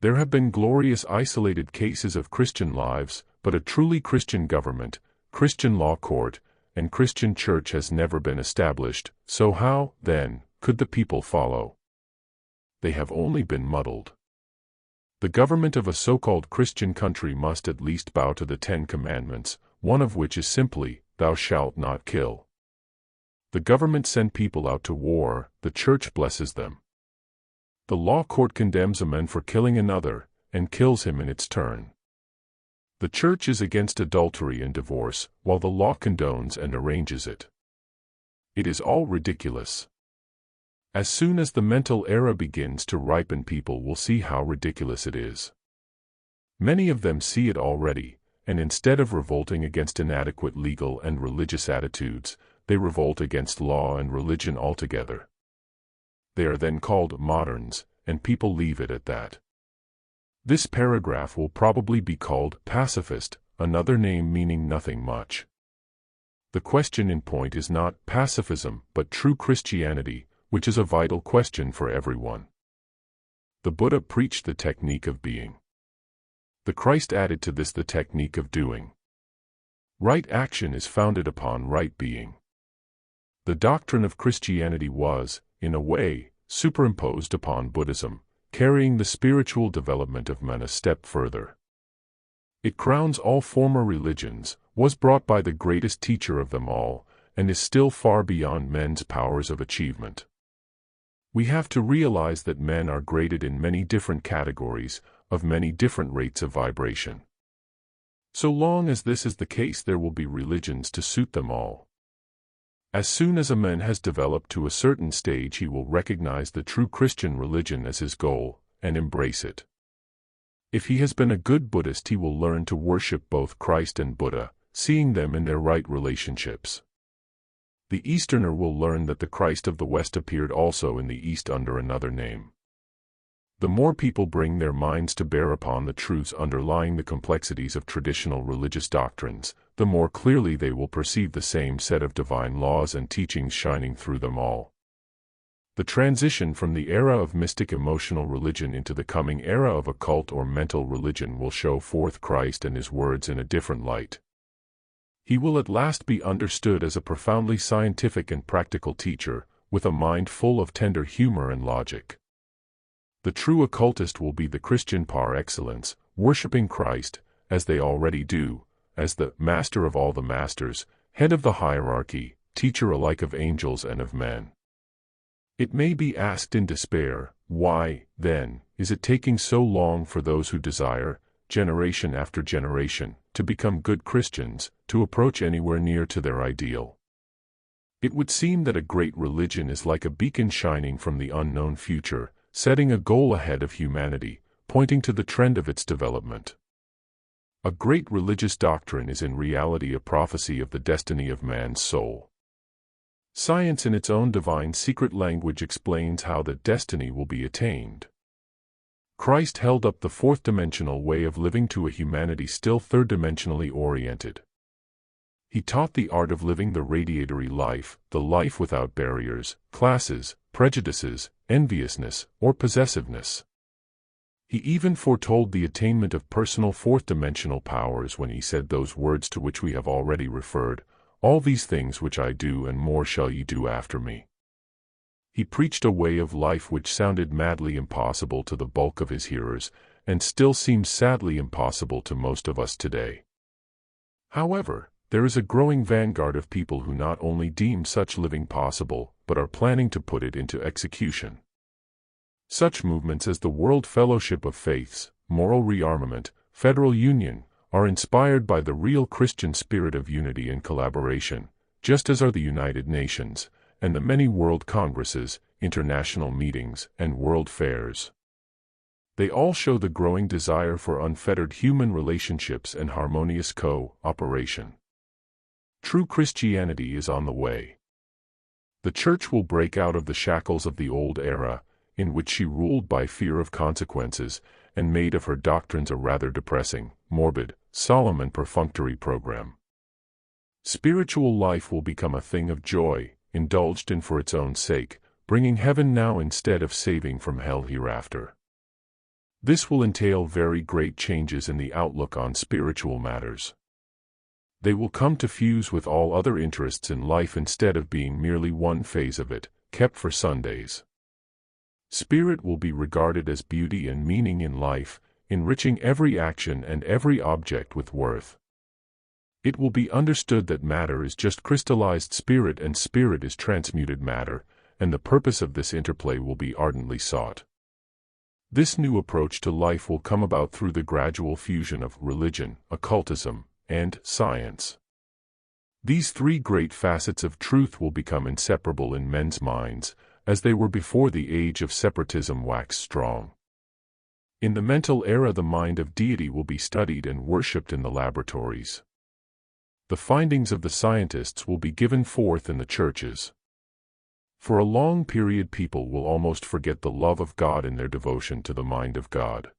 There have been glorious isolated cases of Christian lives, but a truly Christian government, Christian law court, and Christian church has never been established, so how, then, could the people follow? They have only been muddled. The government of a so-called Christian country must at least bow to the 10 Commandments, one of which is simply, "Thou shalt not kill." The government send people out to war, the church blesses them. The law court condemns a man for killing another, and kills him in its turn. The church is against adultery and divorce, while the law condones and arranges it. It is all ridiculous. As soon as the mental era begins to ripen, people will see how ridiculous it is. Many of them see it already, and instead of revolting against inadequate legal and religious attitudes, they revolt against law and religion altogether. They are then called moderns, and people leave it at that. This paragraph will probably be called pacifist, another name meaning nothing much. The question in point is not pacifism, but true Christianity, which is a vital question for everyone. The Buddha preached the technique of being. The Christ added to this the technique of doing. Right action is founded upon right being. The doctrine of Christianity was, in a way, superimposed upon Buddhism, carrying the spiritual development of man a step further. It crowns all former religions, was brought by the greatest teacher of them all, and is still far beyond men's powers of achievement. We have to realize that men are graded in many different categories, of many different rates of vibration. So long as this is the case, there will be religions to suit them all. As soon as a man has developed to a certain stage, he will recognize the true Christian religion as his goal, and embrace it. If he has been a good Buddhist, he will learn to worship both Christ and Buddha, seeing them in their right relationships. The Easterner will learn that the Christ of the West appeared also in the East under another name. The more people bring their minds to bear upon the truths underlying the complexities of traditional religious doctrines, the more clearly they will perceive the same set of divine laws and teachings shining through them all. The transition from the era of mystic emotional religion into the coming era of occult or mental religion will show forth Christ and his words in a different light. He will at last be understood as a profoundly scientific and practical teacher, with a mind full of tender humor and logic. The true occultist will be the Christian par excellence, worshipping Christ, as they already do, as the master of all the masters, head of the hierarchy, teacher alike of angels and of men. It may be asked in despair, why, then, is it taking so long for those who desire, generation after generation, to become good Christians, to approach anywhere near to their ideal? It would seem that a great religion is like a beacon shining from the unknown future, setting a goal ahead of humanity, pointing to the trend of its development. A great religious doctrine is in reality a prophecy of the destiny of man's soul. Science in its own divine secret language explains how that destiny will be attained. Christ held up the fourth-dimensional way of living to a humanity still third-dimensionally oriented. He taught the art of living the radiatory life, the life without barriers, classes, prejudices, enviousness, or possessiveness. He even foretold the attainment of personal fourth-dimensional powers when he said those words to which we have already referred, "All these things which I do and more shall ye do after me." He preached a way of life which sounded madly impossible to the bulk of his hearers, and still seems sadly impossible to most of us today. However, there is a growing vanguard of people who not only deem such living possible, but are planning to put it into execution. Such movements as the World Fellowship of Faiths, Moral Rearmament, Federal Union, are inspired by the real Christian spirit of unity and collaboration, just as are the United Nations, and the many world congresses, international meetings, and world fairs. They all show the growing desire for unfettered human relationships and harmonious co-operation. True Christianity is on the way. The Church will break out of the shackles of the old era, in which she ruled by fear of consequences, and made of her doctrines a rather depressing, morbid, solemn and perfunctory program. Spiritual life will become a thing of joy, indulged in for its own sake, bringing heaven now instead of saving from hell hereafter. This will entail very great changes in the outlook on spiritual matters. They will come to fuse with all other interests in life instead of being merely one phase of it, kept for Sundays. Spirit will be regarded as beauty and meaning in life, enriching every action and every object with worth. It will be understood that matter is just crystallized spirit and spirit is transmuted matter, and the purpose of this interplay will be ardently sought. This new approach to life will come about through the gradual fusion of religion, occultism, and science. These three great facets of truth will become inseparable in men's minds, as they were before the age of separatism waxed strong. In the mental era, the mind of deity will be studied and worshipped in the laboratories. The findings of the scientists will be given forth in the churches. For a long period, people will almost forget the love of God in their devotion to the mind of God.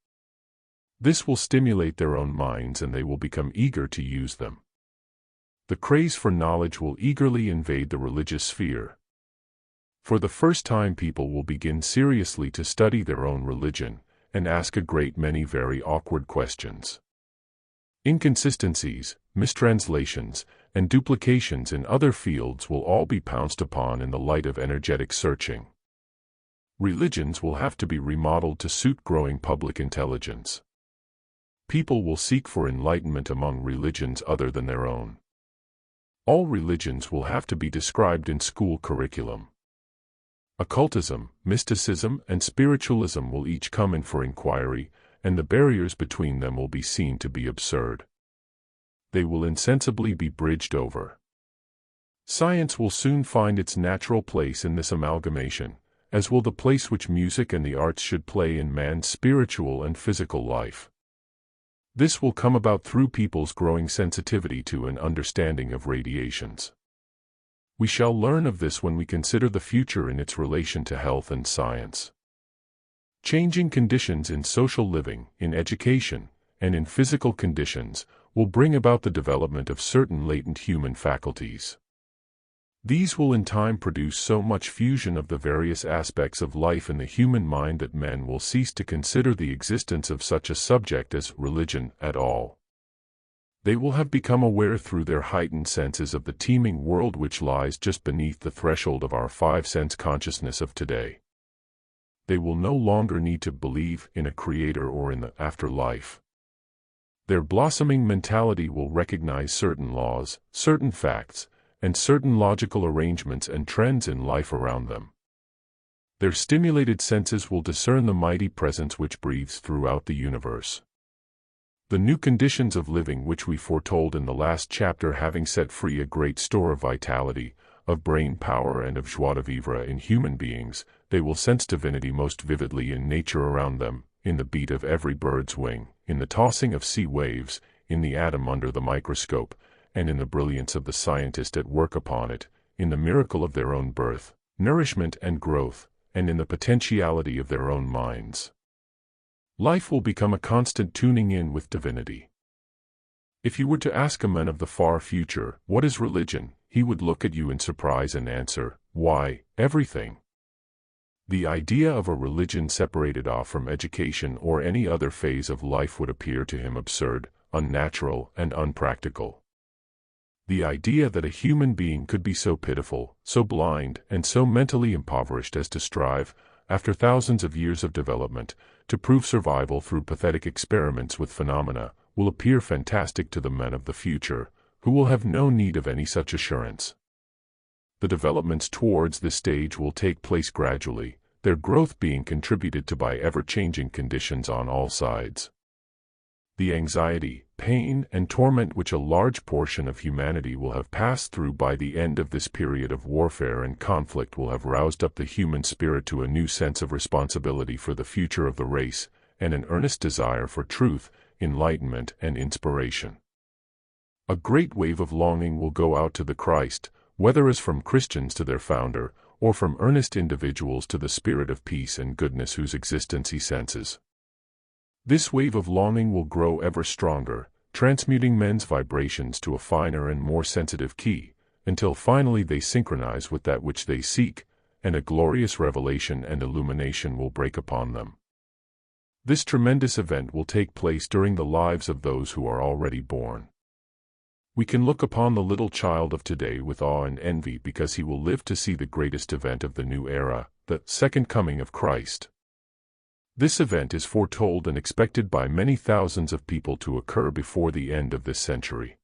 This will stimulate their own minds and they will become eager to use them. The craze for knowledge will eagerly invade the religious sphere. For the first time, people will begin seriously to study their own religion and ask a great many very awkward questions. Inconsistencies, mistranslations, and duplications in other fields will all be pounced upon in the light of energetic searching. Religions will have to be remodeled to suit growing public intelligence. People will seek for enlightenment among religions other than their own. All religions will have to be described in school curriculum. Occultism, mysticism, and spiritualism will each come in for inquiry, and the barriers between them will be seen to be absurd. They will insensibly be bridged over. Science will soon find its natural place in this amalgamation, as will the place which music and the arts should play in man's spiritual and physical life. This will come about through people's growing sensitivity to and understanding of radiations. We shall learn of this when we consider the future in its relation to health and science. Changing conditions in social living, in education, and in physical conditions will bring about the development of certain latent human faculties. These will in time produce so much fusion of the various aspects of life in the human mind that men will cease to consider the existence of such a subject as religion at all. They will have become aware through their heightened senses of the teeming world which lies just beneath the threshold of our five-sense consciousness of today. They will no longer need to believe in a creator or in the afterlife. Their blossoming mentality will recognize certain laws, certain facts, and certain logical arrangements and trends in life around them. Their stimulated senses will discern the mighty presence which breathes throughout the universe. The new conditions of living which we foretold in the last chapter, having set free a great store of vitality, of brain power and of joie de vivre in human beings, they will sense divinity most vividly in nature around them, in the beat of every bird's wing, in the tossing of sea waves, in the atom under the microscope, and in the brilliance of the scientist at work upon it, in the miracle of their own birth, nourishment and growth, and in the potentiality of their own minds. Life will become a constant tuning in with divinity. If you were to ask a man of the far future, "What is religion?" he would look at you in surprise and answer, "Why, everything." The idea of a religion separated off from education or any other phase of life would appear to him absurd, unnatural, and unpractical. The idea that a human being could be so pitiful, so blind, and so mentally impoverished as to strive, after thousands of years of development, to prove survival through pathetic experiments with phenomena, will appear fantastic to the men of the future, who will have no need of any such assurance. The developments towards this stage will take place gradually, their growth being contributed to by ever-changing conditions on all sides. The anxiety, pain, and torment which a large portion of humanity will have passed through by the end of this period of warfare and conflict will have roused up the human spirit to a new sense of responsibility for the future of the race, and an earnest desire for truth, enlightenment, and inspiration. A great wave of longing will go out to the Christ, whether as from Christians to their founder, or from earnest individuals to the spirit of peace and goodness whose existence he senses. This wave of longing will grow ever stronger, transmuting men's vibrations to a finer and more sensitive key, until finally they synchronize with that which they seek, and a glorious revelation and illumination will break upon them. This tremendous event will take place during the lives of those who are already born. We can look upon the little child of today with awe and envy because he will live to see the greatest event of the new era, the second coming of Christ. This event is foretold and expected by many thousands of people to occur before the end of this century.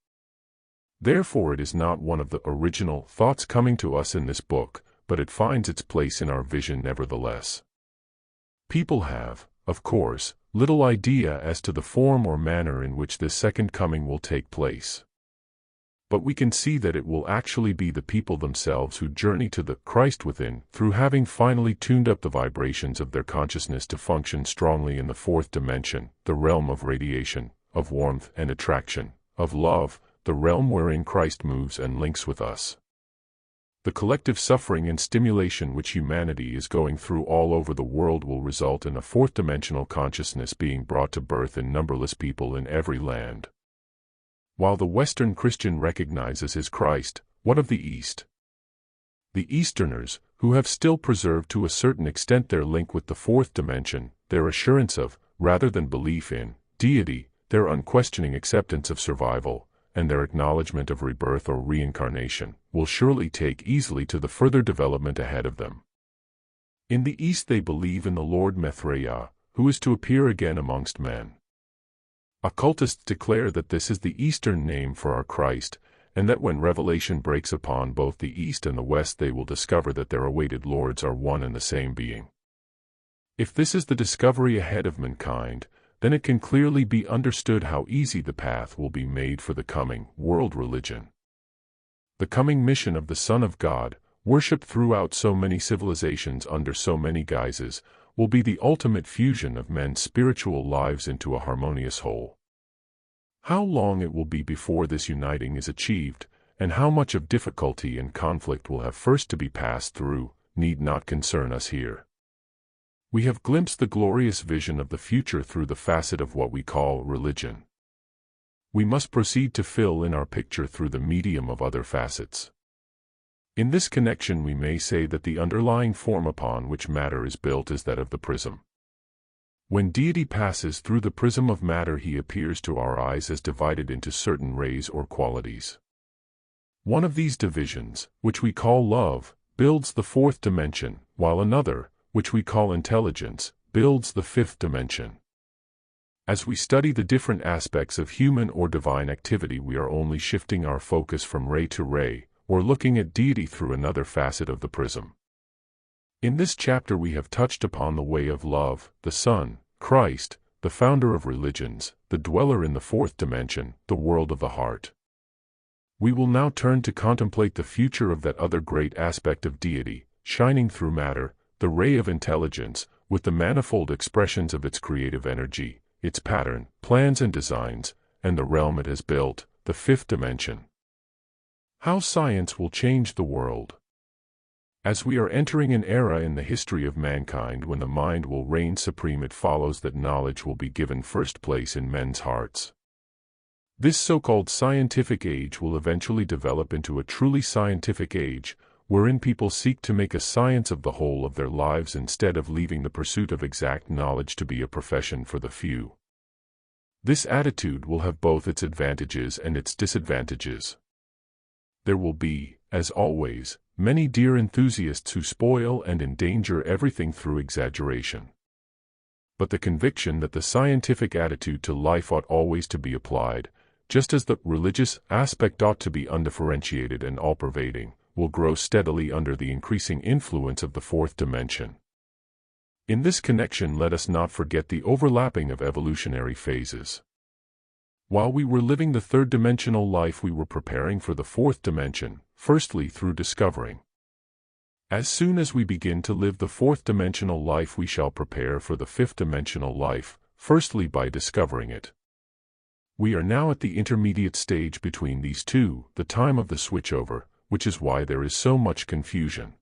Therefore, it is not one of the original thoughts coming to us in this book, but it finds its place in our vision nevertheless. People have, of course, little idea as to the form or manner in which this second coming will take place. But we can see that it will actually be the people themselves who journey to the Christ within, through having finally tuned up the vibrations of their consciousness to function strongly in the fourth dimension, the realm of radiation, of warmth and attraction, of love, the realm wherein Christ moves and links with us. The collective suffering and stimulation which humanity is going through all over the world will result in a fourth-dimensional consciousness being brought to birth in numberless people in every land. While the Western Christian recognizes his Christ, what of the East? The Easterners, who have still preserved to a certain extent their link with the fourth dimension, their assurance of, rather than belief in, deity, their unquestioning acceptance of survival, and their acknowledgement of rebirth or reincarnation, will surely take easily to the further development ahead of them. In the East they believe in the Lord Maitreya, who is to appear again amongst men. Occultists declare that this is the Eastern name for our Christ, and that when revelation breaks upon both the East and the West they will discover that their awaited lords are one and the same being. If this is the discovery ahead of mankind, then it can clearly be understood how easy the path will be made for the coming world religion. The coming mission of the Son of God, worshipped throughout so many civilizations under so many guises, will be the ultimate fusion of men's spiritual lives into a harmonious whole. How long it will be before this uniting is achieved, and how much of difficulty and conflict will have first to be passed through, need not concern us here. We have glimpsed the glorious vision of the future through the facet of what we call religion. We must proceed to fill in our picture through the medium of other facets. In this connection we may say that the underlying form upon which matter is built is that of the prism. When deity passes through the prism of matter he appears to our eyes as divided into certain rays or qualities. One of these divisions, which we call love, builds the fourth dimension, while another, which we call intelligence, builds the fifth dimension. As we study the different aspects of human or divine activity we are only shifting our focus from ray to ray, or looking at deity through another facet of the prism. In this chapter we have touched upon the way of love, the Son, Christ, the founder of religions, the dweller in the fourth dimension, the world of the heart. We will now turn to contemplate the future of that other great aspect of deity, shining through matter, the ray of intelligence, with the manifold expressions of its creative energy, its pattern, plans and designs, and the realm it has built, the fifth dimension. How science will change the world. As we are entering an era in the history of mankind when the mind will reign supreme, it follows that knowledge will be given first place in men's hearts. This so-called scientific age will eventually develop into a truly scientific age, wherein people seek to make a science of the whole of their lives instead of leaving the pursuit of exact knowledge to be a profession for the few. This attitude will have both its advantages and its disadvantages. There will be, as always, many dear enthusiasts who spoil and endanger everything through exaggeration. But the conviction that the scientific attitude to life ought always to be applied, just as the religious aspect ought to be undifferentiated and all-pervading, will grow steadily under the increasing influence of the fourth dimension. In this connection let us not forget the overlapping of evolutionary phases. While we were living the third-dimensional life, we were preparing for the fourth dimension, firstly through discovering. As soon as we begin to live the fourth-dimensional life, we shall prepare for the fifth-dimensional life, firstly by discovering it. We are now at the intermediate stage between these two, the time of the switchover, which is why there is so much confusion.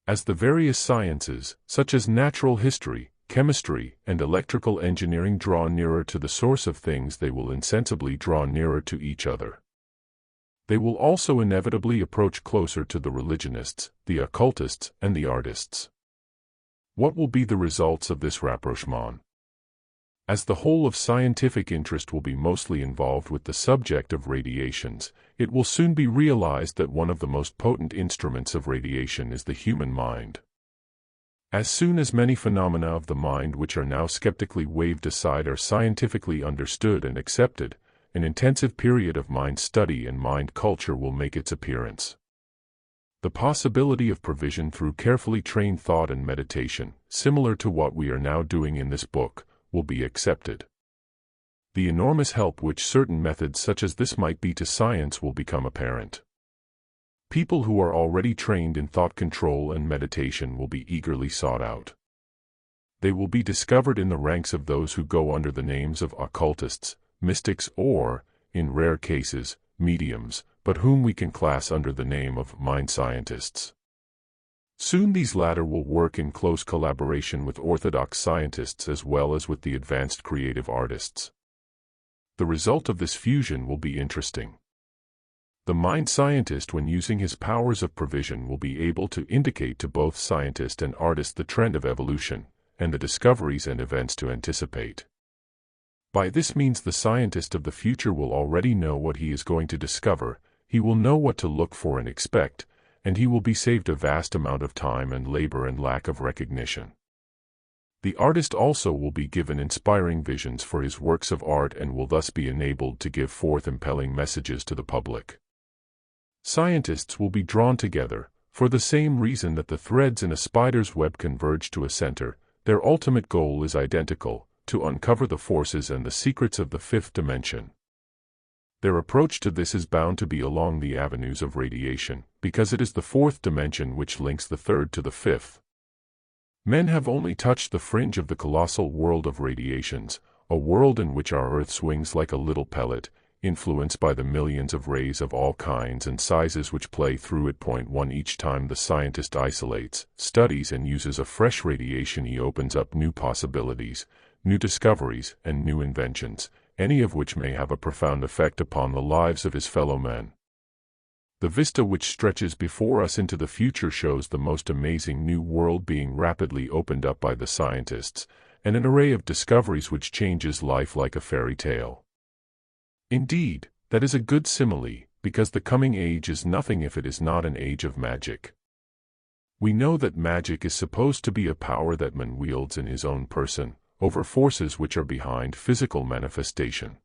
As the various sciences, such as natural history, chemistry, and electrical engineering, draw nearer to the source of things, they will insensibly draw nearer to each other. They will also inevitably approach closer to the religionists, the occultists, and the artists. What will be the results of this rapprochement? As the whole of scientific interest will be mostly involved with the subject of radiations, it will soon be realized that one of the most potent instruments of radiation is the human mind. As soon as many phenomena of the mind which are now skeptically waved aside are scientifically understood and accepted, an intensive period of mind study and mind culture will make its appearance. The possibility of provision through carefully trained thought and meditation, similar to what we are now doing in this book, will be accepted. The enormous help which certain methods such as this might be to science will become apparent. People who are already trained in thought control and meditation will be eagerly sought out. They will be discovered in the ranks of those who go under the names of occultists, mystics, or, in rare cases, mediums, but whom we can class under the name of mind scientists. Soon these latter will work in close collaboration with orthodox scientists as well as with the advanced creative artists. The result of this fusion will be interesting. The mind scientist, when using his powers of prevision, will be able to indicate to both scientist and artist the trend of evolution, and the discoveries and events to anticipate. By this means the scientist of the future will already know what he is going to discover, he will know what to look for and expect, and he will be saved a vast amount of time and labor and lack of recognition. The artist also will be given inspiring visions for his works of art and will thus be enabled to give forth impelling messages to the public. Scientists will be drawn together, for the same reason that the threads in a spider's web converge to a center. Their ultimate goal is identical, to uncover the forces and the secrets of the fifth dimension. Their approach to this is bound to be along the avenues of radiation, because it is the fourth dimension which links the third to the fifth. Men have only touched the fringe of the colossal world of radiations, a world in which our Earth swings like a little pellet, influenced by the millions of rays of all kinds and sizes which play through it. Point 1 Each time the scientist isolates, studies, and uses a fresh radiation, he opens up new possibilities, new discoveries, and new inventions, any of which may have a profound effect upon the lives of his fellow men. The vista which stretches before us into the future shows the most amazing new world being rapidly opened up by the scientists, and an array of discoveries which changes life like a fairy tale. Indeed, that is a good simile, because the coming age is nothing if it is not an age of magic. We know that magic is supposed to be a power that man wields in his own person, over forces which are behind physical manifestation.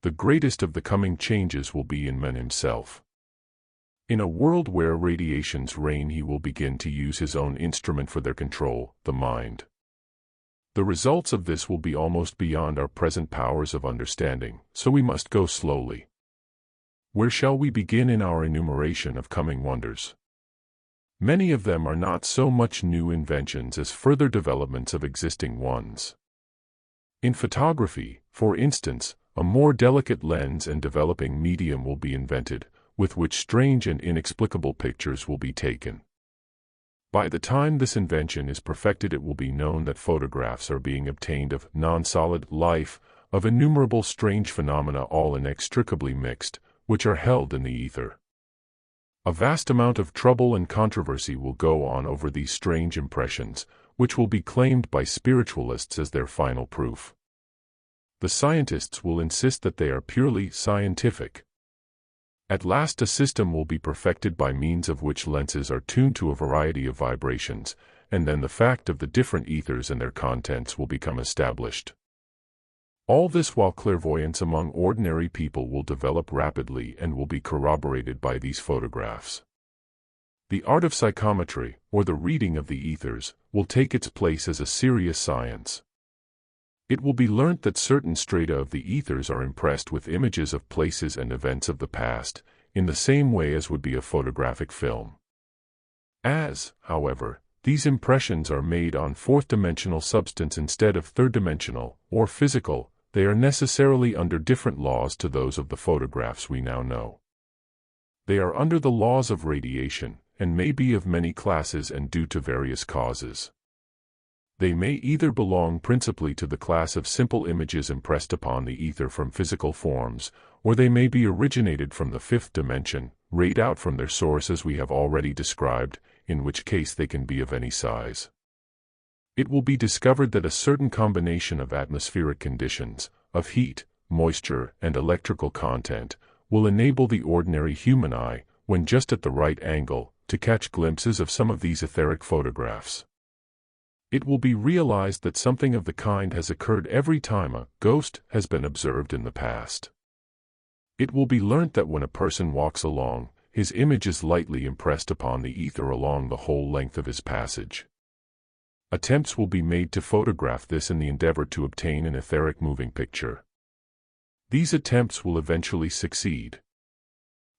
The greatest of the coming changes will be in man himself. In a world where radiations reign, he will begin to use his own instrument for their control, the mind. The results of this will be almost beyond our present powers of understanding, so we must go slowly. Where shall we begin in our enumeration of coming wonders? Many of them are not so much new inventions as further developments of existing ones. In photography, for instance, a more delicate lens and developing medium will be invented, with which strange and inexplicable pictures will be taken. By the time this invention is perfected, it will be known that photographs are being obtained of non-solid life, of innumerable strange phenomena all inextricably mixed, which are held in the ether. A vast amount of trouble and controversy will go on over these strange impressions, which will be claimed by spiritualists as their final proof. The scientists will insist that they are purely scientific. At last a system will be perfected by means of which lenses are tuned to a variety of vibrations, and then the fact of the different ethers and their contents will become established. All this while clairvoyance among ordinary people will develop rapidly and will be corroborated by these photographs. The art of psychometry, or the reading of the ethers, will take its place as a serious science. It will be learnt that certain strata of the ethers are impressed with images of places and events of the past, in the same way as would be a photographic film. As, however, these impressions are made on fourth-dimensional substance instead of third-dimensional, or physical, they are necessarily under different laws to those of the photographs we now know. They are under the laws of radiation, and may be of many classes and due to various causes. They may either belong principally to the class of simple images impressed upon the ether from physical forms, or they may be originated from the fifth dimension, rayed out from their source as we have already described, in which case they can be of any size. It will be discovered that a certain combination of atmospheric conditions, of heat, moisture, and electrical content, will enable the ordinary human eye, when just at the right angle, to catch glimpses of some of these etheric photographs. It will be realized that something of the kind has occurred every time a ghost has been observed in the past. It will be learnt that when a person walks along, his image is lightly impressed upon the ether along the whole length of his passage. Attempts will be made to photograph this in the endeavor to obtain an etheric moving picture. These attempts will eventually succeed.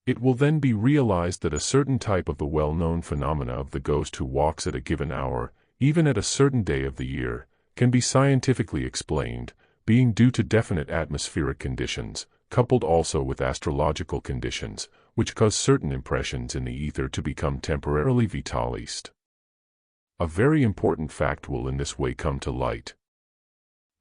It will then be realized that a certain type of the well-known phenomena of the ghost who walks at a given hour, even at a certain day of the year, can be scientifically explained, being due to definite atmospheric conditions, coupled also with astrological conditions, which cause certain impressions in the ether to become temporarily vitalized. A very important fact will in this way come to light.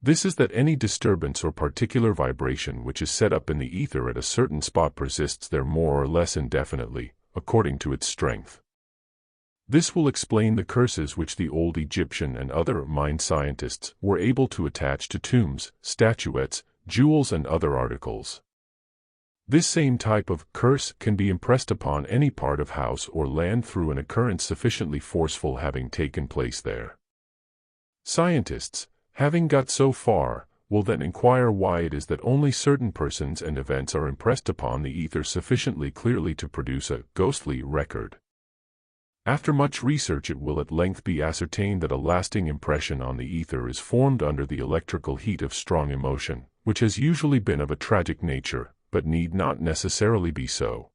This is that any disturbance or particular vibration which is set up in the ether at a certain spot persists there more or less indefinitely, according to its strength. This will explain the curses which the old Egyptian and other mind scientists were able to attach to tombs, statuettes, jewels and other articles. This same type of curse can be impressed upon any part of house or land through an occurrence sufficiently forceful having taken place there. Scientists, having got so far, will then inquire why it is that only certain persons and events are impressed upon the ether sufficiently clearly to produce a ghostly record. After much research it will at length be ascertained that a lasting impression on the ether is formed under the electrical heat of strong emotion, which has usually been of a tragic nature, but need not necessarily be so.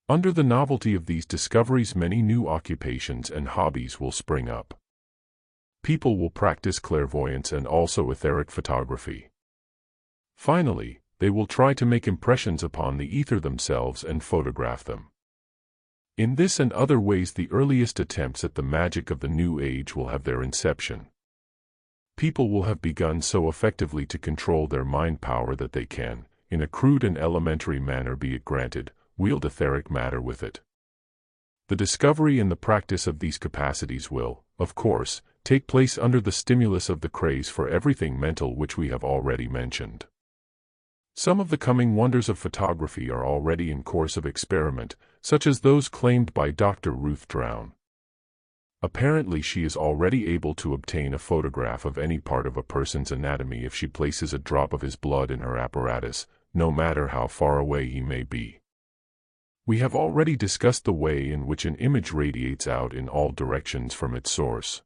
Under the novelty of these discoveries many new occupations and hobbies will spring up. People will practice clairvoyance and also etheric photography. Finally, they will try to make impressions upon the ether themselves and photograph them. In this and other ways the earliest attempts at the magic of the new age will have their inception. People will have begun so effectively to control their mind power that they can, in a crude and elementary manner be it granted, wield etheric matter with it. The discovery and the practice of these capacities will, of course, take place under the stimulus of the craze for everything mental which we have already mentioned. Some of the coming wonders of photography are already in course of experiment, such as those claimed by Dr. Ruth Drown. Apparently she is already able to obtain a photograph of any part of a person's anatomy if she places a drop of his blood in her apparatus, no matter how far away he may be. We have already discussed the way in which an image radiates out in all directions from its source.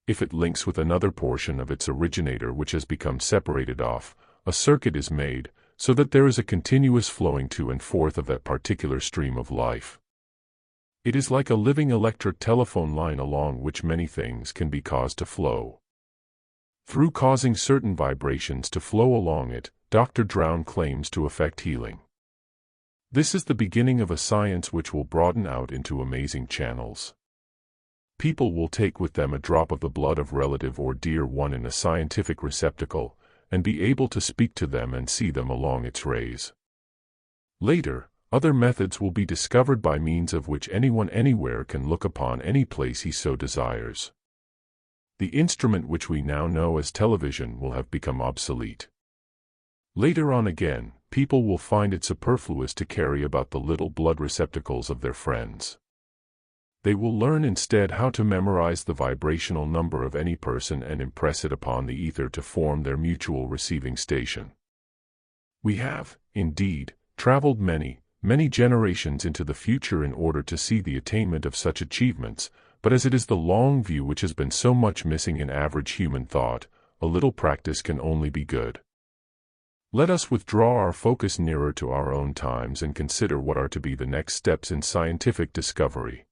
If it links with another portion of its originator which has become separated off, a circuit is made, so that there is a continuous flowing to and forth of that particular stream of life. It is like a living electric telephone line along which many things can be caused to flow. Through causing certain vibrations to flow along it, Dr. Drown claims to effect healing. This is the beginning of a science which will broaden out into amazing channels. People will take with them a drop of the blood of relative or dear one in a scientific receptacle, and be able to speak to them and see them along its rays. Later, other methods will be discovered by means of which anyone anywhere can look upon any place he so desires. The instrument which we now know as television will have become obsolete. Later on again, people will find it superfluous to carry about the little blood receptacles of their friends. They will learn instead how to memorize the vibrational number of any person and impress it upon the ether to form their mutual receiving station. We have, indeed, traveled many generations into the future in order to see the attainment of such achievements, but as it is the long view which has been so much missing in average human thought, a little practice can only be good. Let us withdraw our focus nearer to our own times and consider what are to be the next steps in scientific discovery.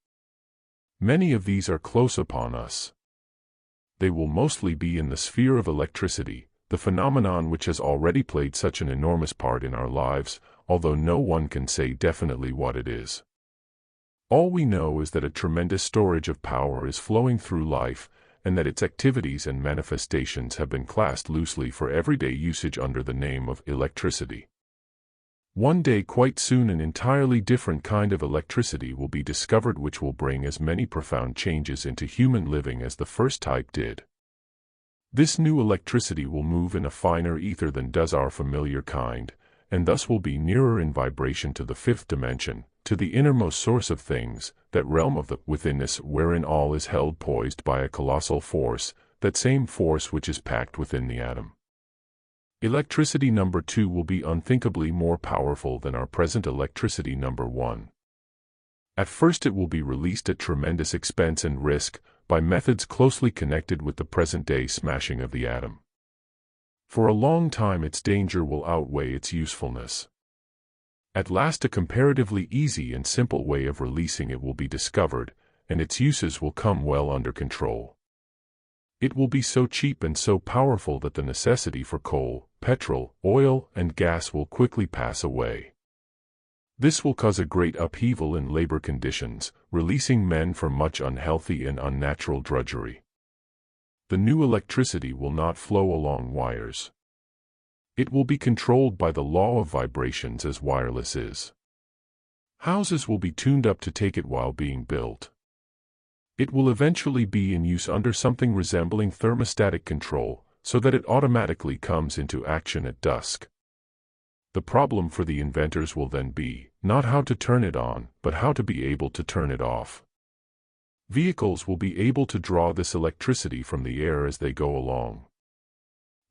Many of these are close upon us. They will mostly be in the sphere of electricity, the phenomenon which has already played such an enormous part in our lives, although no one can say definitely what it is. All we know is that a tremendous storage of power is flowing through life, and that its activities and manifestations have been classed loosely for everyday usage under the name of electricity. One day, quite soon, an entirely different kind of electricity will be discovered which will bring as many profound changes into human living as the first type did. This new electricity will move in a finer ether than does our familiar kind, and thus will be nearer in vibration to the fifth dimension, to the innermost source of things, that realm of the withinness wherein all is held poised by a colossal force, that same force which is packed within the atom. Electricity number 2 will be unthinkably more powerful than our present electricity number 1. At first it will be released at tremendous expense and risk, by methods closely connected with the present-day smashing of the atom. For a long time its danger will outweigh its usefulness. At last a comparatively easy and simple way of releasing it will be discovered, and its uses will come well under control. It will be so cheap and so powerful that the necessity for coal, petrol, oil, and gas will quickly pass away. This will cause a great upheaval in labor conditions, releasing men from much unhealthy and unnatural drudgery. The new electricity will not flow along wires. It will be controlled by the law of vibrations as wireless is. Houses will be tuned up to take it while being built. It will eventually be in use under something resembling thermostatic control, so that it automatically comes into action at dusk. The problem for the inventors will then be, not how to turn it on, but how to be able to turn it off. Vehicles will be able to draw this electricity from the air as they go along.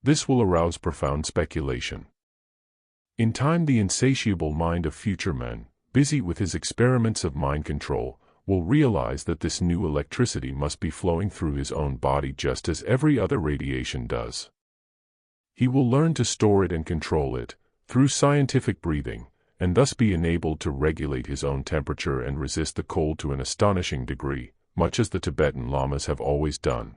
This will arouse profound speculation. In time the insatiable mind of future men, busy with his experiments of mind control, will realize that this new electricity must be flowing through his own body just as every other radiation does. He will learn to store it and control it, through scientific breathing, and thus be enabled to regulate his own temperature and resist the cold to an astonishing degree, much as the Tibetan lamas have always done.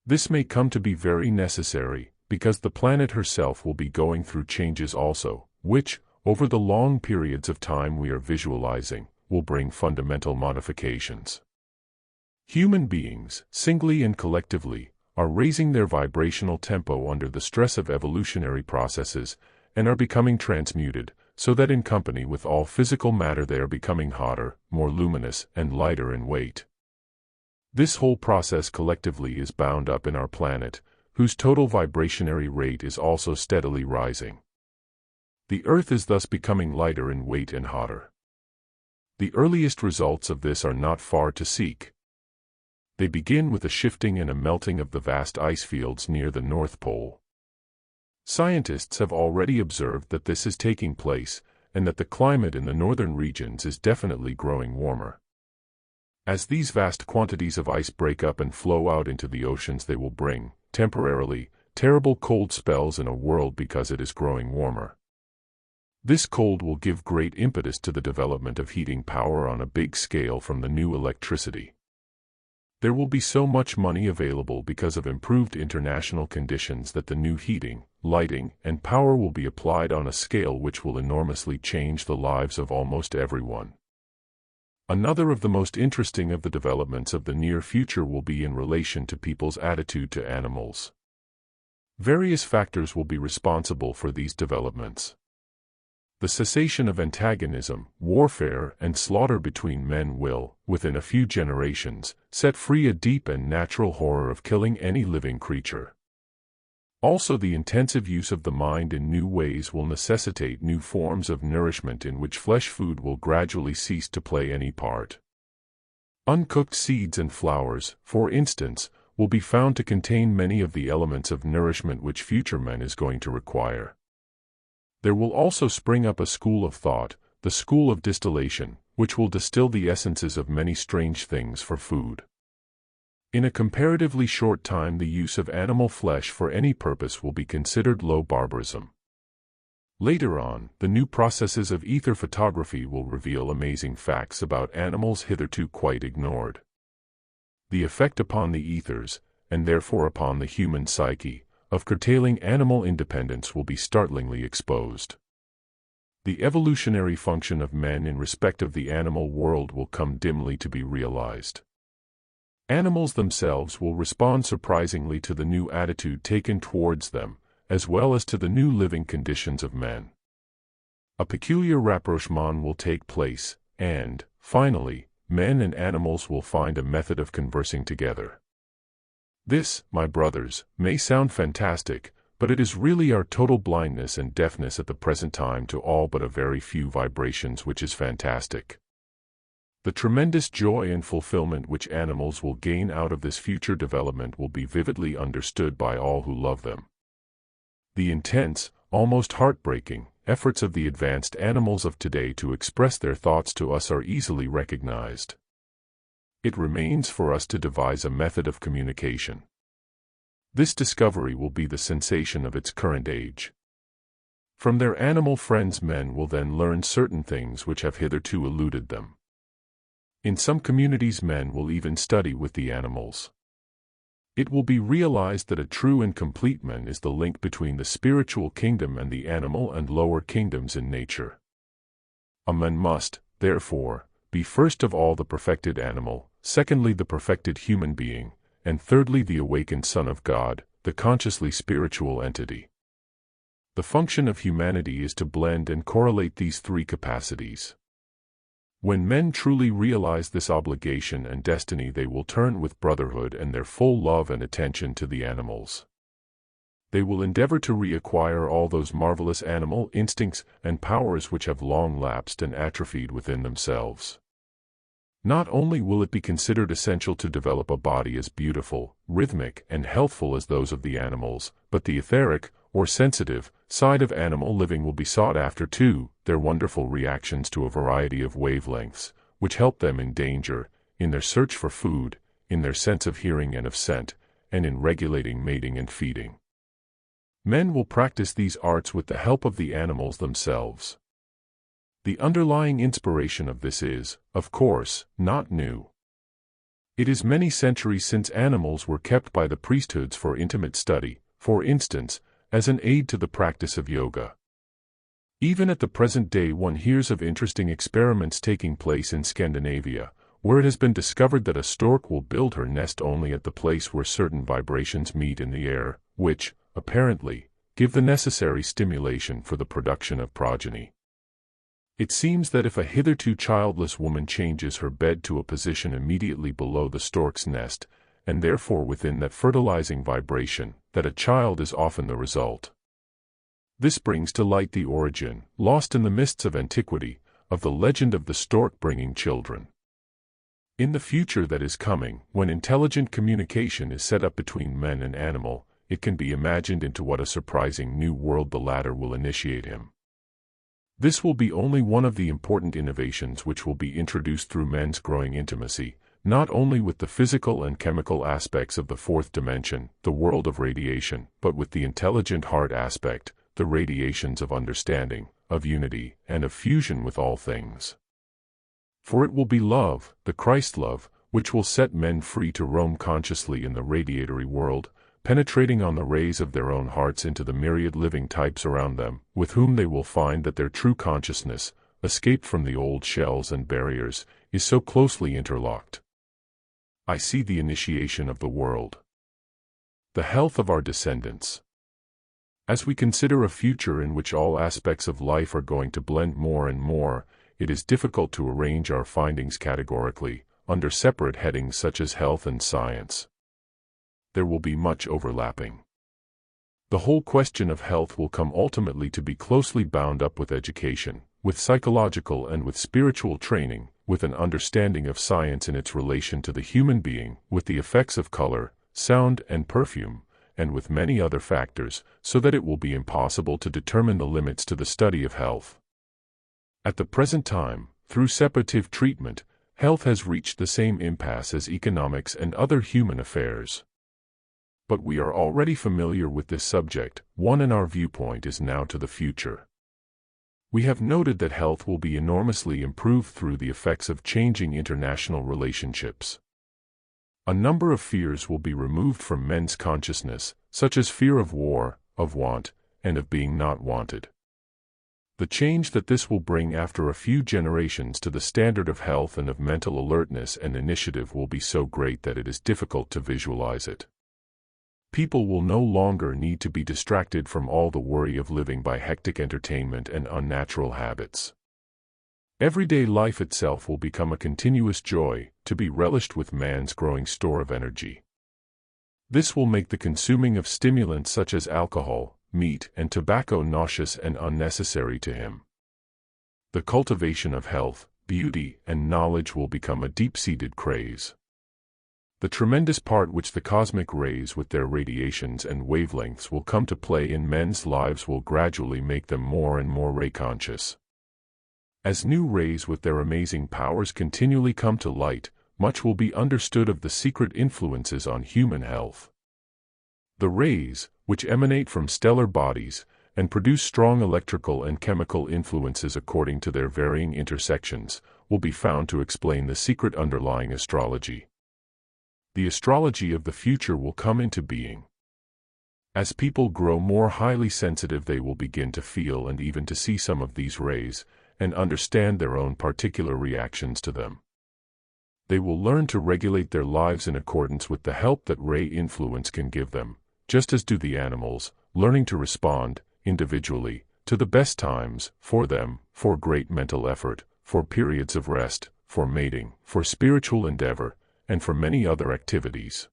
This may come to be very necessary, because the planet herself will be going through changes also, which, over the long periods of time we are visualizing, will bring fundamental modifications. Human beings, singly and collectively, are raising their vibrational tempo under the stress of evolutionary processes, and are becoming transmuted, so that in company with all physical matter they are becoming hotter, more luminous, and lighter in weight. This whole process collectively is bound up in our planet, whose total vibrationary rate is also steadily rising. The Earth is thus becoming lighter in weight and hotter. The earliest results of this are not far to seek. They begin with a shifting and a melting of the vast ice fields near the North Pole. Scientists have already observed that this is taking place, and that the climate in the northern regions is definitely growing warmer. As these vast quantities of ice break up and flow out into the oceans, they will bring, temporarily, terrible cold spells in a world because it is growing warmer. This cold will give great impetus to the development of heating power on a big scale from the new electricity. There will be so much money available because of improved international conditions that the new heating, lighting, and power will be applied on a scale which will enormously change the lives of almost everyone. Another of the most interesting of the developments of the near future will be in relation to people's attitude to animals. Various factors will be responsible for these developments. The cessation of antagonism, warfare, and slaughter between men will, within a few generations, set free a deep and natural horror of killing any living creature. Also, the intensive use of the mind in new ways will necessitate new forms of nourishment in which flesh food will gradually cease to play any part. Uncooked seeds and flowers, for instance, will be found to contain many of the elements of nourishment which future man is going to require. There will also spring up a school of thought, the school of distillation, which will distill the essences of many strange things for food. In a comparatively short time, the use of animal flesh for any purpose will be considered low barbarism. Later on, the new processes of ether photography will reveal amazing facts about animals hitherto quite ignored. The effect upon the ethers, and therefore upon the human psyche, of curtailing animal independence will be startlingly exposed. The evolutionary function of men in respect of the animal world will come dimly to be realized. Animals themselves will respond surprisingly to the new attitude taken towards them, as well as to the new living conditions of men. A peculiar rapprochement will take place, and, finally, men and animals will find a method of conversing together. This, my brothers, may sound fantastic, but it is really our total blindness and deafness at the present time to all but a very few vibrations which is fantastic. The tremendous joy and fulfillment which animals will gain out of this future development will be vividly understood by all who love them. The intense, almost heartbreaking, efforts of the advanced animals of today to express their thoughts to us are easily recognized. It remains for us to devise a method of communication. This discovery will be the sensation of its current age. From their animal friends, men will then learn certain things which have hitherto eluded them. In some communities, men will even study with the animals. It will be realized that a true and complete man is the link between the spiritual kingdom and the animal and lower kingdoms in nature. A man must, therefore, be first of all the perfected animal, secondly the perfected human being, and thirdly the awakened Son of God, the consciously spiritual entity. The function of humanity is to blend and correlate these three capacities. When men truly realize this obligation and destiny, they will turn with brotherhood and their full love and attention to the animals. They will endeavor to reacquire all those marvelous animal instincts and powers which have long lapsed and atrophied within themselves. Not only will it be considered essential to develop a body as beautiful, rhythmic, and healthful as those of the animals, but the etheric, or sensitive, side of animal living will be sought after too, their wonderful reactions to a variety of wavelengths, which help them in danger, in their search for food, in their sense of hearing and of scent, and in regulating mating and feeding. Men will practice these arts with the help of the animals themselves. The underlying inspiration of this is, of course, not new. It is many centuries since animals were kept by the priesthoods for intimate study, for instance, as an aid to the practice of yoga. Even at the present day one hears of interesting experiments taking place in Scandinavia, where it has been discovered that a stork will build her nest only at the place where certain vibrations meet in the air, which, apparently, give the necessary stimulation for the production of progeny. It seems that if a hitherto childless woman changes her bed to a position immediately below the stork's nest, and therefore within that fertilizing vibration, that a child is often the result. This brings to light the origin, lost in the mists of antiquity, of the legend of the stork bringing children. In the future that is coming, when intelligent communication is set up between man and animal, it can be imagined into what a surprising new world the latter will initiate him. This will be only one of the important innovations which will be introduced through men's growing intimacy, not only with the physical and chemical aspects of the fourth dimension, the world of radiation, but with the intelligent heart aspect, the radiations of understanding, of unity, and of fusion with all things. For it will be love, the Christ love, which will set men free to roam consciously in the radiatory world, penetrating on the rays of their own hearts into the myriad living types around them, with whom they will find that their true consciousness, escaped from the old shells and barriers, is so closely interlocked. I see the initiation of the world. The health of our descendants. As we consider a future in which all aspects of life are going to blend more and more, it is difficult to arrange our findings categorically, under separate headings such as health and science. There will be much overlapping. The whole question of health will come ultimately to be closely bound up with education, with psychological and with spiritual training, with an understanding of science in its relation to the human being, with the effects of color, sound, and perfume, and with many other factors, so that it will be impossible to determine the limits to the study of health. At the present time, through separative treatment, health has reached the same impasse as economics and other human affairs. But we are already familiar with this subject, and our viewpoint is now to the future. We have noted that health will be enormously improved through the effects of changing international relationships. A number of fears will be removed from men's consciousness, such as fear of war, of want, and of being not wanted. The change that this will bring after a few generations to the standard of health and of mental alertness and initiative will be so great that it is difficult to visualize it. People will no longer need to be distracted from all the worry of living by hectic entertainment and unnatural habits. Everyday life itself will become a continuous joy, to be relished with man's growing store of energy. This will make the consuming of stimulants such as alcohol, meat, and tobacco nauseous and unnecessary to him. The cultivation of health, beauty, and knowledge will become a deep-seated craze. The tremendous part which the cosmic rays with their radiations and wavelengths will come to play in men's lives will gradually make them more and more ray-conscious. As new rays with their amazing powers continually come to light, much will be understood of the secret influences on human health. The rays, which emanate from stellar bodies, and produce strong electrical and chemical influences according to their varying intersections, will be found to explain the secret underlying astrology. The astrology of the future will come into being. As people grow more highly sensitive, they will begin to feel and even to see some of these rays, and understand their own particular reactions to them. They will learn to regulate their lives in accordance with the help that ray influence can give them, just as do the animals, learning to respond, individually, to the best times, for them, for great mental effort, for periods of rest, for mating, for spiritual endeavor, and for many other activities.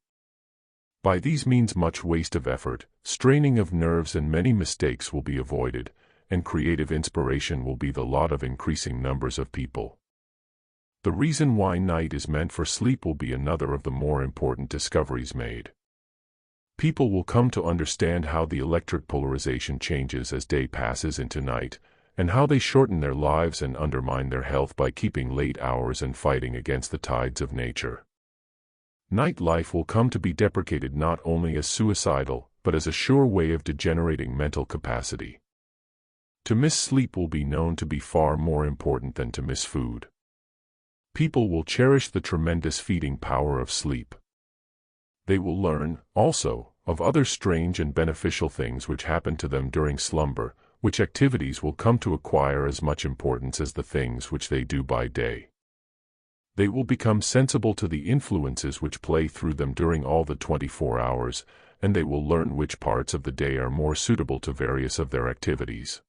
By these means much waste of effort, straining of nerves and many mistakes will be avoided, and creative inspiration will be the lot of increasing numbers of people. The reason why night is meant for sleep will be another of the more important discoveries made. People will come to understand how the electric polarization changes as day passes into night, and how they shorten their lives and undermine their health by keeping late hours and fighting against the tides of nature. Night life will come to be deprecated not only as suicidal, but as a sure way of degenerating mental capacity. To miss sleep will be known to be far more important than to miss food. People will cherish the tremendous feeding power of sleep. They will learn, also, of other strange and beneficial things which happen to them during slumber, which activities will come to acquire as much importance as the things which they do by day. They will become sensible to the influences which play through them during all the 24 hours, and they will learn which parts of the day are more suitable to various of their activities.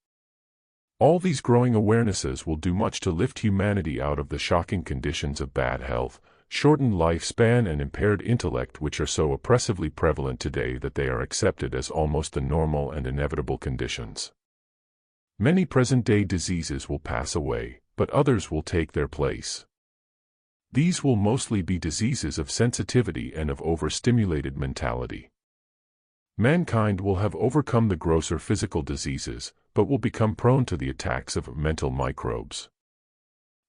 All these growing awarenesses will do much to lift humanity out of the shocking conditions of bad health, shortened lifespan and impaired intellect which are so oppressively prevalent today that they are accepted as almost the normal and inevitable conditions. Many present-day diseases will pass away, but others will take their place. These will mostly be diseases of sensitivity and of overstimulated mentality. Mankind will have overcome the grosser physical diseases, but will become prone to the attacks of mental microbes.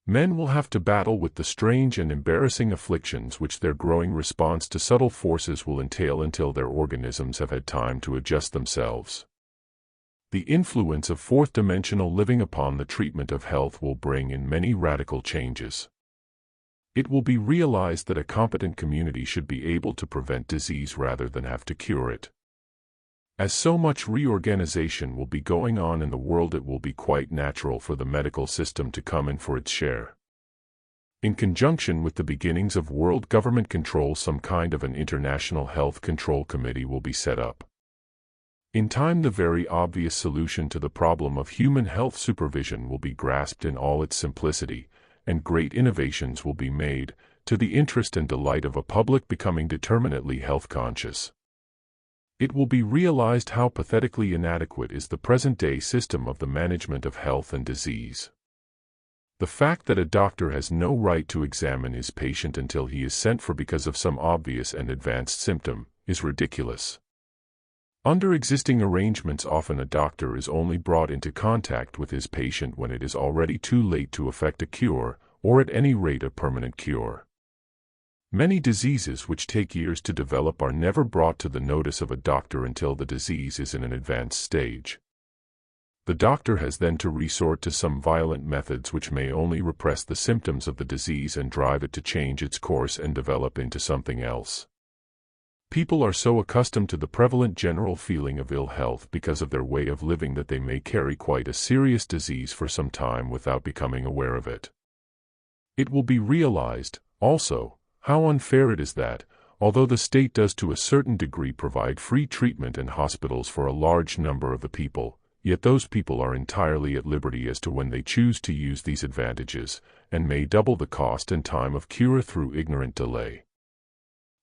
Men will have to battle with the strange and embarrassing afflictions which their growing response to subtle forces will entail until their organisms have had time to adjust themselves. The influence of fourth-dimensional living upon the treatment of health will bring in many radical changes. It will be realized that a competent community should be able to prevent disease rather than have to cure it. As so much reorganization will be going on in the world, it will be quite natural for the medical system to come in for its share. In conjunction with the beginnings of world government control, some kind of an international health control committee will be set up. In time, the very obvious solution to the problem of human health supervision will be grasped in all its simplicity, and great innovations will be made, to the interest and delight of a public becoming determinately health-conscious. It will be realized how pathetically inadequate is the present-day system of the management of health and disease. The fact that a doctor has no right to examine his patient until he is sent for because of some obvious and advanced symptom is ridiculous. Under existing arrangements, often a doctor is only brought into contact with his patient when it is already too late to effect a cure, or at any rate a permanent cure. Many diseases which take years to develop are never brought to the notice of a doctor until the disease is in an advanced stage. The doctor has then to resort to some violent methods which may only repress the symptoms of the disease and drive it to change its course and develop into something else. People are so accustomed to the prevalent general feeling of ill health because of their way of living that they may carry quite a serious disease for some time without becoming aware of it. It will be realized, also, how unfair it is that, although the state does to a certain degree provide free treatment in hospitals for a large number of the people, yet those people are entirely at liberty as to when they choose to use these advantages, and may double the cost and time of cure through ignorant delay.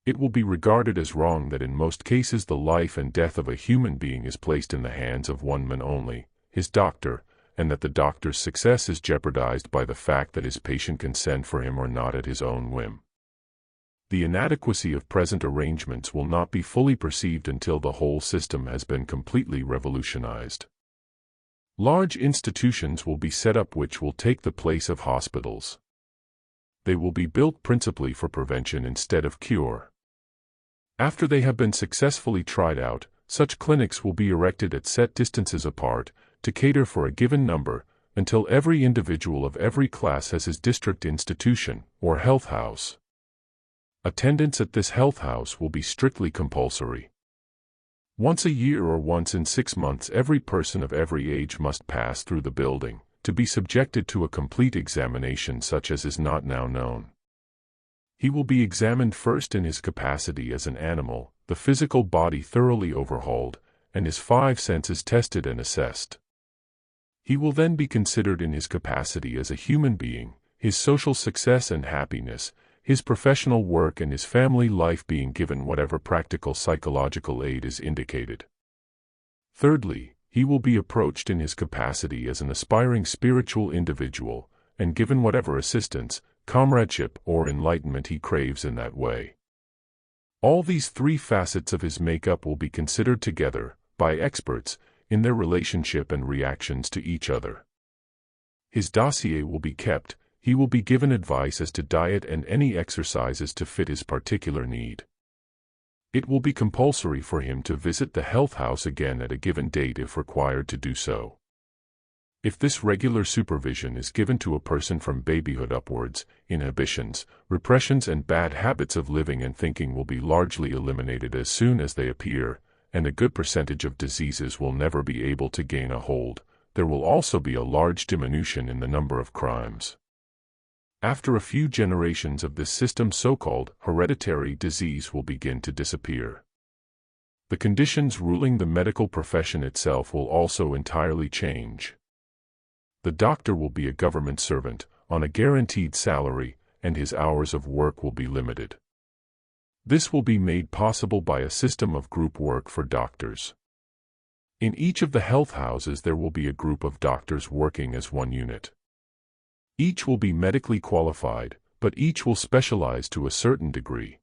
It will be regarded as wrong that in most cases the life and death of a human being is placed in the hands of one man only, his doctor, and that the doctor's success is jeopardized by the fact that his patient can send for him or not at his own whim. The inadequacy of present arrangements will not be fully perceived until the whole system has been completely revolutionized. Large institutions will be set up which will take the place of hospitals. They will be built principally for prevention instead of cure. After they have been successfully tried out, such clinics will be erected at set distances apart, to cater for a given number, until every individual of every class has his district institution, or health house. Attendance at this health house will be strictly compulsory. Once a year or once in 6 months every person of every age must pass through the building, to be subjected to a complete examination such as is not now known. He will be examined first in his capacity as an animal, the physical body thoroughly overhauled, and his 5 senses tested and assessed. He will then be considered in his capacity as a human being, his social success and happiness, his professional work and his family life being given whatever practical psychological aid is indicated. Thirdly, he will be approached in his capacity as an aspiring spiritual individual, and given whatever assistance, comradeship, or enlightenment he craves in that way. All these 3 facets of his makeup will be considered together, by experts, in their relationship and reactions to each other. His dossier will be kept. He will be given advice as to diet and any exercises to fit his particular need. It will be compulsory for him to visit the health house again at a given date if required to do so. If this regular supervision is given to a person from babyhood upwards, inhibitions, repressions and bad habits of living and thinking will be largely eliminated as soon as they appear, and a good percentage of diseases will never be able to gain a hold. There will also be a large diminution in the number of crimes. After a few generations of this system, so-called hereditary disease will begin to disappear. The conditions ruling the medical profession itself will also entirely change. The doctor will be a government servant, on a guaranteed salary, and his hours of work will be limited. This will be made possible by a system of group work for doctors. In each of the health houses there will be a group of doctors working as one unit. Each will be medically qualified, but each will specialize to a certain degree.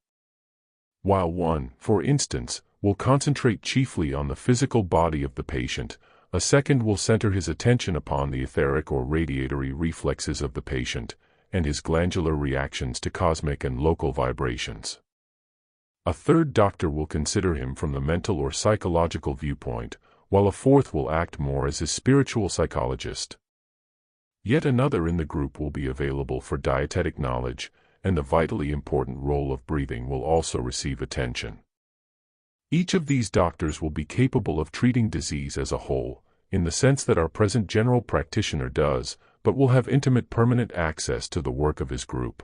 While one, for instance, will concentrate chiefly on the physical body of the patient, a second will center his attention upon the etheric or radiatory reflexes of the patient, and his glandular reactions to cosmic and local vibrations. A third doctor will consider him from the mental or psychological viewpoint, while a fourth will act more as his spiritual psychologist. Yet another in the group will be available for dietetic knowledge, and the vitally important role of breathing will also receive attention. Each of these doctors will be capable of treating disease as a whole, in the sense that our present general practitioner does, but will have intimate permanent access to the work of his group.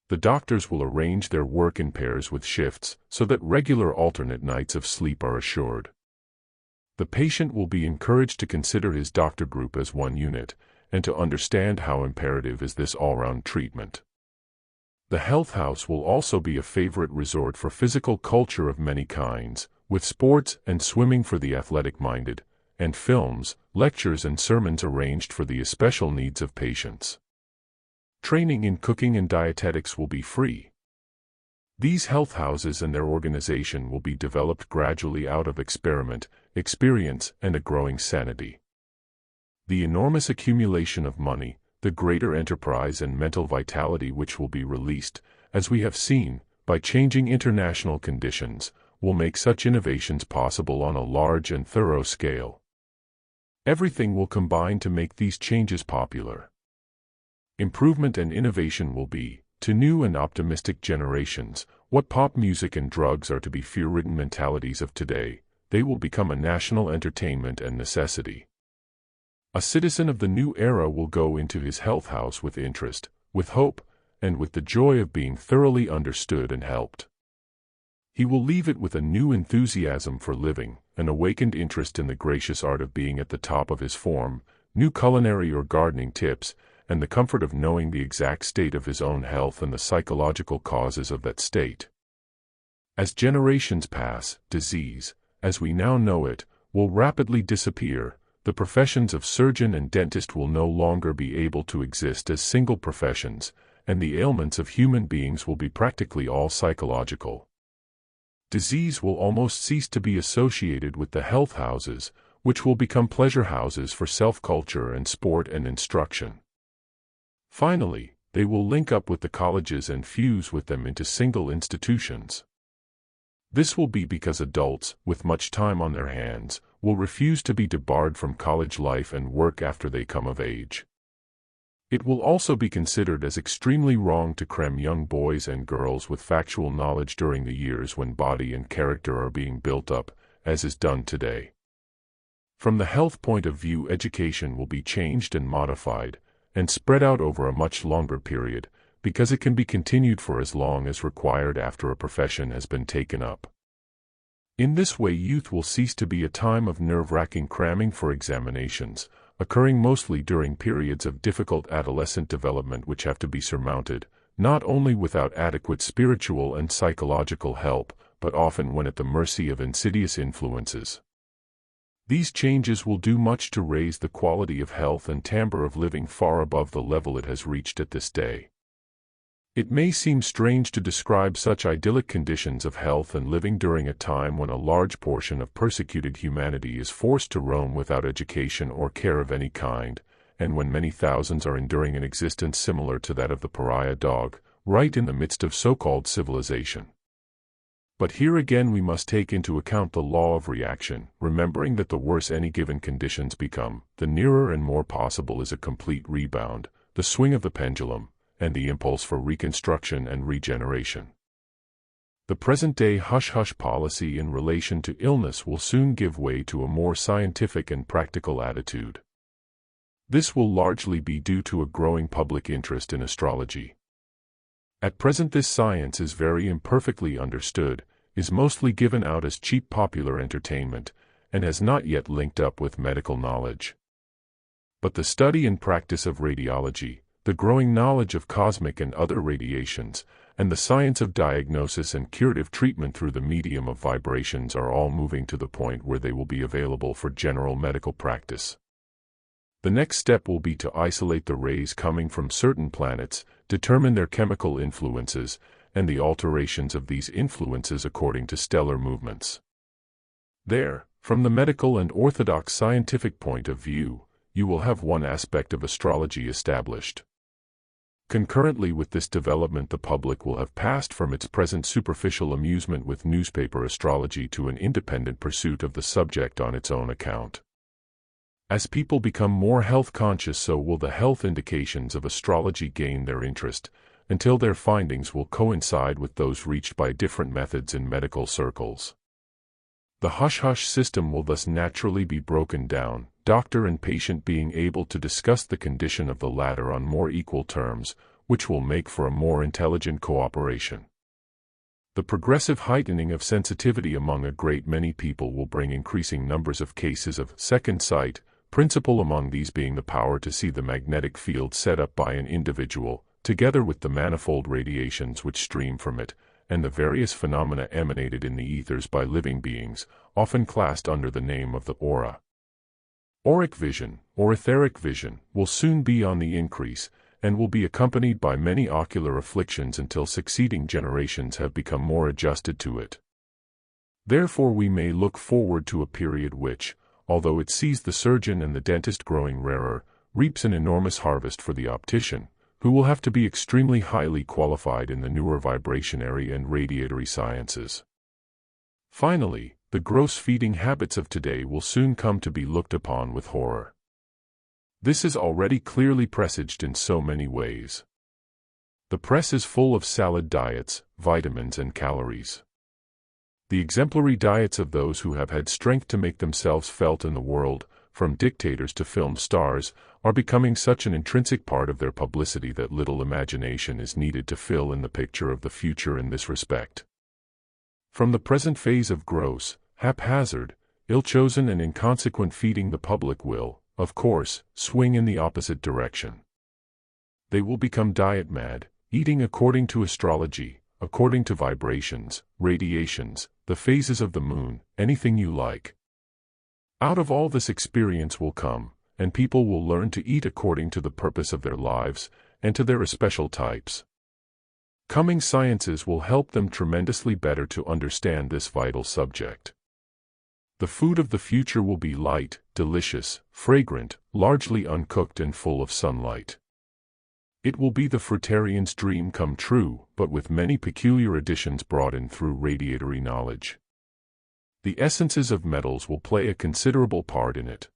The doctors will arrange their work in pairs with shifts, so that regular alternate nights of sleep are assured. The patient will be encouraged to consider his doctor group as one unit, and to understand how imperative is this all-round treatment. The health house will also be a favorite resort for physical culture of many kinds, with sports and swimming for the athletic-minded, and films, lectures and sermons arranged for the especial needs of patients. Training in cooking and dietetics will be free. These health houses and their organization will be developed gradually out of experiment, experience, and a growing sanity. The enormous accumulation of money, the greater enterprise and mental vitality which will be released, as we have seen, by changing international conditions, will make such innovations possible on a large and thorough scale. Everything will combine to make these changes popular. Improvement and innovation will be, to new and optimistic generations, what pop music and drugs are to be fear-ridden mentalities of today. They will become a national entertainment and necessity. A citizen of the new era will go into his health house with interest, with hope, and with the joy of being thoroughly understood and helped. He will leave it with a new enthusiasm for living, an awakened interest in the gracious art of being at the top of his form, new culinary or gardening tips, and the comfort of knowing the exact state of his own health and the psychological causes of that state. As generations pass, disease, as we now know it, will rapidly disappear. The professions of surgeon and dentist will no longer be able to exist as single professions, and the ailments of human beings will be practically all psychological. Disease will almost cease to be associated with the health houses, which will become pleasure houses for self-culture and sport and instruction. Finally, they will link up with the colleges and fuse with them into single institutions. This will be because adults, with much time on their hands, will refuse to be debarred from college life and work after they come of age. It will also be considered as extremely wrong to cram young boys and girls with factual knowledge during the years when body and character are being built up, as is done today. From the health point of view, education will be changed and modified, and spread out over a much longer period, because it can be continued for as long as required after a profession has been taken up. In this way, youth will cease to be a time of nerve-wracking cramming for examinations, occurring mostly during periods of difficult adolescent development which have to be surmounted, not only without adequate spiritual and psychological help, but often when at the mercy of insidious influences. These changes will do much to raise the quality of health and timbre of living far above the level it has reached at this day. It may seem strange to describe such idyllic conditions of health and living during a time when a large portion of persecuted humanity is forced to roam without education or care of any kind, and when many thousands are enduring an existence similar to that of the pariah dog, right in the midst of so-called civilization. But here again we must take into account the law of reaction, remembering that the worse any given conditions become, the nearer and more possible is a complete rebound, the swing of the pendulum, and the impulse for reconstruction and regeneration. The present-day hush-hush policy in relation to illness will soon give way to a more scientific and practical attitude. This will largely be due to a growing public interest in astrology. At present this science is very imperfectly understood, is mostly given out as cheap popular entertainment, and has not yet linked up with medical knowledge. But the study and practice of radiology, the growing knowledge of cosmic and other radiations, and the science of diagnosis and curative treatment through the medium of vibrations are all moving to the point where they will be available for general medical practice. The next step will be to isolate the rays coming from certain planets, determine their chemical influences, and the alterations of these influences according to stellar movements. There, from the medical and orthodox scientific point of view, you will have one aspect of astrology established. Concurrently with this development, the public will have passed from its present superficial amusement with newspaper astrology to an independent pursuit of the subject on its own account. As people become more health conscious, so will the health indications of astrology gain their interest, until their findings will coincide with those reached by different methods in medical circles. The hush-hush system will thus naturally be broken down, doctor and patient being able to discuss the condition of the latter on more equal terms, which will make for a more intelligent cooperation. The progressive heightening of sensitivity among a great many people will bring increasing numbers of cases of second sight, principal among these being the power to see the magnetic field set up by an individual, together with the manifold radiations which stream from it, and the various phenomena emanated in the ethers by living beings, often classed under the name of the aura. Auric vision, or etheric vision, will soon be on the increase, and will be accompanied by many ocular afflictions until succeeding generations have become more adjusted to it. Therefore we may look forward to a period which, although it sees the surgeon and the dentist growing rarer, reaps an enormous harvest for the optician, who will have to be extremely highly qualified in the newer vibrationary and radiatory sciences. Finally, the gross feeding habits of today will soon come to be looked upon with horror. This is already clearly presaged in so many ways. The press is full of salad diets, vitamins and calories. The exemplary diets of those who have had strength to make themselves felt in the world, from dictators to film stars, are becoming such an intrinsic part of their publicity that little imagination is needed to fill in the picture of the future in this respect. From the present phase of gross, haphazard, ill-chosen and inconsequent feeding, the public will, of course, swing in the opposite direction. They will become diet mad, eating according to astrology, according to vibrations, radiations, the phases of the moon, anything you like. Out of all this experience will come, and people will learn to eat according to the purpose of their lives, and to their especial types. Coming sciences will help them tremendously better to understand this vital subject. The food of the future will be light, delicious, fragrant, largely uncooked and full of sunlight. It will be the fruitarian's dream come true, but with many peculiar additions brought in through radiatory knowledge. The essences of metals will play a considerable part in it.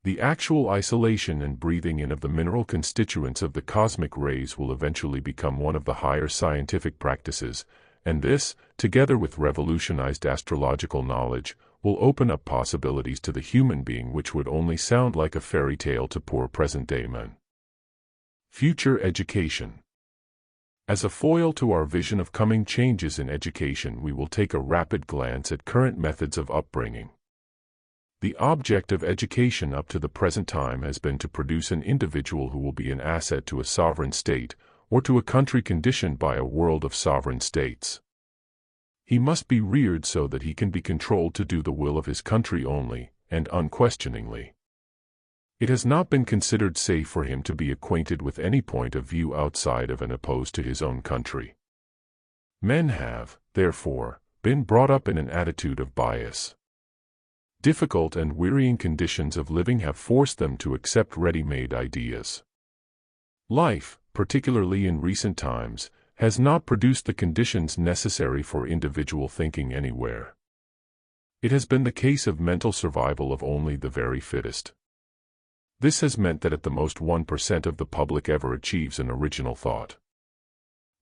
The actual isolation and breathing in of the mineral constituents of the cosmic rays will eventually become one of the higher scientific practices, and this, together with revolutionized astrological knowledge, will open up possibilities to the human being which would only sound like a fairy tale to poor present-day men. Future education. As a foil to our vision of coming changes in education, we will take a rapid glance at current methods of upbringing. The object of education up to the present time has been to produce an individual who will be an asset to a sovereign state, or to a country conditioned by a world of sovereign states. He must be reared so that he can be controlled to do the will of his country only, and unquestioningly. It has not been considered safe for him to be acquainted with any point of view outside of and opposed to his own country. Men have, therefore, been brought up in an attitude of bias. Difficult and wearying conditions of living have forced them to accept ready-made ideas. Life, particularly in recent times, has not produced the conditions necessary for individual thinking anywhere. It has been the case of mental survival of only the very fittest. This has meant that at the most 1% of the public ever achieves an original thought.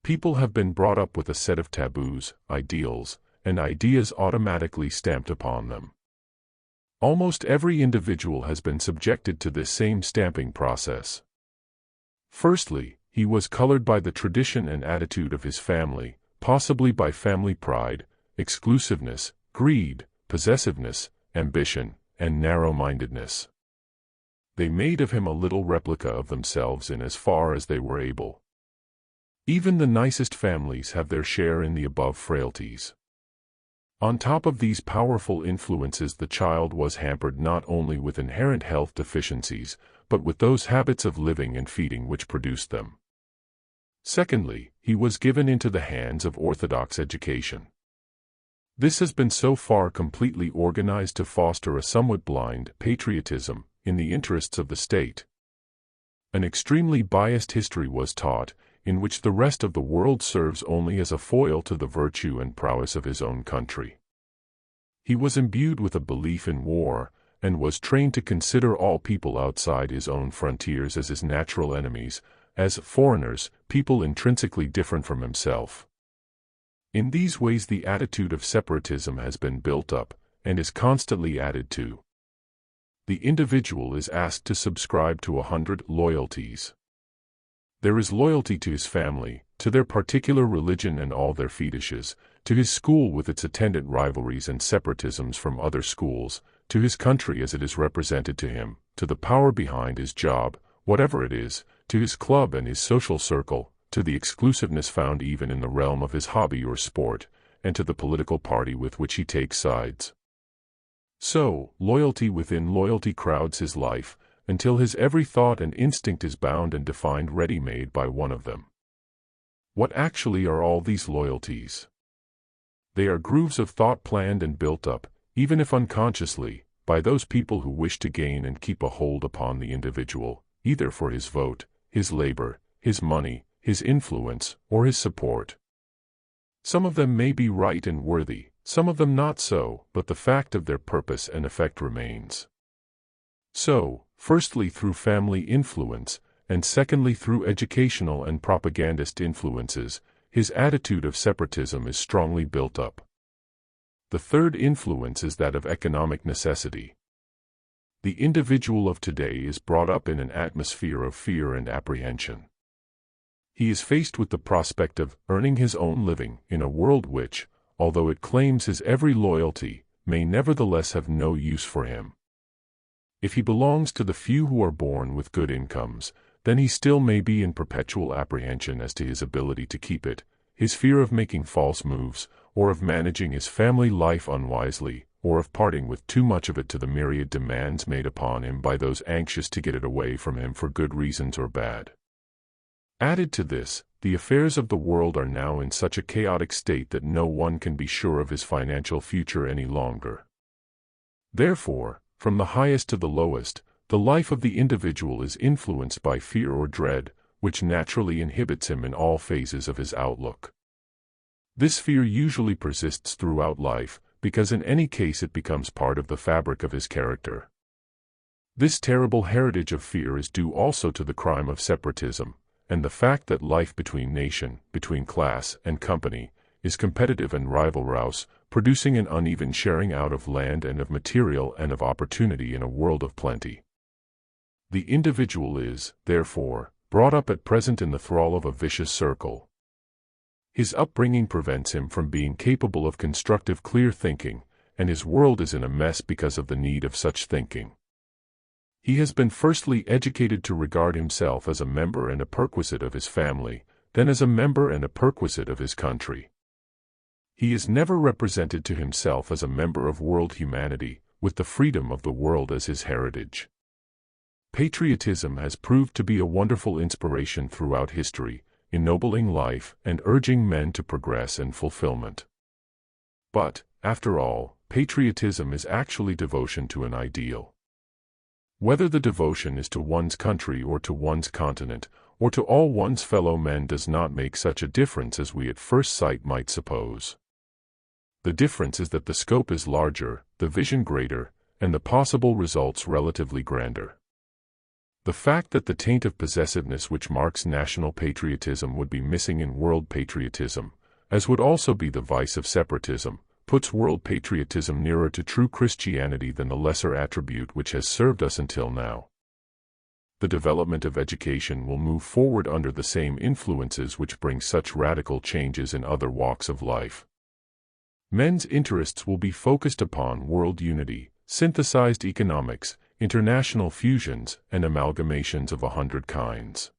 People have been brought up with a set of taboos, ideals, and ideas automatically stamped upon them. Almost every individual has been subjected to this same stamping process. Firstly, he was colored by the tradition and attitude of his family, possibly by family pride, exclusiveness, greed, possessiveness, ambition, and narrow-mindedness. They made of him a little replica of themselves in as far as they were able. Even the nicest families have their share in the above frailties. On top of these powerful influences, the child was hampered not only with inherent health deficiencies, but with those habits of living and feeding which produced them. Secondly, he was given into the hands of orthodox education. This has been so far completely organized to foster a somewhat blind patriotism in the interests of the state. An extremely biased history was taught, in which the rest of the world serves only as a foil to the virtue and prowess of his own country. He was imbued with a belief in war, and was trained to consider all people outside his own frontiers as his natural enemies, as foreigners, people intrinsically different from himself. In these ways the attitude of separatism has been built up, and is constantly added to. The individual is asked to subscribe to 100 loyalties. There is loyalty to his family, to their particular religion and all their fetishes, to his school with its attendant rivalries and separatisms from other schools, to his country as it is represented to him, to the power behind his job, whatever it is, to his club and his social circle, to the exclusiveness found even in the realm of his hobby or sport, and to the political party with which he takes sides. So, loyalty within loyalty crowds his life, until his every thought and instinct is bound and defined ready-made by one of them. What actually are all these loyalties? They are grooves of thought planned and built up, even if unconsciously, by those people who wish to gain and keep a hold upon the individual, either for his vote, his labor, his money, his influence, or his support. Some of them may be right and worthy, some of them not so, but the fact of their purpose and effect remains. So, firstly through family influence, and secondly through educational and propagandist influences, his attitude of separatism is strongly built up. The third influence is that of economic necessity. The individual of today is brought up in an atmosphere of fear and apprehension. He is faced with the prospect of earning his own living in a world which, although it claims his every loyalty, may nevertheless have no use for him. If he belongs to the few who are born with good incomes, then he still may be in perpetual apprehension as to his ability to keep it, his fear of making false moves, or of managing his family life unwisely, or of parting with too much of it to the myriad demands made upon him by those anxious to get it away from him for good reasons or bad. Added to this, the affairs of the world are now in such a chaotic state that no one can be sure of his financial future any longer. Therefore, from the highest to the lowest, the life of the individual is influenced by fear or dread, which naturally inhibits him in all phases of his outlook. This fear usually persists throughout life, because in any case it becomes part of the fabric of his character. This terrible heritage of fear is due also to the crime of separatism, and the fact that life between nation, between class and company, is competitive and rivalrous, producing an uneven sharing out of land and of material and of opportunity in a world of plenty. The individual is, therefore, brought up at present in the thrall of a vicious circle. His upbringing prevents him from being capable of constructive clear thinking, and his world is in a mess because of the need of such thinking. He has been firstly educated to regard himself as a member and a perquisite of his family, then as a member and a perquisite of his country. He is never represented to himself as a member of world humanity, with the freedom of the world as his heritage. Patriotism has proved to be a wonderful inspiration throughout history, ennobling life and urging men to progress and fulfillment. But, after all, patriotism is actually devotion to an ideal. Whether the devotion is to one's country or to one's continent, or to all one's fellow men does not make such a difference as we at first sight might suppose. The difference is that the scope is larger, the vision greater, and the possible results relatively grander. The fact that the taint of possessiveness which marks national patriotism would be missing in world patriotism, as would also be the vice of separatism, puts world patriotism nearer to true Christianity than the lesser attribute which has served us until now. The development of education will move forward under the same influences which bring such radical changes in other walks of life. Men's interests will be focused upon world unity, synthesized economics, international fusions, and amalgamations of 100 kinds.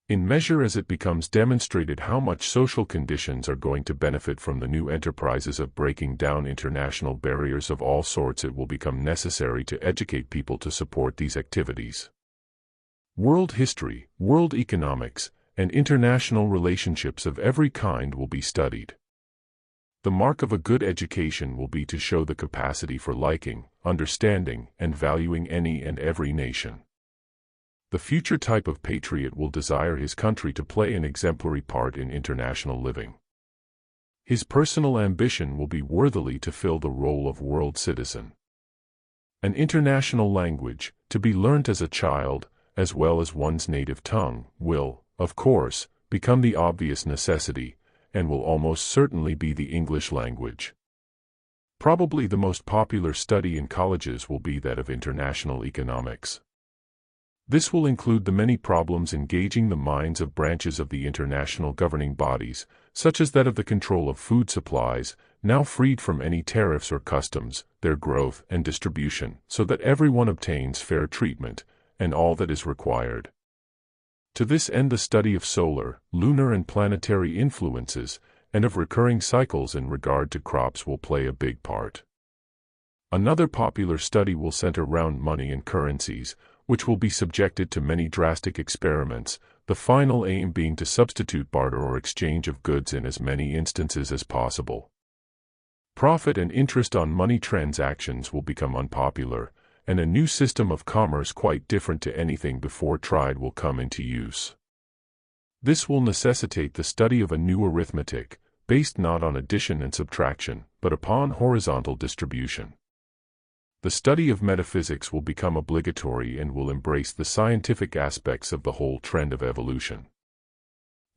In measure as it becomes demonstrated how much social conditions are going to benefit from the new enterprises of breaking down international barriers of all sorts, it will become necessary to educate people to support these activities. World history, world economics, and international relationships of every kind will be studied. The mark of a good education will be to show the capacity for liking, understanding, and valuing any and every nation. The future type of patriot will desire his country to play an exemplary part in international living. His personal ambition will be worthily to fill the role of world citizen. An international language, to be learnt as a child, as well as one's native tongue, will, of course, become the obvious necessity, and will almost certainly be the English language. Probably the most popular study in colleges will be that of international economics. This will include the many problems engaging the minds of branches of the international governing bodies, such as that of the control of food supplies, now freed from any tariffs or customs, their growth and distribution, so that everyone obtains fair treatment, and all that is required. To this end the study of solar, lunar and planetary influences, and of recurring cycles in regard to crops will play a big part. Another popular study will center round money and currencies, which will be subjected to many drastic experiments, the final aim being to substitute barter or exchange of goods in as many instances as possible. Profit and interest on money transactions will become unpopular, and a new system of commerce quite different to anything before tried will come into use. This will necessitate the study of a new arithmetic, based not on addition and subtraction, but upon horizontal distribution. The study of metaphysics will become obligatory and will embrace the scientific aspects of the whole trend of evolution.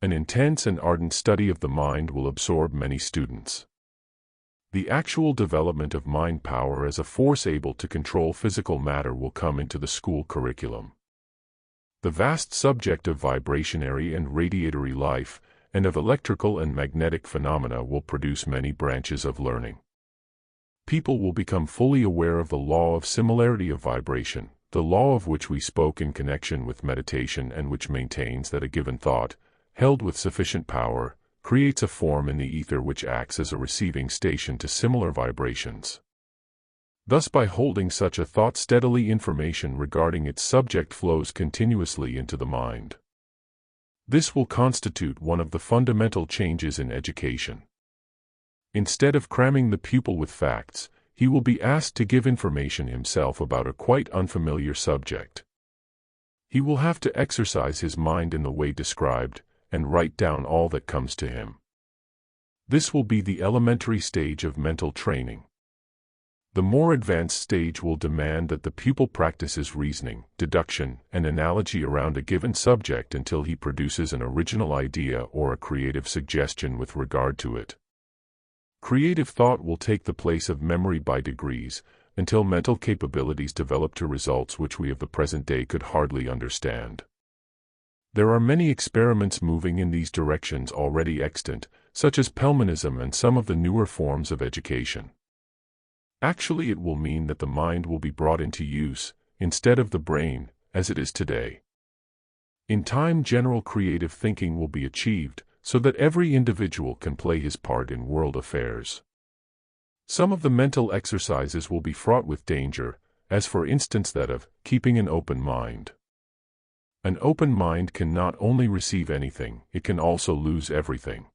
An intense and ardent study of the mind will absorb many students. The actual development of mind power as a force able to control physical matter will come into the school curriculum. The vast subject of vibrationary and radiatory life, and of electrical and magnetic phenomena will produce many branches of learning. People will become fully aware of the law of similarity of vibration, the law of which we spoke in connection with meditation and which maintains that a given thought, held with sufficient power, creates a form in the ether which acts as a receiving station to similar vibrations. Thus, by holding such a thought steadily, information regarding its subject flows continuously into the mind. This will constitute one of the fundamental changes in education. Instead of cramming the pupil with facts, he will be asked to give information himself about a quite unfamiliar subject. He will have to exercise his mind in the way described, and write down all that comes to him. This will be the elementary stage of mental training. The more advanced stage will demand that the pupil practices reasoning, deduction, and analogy around a given subject until he produces an original idea or a creative suggestion with regard to it. Creative thought will take the place of memory by degrees, until mental capabilities develop to results which we of the present day could hardly understand. There are many experiments moving in these directions already extant, such as Pelmanism and some of the newer forms of education. Actually, it will mean that the mind will be brought into use, instead of the brain, as it is today. In time, general creative thinking will be achieved, so that every individual can play his part in world affairs. Some of the mental exercises will be fraught with danger, as for instance that of keeping an open mind. An open mind can not only receive anything, it can also lose everything.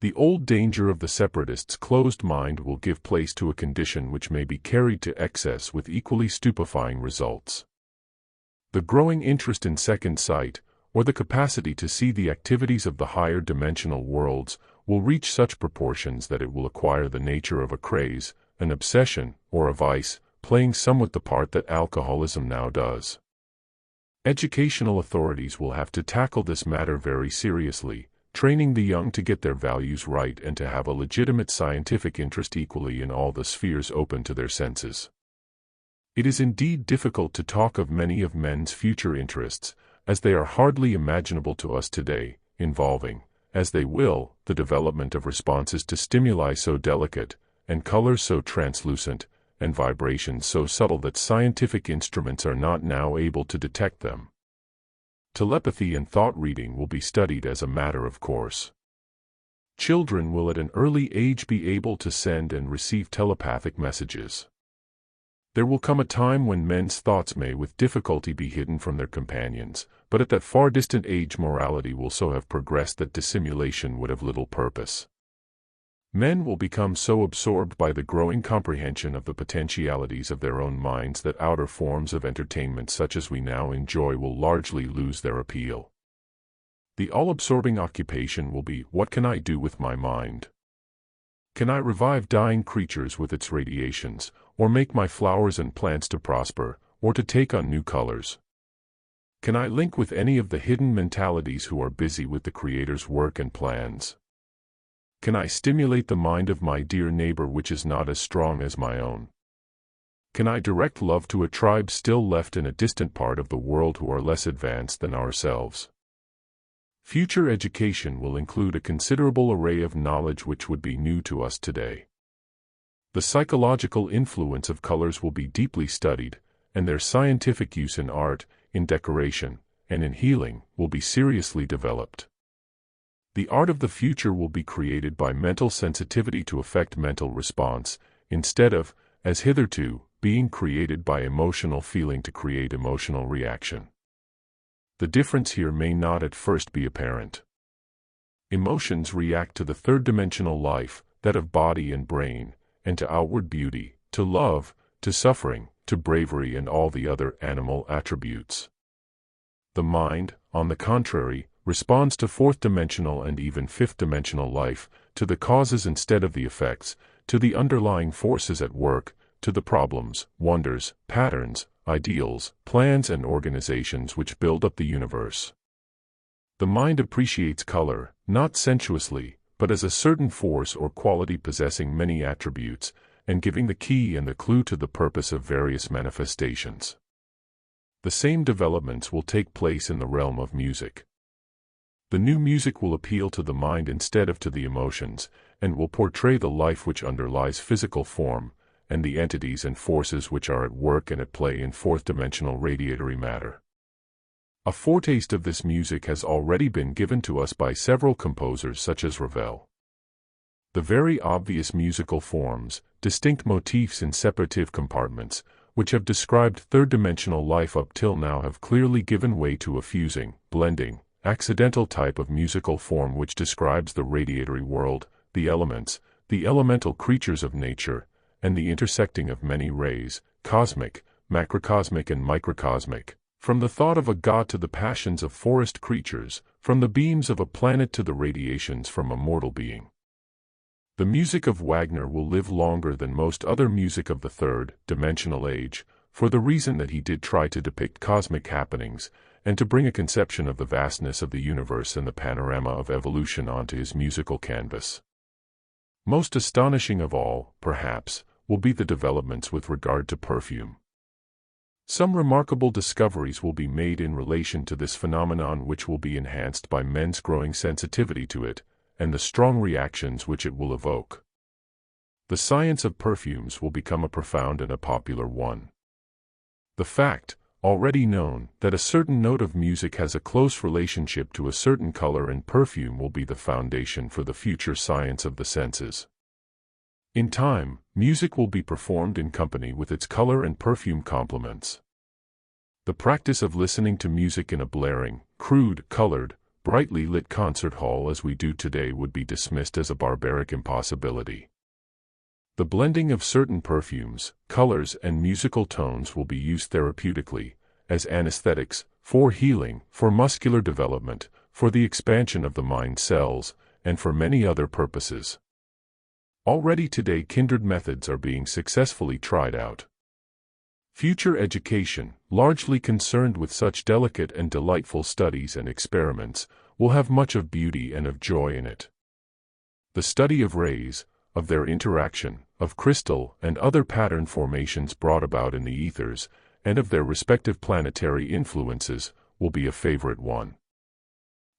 The old danger of the separatists' closed mind will give place to a condition which may be carried to excess with equally stupefying results. The growing interest in second sight, or the capacity to see the activities of the higher dimensional worlds, will reach such proportions that it will acquire the nature of a craze, an obsession, or a vice, playing somewhat the part that alcoholism now does. Educational authorities will have to tackle this matter very seriously, training the young to get their values right and to have a legitimate scientific interest equally in all the spheres open to their senses. It is indeed difficult to talk of many of men's future interests, as they are hardly imaginable to us today, involving, as they will, the development of responses to stimuli so delicate, and colors so translucent, and vibrations so subtle that scientific instruments are not now able to detect them. Telepathy and thought reading will be studied as a matter of course. Children will at an early age be able to send and receive telepathic messages. There will come a time when men's thoughts may with difficulty be hidden from their companions, but at that far distant age morality will so have progressed that dissimulation would have little purpose. Men will become so absorbed by the growing comprehension of the potentialities of their own minds that outer forms of entertainment such as we now enjoy will largely lose their appeal. The all-absorbing occupation will be, what can I do with my mind? Can I revive dying creatures with its radiations, or make my flowers and plants to prosper, or to take on new colors? Can I link with any of the hidden mentalities who are busy with the Creator's work and plans? Can I stimulate the mind of my dear neighbor which is not as strong as my own? Can I direct love to a tribe still left in a distant part of the world who are less advanced than ourselves? Future education will include a considerable array of knowledge which would be new to us today. The psychological influence of colors will be deeply studied, and their scientific use in art, in decoration, and in healing will be seriously developed. The art of the future will be created by mental sensitivity to affect mental response, instead of, as hitherto, being created by emotional feeling to create emotional reaction. The difference here may not at first be apparent. Emotions react to the third-dimensional life, that of body and brain, and to outward beauty, to love, to suffering, to bravery and all the other animal attributes. The mind, on the contrary, responds to fourth-dimensional and even fifth-dimensional life, to the causes instead of the effects, to the underlying forces at work, to the problems, wonders, patterns, ideals, plans and organizations which build up the universe. The mind appreciates color, not sensuously, but as a certain force or quality possessing many attributes, and giving the key and the clue to the purpose of various manifestations. The same developments will take place in the realm of music. The new music will appeal to the mind instead of to the emotions, and will portray the life which underlies physical form, and the entities and forces which are at work and at play in fourth-dimensional radiatory matter. A foretaste of this music has already been given to us by several composers such as Ravel. The very obvious musical forms, distinct motifs in separative compartments, which have described third-dimensional life up till now have clearly given way to a fusing, blending, accidental type of musical form which describes the radiatory world, the elements, the elemental creatures of nature, and the intersecting of many rays, cosmic, macrocosmic and microcosmic, from the thought of a god to the passions of forest creatures, from the beams of a planet to the radiations from a mortal being. The music of Wagner will live longer than most other music of the third-dimensional age, for the reason that he did try to depict cosmic happenings, and to bring a conception of the vastness of the universe and the panorama of evolution onto his musical canvas. Most astonishing of all, perhaps, will be the developments with regard to perfume. Some remarkable discoveries will be made in relation to this phenomenon which will be enhanced by men's growing sensitivity to it, and the strong reactions which it will evoke. The science of perfumes will become a profound and a popular one. The fact, already known, that a certain note of music has a close relationship to a certain color and perfume will be the foundation for the future science of the senses. In time, music will be performed in company with its color and perfume complements. The practice of listening to music in a blaring, crude, colored, brightly lit concert hall as we do today would be dismissed as a barbaric impossibility. The blending of certain perfumes, colors and musical tones will be used therapeutically, as anesthetics, for healing, for muscular development, for the expansion of the mind cells, and for many other purposes. Already today kindred methods are being successfully tried out. Future education, largely concerned with such delicate and delightful studies and experiments, will have much of beauty and of joy in it. The study of rays, of their interaction, of crystal and other pattern formations brought about in the ethers, and of their respective planetary influences, will be a favorite one.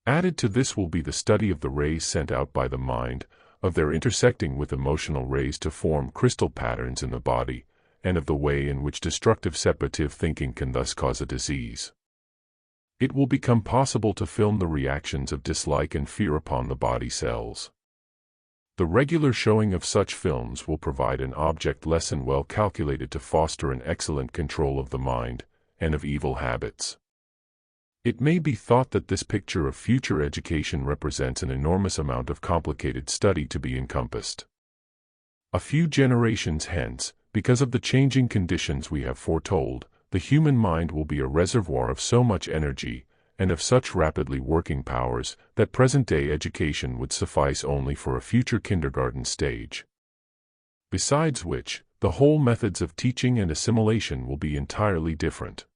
Added to this will be the study of the rays sent out by the mind, of their intersecting with emotional rays to form crystal patterns in the body, and of the way in which destructive separative thinking can thus cause a disease. It will become possible to film the reactions of dislike and fear upon the body cells. The regular showing of such films will provide an object lesson well calculated to foster an excellent control of the mind, and of evil habits. It may be thought that this picture of future education represents an enormous amount of complicated study to be encompassed. A few generations hence, because of the changing conditions we have foretold, the human mind will be a reservoir of so much energy, and of such rapidly working powers, that present-day education would suffice only for a future kindergarten stage. Besides which, the whole methods of teaching and assimilation will be entirely different.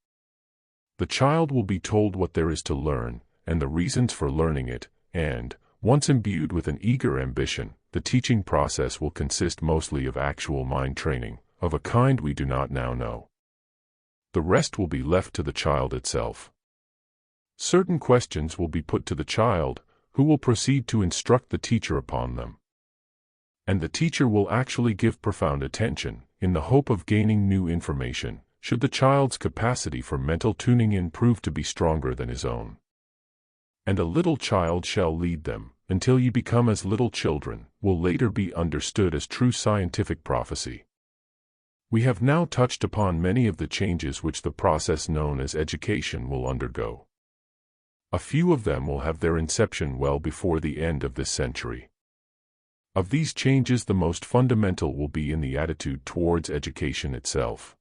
The child will be told what there is to learn, and the reasons for learning it, and, once imbued with an eager ambition, the teaching process will consist mostly of actual mind training, of a kind we do not now know. The rest will be left to the child itself. Certain questions will be put to the child, who will proceed to instruct the teacher upon them. And the teacher will actually give profound attention, in the hope of gaining new information, should the child's capacity for mental tuning in prove to be stronger than his own. And a little child shall lead them, until ye become as little children, will later be understood as true scientific prophecy. We have now touched upon many of the changes which the process known as education will undergo. A few of them will have their inception well before the end of this century. Of these changes, the most fundamental will be in the attitude towards education itself.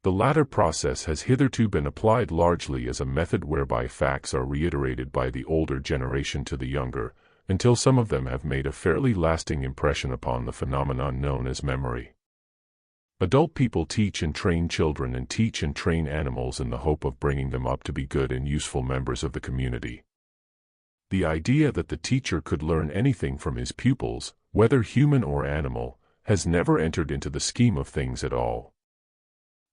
The latter process has hitherto been applied largely as a method whereby facts are reiterated by the older generation to the younger, until some of them have made a fairly lasting impression upon the phenomenon known as memory. Adult people teach and train children and teach and train animals in the hope of bringing them up to be good and useful members of the community. The idea that the teacher could learn anything from his pupils, whether human or animal, has never entered into the scheme of things at all.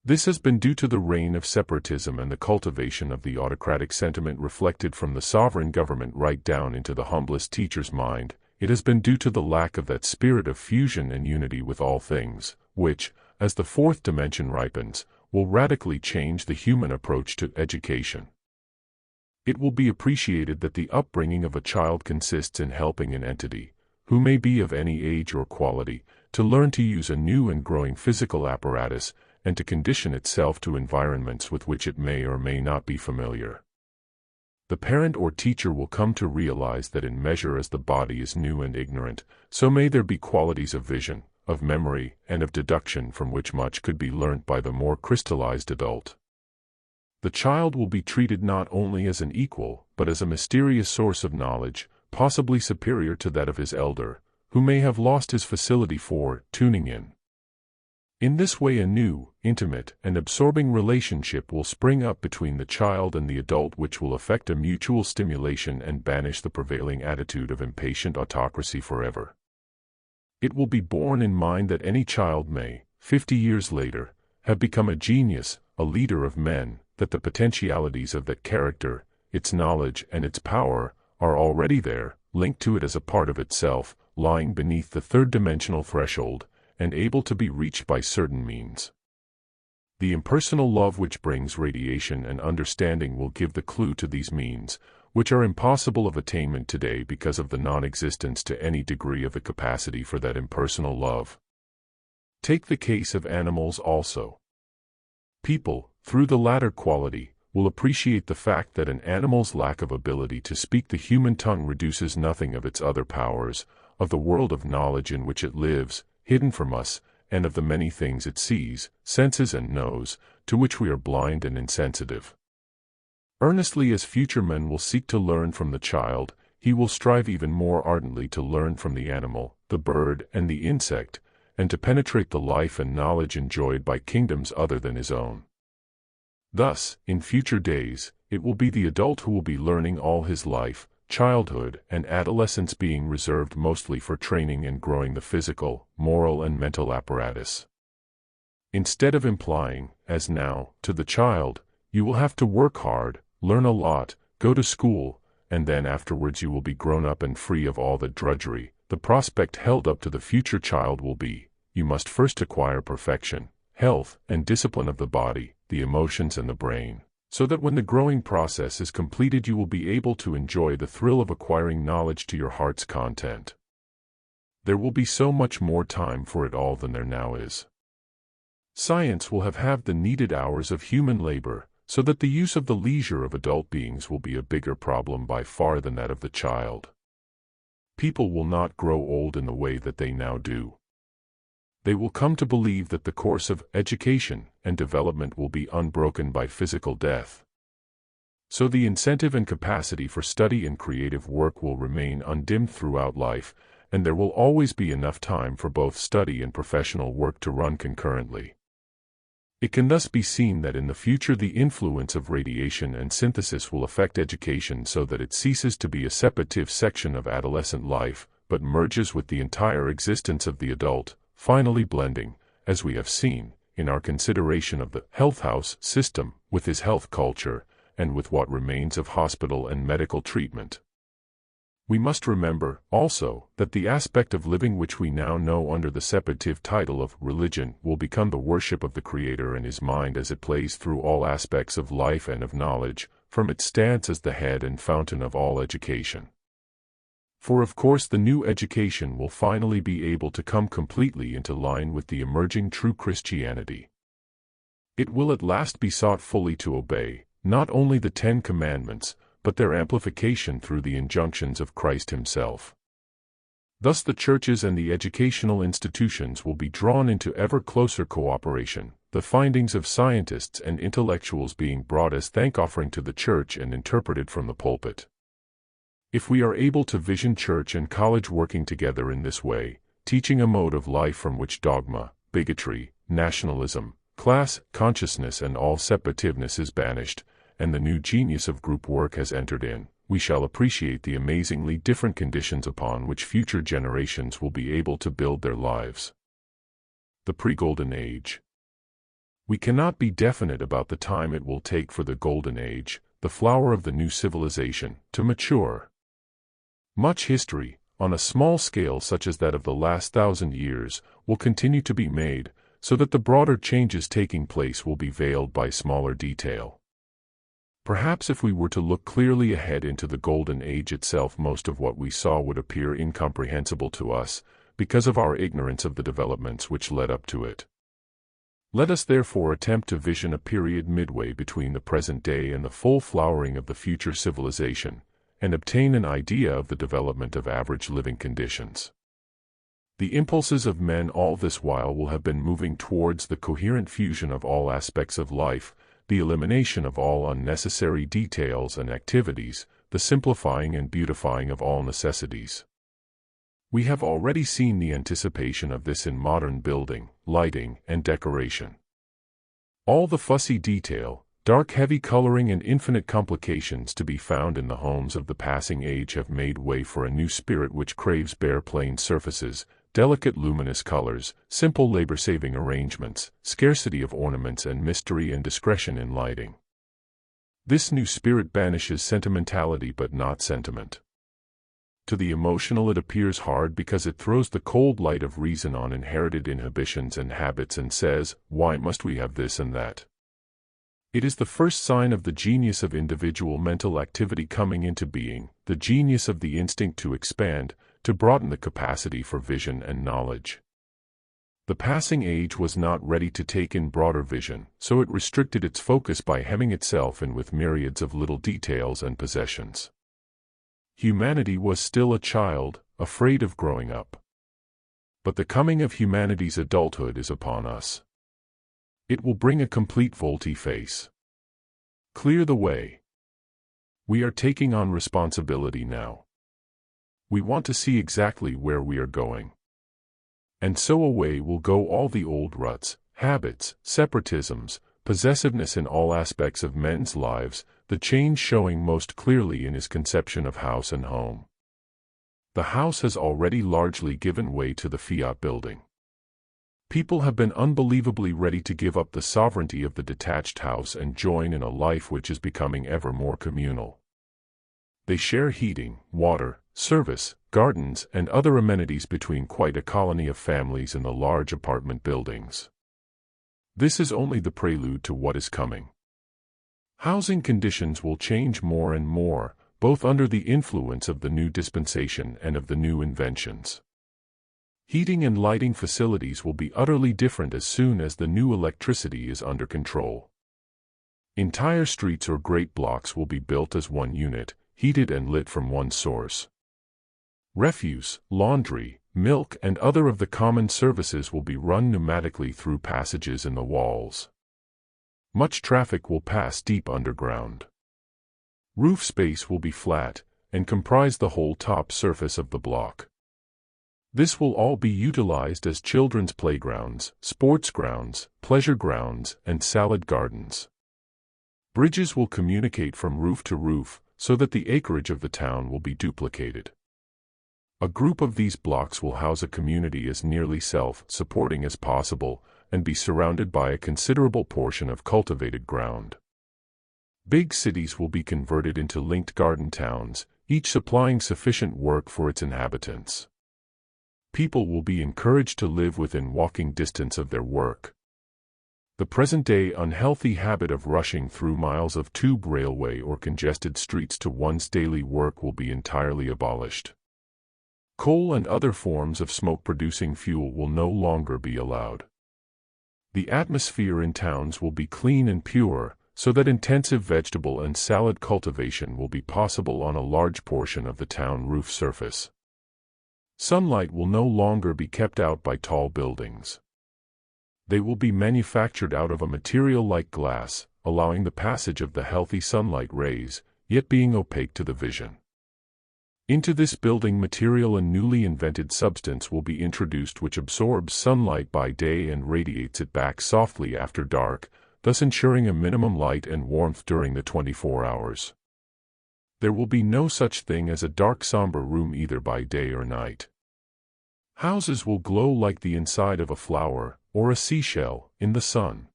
This has been due to the reign of separatism and the cultivation of the autocratic sentiment reflected from the sovereign government right down into the humblest teacher's mind. It has been due to the lack of that spirit of fusion and unity with all things, which, as the fourth dimension ripens, will radically change the human approach to education. It will be appreciated that the upbringing of a child consists in helping an entity, who may be of any age or quality, to learn to use a new and growing physical apparatus, and to condition itself to environments with which it may or may not be familiar. The parent or teacher will come to realize that in measure as the body is new and ignorant, so may there be qualities of vision, of memory, and of deduction from which much could be learnt by the more crystallized adult. The child will be treated not only as an equal, but as a mysterious source of knowledge, possibly superior to that of his elder, who may have lost his facility for tuning in. In this way a new, intimate, and absorbing relationship will spring up between the child and the adult which will effect a mutual stimulation and banish the prevailing attitude of impatient autocracy forever. It will be borne in mind that any child may, 50 years later, have become a genius, a leader of men, that the potentialities of that character, its knowledge and its power, are already there, linked to it as a part of itself, lying beneath the third-dimensional threshold, and able to be reached by certain means. The impersonal love which brings radiation and understanding will give the clue to these means, which are impossible of attainment today because of the non-existence to any degree of the capacity for that impersonal love. Take the case of animals also. People, through the latter quality, will appreciate the fact that an animal's lack of ability to speak the human tongue reduces nothing of its other powers, of the world of knowledge in which it lives, hidden from us, and of the many things it sees, senses and knows, to which we are blind and insensitive. Earnestly as future men will seek to learn from the child, he will strive even more ardently to learn from the animal, the bird, and the insect, and to penetrate the life and knowledge enjoyed by kingdoms other than his own. Thus, in future days, it will be the adult who will be learning all his life, childhood and adolescence being reserved mostly for training and growing the physical, moral and mental apparatus. Instead of implying, as now, to the child, you will have to work hard, learn a lot, go to school, and then afterwards you will be grown up and free of all the drudgery, the prospect held up to the future child will be, you must first acquire perfection, health, and discipline of the body, the emotions and the brain, so that when the growing process is completed you will be able to enjoy the thrill of acquiring knowledge to your heart's content. There will be so much more time for it all than there now is. Science will have halved the needed hours of human labor, so that the use of the leisure of adult beings will be a bigger problem by far than that of the child. People will not grow old in the way that they now do. They will come to believe that the course of education and development will be unbroken by physical death. So the incentive and capacity for study and creative work will remain undimmed throughout life, and there will always be enough time for both study and professional work to run concurrently. It can thus be seen that in the future the influence of radiation and synthesis will affect education so that it ceases to be a separative section of adolescent life, but merges with the entire existence of the adult, finally blending, as we have seen, in our consideration of the health house system, with his health culture, and with what remains of hospital and medical treatment. We must remember, also, that the aspect of living which we now know under the separative title of religion will become the worship of the Creator in his mind as it plays through all aspects of life and of knowledge, from its stance as the head and fountain of all education. For of course the new education will finally be able to come completely into line with the emerging true Christianity. It will at last be sought fully to obey, not only the 10 Commandments, but their amplification through the injunctions of Christ himself. Thus the churches and the educational institutions will be drawn into ever closer cooperation, the findings of scientists and intellectuals being brought as thank-offering to the church and interpreted from the pulpit. If we are able to vision church and college working together in this way, teaching a mode of life from which dogma, bigotry, nationalism, class consciousness and all separativeness is banished, and the new genius of group work has entered in, we shall appreciate the amazingly different conditions upon which future generations will be able to build their lives. The pre-Golden Age. We cannot be definite about the time it will take for the Golden Age, the flower of the new civilization, to mature. Much history, on a small scale such as that of the last 1,000 years, will continue to be made, so that the broader changes taking place will be veiled by smaller detail. Perhaps if we were to look clearly ahead into the Golden Age itself, most of what we saw would appear incomprehensible to us, because of our ignorance of the developments which led up to it. Let us therefore attempt to vision a period midway between the present day and the full flowering of the future civilization, and obtain an idea of the development of average living conditions. The impulses of men all this while will have been moving towards the coherent fusion of all aspects of life, the elimination of all unnecessary details and activities, the simplifying and beautifying of all necessities. We have already seen the anticipation of this in modern building, lighting, and decoration. All the fussy detail, dark heavy coloring and infinite complications to be found in the homes of the passing age have made way for a new spirit which craves bare plain surfaces, delicate luminous colors, simple labor-saving arrangements, scarcity of ornaments and mystery and discretion in lighting. This new spirit banishes sentimentality but not sentiment. To the emotional it appears hard because it throws the cold light of reason on inherited inhibitions and habits and says, why must we have this and that? It is the first sign of the genius of individual mental activity coming into being, the genius of the instinct to expand, to broaden the capacity for vision and knowledge. The passing age was not ready to take in broader vision, so it restricted its focus by hemming itself in with myriads of little details and possessions. Humanity was still a child, afraid of growing up. But the coming of humanity's adulthood is upon us. It will bring a complete volte-face. Clear the way. We are taking on responsibility now. We want to see exactly where we are going. And so away will go all the old ruts, habits, separatisms, possessiveness in all aspects of men's lives, the change showing most clearly in his conception of house and home. The house has already largely given way to the fiat building. People have been unbelievably ready to give up the sovereignty of the detached house and join in a life which is becoming ever more communal. They share heating, water, service, gardens, and other amenities between quite a colony of families in the large apartment buildings. This is only the prelude to what is coming. Housing conditions will change more and more, both under the influence of the new dispensation and of the new inventions. Heating and lighting facilities will be utterly different as soon as the new electricity is under control. Entire streets or great blocks will be built as one unit, heated and lit from one source. Refuse, laundry, milk and other of the common services will be run pneumatically through passages in the walls. Much traffic will pass deep underground. Roof space will be flat, and comprise the whole top surface of the block. This will all be utilized as children's playgrounds, sports grounds, pleasure grounds, and salad gardens. Bridges will communicate from roof to roof, so that the acreage of the town will be duplicated. A group of these blocks will house a community as nearly self-supporting as possible, and be surrounded by a considerable portion of cultivated ground. Big cities will be converted into linked garden towns, each supplying sufficient work for its inhabitants. People will be encouraged to live within walking distance of their work. The present-day unhealthy habit of rushing through miles of tube railway or congested streets to one's daily work will be entirely abolished. Coal and other forms of smoke-producing fuel will no longer be allowed. The atmosphere in towns will be clean and pure, so that intensive vegetable and salad cultivation will be possible on a large portion of the town roof surface. Sunlight will no longer be kept out by tall buildings. They will be manufactured out of a material like glass, allowing the passage of the healthy sunlight rays, yet being opaque to the vision. Into this building material a newly invented substance will be introduced which absorbs sunlight by day and radiates it back softly after dark, thus ensuring a minimum light and warmth during the 24 hours. There will be no such thing as a dark somber room either by day or night. Houses will glow like the inside of a flower, or a seashell, in the sun.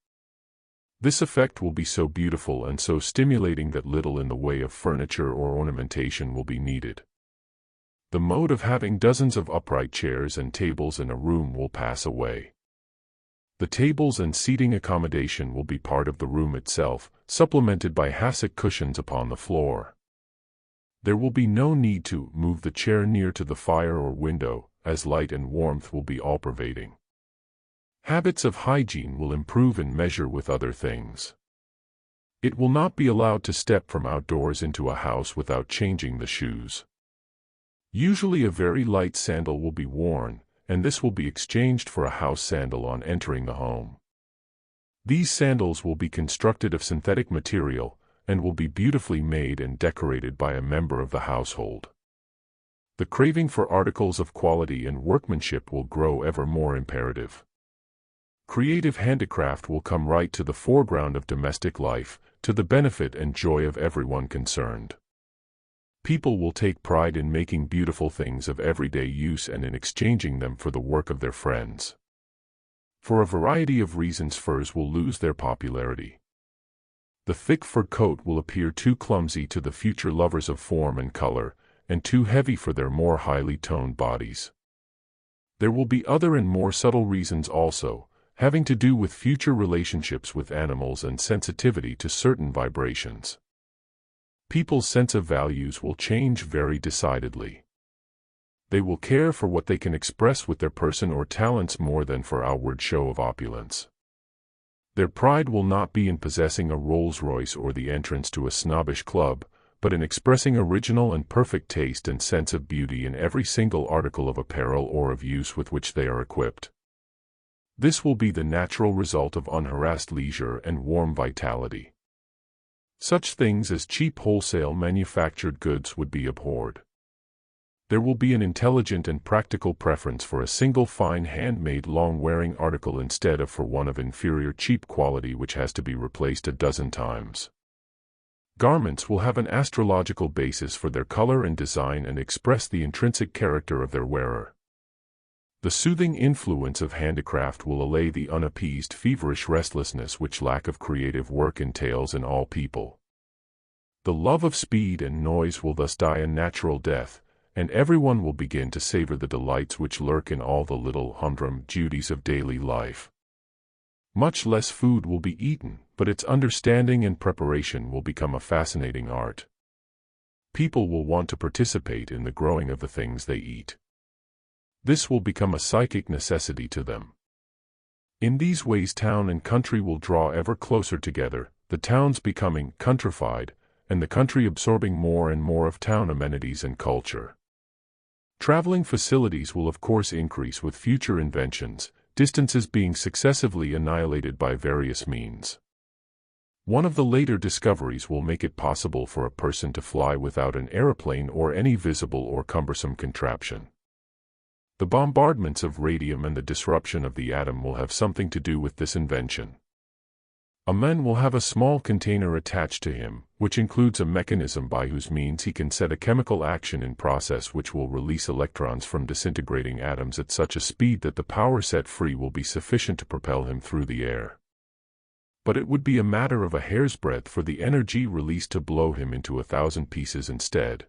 This effect will be so beautiful and so stimulating that little in the way of furniture or ornamentation will be needed. The mode of having dozens of upright chairs and tables in a room will pass away. The tables and seating accommodation will be part of the room itself, supplemented by hassock cushions upon the floor. There will be no need to move the chair near to the fire or window, as light and warmth will be all-pervading. Habits of hygiene will improve in measure with other things. It will not be allowed to step from outdoors into a house without changing the shoes. Usually a very light sandal will be worn, and this will be exchanged for a house sandal on entering the home. These sandals will be constructed of synthetic material, and will be beautifully made and decorated by a member of the household. The craving for articles of quality and workmanship will grow ever more imperative. Creative handicraft will come right to the foreground of domestic life, to the benefit and joy of everyone concerned. People will take pride in making beautiful things of everyday use and in exchanging them for the work of their friends. For a variety of reasons, furs will lose their popularity. The thick fur coat will appear too clumsy to the future lovers of form and color, and too heavy for their more highly toned bodies. There will be other and more subtle reasons also, having to do with future relationships with animals and sensitivity to certain vibrations. People's sense of values will change very decidedly. They will care for what they can express with their person or talents more than for outward show of opulence. Their pride will not be in possessing a Rolls-Royce or the entrance to a snobbish club, but in expressing original and perfect taste and sense of beauty in every single article of apparel or of use with which they are equipped. This will be the natural result of unharassed leisure and warm vitality. Such things as cheap wholesale manufactured goods would be abhorred. There will be an intelligent and practical preference for a single fine handmade long-wearing article instead of for one of inferior cheap quality which has to be replaced a dozen times. Garments will have an astrological basis for their color and design and express the intrinsic character of their wearer. The soothing influence of handicraft will allay the unappeased feverish restlessness which lack of creative work entails in all people. The love of speed and noise will thus die a natural death, and everyone will begin to savor the delights which lurk in all the little humdrum duties of daily life. Much less food will be eaten, but its understanding and preparation will become a fascinating art. People will want to participate in the growing of the things they eat. This will become a psychic necessity to them. In these ways town and country will draw ever closer together, the towns becoming countrified, and the country absorbing more and more of town amenities and culture. Traveling facilities will of course increase with future inventions, distances being successively annihilated by various means. One of the later discoveries will make it possible for a person to fly without an aeroplane or any visible or cumbersome contraption. The bombardments of radium and the disruption of the atom will have something to do with this invention. A man will have a small container attached to him, which includes a mechanism by whose means he can set a chemical action in process which will release electrons from disintegrating atoms at such a speed that the power set free will be sufficient to propel him through the air. But it would be a matter of a hair's breadth for the energy released to blow him into 1,000 pieces instead.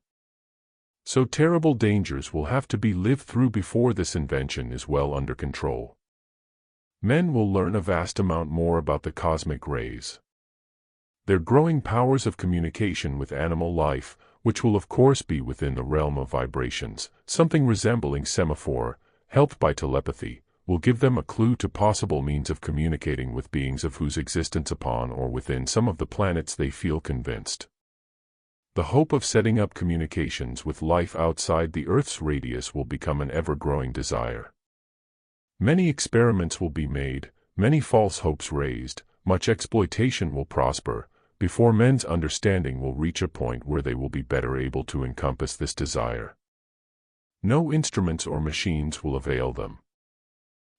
So terrible dangers will have to be lived through before this invention is well under control. Men will learn a vast amount more about the cosmic rays. Their growing powers of communication with animal life, which will of course be within the realm of vibrations, something resembling semaphore, helped by telepathy, will give them a clue to possible means of communicating with beings of whose existence upon or within some of the planets they feel convinced. The hope of setting up communications with life outside the Earth's radius will become an ever-growing desire. Many experiments will be made, many false hopes raised, much exploitation will prosper, before men's understanding will reach a point where they will be better able to encompass this desire. No instruments or machines will avail them.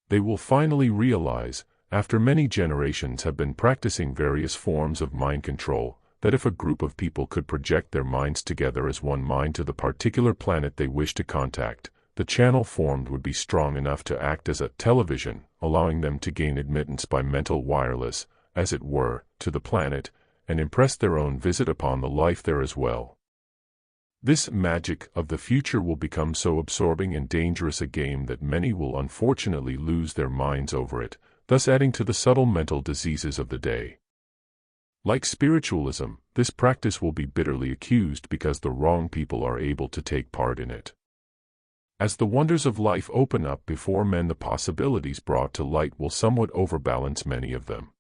They will finally realize, after many generations have been practicing various forms of mind control, that if a group of people could project their minds together as one mind to the particular planet they wish to contact, the channel formed would be strong enough to act as a television, allowing them to gain admittance by mental wireless, as it were, to the planet, and impress their own visit upon the life there as well. This magic of the future will become so absorbing and dangerous a game that many will unfortunately lose their minds over it, thus adding to the subtle mental diseases of the day. Like spiritualism, this practice will be bitterly accused because the wrong people are able to take part in it. As the wonders of life open up before men, the possibilities brought to light will somewhat overbalance many of them.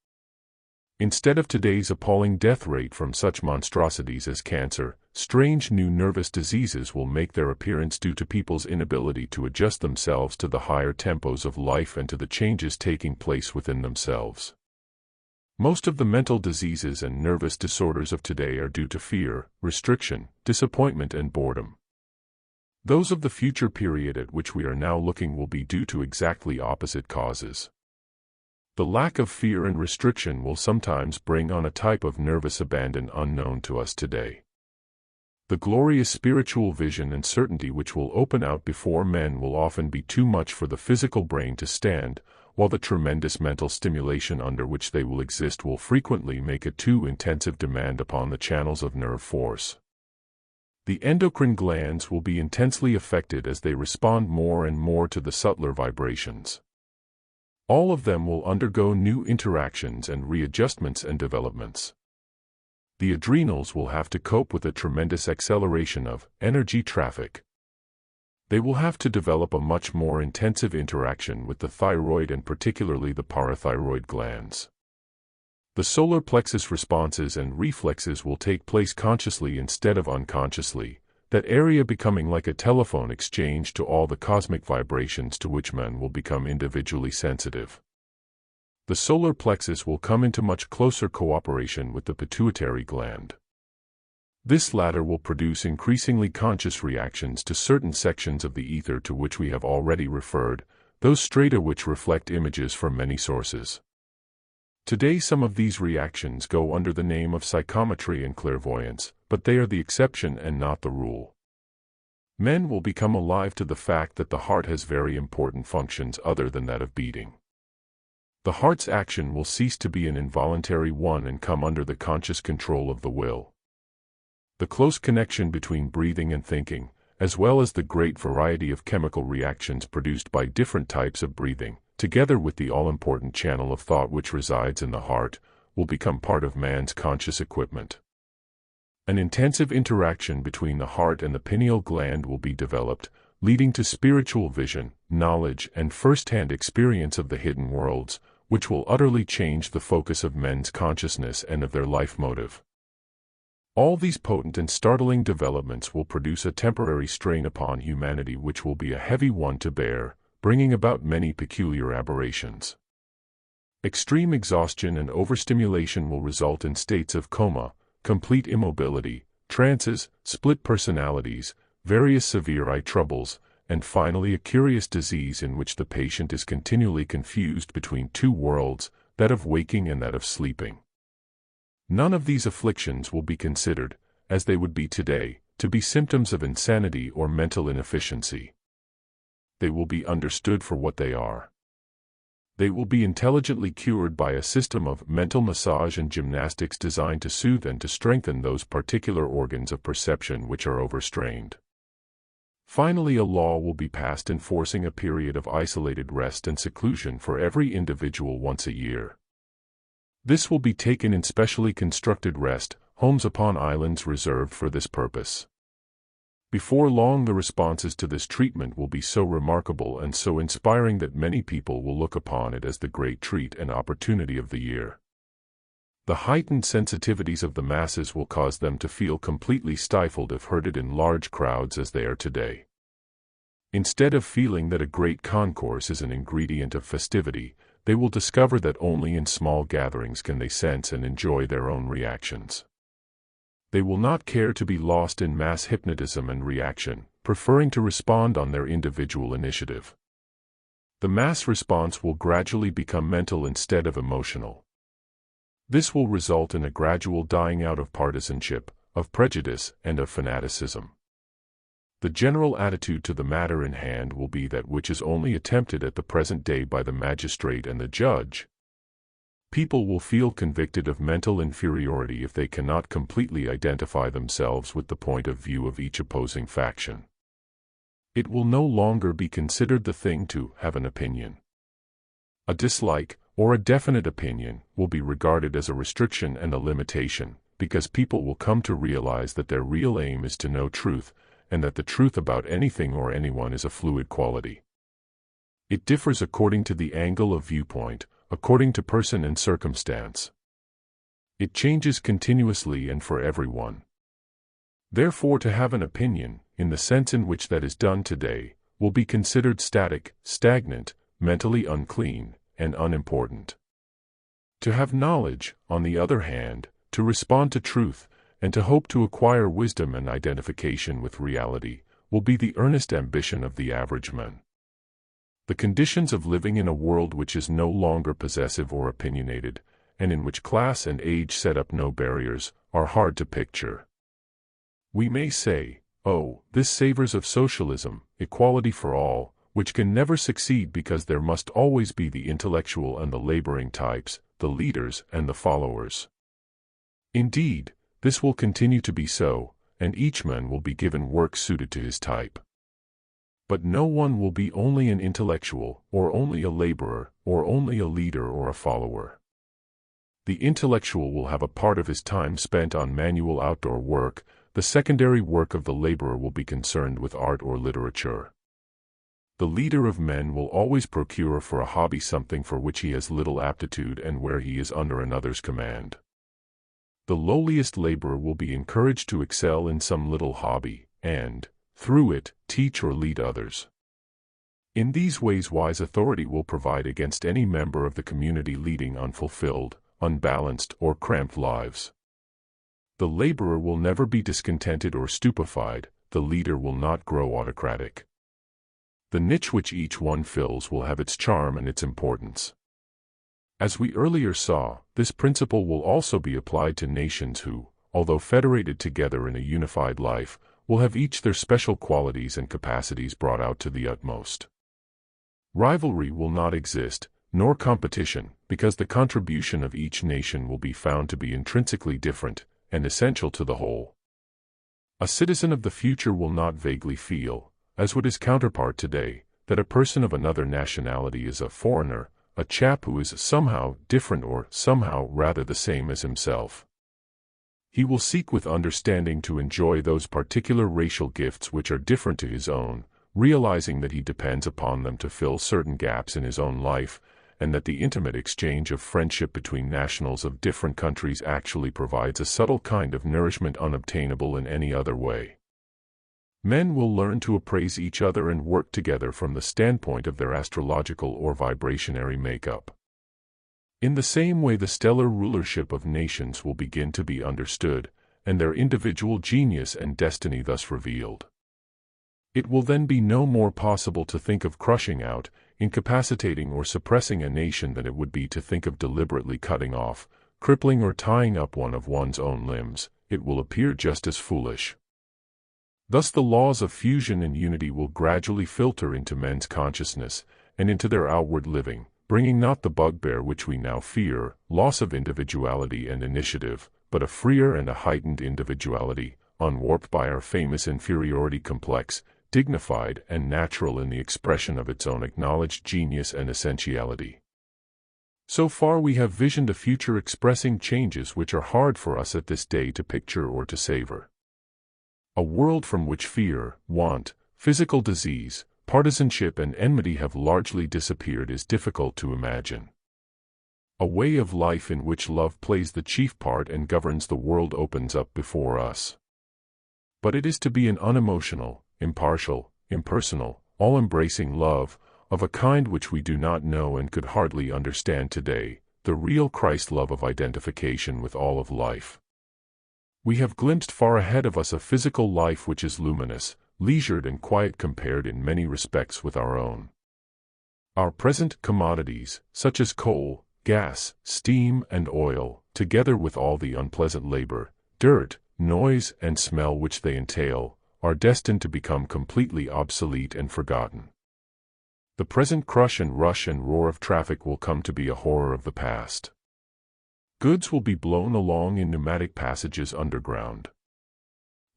Instead of today's appalling death rate from such monstrosities as cancer, strange new nervous diseases will make their appearance due to people's inability to adjust themselves to the higher tempos of life and to the changes taking place within themselves. Most of the mental diseases and nervous disorders of today are due to fear, restriction, disappointment, and boredom. Those of the future period at which we are now looking will be due to exactly opposite causes. The lack of fear and restriction will sometimes bring on a type of nervous abandon unknown to us today. The glorious spiritual vision and certainty which will open out before men will often be too much for the physical brain to stand, while the tremendous mental stimulation under which they will exist will frequently make a too intensive demand upon the channels of nerve force. The endocrine glands will be intensely affected as they respond more and more to the subtler vibrations. All of them will undergo new interactions and readjustments and developments. The adrenals will have to cope with a tremendous acceleration of energy traffic. They will have to develop a much more intensive interaction with the thyroid and particularly the parathyroid glands. The solar plexus responses and reflexes will take place consciously instead of unconsciously, that area becoming like a telephone exchange to all the cosmic vibrations to which men will become individually sensitive. The solar plexus will come into much closer cooperation with the pituitary gland. This latter will produce increasingly conscious reactions to certain sections of the ether to which we have already referred, those strata which reflect images from many sources. Today some of these reactions go under the name of psychometry and clairvoyance, but they are the exception and not the rule. Men will become alive to the fact that the heart has very important functions other than that of beating. The heart's action will cease to be an involuntary one and come under the conscious control of the will. The close connection between breathing and thinking, as well as the great variety of chemical reactions produced by different types of breathing, together with the all-important channel of thought which resides in the heart, will become part of man's conscious equipment. An intensive interaction between the heart and the pineal gland will be developed, leading to spiritual vision, knowledge, and first-hand experience of the hidden worlds, which will utterly change the focus of men's consciousness and of their life motive. All these potent and startling developments will produce a temporary strain upon humanity which will be a heavy one to bear, bringing about many peculiar aberrations. Extreme exhaustion and overstimulation will result in states of coma, complete immobility, trances, split personalities, various severe eye troubles, and finally a curious disease in which the patient is continually confused between two worlds, that of waking and that of sleeping. None of these afflictions will be considered, as they would be today, to be symptoms of insanity or mental inefficiency. They will be understood for what they are. They will be intelligently cured by a system of mental massage and gymnastics designed to soothe and to strengthen those particular organs of perception which are overstrained. Finally, a law will be passed enforcing a period of isolated rest and seclusion for every individual once a year. This will be taken in specially constructed rest homes upon islands reserved for this purpose. Before long, the responses to this treatment will be so remarkable and so inspiring that many people will look upon it as the great treat and opportunity of the year. The heightened sensitivities of the masses will cause them to feel completely stifled if herded in large crowds as they are today. Instead of feeling that a great concourse is an ingredient of festivity, they will discover that only in small gatherings can they sense and enjoy their own reactions. They will not care to be lost in mass hypnotism and reaction, preferring to respond on their individual initiative. The mass response will gradually become mental instead of emotional. This will result in a gradual dying out of partisanship, of prejudice, and of fanaticism. The general attitude to the matter in hand will be that which is only attempted at the present day by the magistrate and the judge. People will feel convicted of mental inferiority if they cannot completely identify themselves with the point of view of each opposing faction. It will no longer be considered the thing to have an opinion. A dislike, or a definite opinion, will be regarded as a restriction and a limitation, because people will come to realize that their real aim is to know truth, and that the truth about anything or anyone is a fluid quality. It differs according to the angle of viewpoint, according to person and circumstance. It changes continuously and for everyone. Therefore, to have an opinion, in the sense in which that is done today, will be considered static, stagnant, mentally unclean, and unimportant. To have knowledge, on the other hand, to respond to truth, and to hope to acquire wisdom and identification with reality, will be the earnest ambition of the average man. The conditions of living in a world which is no longer possessive or opinionated, and in which class and age set up no barriers, are hard to picture. We may say, oh, this savors of socialism, equality for all, which can never succeed because there must always be the intellectual and the laboring types, the leaders and the followers. Indeed, this will continue to be so, and each man will be given work suited to his type. But no one will be only an intellectual, or only a laborer, or only a leader or a follower. The intellectual will have a part of his time spent on manual outdoor work, the secondary work of the laborer will be concerned with art or literature. The leader of men will always procure for a hobby something for which he has little aptitude and where he is under another's command. The lowliest laborer will be encouraged to excel in some little hobby, and, through it, teach or lead others. In these ways wise authority will provide against any member of the community leading unfulfilled, unbalanced, or cramped lives. The laborer will never be discontented or stupefied, the leader will not grow autocratic. The niche which each one fills will have its charm and its importance. As we earlier saw, this principle will also be applied to nations who, although federated together in a unified life, will have each their special qualities and capacities brought out to the utmost. Rivalry will not exist, nor competition, because the contribution of each nation will be found to be intrinsically different, and essential to the whole. A citizen of the future will not vaguely feel, as would his counterpart today, that a person of another nationality is a foreigner, a chap who is somehow different or somehow rather the same as himself. He will seek with understanding to enjoy those particular racial gifts which are different to his own, realizing that he depends upon them to fill certain gaps in his own life, and that the intimate exchange of friendship between nationals of different countries actually provides a subtle kind of nourishment unobtainable in any other way. Men will learn to appraise each other and work together from the standpoint of their astrological or vibrationary makeup. In the same way, the stellar rulership of nations will begin to be understood, and their individual genius and destiny thus revealed. It will then be no more possible to think of crushing out, incapacitating or suppressing a nation than it would be to think of deliberately cutting off, crippling or tying up one of one's own limbs. It will appear just as foolish. Thus the laws of fusion and unity will gradually filter into men's consciousness, and into their outward living, bringing not the bugbear which we now fear, loss of individuality and initiative, but a freer and a heightened individuality, unwarped by our famous inferiority complex, dignified and natural in the expression of its own acknowledged genius and essentiality. So far we have visioned a future expressing changes which are hard for us at this day to picture or to savor. A world from which fear, want, physical disease, partisanship and enmity have largely disappeared is difficult to imagine. A way of life in which love plays the chief part and governs the world opens up before us. But it is to be an unemotional, impartial, impersonal, all-embracing love, of a kind which we do not know and could hardly understand today, the real Christ love of identification with all of life. We have glimpsed far ahead of us a physical life which is luminous, leisured and quiet compared in many respects with our own. Our present commodities, such as coal, gas, steam, and oil, together with all the unpleasant labor, dirt, noise, and smell which they entail, are destined to become completely obsolete and forgotten. The present crush and rush and roar of traffic will come to be a horror of the past. Goods will be blown along in pneumatic passages underground.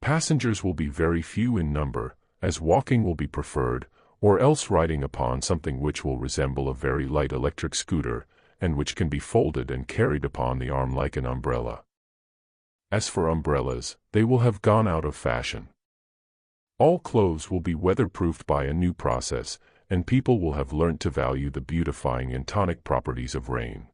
Passengers will be very few in number, as walking will be preferred, or else riding upon something which will resemble a very light electric scooter, and which can be folded and carried upon the arm like an umbrella. As for umbrellas, they will have gone out of fashion. All clothes will be weatherproofed by a new process, and people will have learnt to value the beautifying and tonic properties of rain.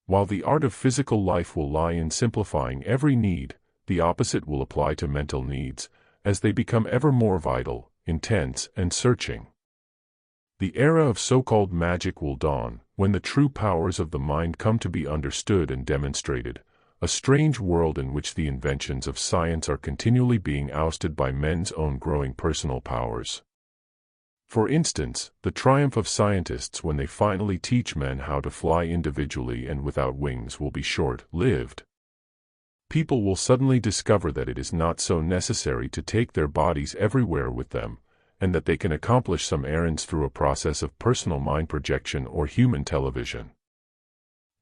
While the art of physical life will lie in simplifying every need, the opposite will apply to mental needs, as they become ever more vital, intense, and searching. The era of so-called magic will dawn, when the true powers of the mind come to be understood and demonstrated, a strange world in which the inventions of science are continually being ousted by men's own growing personal powers. For instance, the triumph of scientists when they finally teach men how to fly individually and without wings will be short-lived. People will suddenly discover that it is not so necessary to take their bodies everywhere with them, and that they can accomplish some errands through a process of personal mind projection or human television.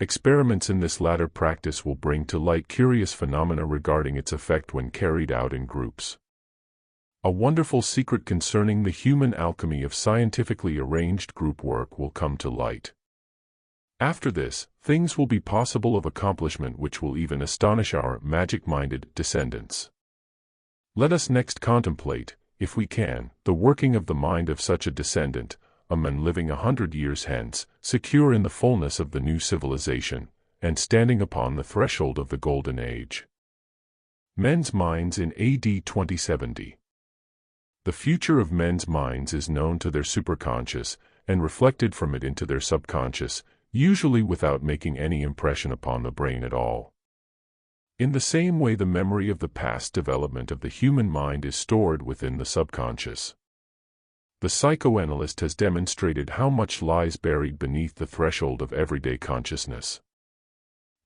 Experiments in this latter practice will bring to light curious phenomena regarding its effect when carried out in groups. A wonderful secret concerning the human alchemy of scientifically arranged group work will come to light. After this, things will be possible of accomplishment which will even astonish our magic-minded descendants. Let us next contemplate, if we can, the working of the mind of such a descendant, a man living 100 years hence, secure in the fullness of the new civilization, and standing upon the threshold of the Golden Age. Men's minds in AD 2070. The future of men's minds is known to their superconscious, and reflected from it into their subconscious, usually without making any impression upon the brain at all. In the same way the memory of the past development of the human mind is stored within the subconscious. The psychoanalyst has demonstrated how much lies buried beneath the threshold of everyday consciousness.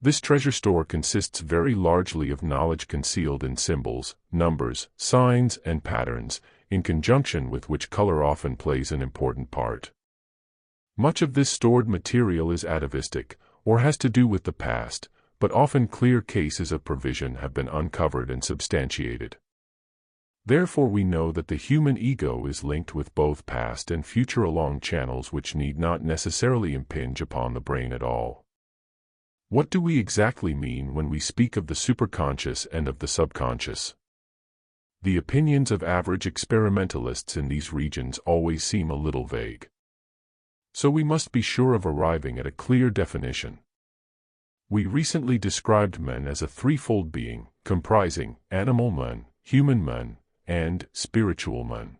This treasure store consists very largely of knowledge concealed in symbols, numbers, signs, and patterns, in conjunction with which color often plays an important part. Much of this stored material is atavistic, or has to do with the past, but often clear cases of provision have been uncovered and substantiated. Therefore we know that the human ego is linked with both past and future along channels which need not necessarily impinge upon the brain at all. What do we exactly mean when we speak of the superconscious and of the subconscious? The opinions of average experimentalists in these regions always seem a little vague. So we must be sure of arriving at a clear definition. We recently described men as a threefold being, comprising animal men, human men, and spiritual men.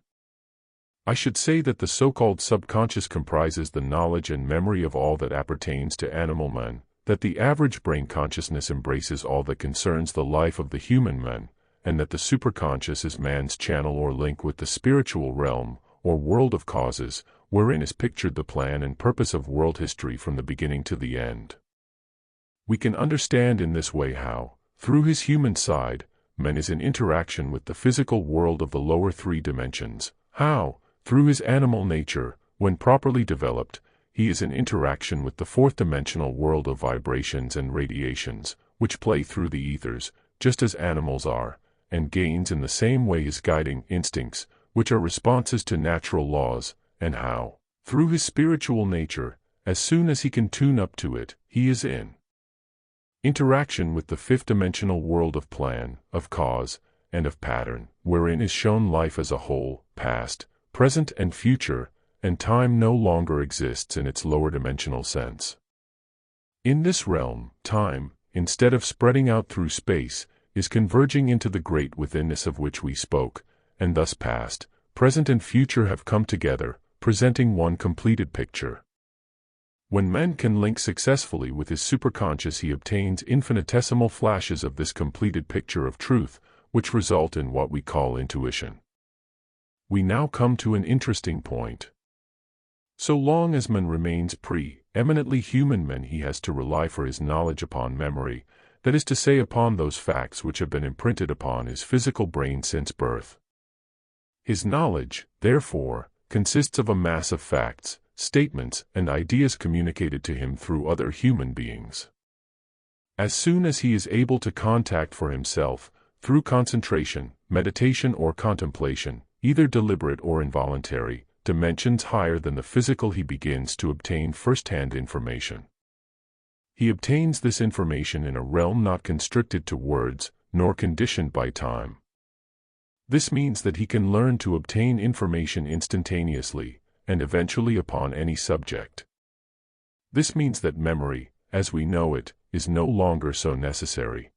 I should say that the so-called subconscious comprises the knowledge and memory of all that appertains to animal men, that the average brain consciousness embraces all that concerns the life of the human men, and that the superconscious is man's channel or link with the spiritual realm, or world of causes, wherein is pictured the plan and purpose of world history from the beginning to the end. We can understand in this way how, through his human side, man is in interaction with the physical world of the lower three dimensions, how, through his animal nature, when properly developed, he is in interaction with the fourth-dimensional world of vibrations and radiations, which play through the ethers, just as animals are, and gains in the same way his guiding instincts, which are responses to natural laws, and how, through his spiritual nature, as soon as he can tune up to it, he is in interaction with the fifth-dimensional world of plan, of cause, and of pattern, wherein is shown life as a whole, past, present and future, and time no longer exists in its lower dimensional sense. In this realm, time, instead of spreading out through space, is converging into the great withinness of which we spoke, and thus past, present and future have come together, presenting one completed picture. When man can link successfully with his superconscious, he obtains infinitesimal flashes of this completed picture of truth, which result in what we call intuition. We now come to an interesting point. So long as man remains pre-eminently human man, he has to rely for his knowledge upon memory, that is to say, upon those facts which have been imprinted upon his physical brain since birth. His knowledge, therefore, consists of a mass of facts, statements, and ideas communicated to him through other human beings. As soon as he is able to contact for himself, through concentration, meditation, or contemplation, either deliberate or involuntary, dimensions higher than the physical, he begins to obtain first-hand information. He obtains this information in a realm not constricted to words, nor conditioned by time. This means that he can learn to obtain information instantaneously, and eventually upon any subject. This means that memory, as we know it, is no longer so necessary.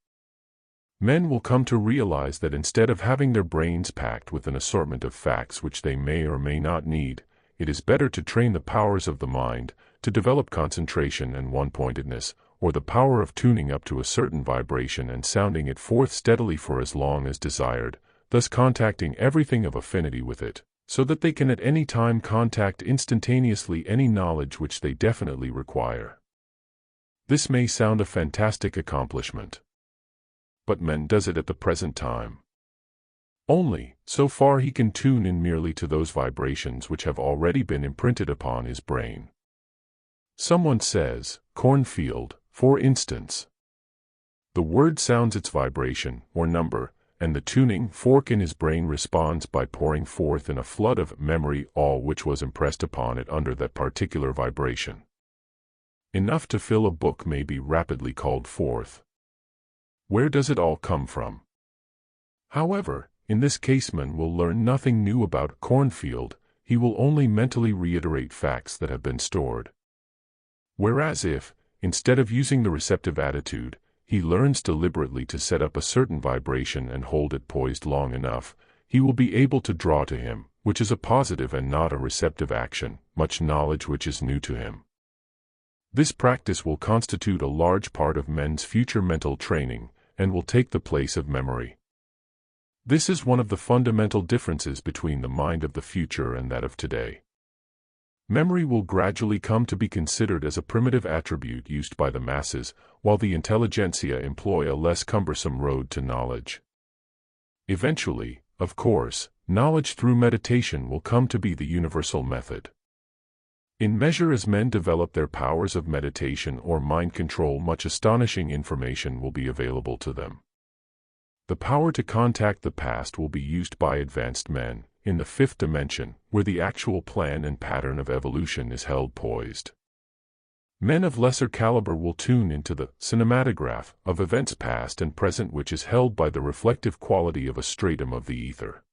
Men will come to realize that instead of having their brains packed with an assortment of facts which they may or may not need, it is better to train the powers of the mind, to develop concentration and one-pointedness, or the power of tuning up to a certain vibration and sounding it forth steadily for as long as desired, thus contacting everything of affinity with it, so that they can at any time contact instantaneously any knowledge which they definitely require. This may sound a fantastic accomplishment. But man does it at the present time. Only, so far he can tune in merely to those vibrations which have already been imprinted upon his brain. Someone says, cornfield, for instance. The word sounds its vibration, or number, and the tuning fork in his brain responds by pouring forth in a flood of memory all which was impressed upon it under that particular vibration. Enough to fill a book may be rapidly called forth. Where does it all come from? However, in this case man will learn nothing new about cornfield, he will only mentally reiterate facts that have been stored. Whereas if, instead of using the receptive attitude, he learns deliberately to set up a certain vibration and hold it poised long enough, he will be able to draw to him, which is a positive and not a receptive action, much knowledge which is new to him. This practice will constitute a large part of men's future mental training, and will take the place of memory. This is one of the fundamental differences between the mind of the future and that of today. Memory will gradually come to be considered as a primitive attribute used by the masses, while the intelligentsia employ a less cumbersome road to knowledge. Eventually, of course, knowledge through meditation will come to be the universal method. In measure as men develop their powers of meditation or mind control, much astonishing information will be available to them. The power to contact the past will be used by advanced men, in the fifth dimension, where the actual plan and pattern of evolution is held poised. Men of lesser caliber will tune into the cinematograph of events past and present, which is held by the reflective quality of a stratum of the ether.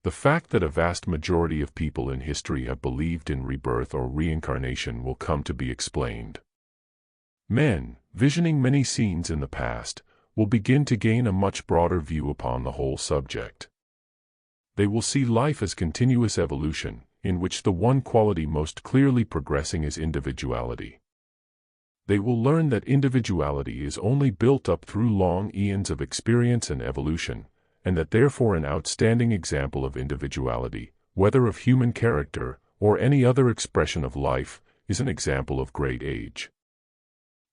The fact that a vast majority of people in history have believed in rebirth or reincarnation will come to be explained. Men, visioning many scenes in the past, will begin to gain a much broader view upon the whole subject. They will see life as continuous evolution, in which the one quality most clearly progressing is individuality. They will learn that individuality is only built up through long eons of experience and evolution, and that therefore an outstanding example of individuality, whether of human character or any other expression of life, is an example of great age.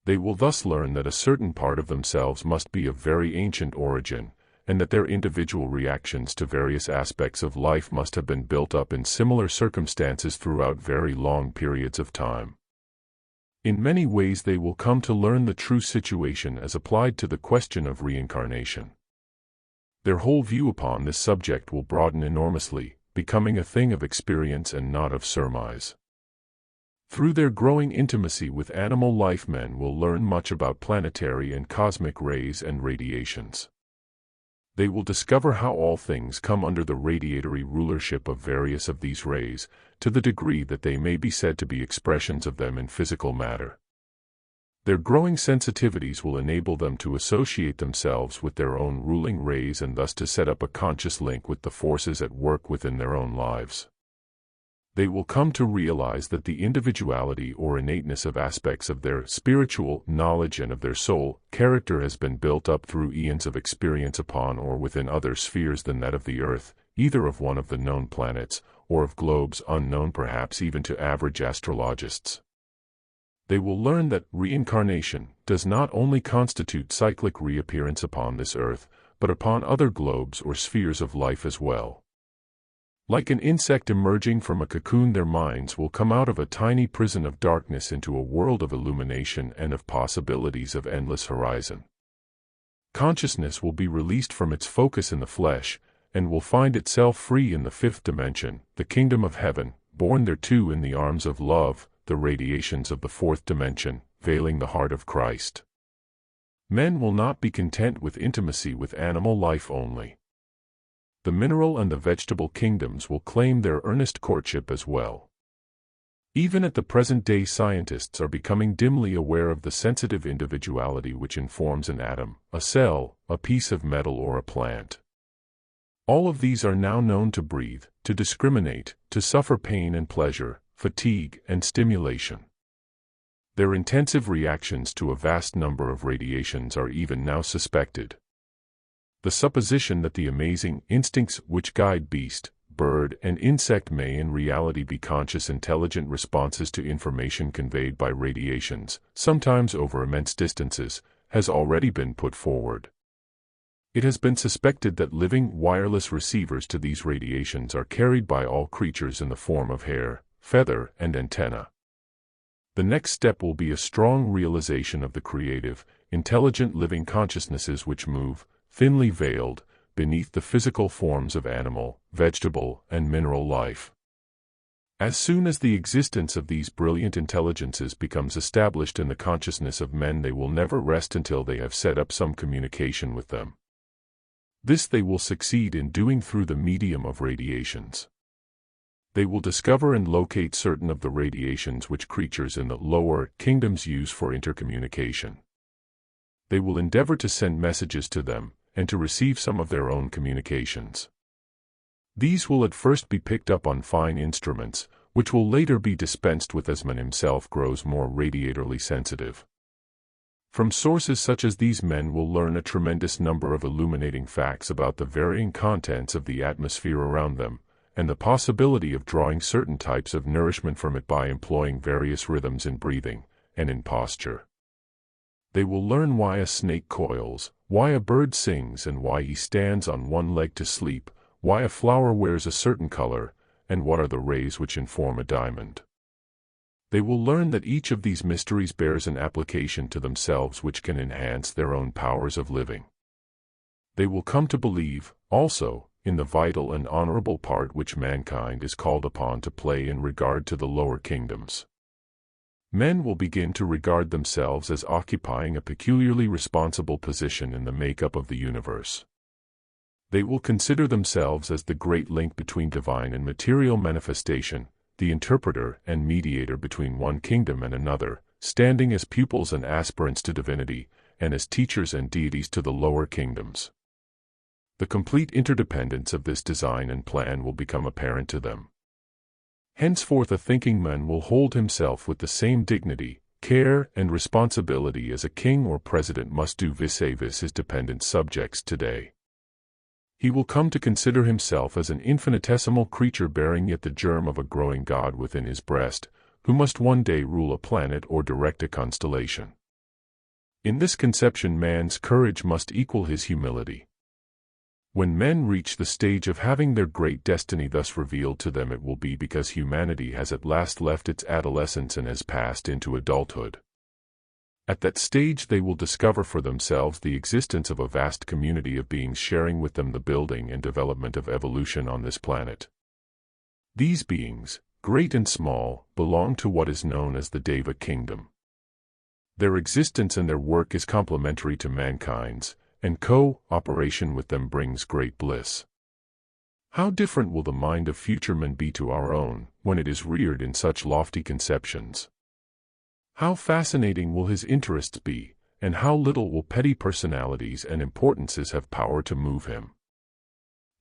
They will thus learn that a certain part of themselves must be of very ancient origin, and that their individual reactions to various aspects of life must have been built up in similar circumstances throughout very long periods of time. In many ways they will come to learn the true situation as applied to the question of reincarnation. Their whole view upon this subject will broaden enormously, becoming a thing of experience and not of surmise. Through their growing intimacy with animal life, men will learn much about planetary and cosmic rays and radiations. They will discover how all things come under the radiatory rulership of various of these rays, to the degree that they may be said to be expressions of them in physical matter. Their growing sensitivities will enable them to associate themselves with their own ruling rays and thus to set up a conscious link with the forces at work within their own lives. They will come to realize that the individuality or innateness of aspects of their spiritual knowledge and of their soul character has been built up through eons of experience upon or within other spheres than that of the Earth, either of one of the known planets, or of globes unknown perhaps even to average astrologists. They will learn that reincarnation does not only constitute cyclic reappearance upon this Earth, but upon other globes or spheres of life as well. Like an insect emerging from a cocoon, their minds will come out of a tiny prison of darkness into a world of illumination and of possibilities of endless horizon. Consciousness will be released from its focus in the flesh, and will find itself free in the fifth dimension, the kingdom of heaven, born thereto in the arms of love, the radiations of the fourth dimension, veiling the heart of Christ. Men will not be content with intimacy with animal life only. The mineral and the vegetable kingdoms will claim their earnest courtship as well. Even at the present day, scientists are becoming dimly aware of the sensitive individuality which informs an atom, a cell, a piece of metal, or a plant. All of these are now known to breathe, to discriminate, to suffer pain and pleasure, fatigue and stimulation. Their intensive reactions to a vast number of radiations are even now suspected. The supposition that the amazing instincts which guide beast, bird, and insect may in reality be conscious intelligent responses to information conveyed by radiations, sometimes over immense distances, has already been put forward. It has been suspected that living wireless receivers to these radiations are carried by all creatures in the form of hair, feather, and antenna. The next step will be a strong realization of the creative, intelligent living consciousnesses which move, thinly veiled, beneath the physical forms of animal, vegetable, and mineral life. As soon as the existence of these brilliant intelligences becomes established in the consciousness of men, they will never rest until they have set up some communication with them. This they will succeed in doing through the medium of radiations. They will discover and locate certain of the radiations which creatures in the lower kingdoms use for intercommunication. They will endeavor to send messages to them, and to receive some of their own communications. These will at first be picked up on fine instruments, which will later be dispensed with as man himself grows more radiatorily sensitive. From sources such as these, men will learn a tremendous number of illuminating facts about the varying contents of the atmosphere around them, and the possibility of drawing certain types of nourishment from it by employing various rhythms in breathing and in posture. They will learn why a snake coils, why a bird sings, and why he stands on one leg to sleep, why a flower wears a certain color, and what are the rays which inform a diamond. They will learn that each of these mysteries bears an application to themselves which can enhance their own powers of living. They will come to believe, also, in the vital and honorable part which mankind is called upon to play in regard to the lower kingdoms. Men will begin to regard themselves as occupying a peculiarly responsible position in the makeup of the universe. They will consider themselves as the great link between divine and material manifestation, the interpreter and mediator between one kingdom and another, standing as pupils and aspirants to divinity, and as teachers and deities to the lower kingdoms. The complete interdependence of this design and plan will become apparent to them. Henceforth a thinking man will hold himself with the same dignity, care, and responsibility as a king or president must do vis-a-vis his dependent subjects today. He will come to consider himself as an infinitesimal creature bearing yet the germ of a growing God within his breast, who must one day rule a planet or direct a constellation. In this conception man's courage must equal his humility. When men reach the stage of having their great destiny thus revealed to them, it will be because humanity has at last left its adolescence and has passed into adulthood. At that stage they will discover for themselves the existence of a vast community of beings sharing with them the building and development of evolution on this planet. These beings, great and small, belong to what is known as the Deva kingdom. Their existence and their work is complementary to mankind's, and co-operation with them brings great bliss. How different will the mind of future men be to our own, when it is reared in such lofty conceptions? How fascinating will his interests be, and how little will petty personalities and importances have power to move him.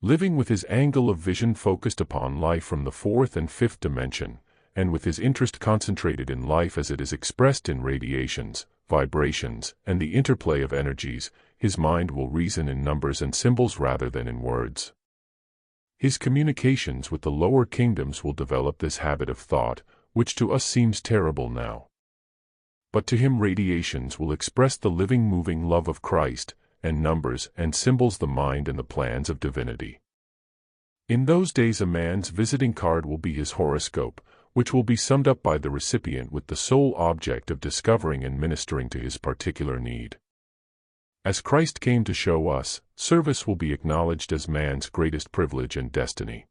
Living with his angle of vision focused upon life from the fourth and fifth dimension, and with his interest concentrated in life as it is expressed in radiations, vibrations, and the interplay of energies, his mind will reason in numbers and symbols rather than in words. His communications with the lower kingdoms will develop this habit of thought, which to us seems terrible now. But to him radiations will express the living moving love of Christ, and numbers and symbols the mind and the plans of divinity. In those days a man's visiting card will be his horoscope, which will be summed up by the recipient with the sole object of discovering and ministering to his particular need. As Christ came to show us, service will be acknowledged as man's greatest privilege and destiny.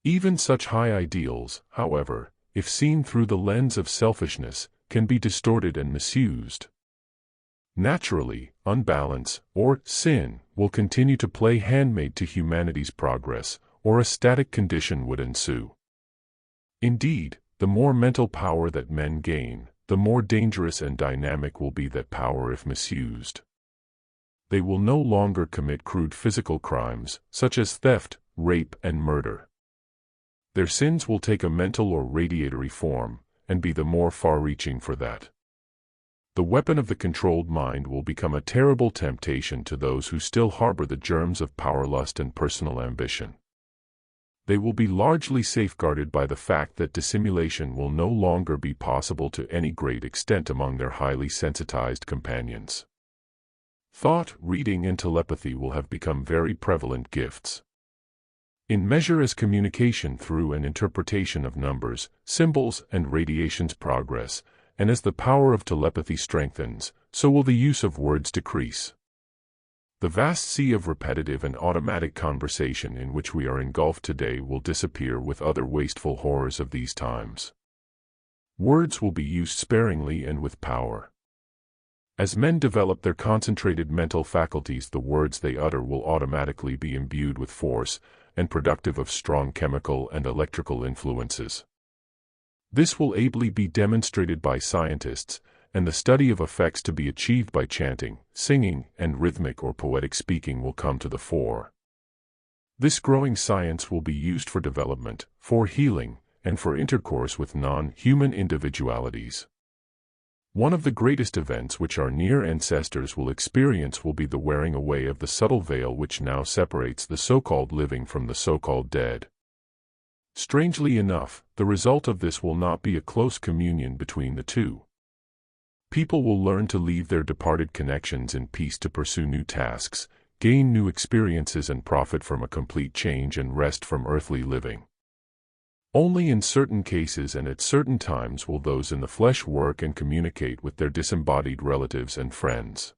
Even such high ideals, however, if seen through the lens of selfishness, can be distorted and misused. Naturally, unbalance, or sin, will continue to play handmaid to humanity's progress, or a static condition would ensue. Indeed, the more mental power that men gain, the more dangerous and dynamic will be that power if misused. They will no longer commit crude physical crimes, such as theft, rape, and murder. Their sins will take a mental or radiatory form, and be the more far-reaching for that. The weapon of the controlled mind will become a terrible temptation to those who still harbor the germs of power, lust, and personal ambition. They will be largely safeguarded by the fact that dissimulation will no longer be possible to any great extent among their highly sensitized companions. Thought, reading, and telepathy will have become very prevalent gifts. In measure as communication through and interpretation of numbers, symbols, and radiations progress, and as the power of telepathy strengthens, so will the use of words decrease. The vast sea of repetitive and automatic conversation in which we are engulfed today will disappear with other wasteful horrors of these times. Words will be used sparingly and with power. As men develop their concentrated mental faculties, the words they utter will automatically be imbued with force, and productive of strong chemical and electrical influences. This will ably be demonstrated by scientists, and the study of effects to be achieved by chanting, singing, and rhythmic or poetic speaking will come to the fore. This growing science will be used for development, for healing, and for intercourse with non-human individualities. One of the greatest events which our near ancestors will experience will be the wearing away of the subtle veil which now separates the so-called living from the so-called dead. Strangely enough, the result of this will not be a close communion between the two. People will learn to leave their departed connections in peace to pursue new tasks, gain new experiences, and profit from a complete change and rest from earthly living. Only in certain cases and at certain times will those in the flesh work and communicate with their disembodied relatives and friends.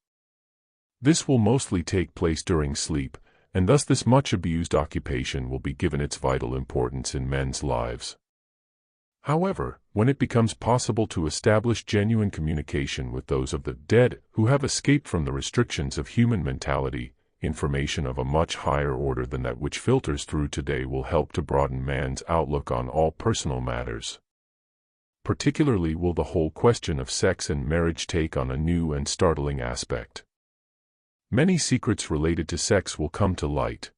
This will mostly take place during sleep, and thus this much abused occupation will be given its vital importance in men's lives. However, when it becomes possible to establish genuine communication with those of the dead who have escaped from the restrictions of human mentality, information of a much higher order than that which filters through today will help to broaden man's outlook on all personal matters. Particularly will the whole question of sex and marriage take on a new and startling aspect. Many secrets related to sex will come to light.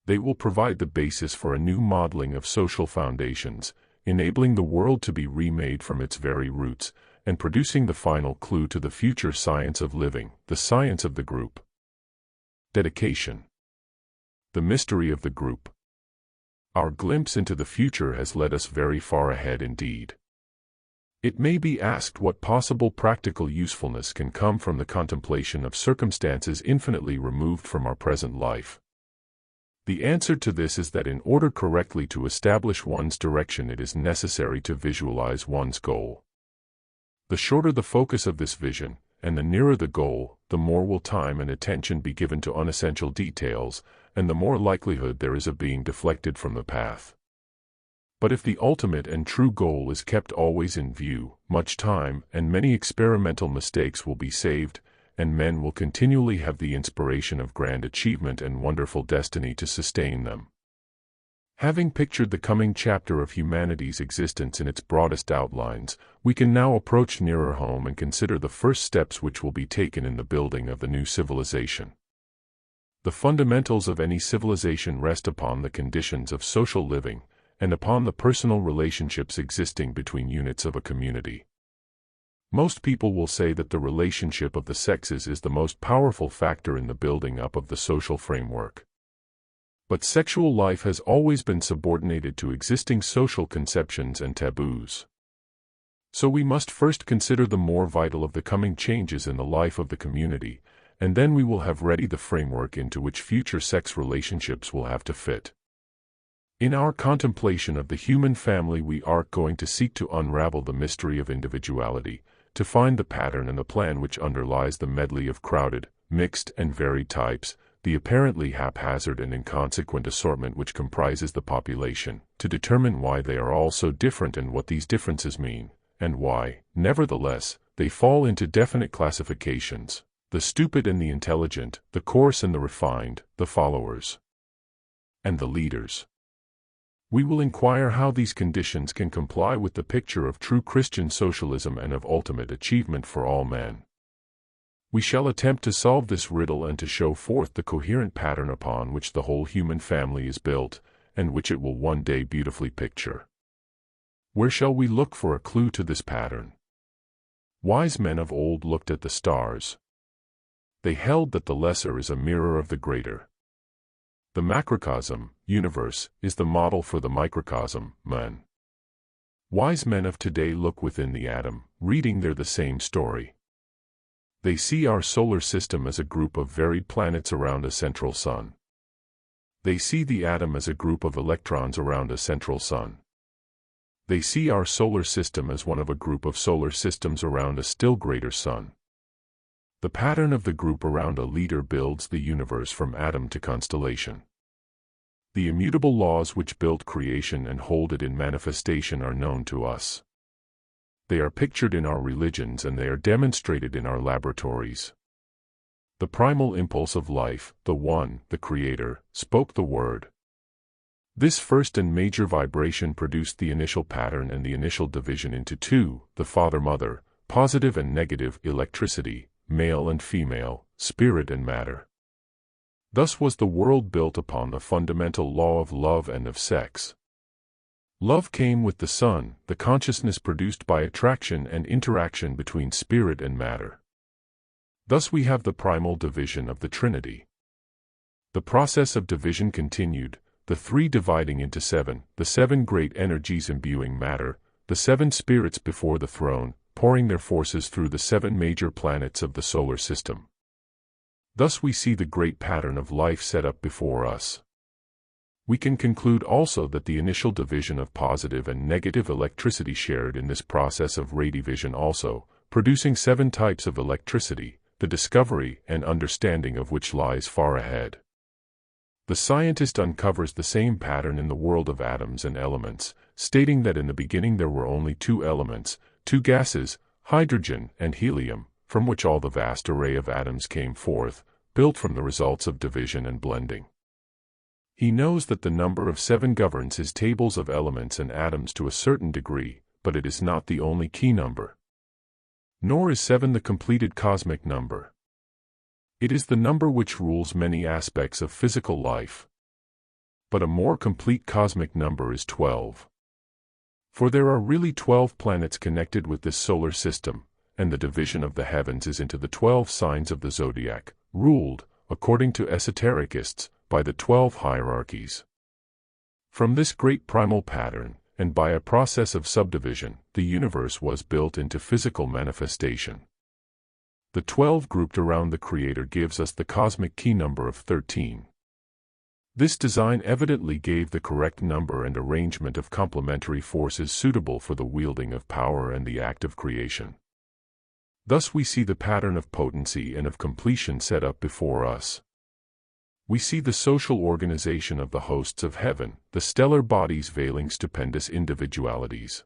They will provide the basis for a new modeling of social foundations, enabling the world to be remade from its very roots, and producing the final clue to the future science of living, the science of the group. Dedication. The mystery of the group. Our glimpse into the future has led us very far ahead indeed. It may be asked what possible practical usefulness can come from the contemplation of circumstances infinitely removed from our present life. The answer to this is that in order correctly to establish one's direction, it is necessary to visualize one's goal. The shorter the focus of this vision, and the nearer the goal, the more will time and attention be given to unessential details, and the more likelihood there is of being deflected from the path. But if the ultimate and true goal is kept always in view, much time and many experimental mistakes will be saved, and men will continually have the inspiration of grand achievement and wonderful destiny to sustain them. Having pictured the coming chapter of humanity's existence in its broadest outlines, we can now approach nearer home and consider the first steps which will be taken in the building of the new civilization. The fundamentals of any civilization rest upon the conditions of social living, and upon the personal relationships existing between units of a community. Most people will say that the relationship of the sexes is the most powerful factor in the building up of the social framework. But sexual life has always been subordinated to existing social conceptions and taboos. So we must first consider the more vital of the coming changes in the life of the community, and then we will have ready the framework into which future sex relationships will have to fit. In our contemplation of the human family, we are going to seek to unravel the mystery of individuality, to find the pattern and the plan which underlies the medley of crowded, mixed, and varied types, the apparently haphazard and inconsequent assortment which comprises the population, to determine why they are all so different and what these differences mean, and why, nevertheless, they fall into definite classifications: the stupid and the intelligent, the coarse and the refined, the followers and the leaders. We will inquire how these conditions can comply with the picture of true Christian socialism and of ultimate achievement for all men. We shall attempt to solve this riddle and to show forth the coherent pattern upon which the whole human family is built, and which it will one day beautifully picture. Where shall we look for a clue to this pattern? Wise men of old looked at the stars. They held that the lesser is a mirror of the greater. The macrocosm, universe, is the model for the microcosm, man. Wise men of today look within the atom, reading there the same story. They see our solar system as a group of varied planets around a central sun. They see the atom as a group of electrons around a central sun. They see our solar system as one of a group of solar systems around a still greater sun. The pattern of the group around a leader builds the universe from atom to constellation. The immutable laws which build creation and hold it in manifestation are known to us. They are pictured in our religions and they are demonstrated in our laboratories. The primal impulse of life, the One, the Creator, spoke the word. This first and major vibration produced the initial pattern and the initial division into two: the father-mother, positive and negative, electricity, male and female, spirit and matter. Thus was the world built upon the fundamental law of love and of sex. Love came with the sun, the consciousness produced by attraction and interaction between spirit and matter. Thus we have the primal division of the Trinity. The process of division continued, the three dividing into seven, the seven great energies imbuing matter, the seven spirits before the throne, pouring their forces through the seven major planets of the solar system. Thus we see the great pattern of life set up before us. We can conclude also that the initial division of positive and negative electricity shared in this process of radivision also, producing seven types of electricity, the discovery and understanding of which lies far ahead. The scientist uncovers the same pattern in the world of atoms and elements, stating that in the beginning there were only two elements, two gases, hydrogen and helium, from which all the vast array of atoms came forth, built from the results of division and blending. He knows that the number of seven governs his tables of elements and atoms to a certain degree, but it is not the only key number. Nor is seven the completed cosmic number. It is the number which rules many aspects of physical life. But a more complete cosmic number is 12. For there are really 12 planets connected with this solar system, and the division of the heavens is into the 12 signs of the zodiac, ruled, according to esotericists, by the 12 hierarchies. From this great primal pattern, and by a process of subdivision, the universe was built into physical manifestation. The 12 grouped around the Creator gives us the cosmic key number of 13. This design evidently gave the correct number and arrangement of complementary forces suitable for the wielding of power and the act of creation. Thus we see the pattern of potency and of completion set up before us. We see the social organization of the hosts of heaven, the stellar bodies veiling stupendous individualities.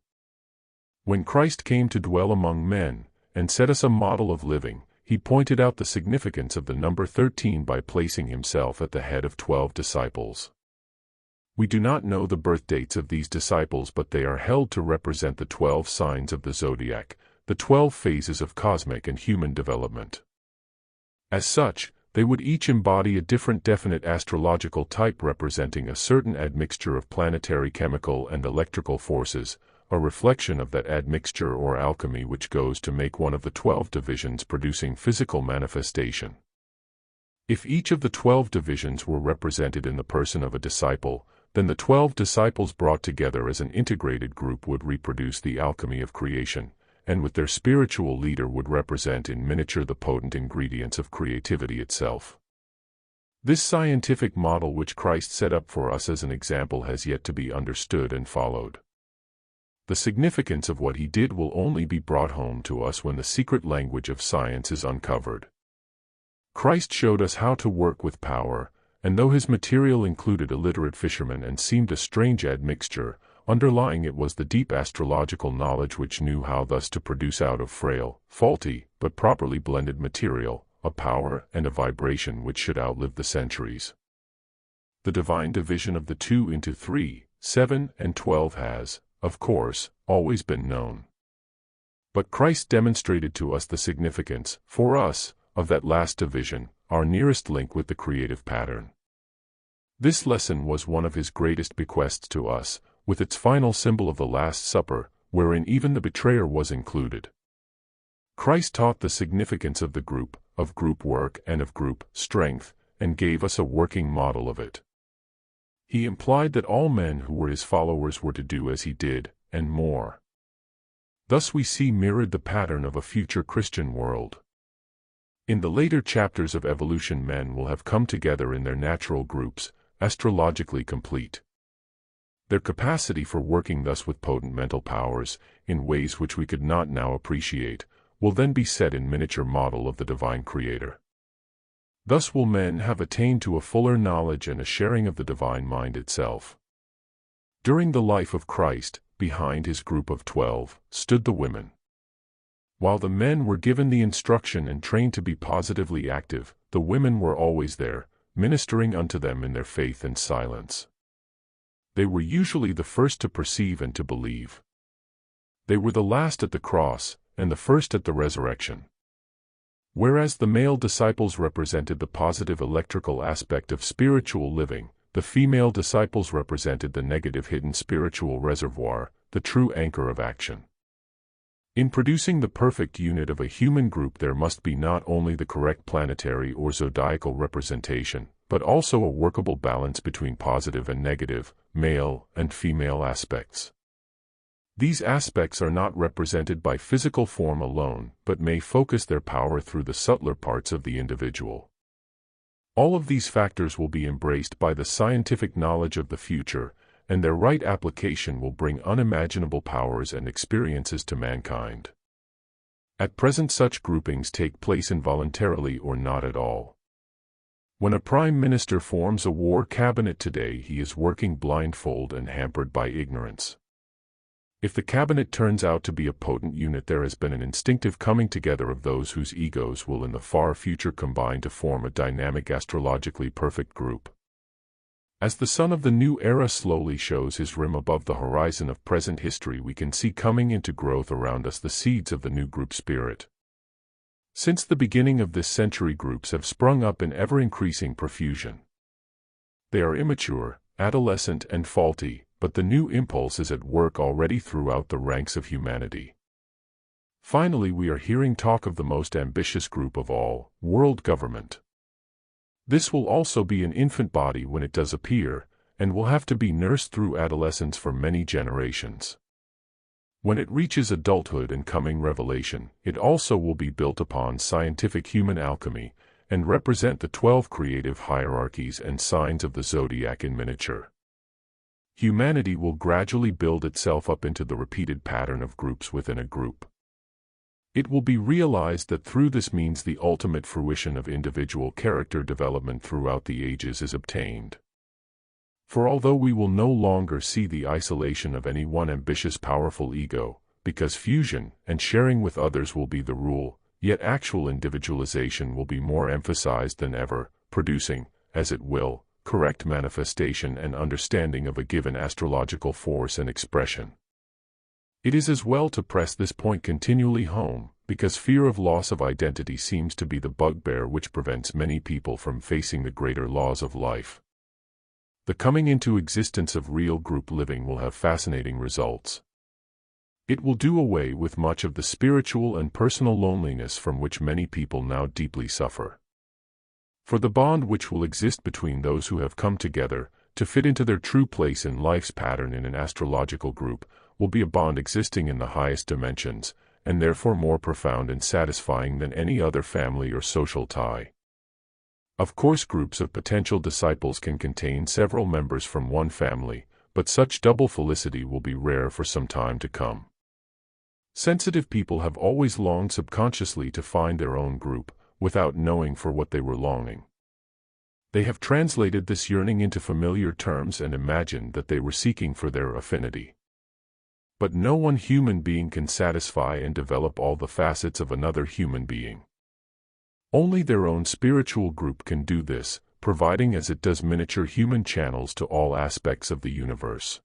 When Christ came to dwell among men, and set us a model of living, he pointed out the significance of the number 13 by placing himself at the head of 12 disciples. We do not know the birth dates of these disciples, but they are held to represent the 12 signs of the zodiac, the 12 phases of cosmic and human development. As such, they would each embody a different definite astrological type representing a certain admixture of planetary chemical and electrical forces, a reflection of that admixture or alchemy which goes to make one of the 12 divisions producing physical manifestation. If each of the 12 divisions were represented in the person of a disciple, then the 12 disciples brought together as an integrated group would reproduce the alchemy of creation, and with their spiritual leader would represent in miniature the potent ingredients of creativity itself. This scientific model which Christ set up for us as an example has yet to be understood and followed. The significance of what he did will only be brought home to us when the secret language of science is uncovered. Christ showed us how to work with power, and though his material included illiterate fishermen and seemed a strange admixture, underlying it was the deep astrological knowledge which knew how thus to produce out of frail, faulty, but properly blended material, a power and a vibration which should outlive the centuries. The divine division of the 2 into 3, 7, and 12 has, of course, always been known. But Christ demonstrated to us the significance, for us, of that last division, our nearest link with the creative pattern. This lesson was one of his greatest bequests to us, with its final symbol of the Last Supper, wherein even the betrayer was included. Christ taught the significance of the group, of group work and of group strength, and gave us a working model of it. He implied that all men who were his followers were to do as he did, and more. Thus we see mirrored the pattern of a future Christian world. In the later chapters of evolution, men will have come together in their natural groups, astrologically complete. Their capacity for working thus with potent mental powers, in ways which we could not now appreciate, will then be set in miniature model of the divine Creator. Thus will men have attained to a fuller knowledge and a sharing of the divine mind itself. During the life of Christ, behind his group of 12, stood the women. While the men were given the instruction and trained to be positively active, the women were always there, ministering unto them in their faith and silence. They were usually the first to perceive and to believe. They were the last at the cross, and the first at the resurrection. Whereas the male disciples represented the positive electrical aspect of spiritual living, the female disciples represented the negative hidden spiritual reservoir, the true anchor of action. In producing the perfect unit of a human group, there must be not only the correct planetary or zodiacal representation, but also a workable balance between positive and negative, male and female aspects. These aspects are not represented by physical form alone, but may focus their power through the subtler parts of the individual. All of these factors will be embraced by the scientific knowledge of the future, and their right application will bring unimaginable powers and experiences to mankind. At present, such groupings take place involuntarily or not at all. When a prime minister forms a war cabinet today, he is working blindfold and hampered by ignorance. If the cabinet turns out to be a potent unit, there has been an instinctive coming together of those whose egos will in the far future combine to form a dynamic astrologically perfect group. As the sun of the new era slowly shows his rim above the horizon of present history, we can see coming into growth around us the seeds of the new group spirit. Since the beginning of this century, groups have sprung up in ever-increasing profusion. They are immature, adolescent, and faulty, but the new impulse is at work already throughout the ranks of humanity. Finally, we are hearing talk of the most ambitious group of all, world government. This will also be an infant body when it does appear, and will have to be nursed through adolescence for many generations. When it reaches adulthood and coming revelation, it also will be built upon scientific human alchemy, and represent the 12 creative hierarchies and signs of the zodiac in miniature. Humanity will gradually build itself up into the repeated pattern of groups within a group. It will be realized that through this means the ultimate fruition of individual character development throughout the ages is obtained. For although we will no longer see the isolation of any one ambitious powerful ego, because fusion and sharing with others will be the rule, yet actual individualization will be more emphasized than ever, producing, as it will, correct manifestation and understanding of a given astrological force and expression. It is as well to press this point continually home, because fear of loss of identity seems to be the bugbear which prevents many people from facing the greater laws of life. The coming into existence of real group living will have fascinating results. It will do away with much of the spiritual and personal loneliness from which many people now deeply suffer. For the bond which will exist between those who have come together to fit into their true place in life's pattern in an astrological group will be a bond existing in the highest dimensions, and therefore more profound and satisfying than any other family or social tie. Of course, groups of potential disciples can contain several members from one family, but such double felicity will be rare for some time to come. Sensitive people have always longed subconsciously to find their own group, without knowing for what they were longing. They have translated this yearning into familiar terms and imagined that they were seeking for their affinity. But no one human being can satisfy and develop all the facets of another human being. Only their own spiritual group can do this, providing as it does miniature human channels to all aspects of the universe.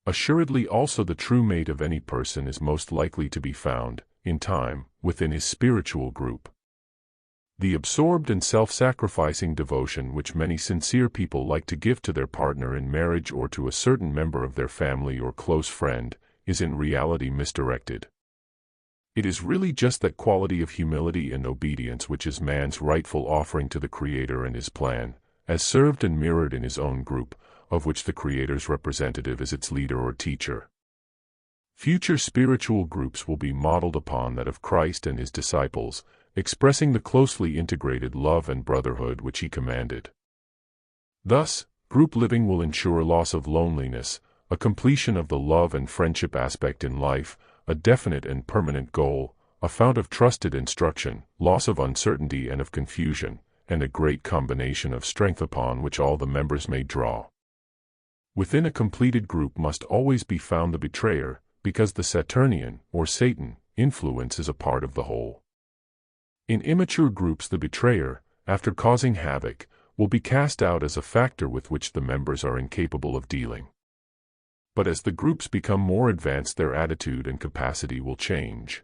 Assuredly also the true mate of any person is most likely to be found, in time, within his spiritual group. The absorbed and self-sacrificing devotion which many sincere people like to give to their partner in marriage or to a certain member of their family or close friend, is in reality misdirected. It is really just that quality of humility and obedience which is man's rightful offering to the Creator and His plan, as served and mirrored in his own group, of which the Creator's representative is its leader or teacher. Future spiritual groups will be modeled upon that of Christ and His disciples, expressing the closely integrated love and brotherhood which He commanded. Thus, group living will ensure loss of loneliness, a completion of the love and friendship aspect in life, a definite and permanent goal, a fount of trusted instruction, loss of uncertainty and of confusion, and a great combination of strength upon which all the members may draw. Within a completed group must always be found the betrayer, because the Saturnian, or Satan, influence is a part of the whole. In immature groups the betrayer, after causing havoc, will be cast out as a factor with which the members are incapable of dealing. But as the groups become more advanced, their attitude and capacity will change.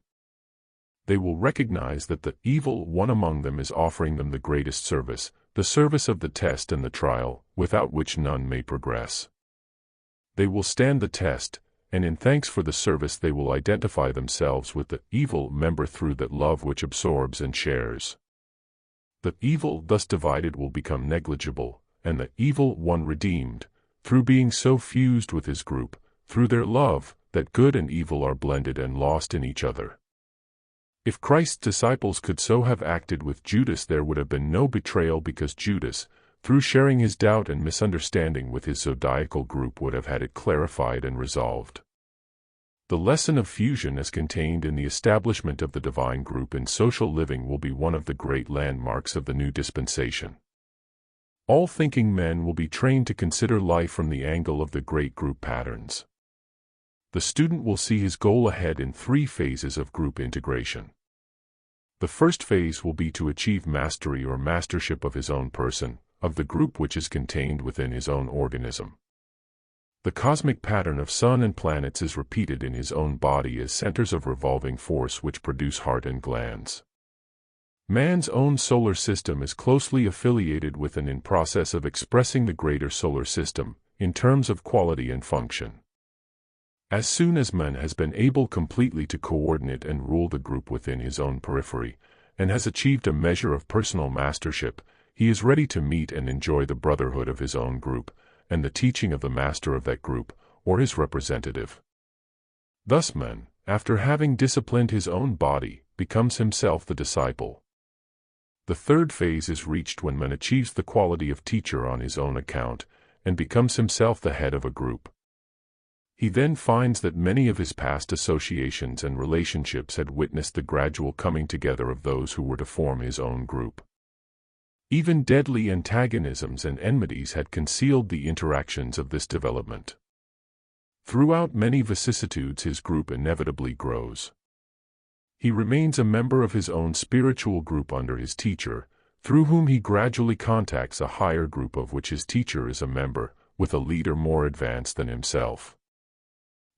They will recognize that the evil one among them is offering them the greatest service, the service of the test and the trial, without which none may progress. They will stand the test, and in thanks for the service they will identify themselves with the evil member through that love which absorbs and shares. The evil thus divided will become negligible, and the evil one redeemed, through being so fused with his group, through their love, that good and evil are blended and lost in each other. If Christ's disciples could so have acted with Judas, there would have been no betrayal, because Judas, through sharing his doubt and misunderstanding with his zodiacal group, would have had it clarified and resolved. The lesson of fusion as contained in the establishment of the divine group in social living will be one of the great landmarks of the new dispensation. All thinking men will be trained to consider life from the angle of the great group patterns. The student will see his goal ahead in 3 phases of group integration. The first phase will be to achieve mastery or mastership of his own person, of the group which is contained within his own organism. The cosmic pattern of sun and planets is repeated in his own body as centers of revolving force which produce heart and glands. Man's own solar system is closely affiliated with and in process of expressing the greater solar system, in terms of quality and function. As soon as man has been able completely to coordinate and rule the group within his own periphery, and has achieved a measure of personal mastership, he is ready to meet and enjoy the brotherhood of his own group, and the teaching of the master of that group, or his representative. Thus man, after having disciplined his own body, becomes himself the disciple. The third phase is reached when man achieves the quality of teacher on his own account, and becomes himself the head of a group. He then finds that many of his past associations and relationships had witnessed the gradual coming together of those who were to form his own group. Even deadly antagonisms and enmities had concealed the interactions of this development. Throughout many vicissitudes his group inevitably grows. He remains a member of his own spiritual group under his teacher, through whom he gradually contacts a higher group of which his teacher is a member, with a leader more advanced than himself.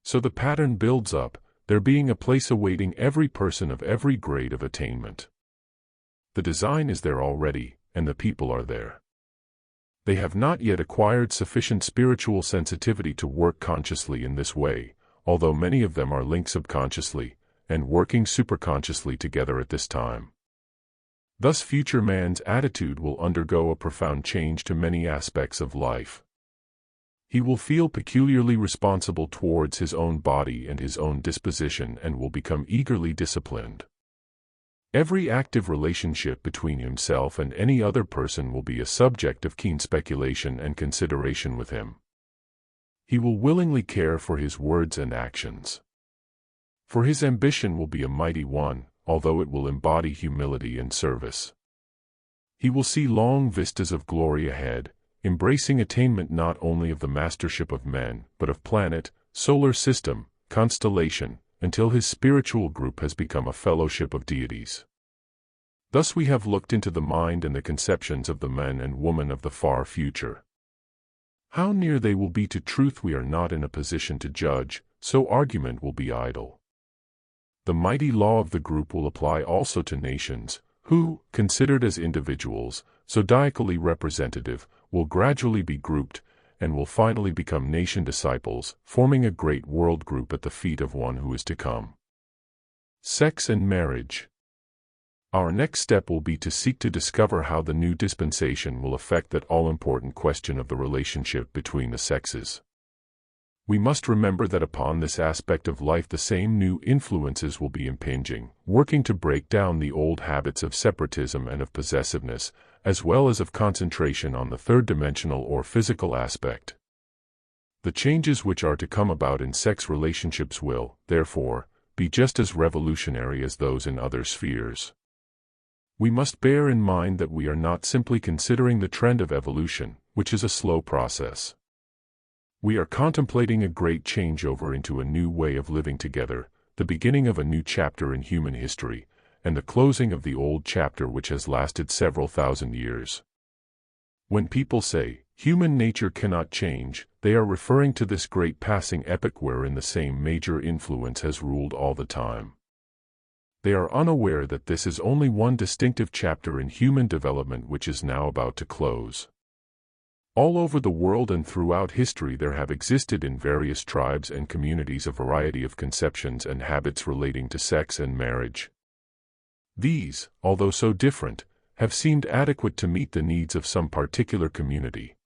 So the pattern builds up, there being a place awaiting every person of every grade of attainment. The design is there already, and the people are there. They have not yet acquired sufficient spiritual sensitivity to work consciously in this way, although many of them are linked subconsciously, and working superconsciously together at this time. Thus future man's attitude will undergo a profound change to many aspects of life. He will feel peculiarly responsible towards his own body and his own disposition and will become eagerly disciplined. Every active relationship between himself and any other person will be a subject of keen speculation and consideration with him. He will willingly care for his words and actions. For his ambition will be a mighty one, although it will embody humility and service. He will see long vistas of glory ahead, embracing attainment not only of the mastership of men, but of planet, solar system, constellation, until his spiritual group has become a fellowship of deities. Thus we have looked into the mind and the conceptions of the men and women of the far future. How near they will be to truth we are not in a position to judge, so argument will be idle. The mighty law of the group will apply also to nations, who, considered as individuals, zodiacally representative, will gradually be grouped, and will finally become nation disciples, forming a great world group at the feet of one who is to come. Sex and marriage. Our next step will be to seek to discover how the new dispensation will affect that all-important question of the relationship between the sexes. We must remember that upon this aspect of life the same new influences will be impinging, working to break down the old habits of separatism and of possessiveness, as well as of concentration on the third-dimensional or physical aspect. The changes which are to come about in sex relationships will, therefore, be just as revolutionary as those in other spheres. We must bear in mind that we are not simply considering the trend of evolution, which is a slow process. We are contemplating a great changeover into a new way of living together, the beginning of a new chapter in human history, and the closing of the old chapter which has lasted several thousand years. When people say, human nature cannot change, they are referring to this great passing epoch wherein the same major influence has ruled all the time. They are unaware that this is only one distinctive chapter in human development which is now about to close. All over the world and throughout history there have existed in various tribes and communities a variety of conceptions and habits relating to sex and marriage. These, although so different, have seemed adequate to meet the needs of some particular community.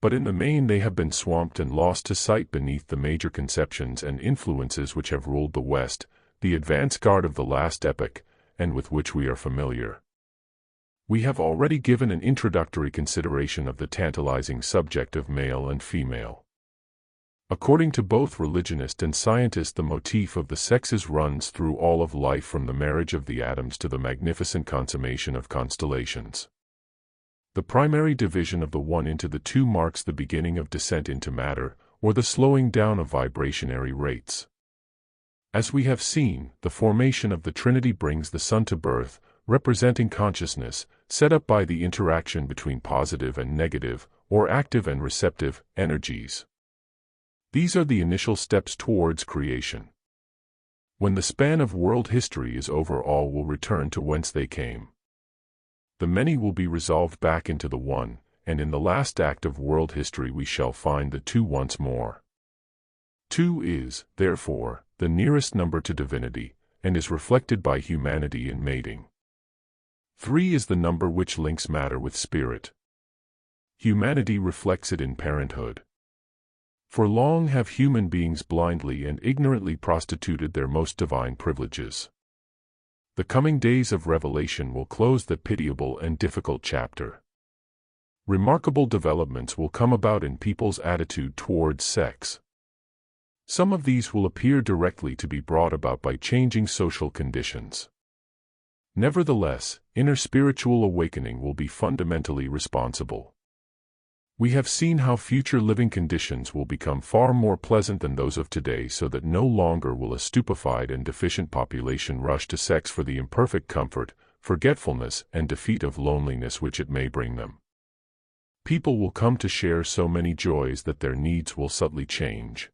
But in the main they have been swamped and lost to sight beneath the major conceptions and influences which have ruled the West, the advance guard of the last epoch, and with which we are familiar. We have already given an introductory consideration of the tantalizing subject of male and female. According to both religionist and scientist, the motif of the sexes runs through all of life from the marriage of the atoms to the magnificent consummation of constellations. The primary division of the one into the two marks the beginning of descent into matter, or the slowing down of vibrationary rates. As we have seen, the formation of the Trinity brings the Son to birth, representing consciousness, set up by the interaction between positive and negative, or active and receptive, energies. These are the initial steps towards creation. When the span of world history is over, all will return to whence they came. The many will be resolved back into the one, and in the last act of world history we shall find the two once more. 2 is, therefore, the nearest number to divinity, and is reflected by humanity in mating. 3 is the number which links matter with spirit. Humanity reflects it in parenthood. For long have human beings blindly and ignorantly prostituted their most divine privileges. The coming days of revelation will close the pitiable and difficult chapter. Remarkable developments will come about in people's attitude towards sex. Some of these will appear directly to be brought about by changing social conditions. Nevertheless, inner spiritual awakening will be fundamentally responsible. We have seen how future living conditions will become far more pleasant than those of today, so that no longer will a stupefied and deficient population rush to sex for the imperfect comfort, forgetfulness, and defeat of loneliness which it may bring them. People will come to share so many joys that their needs will subtly change.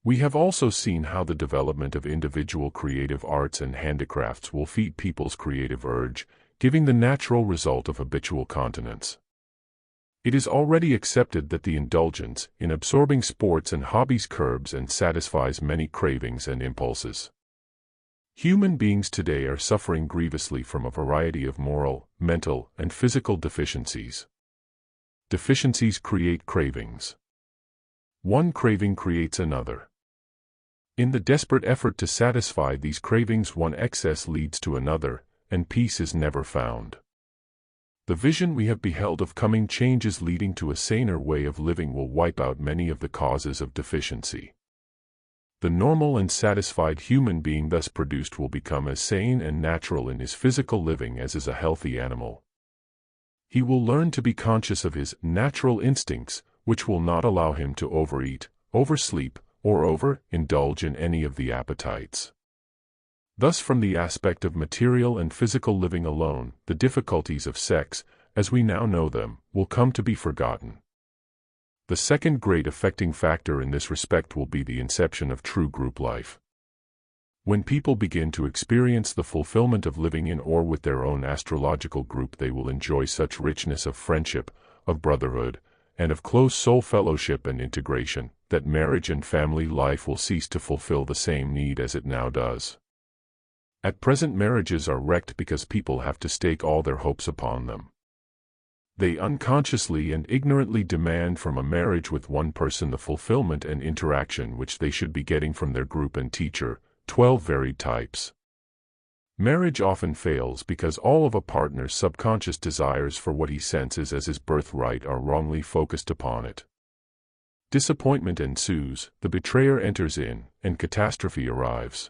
We have also seen how the development of individual creative arts and handicrafts will feed people's creative urge, giving the natural result of habitual continence. It is already accepted that the indulgence in absorbing sports and hobbies curbs and satisfies many cravings and impulses. Human beings today are suffering grievously from a variety of moral, mental, and physical deficiencies. Deficiencies create cravings. One craving creates another. In the desperate effort to satisfy these cravings, one excess leads to another, and peace is never found. The vision we have beheld of coming changes leading to a saner way of living will wipe out many of the causes of deficiency. The normal and satisfied human being thus produced will become as sane and natural in his physical living as is a healthy animal. He will learn to be conscious of his natural instincts, which will not allow him to overeat, oversleep, or overindulge in any of the appetites. Thus, from the aspect of material and physical living alone, the difficulties of sex, as we now know them, will come to be forgotten. The second great affecting factor in this respect will be the inception of true group life. When people begin to experience the fulfillment of living in or with their own astrological group, they will enjoy such richness of friendship, of brotherhood, and of close soul fellowship and integration, that marriage and family life will cease to fulfill the same need as it now does. At present, marriages are wrecked because people have to stake all their hopes upon them. They unconsciously and ignorantly demand from a marriage with one person the fulfillment and interaction which they should be getting from their group and teacher, 12 varied types. Marriage often fails because all of a partner's subconscious desires for what he senses as his birthright are wrongly focused upon it. Disappointment ensues, the betrayer enters in, and catastrophe arrives.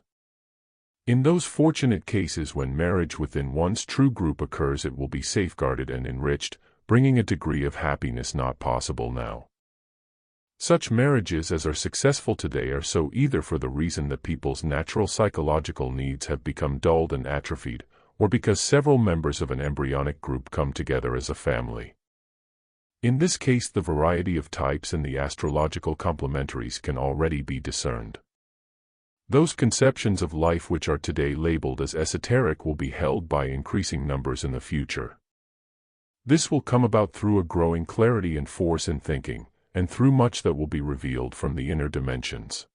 In those fortunate cases when marriage within one's true group occurs, it will be safeguarded and enriched, bringing a degree of happiness not possible now. Such marriages as are successful today are so either for the reason that people's natural psychological needs have become dulled and atrophied, or because several members of an embryonic group come together as a family. In this case, the variety of types and the astrological complementaries can already be discerned. Those conceptions of life which are today labeled as esoteric will be held by increasing numbers in the future. This will come about through a growing clarity and force in thinking, and through much that will be revealed from the inner dimensions.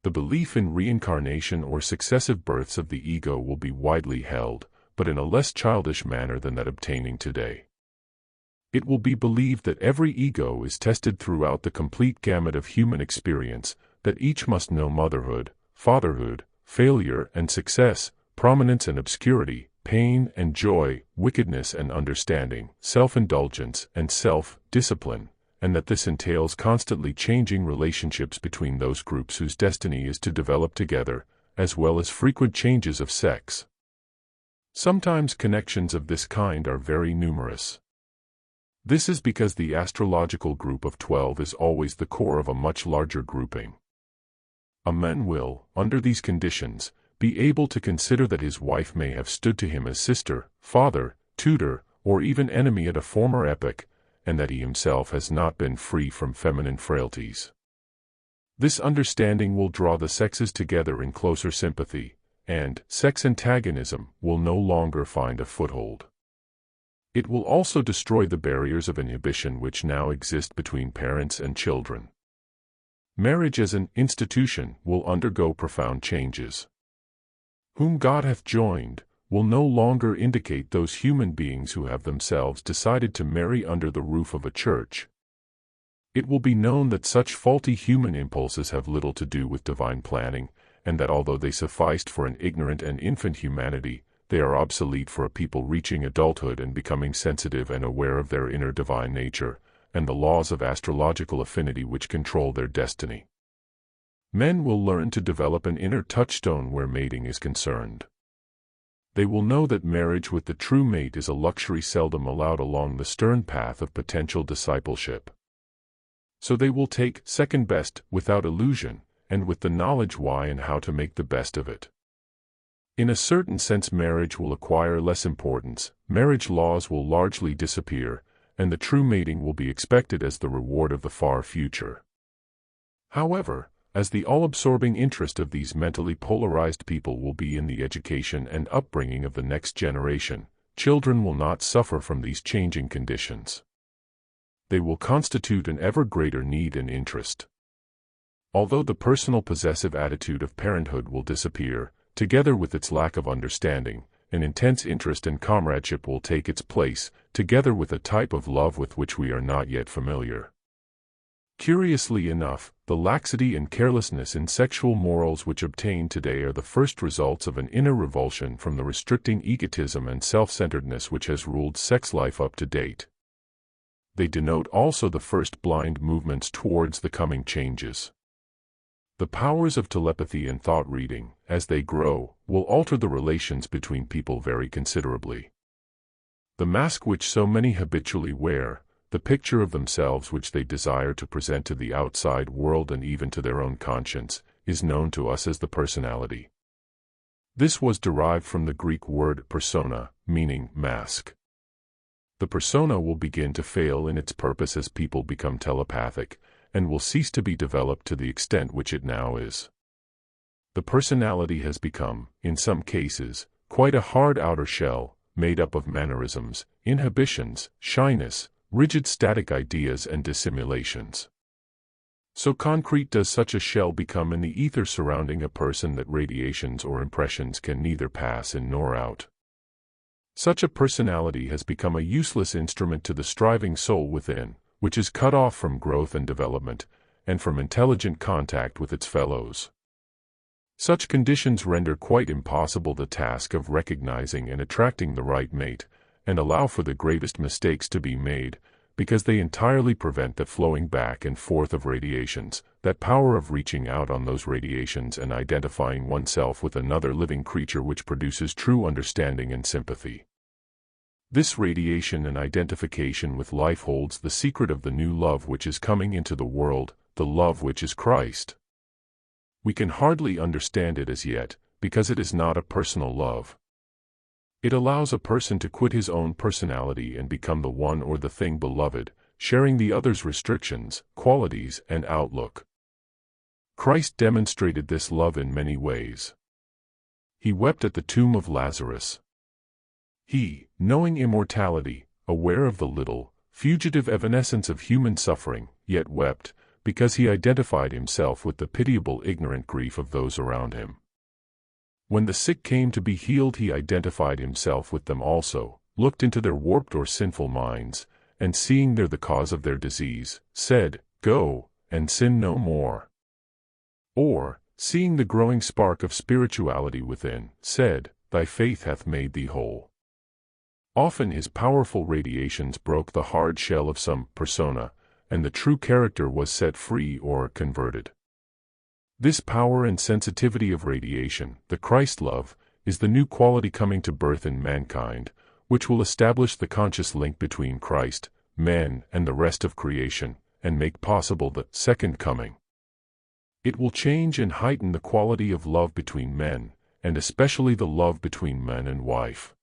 The belief in reincarnation or successive births of the ego will be widely held, but in a less childish manner than that obtaining today. It will be believed that every ego is tested throughout the complete gamut of human experience, that each must know motherhood, fatherhood, failure and success, prominence and obscurity, pain and joy, wickedness and understanding, self-indulgence and self-discipline, and that this entails constantly changing relationships between those groups whose destiny is to develop together, as well as frequent changes of sex. Sometimes connections of this kind are very numerous. This is because the astrological group of 12 is always the core of a much larger grouping. A man will, under these conditions, be able to consider that his wife may have stood to him as sister, father, tutor, or even enemy at a former epoch, and that he himself has not been free from feminine frailties. This understanding will draw the sexes together in closer sympathy, and sex antagonism will no longer find a foothold. It will also destroy the barriers of inhibition which now exist between parents and children. Marriage as an institution will undergo profound changes. Whom God hath joined will no longer indicate those human beings who have themselves decided to marry under the roof of a church. It will be known that such faulty human impulses have little to do with divine planning, and that although they sufficed for an ignorant and infant humanity, they are obsolete for a people reaching adulthood and becoming sensitive and aware of their inner divine nature, and the laws of astrological affinity which control their destiny. Men will learn to develop an inner touchstone where mating is concerned. They will know that marriage with the true mate is a luxury seldom allowed along the stern path of potential discipleship. So they will take second best without illusion, and with the knowledge why and how to make the best of it. In a certain sense, marriage will acquire less importance, marriage laws will largely disappear, and the true mating will be expected as the reward of the far future. However, as the all-absorbing interest of these mentally polarized people will be in the education and upbringing of the next generation, children will not suffer from these changing conditions. They will constitute an ever greater need and interest. Although the personal possessive attitude of parenthood will disappear, together with its lack of understanding, an intense interest and comradeship will take its place, together with a type of love with which we are not yet familiar. Curiously enough, the laxity and carelessness in sexual morals which obtain today are the first results of an inner revulsion from the restricting egotism and self-centeredness which has ruled sex life up to date. They denote also the first blind movements towards the coming changes. The powers of telepathy and thought reading, as they grow, will alter the relations between people very considerably. The mask which so many habitually wear, the picture of themselves which they desire to present to the outside world and even to their own conscience, is known to us as the personality. This was derived from the Greek word persona, meaning mask. The persona will begin to fail in its purpose as people become telepathic, and will cease to be developed to the extent which it now is. The personality has become, in some cases, quite a hard outer shell, made up of mannerisms, inhibitions, shyness, rigid static ideas and dissimulations. So concrete does such a shell become in the ether surrounding a person that radiations or impressions can neither pass in nor out. Such a personality has become a useless instrument to the striving soul within, which is cut off from growth and development, and from intelligent contact with its fellows. Such conditions render quite impossible the task of recognizing and attracting the right mate, and allow for the gravest mistakes to be made, because they entirely prevent the flowing back and forth of radiations, that power of reaching out on those radiations and identifying oneself with another living creature which produces true understanding and sympathy. This radiation and identification with life holds the secret of the new love which is coming into the world, the love which is Christ. We can hardly understand it as yet, because it is not a personal love. It allows a person to quit his own personality and become the one or the thing beloved, sharing the other's restrictions, qualities, and outlook. Christ demonstrated this love in many ways. He wept at the tomb of Lazarus. He, knowing immortality, aware of the little, fugitive evanescence of human suffering, yet wept, because he identified himself with the pitiable ignorant grief of those around him. When the sick came to be healed, he identified himself with them also, looked into their warped or sinful minds, and seeing there the cause of their disease, said, "Go, and sin no more." Or, seeing the growing spark of spirituality within, said, "Thy faith hath made thee whole." Often his powerful radiations broke the hard shell of some persona, and the true character was set free or converted. This power and sensitivity of radiation, the Christ love, is the new quality coming to birth in mankind, which will establish the conscious link between Christ, men, and the rest of creation, and make possible the second coming. It will change and heighten the quality of love between men, and especially the love between man and wife.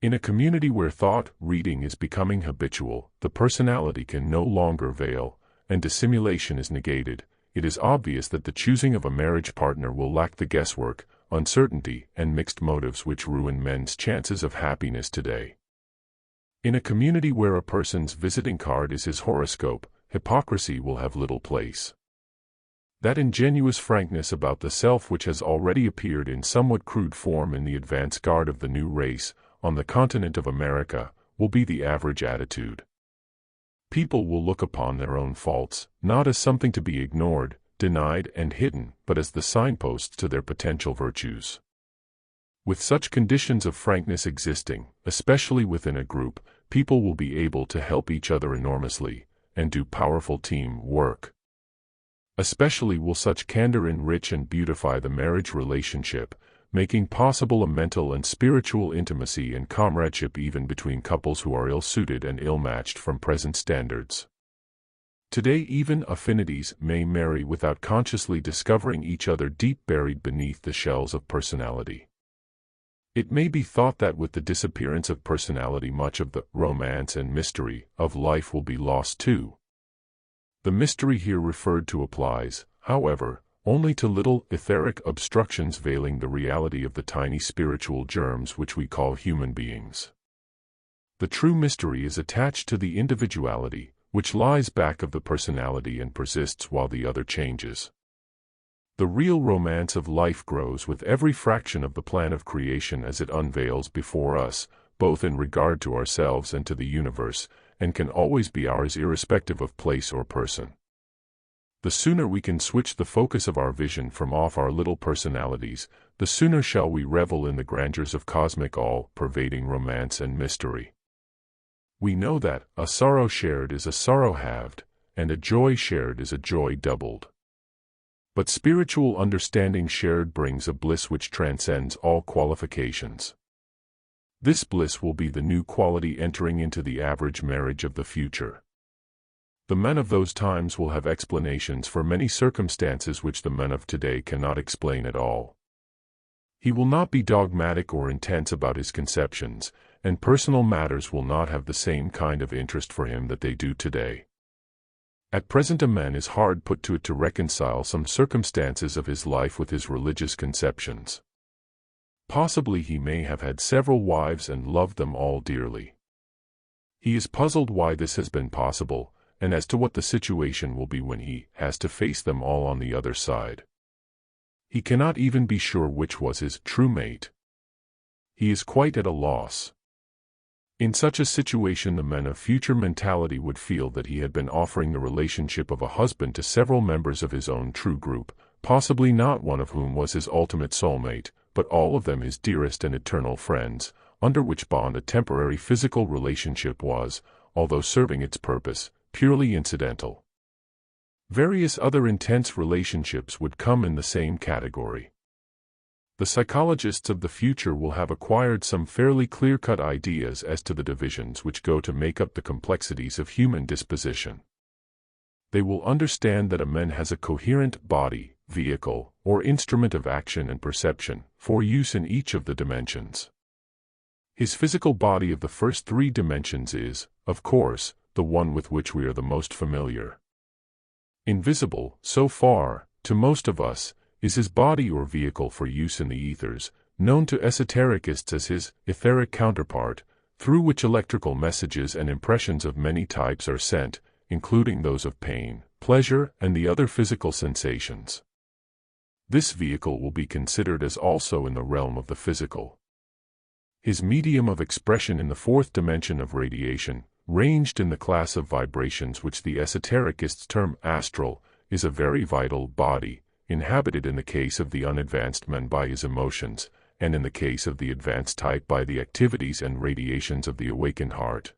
In a community where thought reading is becoming habitual, the personality can no longer veil, and dissimulation is negated. It is obvious that the choosing of a marriage partner will lack the guesswork, uncertainty, and mixed motives which ruin men's chances of happiness today. In a community where a person's visiting card is his horoscope, hypocrisy will have little place. That ingenuous frankness about the self which has already appeared in somewhat crude form in the advance guard of the new race, on the continent of America, will be the average attitude. People will look upon their own faults, not as something to be ignored, denied, and hidden, but as the signposts to their potential virtues. With such conditions of frankness existing, especially within a group, people will be able to help each other enormously, and do powerful team work. Especially will such candor enrich and beautify the marriage relationship, making possible a mental and spiritual intimacy and comradeship even between couples who are ill-suited and ill-matched from present standards. Today even affinities may marry without consciously discovering each other deep buried beneath the shells of personality. It may be thought that with the disappearance of personality much of the romance and mystery of life will be lost too. The mystery here referred to applies, however, only to little etheric obstructions veiling the reality of the tiny spiritual germs which we call human beings. The true mystery is attached to the individuality, which lies back of the personality and persists while the other changes. The real romance of life grows with every fraction of the plan of creation as it unveils before us, both in regard to ourselves and to the universe, and can always be ours irrespective of place or person. The sooner we can switch the focus of our vision from off our little personalities, the sooner shall we revel in the grandeurs of cosmic all-pervading romance and mystery. We know that a sorrow shared is a sorrow halved, and a joy shared is a joy doubled. But spiritual understanding shared brings a bliss which transcends all qualifications. This bliss will be the new quality entering into the average marriage of the future. The men of those times will have explanations for many circumstances which the men of today cannot explain at all. He will not be dogmatic or intense about his conceptions, and personal matters will not have the same kind of interest for him that they do today. At present a man is hard put to it to reconcile some circumstances of his life with his religious conceptions. Possibly he may have had several wives and loved them all dearly. He is puzzled why this has been possible, and as to what the situation will be when he has to face them all on the other side. He cannot even be sure which was his true mate. He is quite at a loss. In such a situation the men of future mentality would feel that he had been offering the relationship of a husband to several members of his own true group, possibly not one of whom was his ultimate soulmate, but all of them his dearest and eternal friends, under which bond a temporary physical relationship was, although serving its purpose, purely incidental. Various other intense relationships would come in the same category. The psychologists of the future will have acquired some fairly clear-cut ideas as to the divisions which go to make up the complexities of human disposition. They will understand that a man has a coherent body, vehicle, or instrument of action and perception, for use in each of the dimensions. His physical body of the first three dimensions is, of course, the one with which we are the most familiar. Invisible, so far, to most of us, is his body or vehicle for use in the ethers, known to esotericists as his etheric counterpart, through which electrical messages and impressions of many types are sent, including those of pain, pleasure, and the other physical sensations. This vehicle will be considered as also in the realm of the physical. His medium of expression in the fourth dimension of radiation, ranged in the class of vibrations which the esotericists term astral, is a very vital body, inhabited in the case of the unadvanced man by his emotions, and in the case of the advanced type by the activities and radiations of the awakened heart.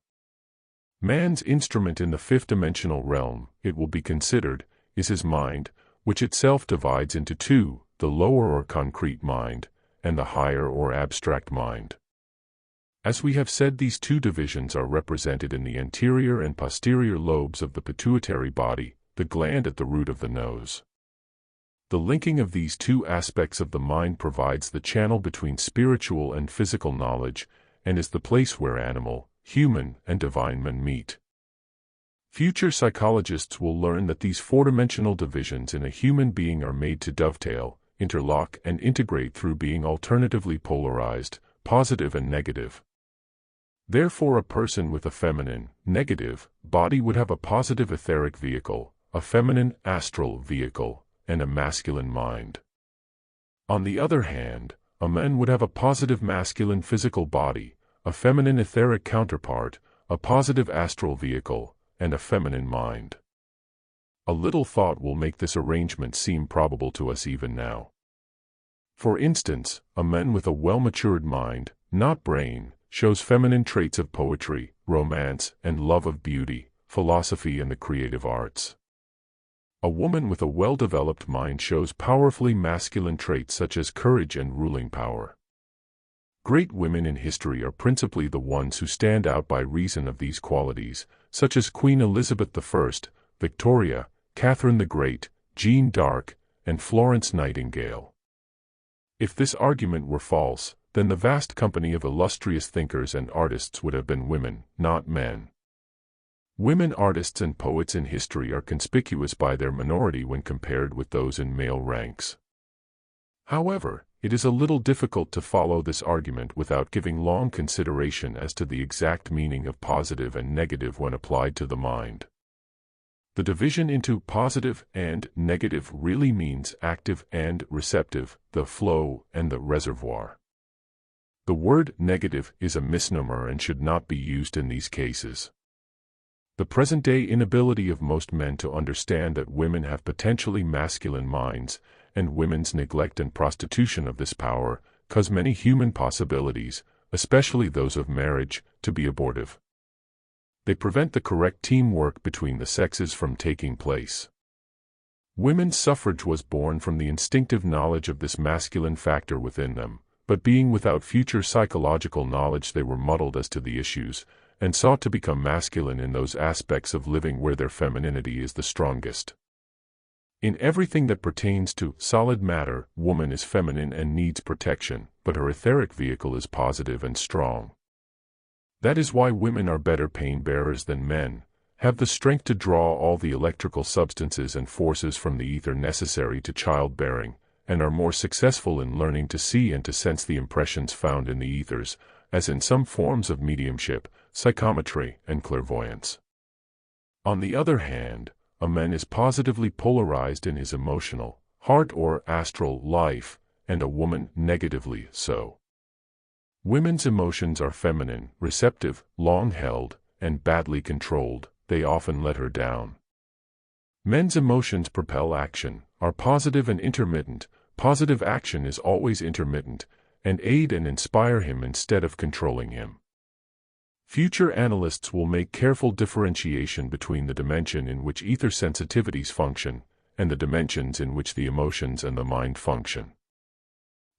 Man's instrument in the fifth-dimensional realm, it will be considered, is his mind, which itself divides into two, the lower or concrete mind, and the higher or abstract mind. As we have said, these two divisions are represented in the anterior and posterior lobes of the pituitary body, the gland at the root of the nose. The linking of these two aspects of the mind provides the channel between spiritual and physical knowledge, and is the place where animal, human, and divine men meet. Future psychologists will learn that these four-dimensional divisions in a human being are made to dovetail, interlock, and integrate through being alternatively polarized, positive and negative. Therefore, a person with a feminine, negative, body would have a positive etheric vehicle, a feminine, astral vehicle, and a masculine mind. On the other hand, a man would have a positive masculine physical body, a feminine etheric counterpart, a positive astral vehicle, and a feminine mind. A little thought will make this arrangement seem probable to us even now. For instance, a man with a well-matured mind, not brain, shows feminine traits of poetry, romance, and love of beauty, philosophy and the creative arts. A woman with a well-developed mind shows powerfully masculine traits such as courage and ruling power. Great women in history are principally the ones who stand out by reason of these qualities, such as Queen Elizabeth I, Victoria, Catherine the Great, Jeanne d'Arc, and Florence Nightingale. If this argument were false, then the vast company of illustrious thinkers and artists would have been women, not men. Women artists and poets in history are conspicuous by their minority when compared with those in male ranks. However, it is a little difficult to follow this argument without giving long consideration as to the exact meaning of positive and negative when applied to the mind. The division into positive and negative really means active and receptive, the flow and the reservoir. The word negative is a misnomer and should not be used in these cases. The present-day inability of most men to understand that women have potentially masculine minds, and women's neglect and prostitution of this power, cause many human possibilities, especially those of marriage, to be abortive. They prevent the correct teamwork between the sexes from taking place. Women's suffrage was born from the instinctive knowledge of this masculine factor within them, but being without future psychological knowledge they were muddled as to the issues, and sought to become masculine in those aspects of living where their femininity is the strongest. In everything that pertains to solid matter, woman is feminine and needs protection, but her etheric vehicle is positive and strong. That is why women are better pain-bearers than men, have the strength to draw all the electrical substances and forces from the ether necessary to childbearing, and are more successful in learning to see and to sense the impressions found in the ethers, as in some forms of mediumship, psychometry, and clairvoyance. On the other hand, a man is positively polarized in his emotional, heart or astral life, and a woman negatively so. Women's emotions are feminine, receptive, long-held, and badly controlled. They often let her down. Men's emotions propel action, are positive and intermittent. Positive action is always intermittent, and aid and inspire him instead of controlling him. Future analysts will make careful differentiation between the dimension in which ether sensitivities function, and the dimensions in which the emotions and the mind function.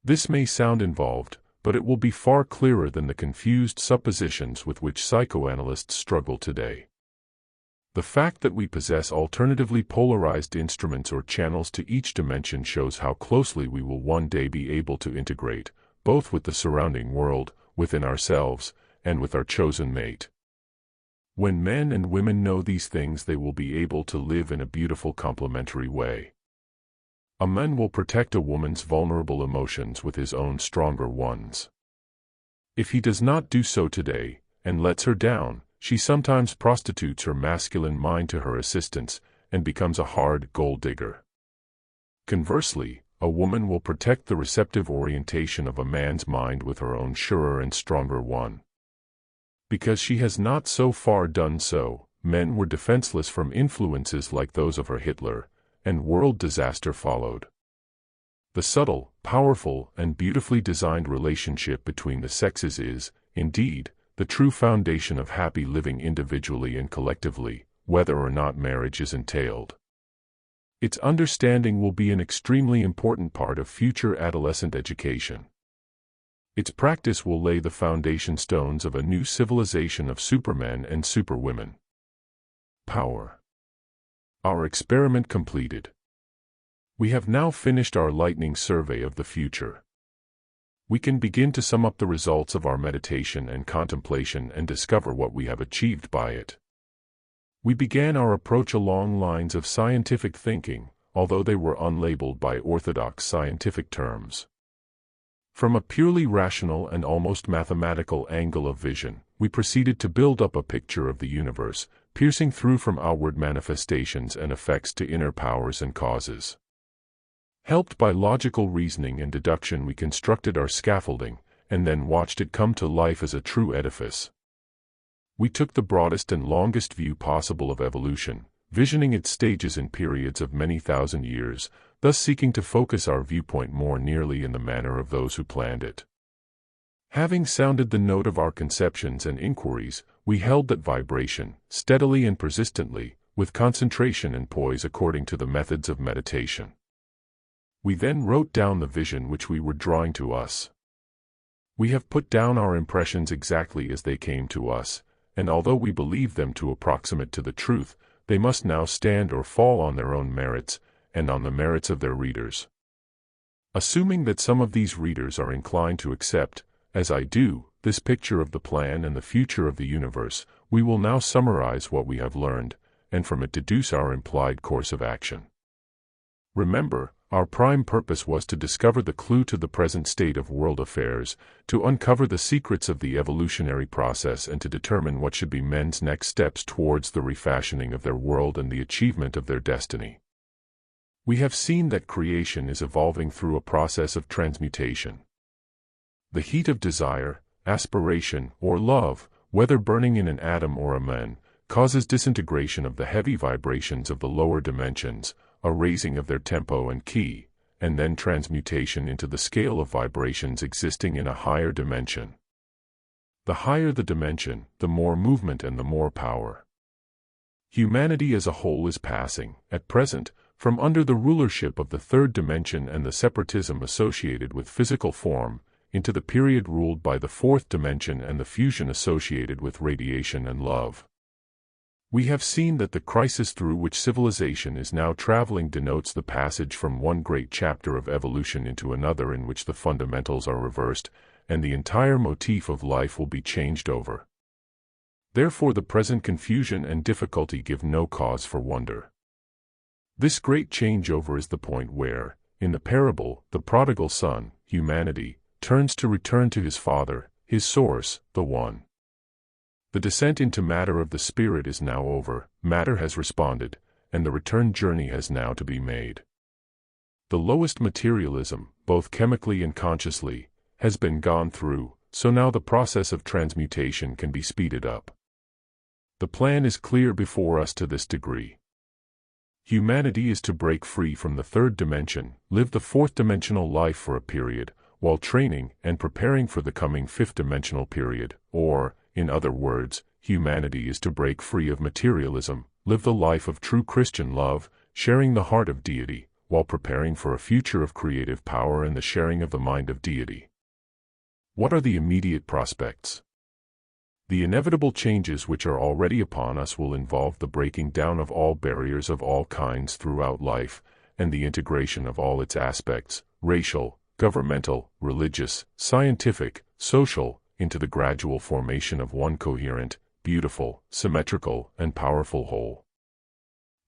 This may sound involved, but it will be far clearer than the confused suppositions with which psychoanalysts struggle today. The fact that we possess alternatively polarized instruments or channels to each dimension shows how closely we will one day be able to integrate, both with the surrounding world, within ourselves, and with our chosen mate. When men and women know these things, they will be able to live in a beautiful complementary way. A man will protect a woman's vulnerable emotions with his own stronger ones. If he does not do so today, and lets her down, she sometimes prostitutes her masculine mind to her assistance, and becomes a hard gold digger. Conversely, a woman will protect the receptive orientation of a man's mind with her own surer and stronger one. Because she has not so far done so, men were defenseless from influences like those of her Hitler, and world disaster followed. The subtle, powerful, and beautifully designed relationship between the sexes is, indeed, the true foundation of happy living individually and collectively, whether or not marriage is entailed. Its understanding will be an extremely important part of future adolescent education. Its practice will lay the foundation stones of a new civilization of supermen and superwomen. Power. Our experiment completed. We have now finished our lightning survey of the future. We can begin to sum up the results of our meditation and contemplation and discover what we have achieved by it. We began our approach along lines of scientific thinking, although they were unlabeled by orthodox scientific terms. From a purely rational and almost mathematical angle of vision, we proceeded to build up a picture of the universe, piercing through from outward manifestations and effects to inner powers and causes. Helped by logical reasoning and deduction, we constructed our scaffolding, and then watched it come to life as a true edifice. We took the broadest and longest view possible of evolution, visioning its stages in periods of many thousand years, thus seeking to focus our viewpoint more nearly in the manner of those who planned it. Having sounded the note of our conceptions and inquiries, we held that vibration, steadily and persistently, with concentration and poise according to the methods of meditation. We then wrote down the vision which we were drawing to us. We have put down our impressions exactly as they came to us, and although we believe them to approximate to the truth, they must now stand or fall on their own merits, and on the merits of their readers. Assuming that some of these readers are inclined to accept, as I do, this picture of the plan and the future of the universe, we will now summarize what we have learned, and from it deduce our implied course of action. Remember, our prime purpose was to discover the clue to the present state of world affairs, to uncover the secrets of the evolutionary process, and to determine what should be men's next steps towards the refashioning of their world and the achievement of their destiny. We have seen that creation is evolving through a process of transmutation. The heat of desire, aspiration, or love, whether burning in an atom or a man, causes disintegration of the heavy vibrations of the lower dimensions, a raising of their tempo and key, and then transmutation into the scale of vibrations existing in a higher dimension. The higher the dimension, the more movement and the more power. Humanity as a whole is passing, at present, from under the rulership of the third dimension and the separatism associated with physical form, into the period ruled by the fourth dimension and the fusion associated with radiation and love. We have seen that the crisis through which civilization is now traveling denotes the passage from one great chapter of evolution into another in which the fundamentals are reversed, and the entire motif of life will be changed over. Therefore the present confusion and difficulty give no cause for wonder. This great changeover is the point where, in the parable, the prodigal son, humanity, turns to return to his Father, his source, the One. The descent into matter of the Spirit is now over, matter has responded, and the return journey has now to be made. The lowest materialism, both chemically and consciously, has been gone through, so now the process of transmutation can be speeded up. The plan is clear before us to this degree. Humanity is to break free from the third dimension, live the fourth-dimensional life for a period, while training and preparing for the coming fifth-dimensional period, or, in other words, humanity is to break free of materialism, live the life of true Christian love, sharing the heart of deity, while preparing for a future of creative power and the sharing of the mind of deity. What are the immediate prospects? The inevitable changes which are already upon us will involve the breaking down of all barriers of all kinds throughout life, and the integration of all its aspects, racial, governmental, religious, scientific, social, into the gradual formation of one coherent, beautiful, symmetrical, and powerful whole.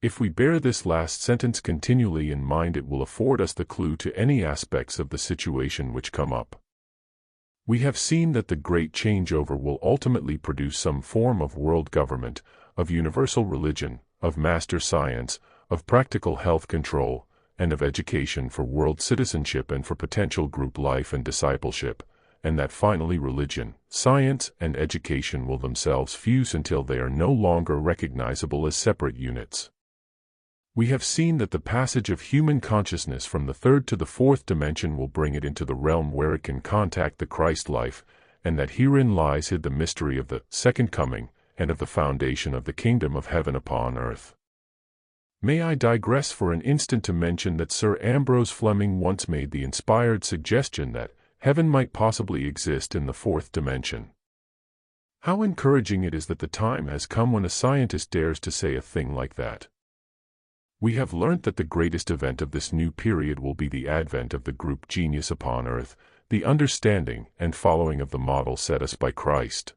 If we bear this last sentence continually in mind, it will afford us the clue to any aspects of the situation which come up. We have seen that the great changeover will ultimately produce some form of world government, of universal religion, of master science, of practical health control, and of education for world citizenship and for potential group life and discipleship, and that finally religion, science, and education will themselves fuse until they are no longer recognizable as separate units. We have seen that the passage of human consciousness from the third to the fourth dimension will bring it into the realm where it can contact the Christ life, and that herein lies hid the mystery of the second coming, and of the foundation of the kingdom of heaven upon earth. May I digress for an instant to mention that Sir Ambrose Fleming once made the inspired suggestion that heaven might possibly exist in the fourth dimension. How encouraging it is that the time has come when a scientist dares to say a thing like that. We have learnt that the greatest event of this new period will be the advent of the group genius upon earth, the understanding and following of the model set us by Christ.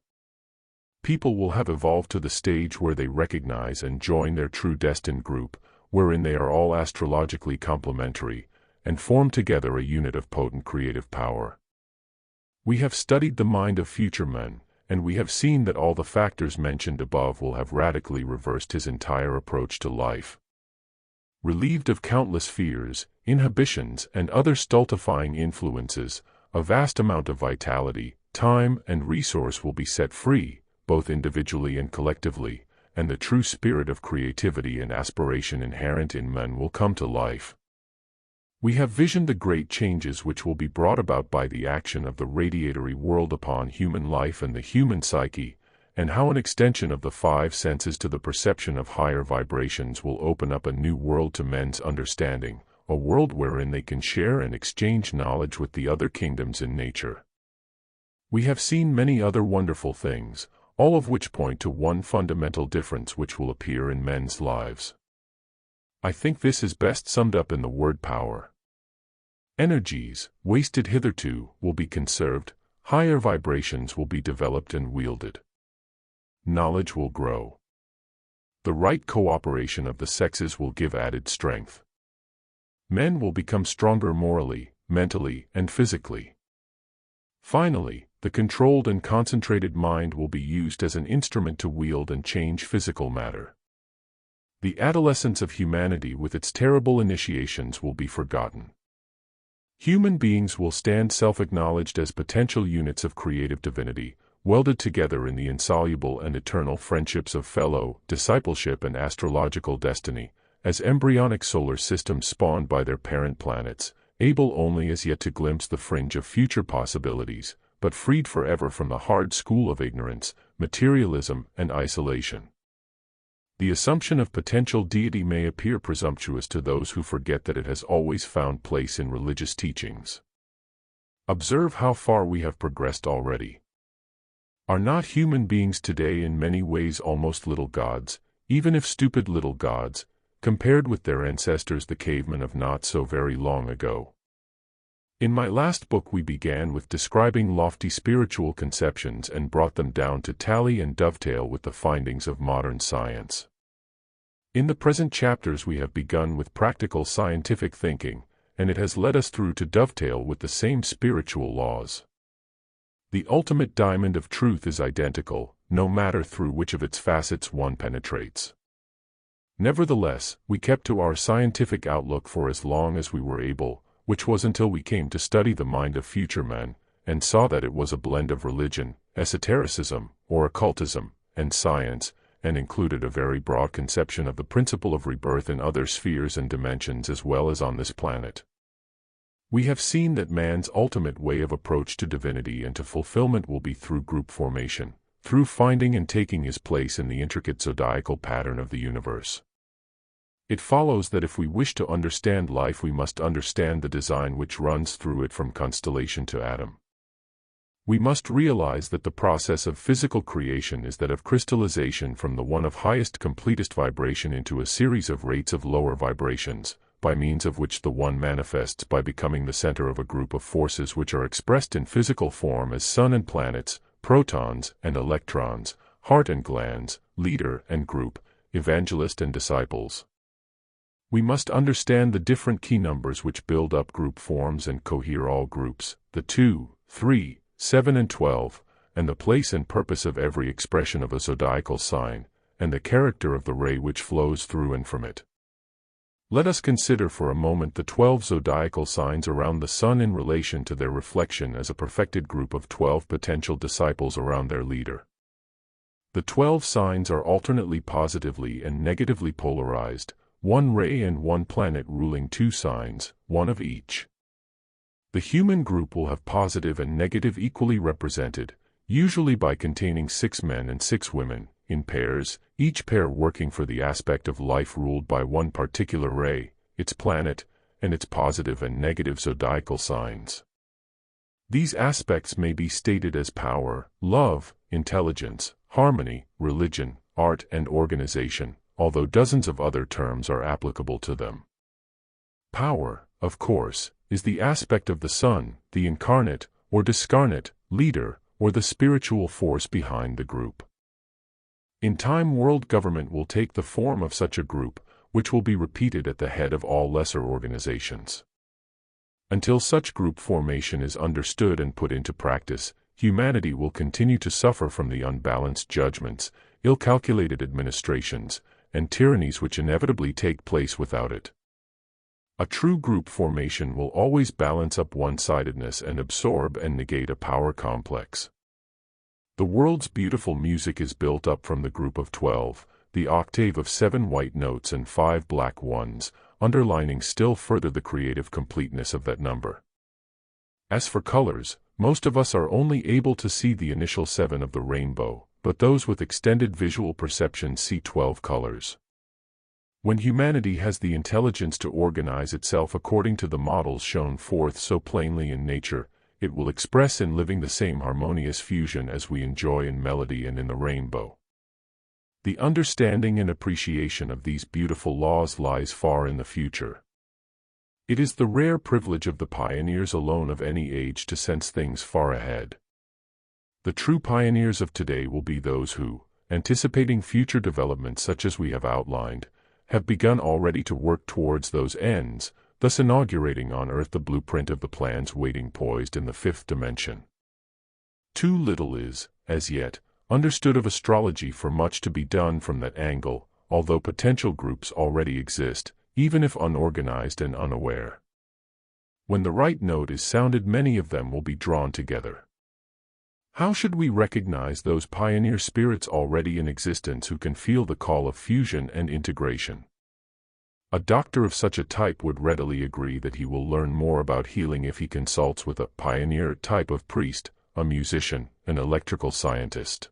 People will have evolved to the stage where they recognize and join their true destined group, wherein they are all astrologically complementary, and form together a unit of potent creative power. We have studied the mind of future men, and we have seen that all the factors mentioned above will have radically reversed his entire approach to life. Relieved of countless fears, inhibitions, and other stultifying influences, a vast amount of vitality, time, and resource will be set free, both individually and collectively, and the true spirit of creativity and aspiration inherent in men will come to life. We have visioned the great changes which will be brought about by the action of the radiatory world upon human life and the human psyche, and how an extension of the five senses to the perception of higher vibrations will open up a new world to men's understanding, a world wherein they can share and exchange knowledge with the other kingdoms in nature. We have seen many other wonderful things, all of which point to one fundamental difference which will appear in men's lives. I think this is best summed up in the word power. Energies, wasted hitherto, will be conserved, higher vibrations will be developed and wielded. Knowledge will grow. The right cooperation of the sexes will give added strength. Men will become stronger morally, mentally, and physically. Finally, the controlled and concentrated mind will be used as an instrument to wield and change physical matter. The adolescence of humanity with its terrible initiations will be forgotten. Human beings will stand self-acknowledged as potential units of creative divinity, welded together in the insoluble and eternal friendships of fellow, discipleship and astrological destiny, as embryonic solar systems spawned by their parent planets, able only as yet to glimpse the fringe of future possibilities, but freed forever from the hard school of ignorance, materialism, and isolation. The assumption of potential deity may appear presumptuous to those who forget that it has always found place in religious teachings. Observe how far we have progressed already. Are not human beings today in many ways almost little gods, even if stupid little gods, compared with their ancestors the cavemen of not so very long ago? In my last book we began with describing lofty spiritual conceptions and brought them down to tally and dovetail with the findings of modern science. In the present chapters we have begun with practical scientific thinking, and it has led us through to dovetail with the same spiritual laws. The ultimate diamond of truth is identical, no matter through which of its facets one penetrates. Nevertheless, we kept to our scientific outlook for as long as we were able, which was until we came to study the mind of future men, and saw that it was a blend of religion, esotericism, or occultism, and science, and included a very broad conception of the principle of rebirth in other spheres and dimensions as well as on this planet. We have seen that man's ultimate way of approach to divinity and to fulfillment will be through group formation, through finding and taking his place in the intricate zodiacal pattern of the universe. It follows that if we wish to understand life we must understand the design which runs through it from constellation to atom. We must realize that the process of physical creation is that of crystallization from the one of highest completest vibration into a series of rates of lower vibrations, by means of which the one manifests by becoming the center of a group of forces which are expressed in physical form as sun and planets, protons and electrons, heart and glands, leader and group, evangelist and disciples. We must understand the different key numbers which build up group forms and cohere all groups, the 2, 3, 7 and 12, and the place and purpose of every expression of a zodiacal sign, and the character of the ray which flows through and from it. Let us consider for a moment the 12 zodiacal signs around the sun in relation to their reflection as a perfected group of 12 potential disciples around their leader. The 12 signs are alternately positively and negatively polarized, one ray and one planet ruling 2 signs, one of each. The human group will have positive and negative equally represented, usually by containing 6 men and 6 women, in pairs, each pair working for the aspect of life ruled by one particular ray, its planet, and its positive and negative zodiacal signs. These aspects may be stated as power, love, intelligence, harmony, religion, art and organization, although dozens of other terms are applicable to them. Power, of course, is the aspect of the sun, the incarnate, or discarnate, leader, or the spiritual force behind the group. In time world government will take the form of such a group, which will be repeated at the head of all lesser organizations. Until such group formation is understood and put into practice, humanity will continue to suffer from the unbalanced judgments, ill-calculated administrations, and tyrannies which inevitably take place without it. A true group formation will always balance up one-sidedness and absorb and negate a power complex. The world's beautiful music is built up from the group of 12, the octave of 7 white notes and 5 black ones, underlining still further the creative completeness of that number. As for colors, most of us are only able to see the initial 7 of the rainbow, but those with extended visual perception see 12 colors. When humanity has the intelligence to organize itself according to the models shown forth so plainly in nature, it will express in living the same harmonious fusion as we enjoy in melody and in the rainbow. The understanding and appreciation of these beautiful laws lies far in the future. It is the rare privilege of the pioneers alone of any age to sense things far ahead. The true pioneers of today will be those who, anticipating future developments such as we have outlined, have begun already to work towards those ends, thus inaugurating on Earth the blueprint of the plans waiting poised in the fifth dimension. Too little is, as yet, understood of astrology for much to be done from that angle, although potential groups already exist, even if unorganized and unaware. When the right note is sounded, many of them will be drawn together. How should we recognize those pioneer spirits already in existence who can feel the call of fusion and integration? A doctor of such a type would readily agree that he will learn more about healing if he consults with a pioneer type of priest, a musician, an electrical scientist.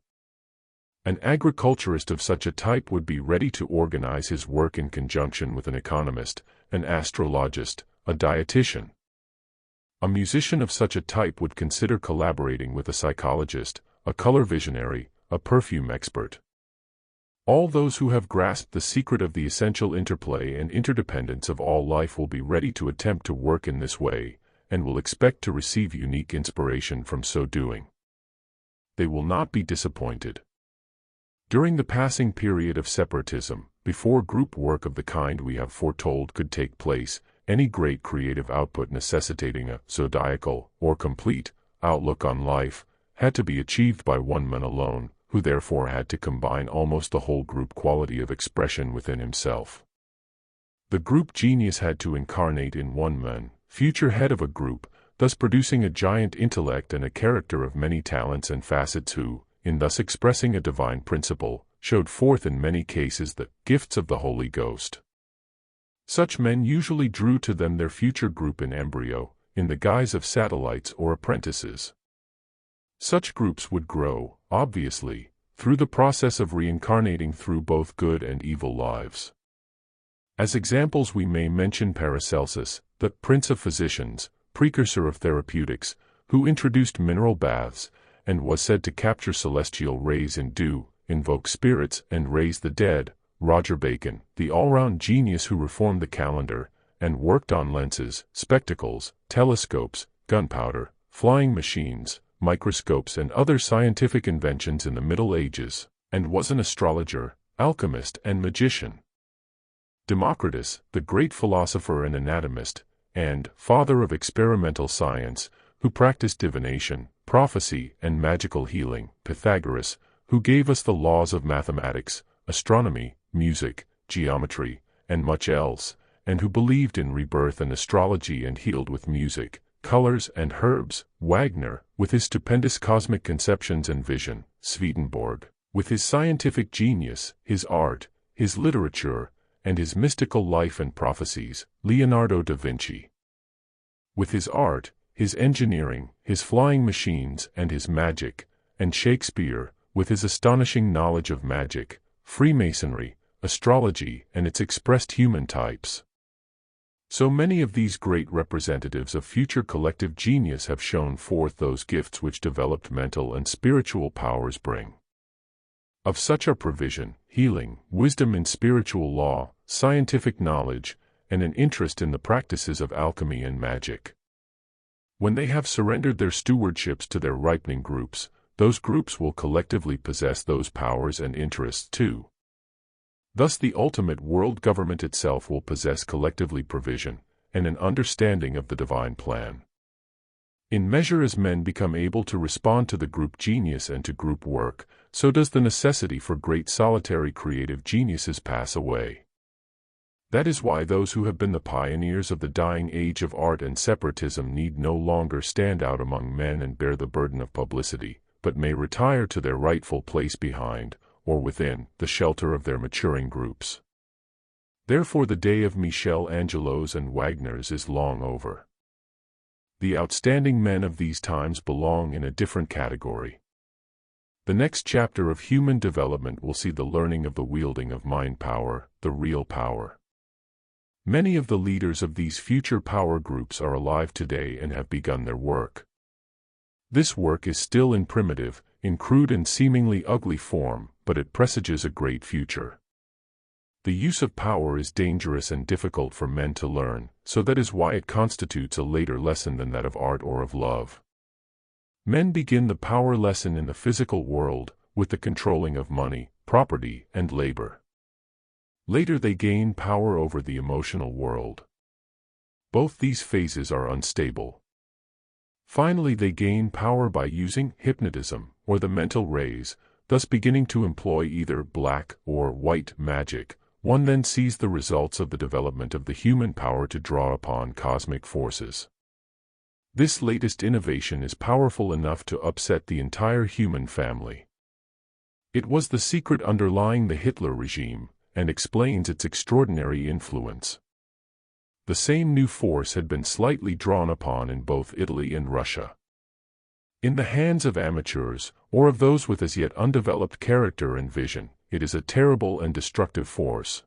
An agriculturist of such a type would be ready to organize his work in conjunction with an economist, an astrologist, a dietitian. A musician of such a type would consider collaborating with a psychologist, a color visionary, a perfume expert. All those who have grasped the secret of the essential interplay and interdependence of all life will be ready to attempt to work in this way, and will expect to receive unique inspiration from so doing. They will not be disappointed. During the passing period of separatism, before group work of the kind we have foretold could take place, any great creative output necessitating a zodiacal, or complete, outlook on life, had to be achieved by one man alone, who therefore had to combine almost the whole group quality of expression within himself. The group genius had to incarnate in one man, future head of a group, thus producing a giant intellect and a character of many talents and facets who, in thus expressing a divine principle, showed forth in many cases the gifts of the Holy Ghost. Such men usually drew to them their future group in embryo, in the guise of satellites or apprentices. Such groups would grow, obviously, through the process of reincarnating through both good and evil lives. As examples we may mention Paracelsus, the Prince of Physicians, precursor of therapeutics, who introduced mineral baths, and was said to capture celestial rays in dew, invoke spirits and raise the dead, Roger Bacon, the all-round genius who reformed the calendar, and worked on lenses, spectacles, telescopes, gunpowder, flying machines, microscopes and other scientific inventions in the Middle Ages, and was an astrologer, alchemist and magician. Democritus, the great philosopher and anatomist, and father of experimental science, who practiced divination, prophecy, and magical healing, Pythagoras, who gave us the laws of mathematics, astronomy, music, geometry, and much else, and who believed in rebirth and astrology and healed with music, colors and herbs, Wagner, with his stupendous cosmic conceptions and vision, Swedenborg, with his scientific genius, his art, his literature, and his mystical life and prophecies, Leonardo da Vinci. With his art, his engineering, his flying machines, and his magic, and Shakespeare, with his astonishing knowledge of magic, Freemasonry, astrology, and its expressed human types. So many of these great representatives of future collective genius have shown forth those gifts which developed mental and spiritual powers bring. Of such are provision, healing, wisdom in spiritual law, scientific knowledge, and an interest in the practices of alchemy and magic. When they have surrendered their stewardships to their ripening groups, those groups will collectively possess those powers and interests too. Thus the ultimate world government itself will possess collectively provision, and an understanding of the divine plan. In measure as men become able to respond to the group genius and to group work, so does the necessity for great solitary creative geniuses pass away. That is why those who have been the pioneers of the dying age of art and separatism need no longer stand out among men and bear the burden of publicity, but may retire to their rightful place behind, or within, the shelter of their maturing groups. Therefore the day of Michelangelos and Wagners is long over. The outstanding men of these times belong in a different category. The next chapter of human development will see the learning of the wielding of mind power, the real power. Many of the leaders of these future power groups are alive today and have begun their work. This work is still in primitive, in crude and seemingly ugly form, but it presages a great future. The use of power is dangerous and difficult for men to learn, so that is why it constitutes a later lesson than that of art or of love. Men begin the power lesson in the physical world, with the controlling of money, property, and labor. Later they gain power over the emotional world. Both these phases are unstable. Finally they gain power by using hypnotism, or the mental rays, thus beginning to employ either black or white magic. One then sees the results of the development of the human power to draw upon cosmic forces. This latest innovation is powerful enough to upset the entire human family. It was the secret underlying the Hitler regime, and explains its extraordinary influence. The same new force had been slightly drawn upon in both Italy and Russia. In the hands of amateurs, or of those with as yet undeveloped character and vision, it is a terrible and destructive force.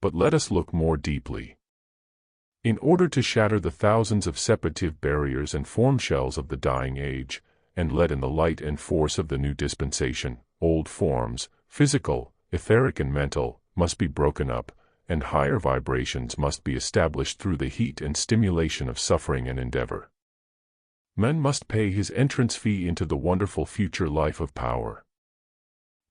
But let us look more deeply. In order to shatter the thousands of separative barriers and form shells of the dying age, and let in the light and force of the new dispensation, old forms, physical, etheric and mental, must be broken up, and higher vibrations must be established through the heat and stimulation of suffering and endeavor. Man must pay his entrance fee into the wonderful future life of power.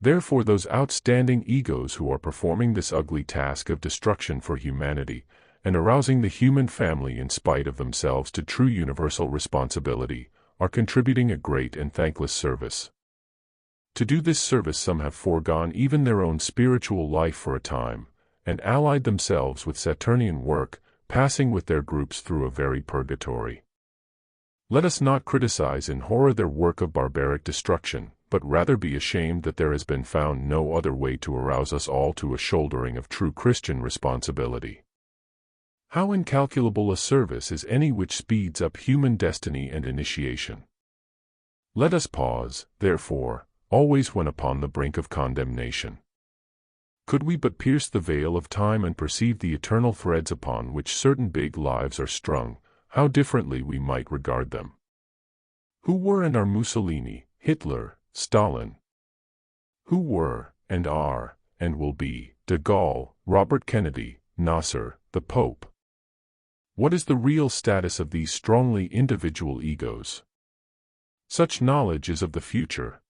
Therefore those outstanding egos who are performing this ugly task of destruction for humanity, and arousing the human family in spite of themselves to true universal responsibility, are contributing a great and thankless service. To do this service some have foregone even their own spiritual life for a time, and allied themselves with Saturnian work, passing with their groups through a very purgatory. Let us not criticize in horror their work of barbaric destruction, but rather be ashamed that there has been found no other way to arouse us all to a shouldering of true Christian responsibility. How incalculable a service is any which speeds up human destiny and initiation. Let us pause, therefore, always when upon the brink of condemnation. Could we but pierce the veil of time and perceive the eternal threads upon which certain big lives are strung, how differently we might regard them. Who were and are Mussolini, Hitler, Stalin? Who were, and are, and will be, de Gaulle, Robert Kennedy, Nasser, the Pope? What is the real status of these strongly individual egos? Such knowledge is of the future.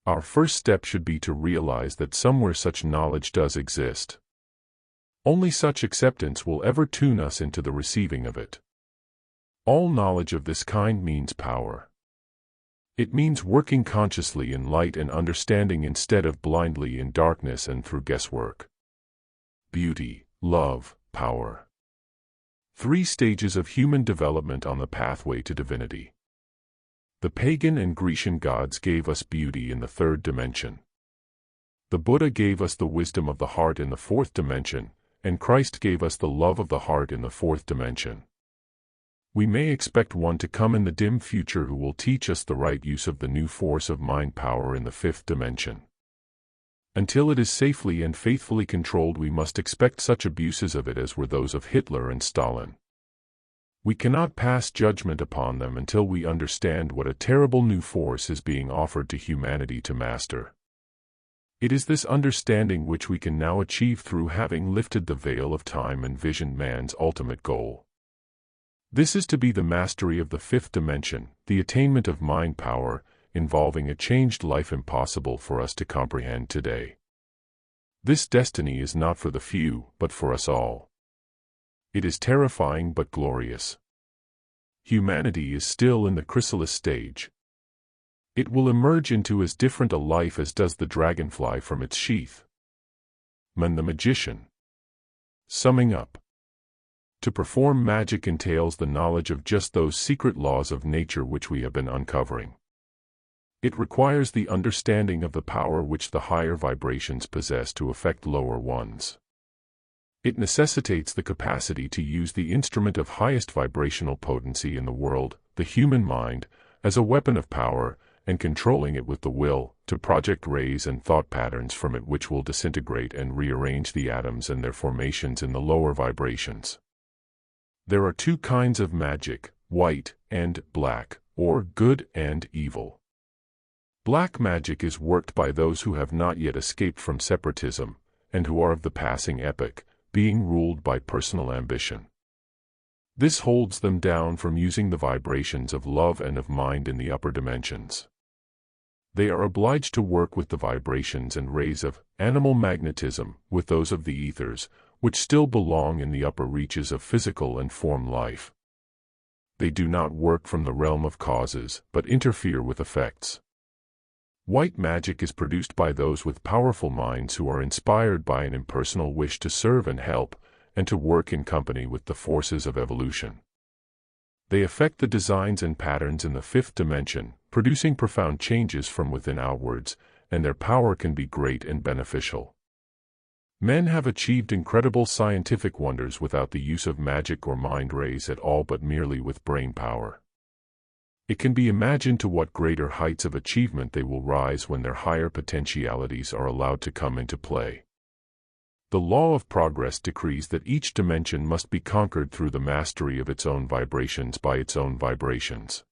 Our first step should be to realize that somewhere such knowledge does exist. Only such acceptance will ever tune us into the receiving of it. All knowledge of this kind means power. It means working consciously in light and understanding instead of blindly in darkness and through guesswork. Beauty, love, power. 3 stages of human development on the pathway to divinity. The pagan and Grecian gods gave us beauty in the 3rd dimension. The Buddha gave us the wisdom of the heart in the 4th dimension, and Christ gave us the love of the heart in the 4th dimension. We may expect one to come in the dim future who will teach us the right use of the new force of mind power in the 5th dimension. Until it is safely and faithfully controlled, we must expect such abuses of it as were those of Hitler and Stalin. We cannot pass judgment upon them until we understand what a terrible new force is being offered to humanity to master. It is this understanding which we can now achieve through having lifted the veil of time and visioned man's ultimate goal. This is to be the mastery of the 5th dimension, the attainment of mind power, involving a changed life impossible for us to comprehend today. This destiny is not for the few, but for us all. It is terrifying but glorious. Humanity is still in the chrysalis stage. It will emerge into as different a life as does the dragonfly from its sheath. Man the magician. Summing up. To perform magic entails the knowledge of just those secret laws of nature which we have been uncovering. It requires the understanding of the power which the higher vibrations possess to affect lower ones. It necessitates the capacity to use the instrument of highest vibrational potency in the world, the human mind, as a weapon of power, and controlling it with the will, to project rays and thought patterns from it which will disintegrate and rearrange the atoms and their formations in the lower vibrations. There are 2 kinds of magic, white and black, or good and evil. Black magic is worked by those who have not yet escaped from separatism, and who are of the passing epoch, being ruled by personal ambition. This holds them down from using the vibrations of love and of mind in the upper dimensions. They are obliged to work with the vibrations and rays of animal magnetism, with those of the ethers, which still belong in the upper reaches of physical and form life. They do not work from the realm of causes, but interfere with effects. White magic is produced by those with powerful minds who are inspired by an impersonal wish to serve and help, and to work in company with the forces of evolution. They affect the designs and patterns in the fifth dimension, producing profound changes from within outwards, and their power can be great and beneficial. Men have achieved incredible scientific wonders without the use of magic or mind rays at all, but merely with brain power. It can be imagined to what greater heights of achievement they will rise when their higher potentialities are allowed to come into play. The law of progress decrees that each dimension must be conquered through the mastery of its own vibrations by its own vibrations.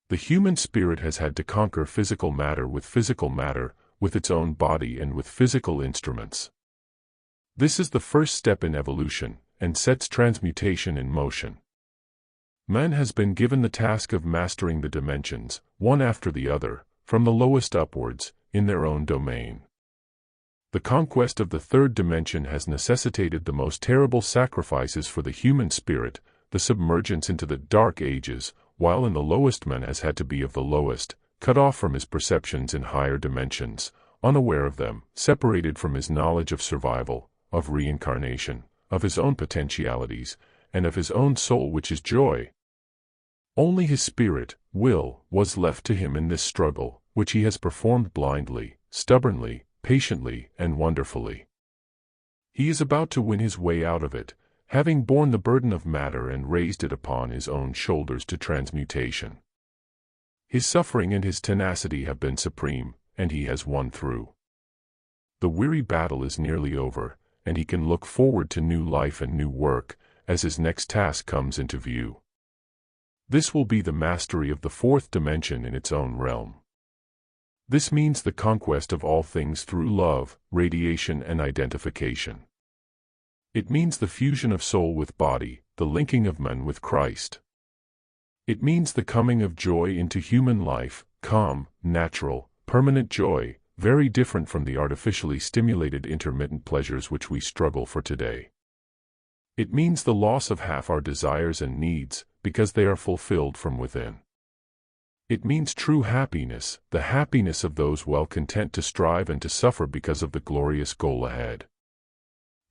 The human spirit has had to conquer physical matter, with its own body and with physical instruments. This is the first step in evolution, and sets transmutation in motion. Man has been given the task of mastering the dimensions, one after the other, from the lowest upwards, in their own domain. The conquest of the third dimension has necessitated the most terrible sacrifices for the human spirit, the submergence into the dark ages, while in the lowest man has had to be of the lowest, cut off from his perceptions in higher dimensions, unaware of them, separated from his knowledge of survival, of reincarnation, of his own potentialities, and of his own soul, which is joy. Only his spirit, will, was left to him in this struggle, which he has performed blindly, stubbornly, patiently, and wonderfully. He is about to win his way out of it, having borne the burden of matter and raised it upon his own shoulders to transmutation. His suffering and his tenacity have been supreme, and he has won through. The weary battle is nearly over, and he can look forward to new life and new work, as his next task comes into view. This will be the mastery of the fourth dimension in its own realm. This means the conquest of all things through love, radiation, and identification. It means the fusion of soul with body, the linking of man with Christ. It means the coming of joy into human life, calm, natural, permanent joy, very different from the artificially stimulated intermittent pleasures which we struggle for today. It means the loss of half our desires and needs, because they are fulfilled from within. It means true happiness, the happiness of those well content to strive and to suffer because of the glorious goal ahead.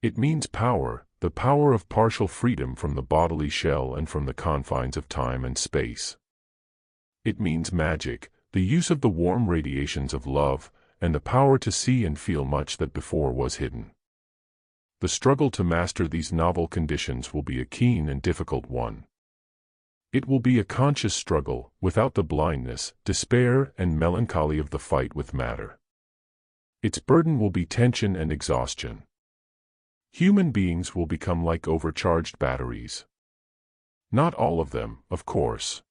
It means power, the power of partial freedom from the bodily shell and from the confines of time and space. It means magic, the use of the warm radiations of love, and the power to see and feel much that before was hidden. The struggle to master these novel conditions will be a keen and difficult one. It will be a conscious struggle, without the blindness, despair, and melancholy of the fight with matter. Its burden will be tension and exhaustion. Human beings will become like overcharged batteries. Not all of them, of course.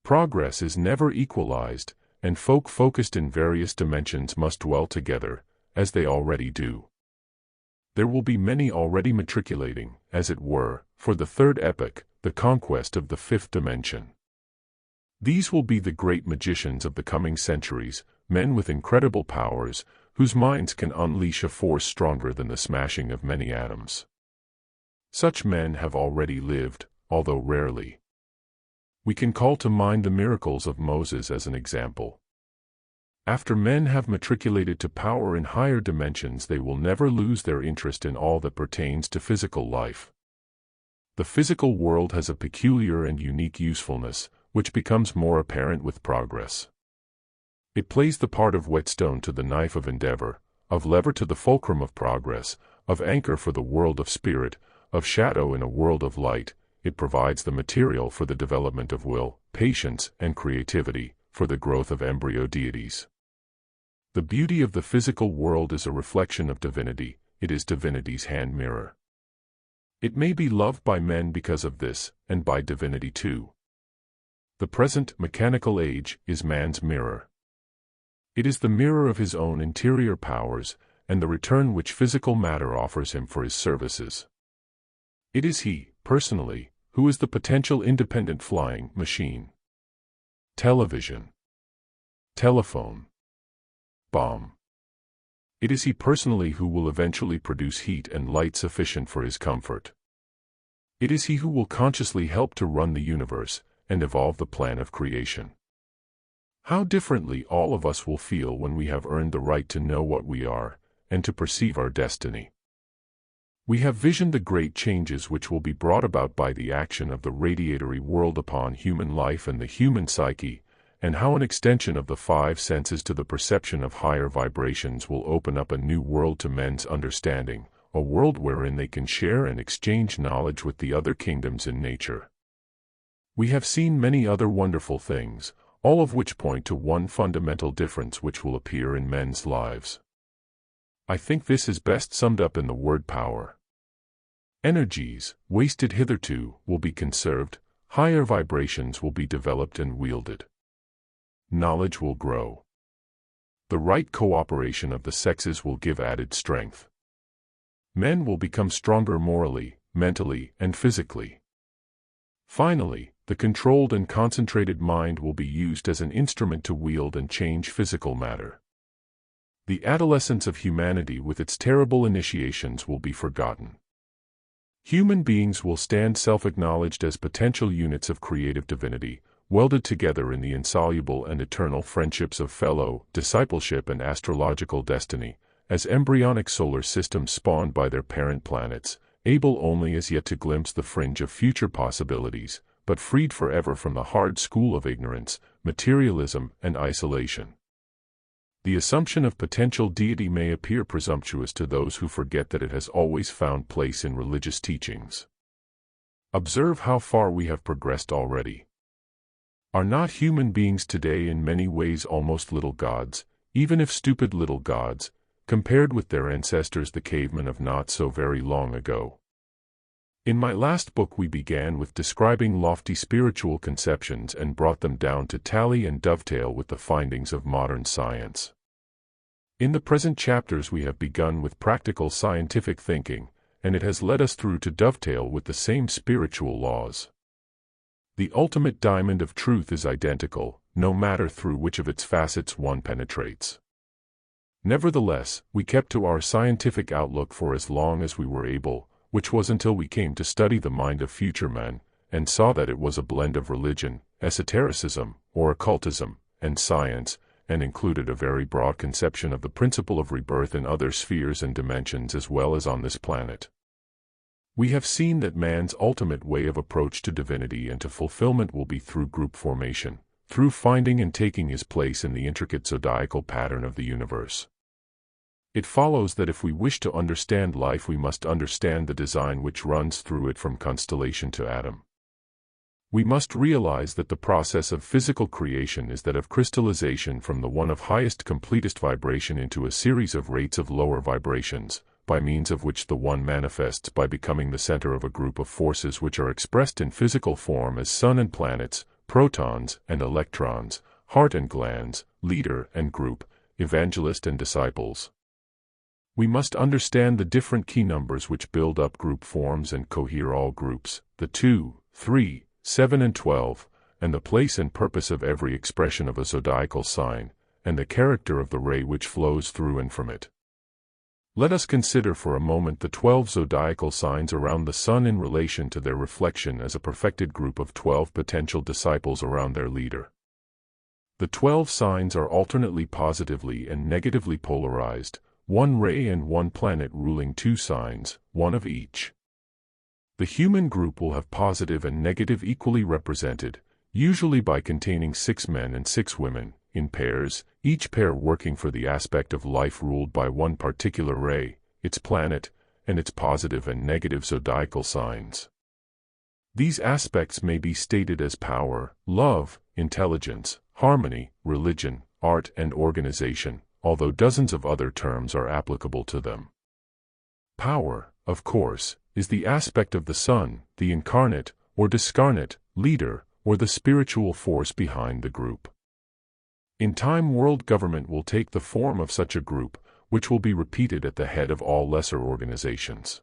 Progress is never equalized, and folk focused in various dimensions must dwell together, as they already do. There will be many already matriculating, as it were, for the third epoch, the conquest of the fifth dimension. These will be the great magicians of the coming centuries, men with incredible powers, whose minds can unleash a force stronger than the smashing of many atoms. Such men have already lived, although rarely. We can call to mind the miracles of Moses as an example. After men have matriculated to power in higher dimensions, they will never lose their interest in all that pertains to physical life. The physical world has a peculiar and unique usefulness, which becomes more apparent with progress. It plays the part of whetstone to the knife of endeavor, of lever to the fulcrum of progress, of anchor for the world of spirit, of shadow in a world of light. It provides the material for the development of will, patience, and creativity, for the growth of embryo deities. The beauty of the physical world is a reflection of divinity, it is divinity's hand mirror. It may be loved by men because of this, and by divinity too. The present mechanical age is man's mirror. It is the mirror of his own interior powers, and the return which physical matter offers him for his services. It is he, personally, who is the potential independent flying machine. Television. Telephone. Bomb. It is he personally who will eventually produce heat and light sufficient for his comfort. It is he who will consciously help to run the universe and evolve the plan of creation. How differently all of us will feel when we have earned the right to know what we are and to perceive our destiny. We have visioned the great changes which will be brought about by the action of the radiatory world upon human life and the human psyche, and how an extension of the five senses to the perception of higher vibrations will open up a new world to men's understanding, a world wherein they can share and exchange knowledge with the other kingdoms in nature. We have seen many other wonderful things, all of which point to one fundamental difference which will appear in men's lives. I think this is best summed up in the word power. Energies, wasted hitherto, will be conserved, higher vibrations will be developed and wielded. Knowledge will grow. The right cooperation of the sexes will give added strength. Men will become stronger morally, mentally, and physically. Finally, the controlled and concentrated mind will be used as an instrument to wield and change physical matter. The adolescence of humanity with its terrible initiations will be forgotten. Human beings will stand self-acknowledged as potential units of creative divinity, welded together in the insoluble and eternal friendships of fellow, discipleship and astrological destiny, as embryonic solar systems spawned by their parent planets, able only as yet to glimpse the fringe of future possibilities, but freed forever from the hard school of ignorance, materialism, and isolation. The assumption of potential deity may appear presumptuous to those who forget that it has always found place in religious teachings. Observe how far we have progressed already. Are not human beings today in many ways almost little gods, even if stupid little gods, compared with their ancestors the cavemen of not so very long ago? In my last book we began with describing lofty spiritual conceptions and brought them down to tally and dovetail with the findings of modern science. In the present chapters we have begun with practical scientific thinking, and it has led us through to dovetail with the same spiritual laws. The ultimate diamond of truth is identical, no matter through which of its facets one penetrates. Nevertheless, we kept to our scientific outlook for as long as we were able, which was until we came to study the mind of future men, and saw that it was a blend of religion, esotericism, or occultism, and science, and included a very broad conception of the principle of rebirth in other spheres and dimensions as well as on this planet. We have seen that man's ultimate way of approach to divinity and to fulfillment will be through group formation, through finding and taking his place in the intricate zodiacal pattern of the universe. It follows that if we wish to understand life we must understand the design which runs through it from constellation to atom. We must realize that the process of physical creation is that of crystallization from the one of highest completest vibration into a series of rates of lower vibrations, by means of which the one manifests by becoming the center of a group of forces which are expressed in physical form as sun and planets, protons and electrons, heart and glands, leader and group, evangelist and disciples. We must understand the different key numbers which build up group forms and cohere all groups, the 2, 3, 7 and 12, and the place and purpose of every expression of a zodiacal sign, and the character of the ray which flows through and from it. Let us consider for a moment the 12 zodiacal signs around the sun in relation to their reflection as a perfected group of 12 potential disciples around their leader. The 12 signs are alternately positively and negatively polarized, one ray and one planet ruling 2 signs, one of each. The human group will have positive and negative equally represented, usually by containing 6 men and 6 women, in pairs, each pair working for the aspect of life ruled by one particular ray, its planet, and its positive and negative zodiacal signs. These aspects may be stated as power, love, intelligence, harmony, religion, art and organization, although dozens of other terms are applicable to them. Power, of course, is the aspect of the sun, the incarnate, or discarnate, leader, or the spiritual force behind the group. In time world government will take the form of such a group, which will be repeated at the head of all lesser organizations.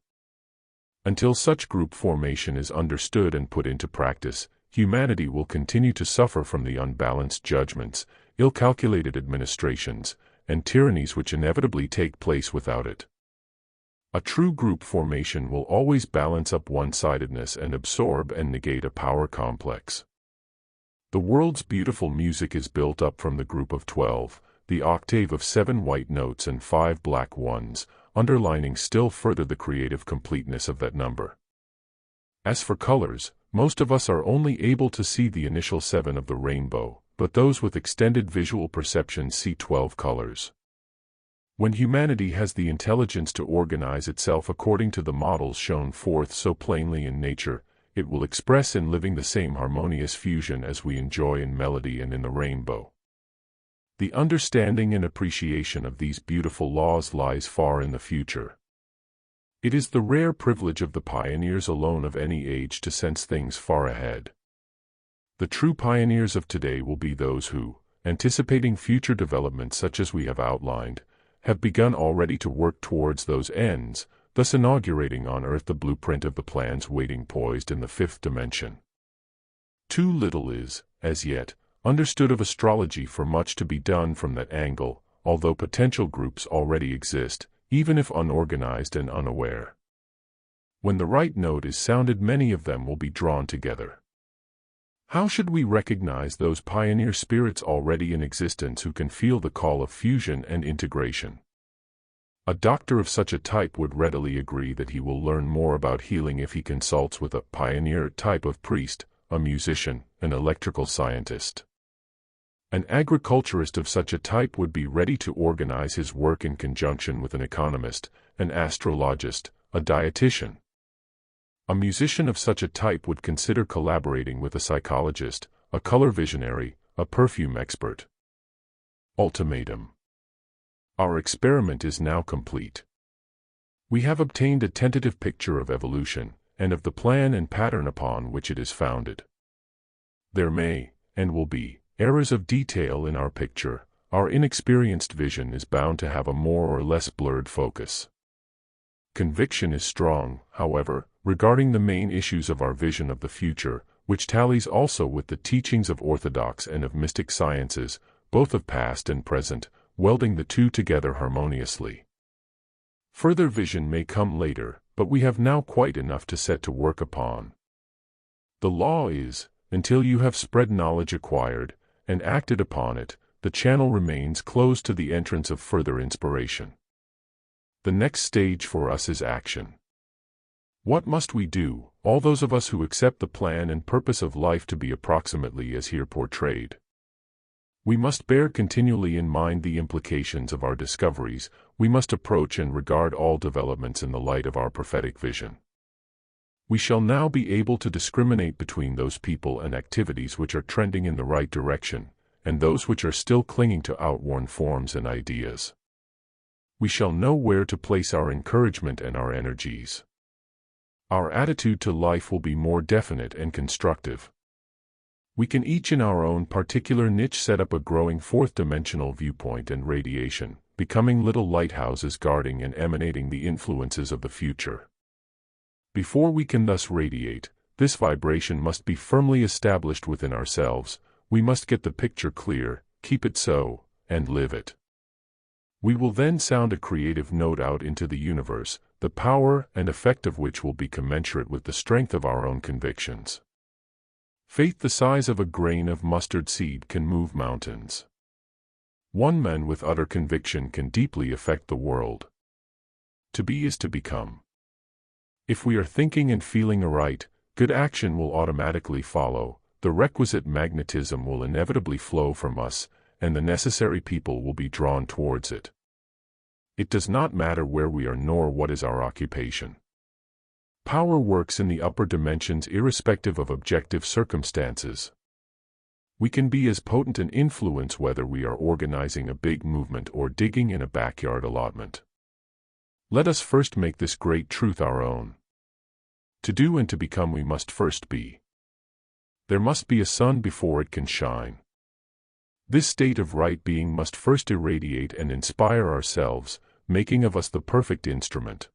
Until such group formation is understood and put into practice, humanity will continue to suffer from the unbalanced judgments, ill-calculated administrations, and tyrannies which inevitably take place without it. A true group formation will always balance up one-sidedness and absorb and negate a power complex. The world's beautiful music is built up from the group of 12, the octave of 7 white notes and 5 black ones, underlining still further the creative completeness of that number. As for colors, most of us are only able to see the initial 7 of the rainbow, but those with extended visual perception see 12 colors. When humanity has the intelligence to organize itself according to the models shown forth so plainly in nature, it will express in living the same harmonious fusion as we enjoy in melody and in the rainbow. The understanding and appreciation of these beautiful laws lies far in the future. It is the rare privilege of the pioneers alone of any age to sense things far ahead. The true pioneers of today will be those who, anticipating future developments such as we have outlined, have begun already to work towards those ends, thus inaugurating on Earth the blueprint of the plans waiting poised in the 5th dimension. Too little is, as yet, understood of astrology for much to be done from that angle, although potential groups already exist, even if unorganized and unaware. When the right note is sounded, many of them will be drawn together. How should we recognize those pioneer spirits already in existence who can feel the call of fusion and integration? A doctor of such a type would readily agree that he will learn more about healing if he consults with a pioneer type of priest, a musician, an electrical scientist. An agriculturist of such a type would be ready to organize his work in conjunction with an economist, an astrologist, a dietitian. A musician of such a type would consider collaborating with a psychologist, a color visionary, a perfume expert. Ultimatum. Our experiment is now complete. We have obtained a tentative picture of evolution, and of the plan and pattern upon which it is founded. There may, and will be, errors of detail in our picture. Our inexperienced vision is bound to have a more or less blurred focus. Conviction is strong, however, regarding the main issues of our vision of the future, which tallies also with the teachings of orthodox and of mystic sciences, both of past and present, welding the two together harmoniously. Further vision may come later, but we have now quite enough to set to work upon. The law is, until you have spread knowledge acquired, and acted upon it, the channel remains closed to the entrance of further inspiration. The next stage for us is action. What must we do, all those of us who accept the plan and purpose of life to be approximately as here portrayed? We must bear continually in mind the implications of our discoveries. We must approach and regard all developments in the light of our prophetic vision. We shall now be able to discriminate between those people and activities which are trending in the right direction, and those which are still clinging to outworn forms and ideas. We shall know where to place our encouragement and our energies. Our attitude to life will be more definite and constructive. We can each in our own particular niche set up a growing fourth-dimensional viewpoint and radiation, becoming little lighthouses guarding and emanating the influences of the future. Before we can thus radiate, this vibration must be firmly established within ourselves. We must get the picture clear, keep it so, and live it. We will then sound a creative note out into the universe, the power and effect of which will be commensurate with the strength of our own convictions. Faith the size of a grain of mustard seed can move mountains. One man with utter conviction can deeply affect the world. To be is to become. If we are thinking and feeling aright, good action will automatically follow, the requisite magnetism will inevitably flow from us, and the necessary people will be drawn towards it. It does not matter where we are nor what is our occupation. Power works in the upper dimensions irrespective of objective circumstances. We can be as potent an influence whether we are organizing a big movement or digging in a backyard allotment. Let us first make this great truth our own. To do and to become we must first be. There must be a sun before it can shine. This state of right being must first irradiate and inspire ourselves, making of us the perfect instrument.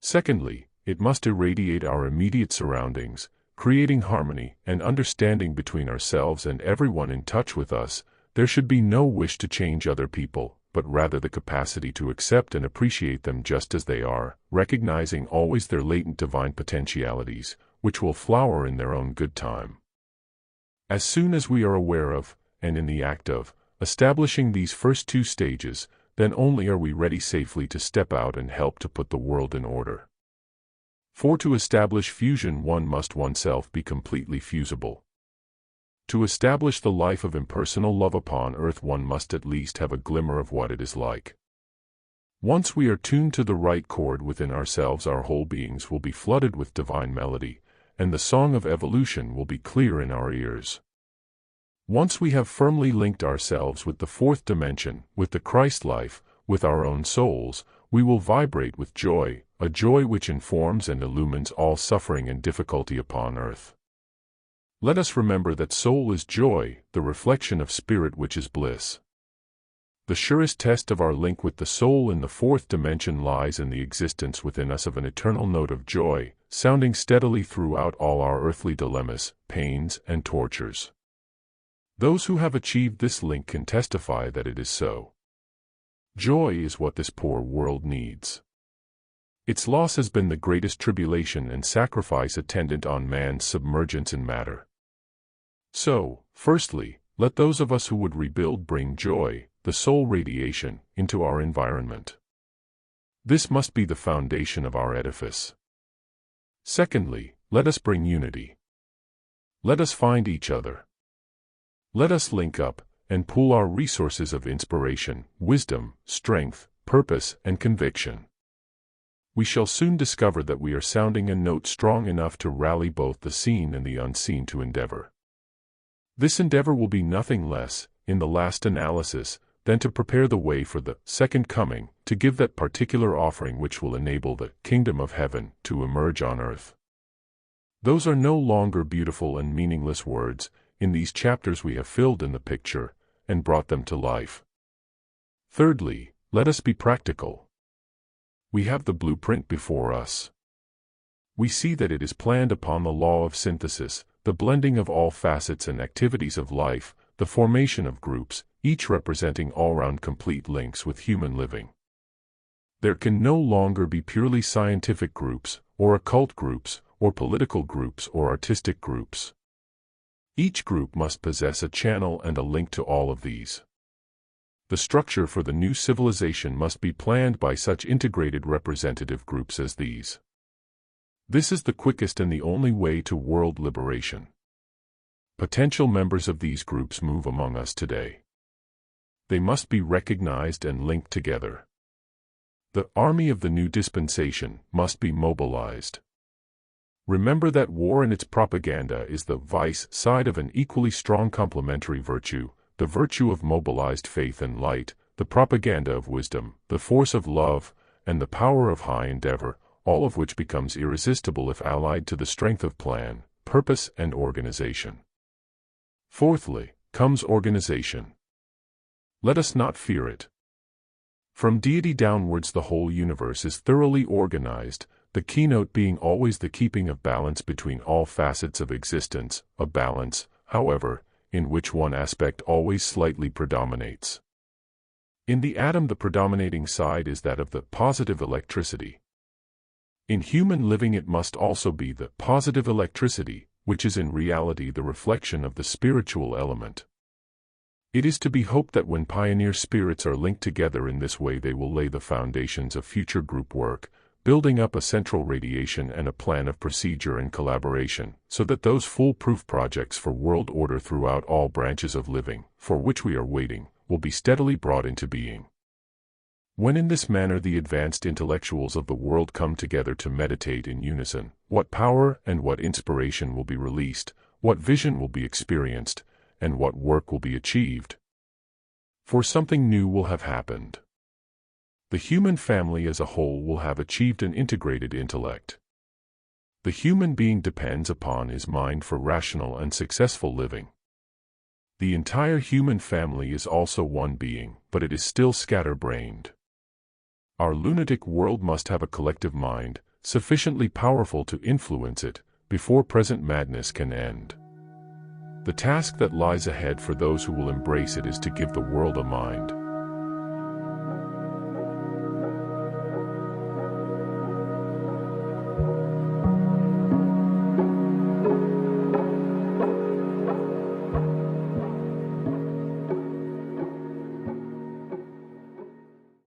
Secondly, it must irradiate our immediate surroundings, creating harmony and understanding between ourselves and everyone in touch with us. There should be no wish to change other people, but rather the capacity to accept and appreciate them just as they are, recognizing always their latent divine potentialities, which will flower in their own good time. As soon as we are aware of, and in the act of, establishing these first two stages, then only are we ready safely to step out and help to put the world in order. For to establish fusion one must oneself be completely fusible. To establish the life of impersonal love upon earth one must at least have a glimmer of what it is like. Once we are tuned to the right chord within ourselves, our whole beings will be flooded with divine melody, and the song of evolution will be clear in our ears. Once we have firmly linked ourselves with the fourth dimension, with the Christ life, with our own souls, we will vibrate with joy, a joy which informs and illumines all suffering and difficulty upon earth. Let us remember that soul is joy, the reflection of spirit which is bliss. The surest test of our link with the soul in the fourth dimension lies in the existence within us of an eternal note of joy, sounding steadily throughout all our earthly dilemmas, pains, and tortures. Those who have achieved this link can testify that it is so. Joy is what this poor world needs. Its loss has been the greatest tribulation and sacrifice attendant on man's submergence in matter. So, firstly, let those of us who would rebuild bring joy, the soul radiation, into our environment. This must be the foundation of our edifice. Secondly, let us bring unity. Let us find each other. Let us link up and pool our resources of inspiration, wisdom, strength, purpose, and conviction. We shall soon discover that we are sounding a note strong enough to rally both the seen and the unseen to endeavor. This endeavor will be nothing less, in the last analysis, than to prepare the way for the second coming, to give that particular offering which will enable the kingdom of heaven to emerge on earth. Those are no longer beautiful and meaningless words. In these chapters we have filled in the picture, and brought them to life. Thirdly, let us be practical. We have the blueprint before us. We see that it is planned upon the law of synthesis, the blending of all facets and activities of life, the formation of groups, each representing all-round complete links with human living. There can no longer be purely scientific groups, or occult groups, or political groups, or artistic groups. Each group must possess a channel and a link to all of these. The structure for the new civilization must be planned by such integrated representative groups as these. This is the quickest and the only way to world liberation. Potential members of these groups move among us today. They must be recognized and linked together. The army of the new dispensation must be mobilized. Remember that war and its propaganda is the vice side of an equally strong complementary virtue, the virtue of mobilized faith and light, the propaganda of wisdom, the force of love, and the power of high endeavor, all of which becomes irresistible if allied to the strength of plan, purpose, and organization. Fourthly, comes organization. Let us not fear it. From deity downwards the whole universe is thoroughly organized, the keynote being always the keeping of balance between all facets of existence, a balance, however, in which one aspect always slightly predominates. In the atom the predominating side is that of the positive electricity. In human living it must also be the positive electricity, which is in reality the reflection of the spiritual element. It is to be hoped that when pioneer spirits are linked together in this way they will lay the foundations of future group work, building up a central radiation and a plan of procedure and collaboration, so that those foolproof projects for world order throughout all branches of living, for which we are waiting, will be steadily brought into being. When in this manner the advanced intellectuals of the world come together to meditate in unison, what power and what inspiration will be released, what vision will be experienced, and what work will be achieved. For something new will have happened. The human family as a whole will have achieved an integrated intellect. The human being depends upon his mind for rational and successful living. The entire human family is also one being, but it is still scatter-brained. Our lunatic world must have a collective mind, sufficiently powerful to influence it, before present madness can end. The task that lies ahead for those who will embrace it is to give the world a mind.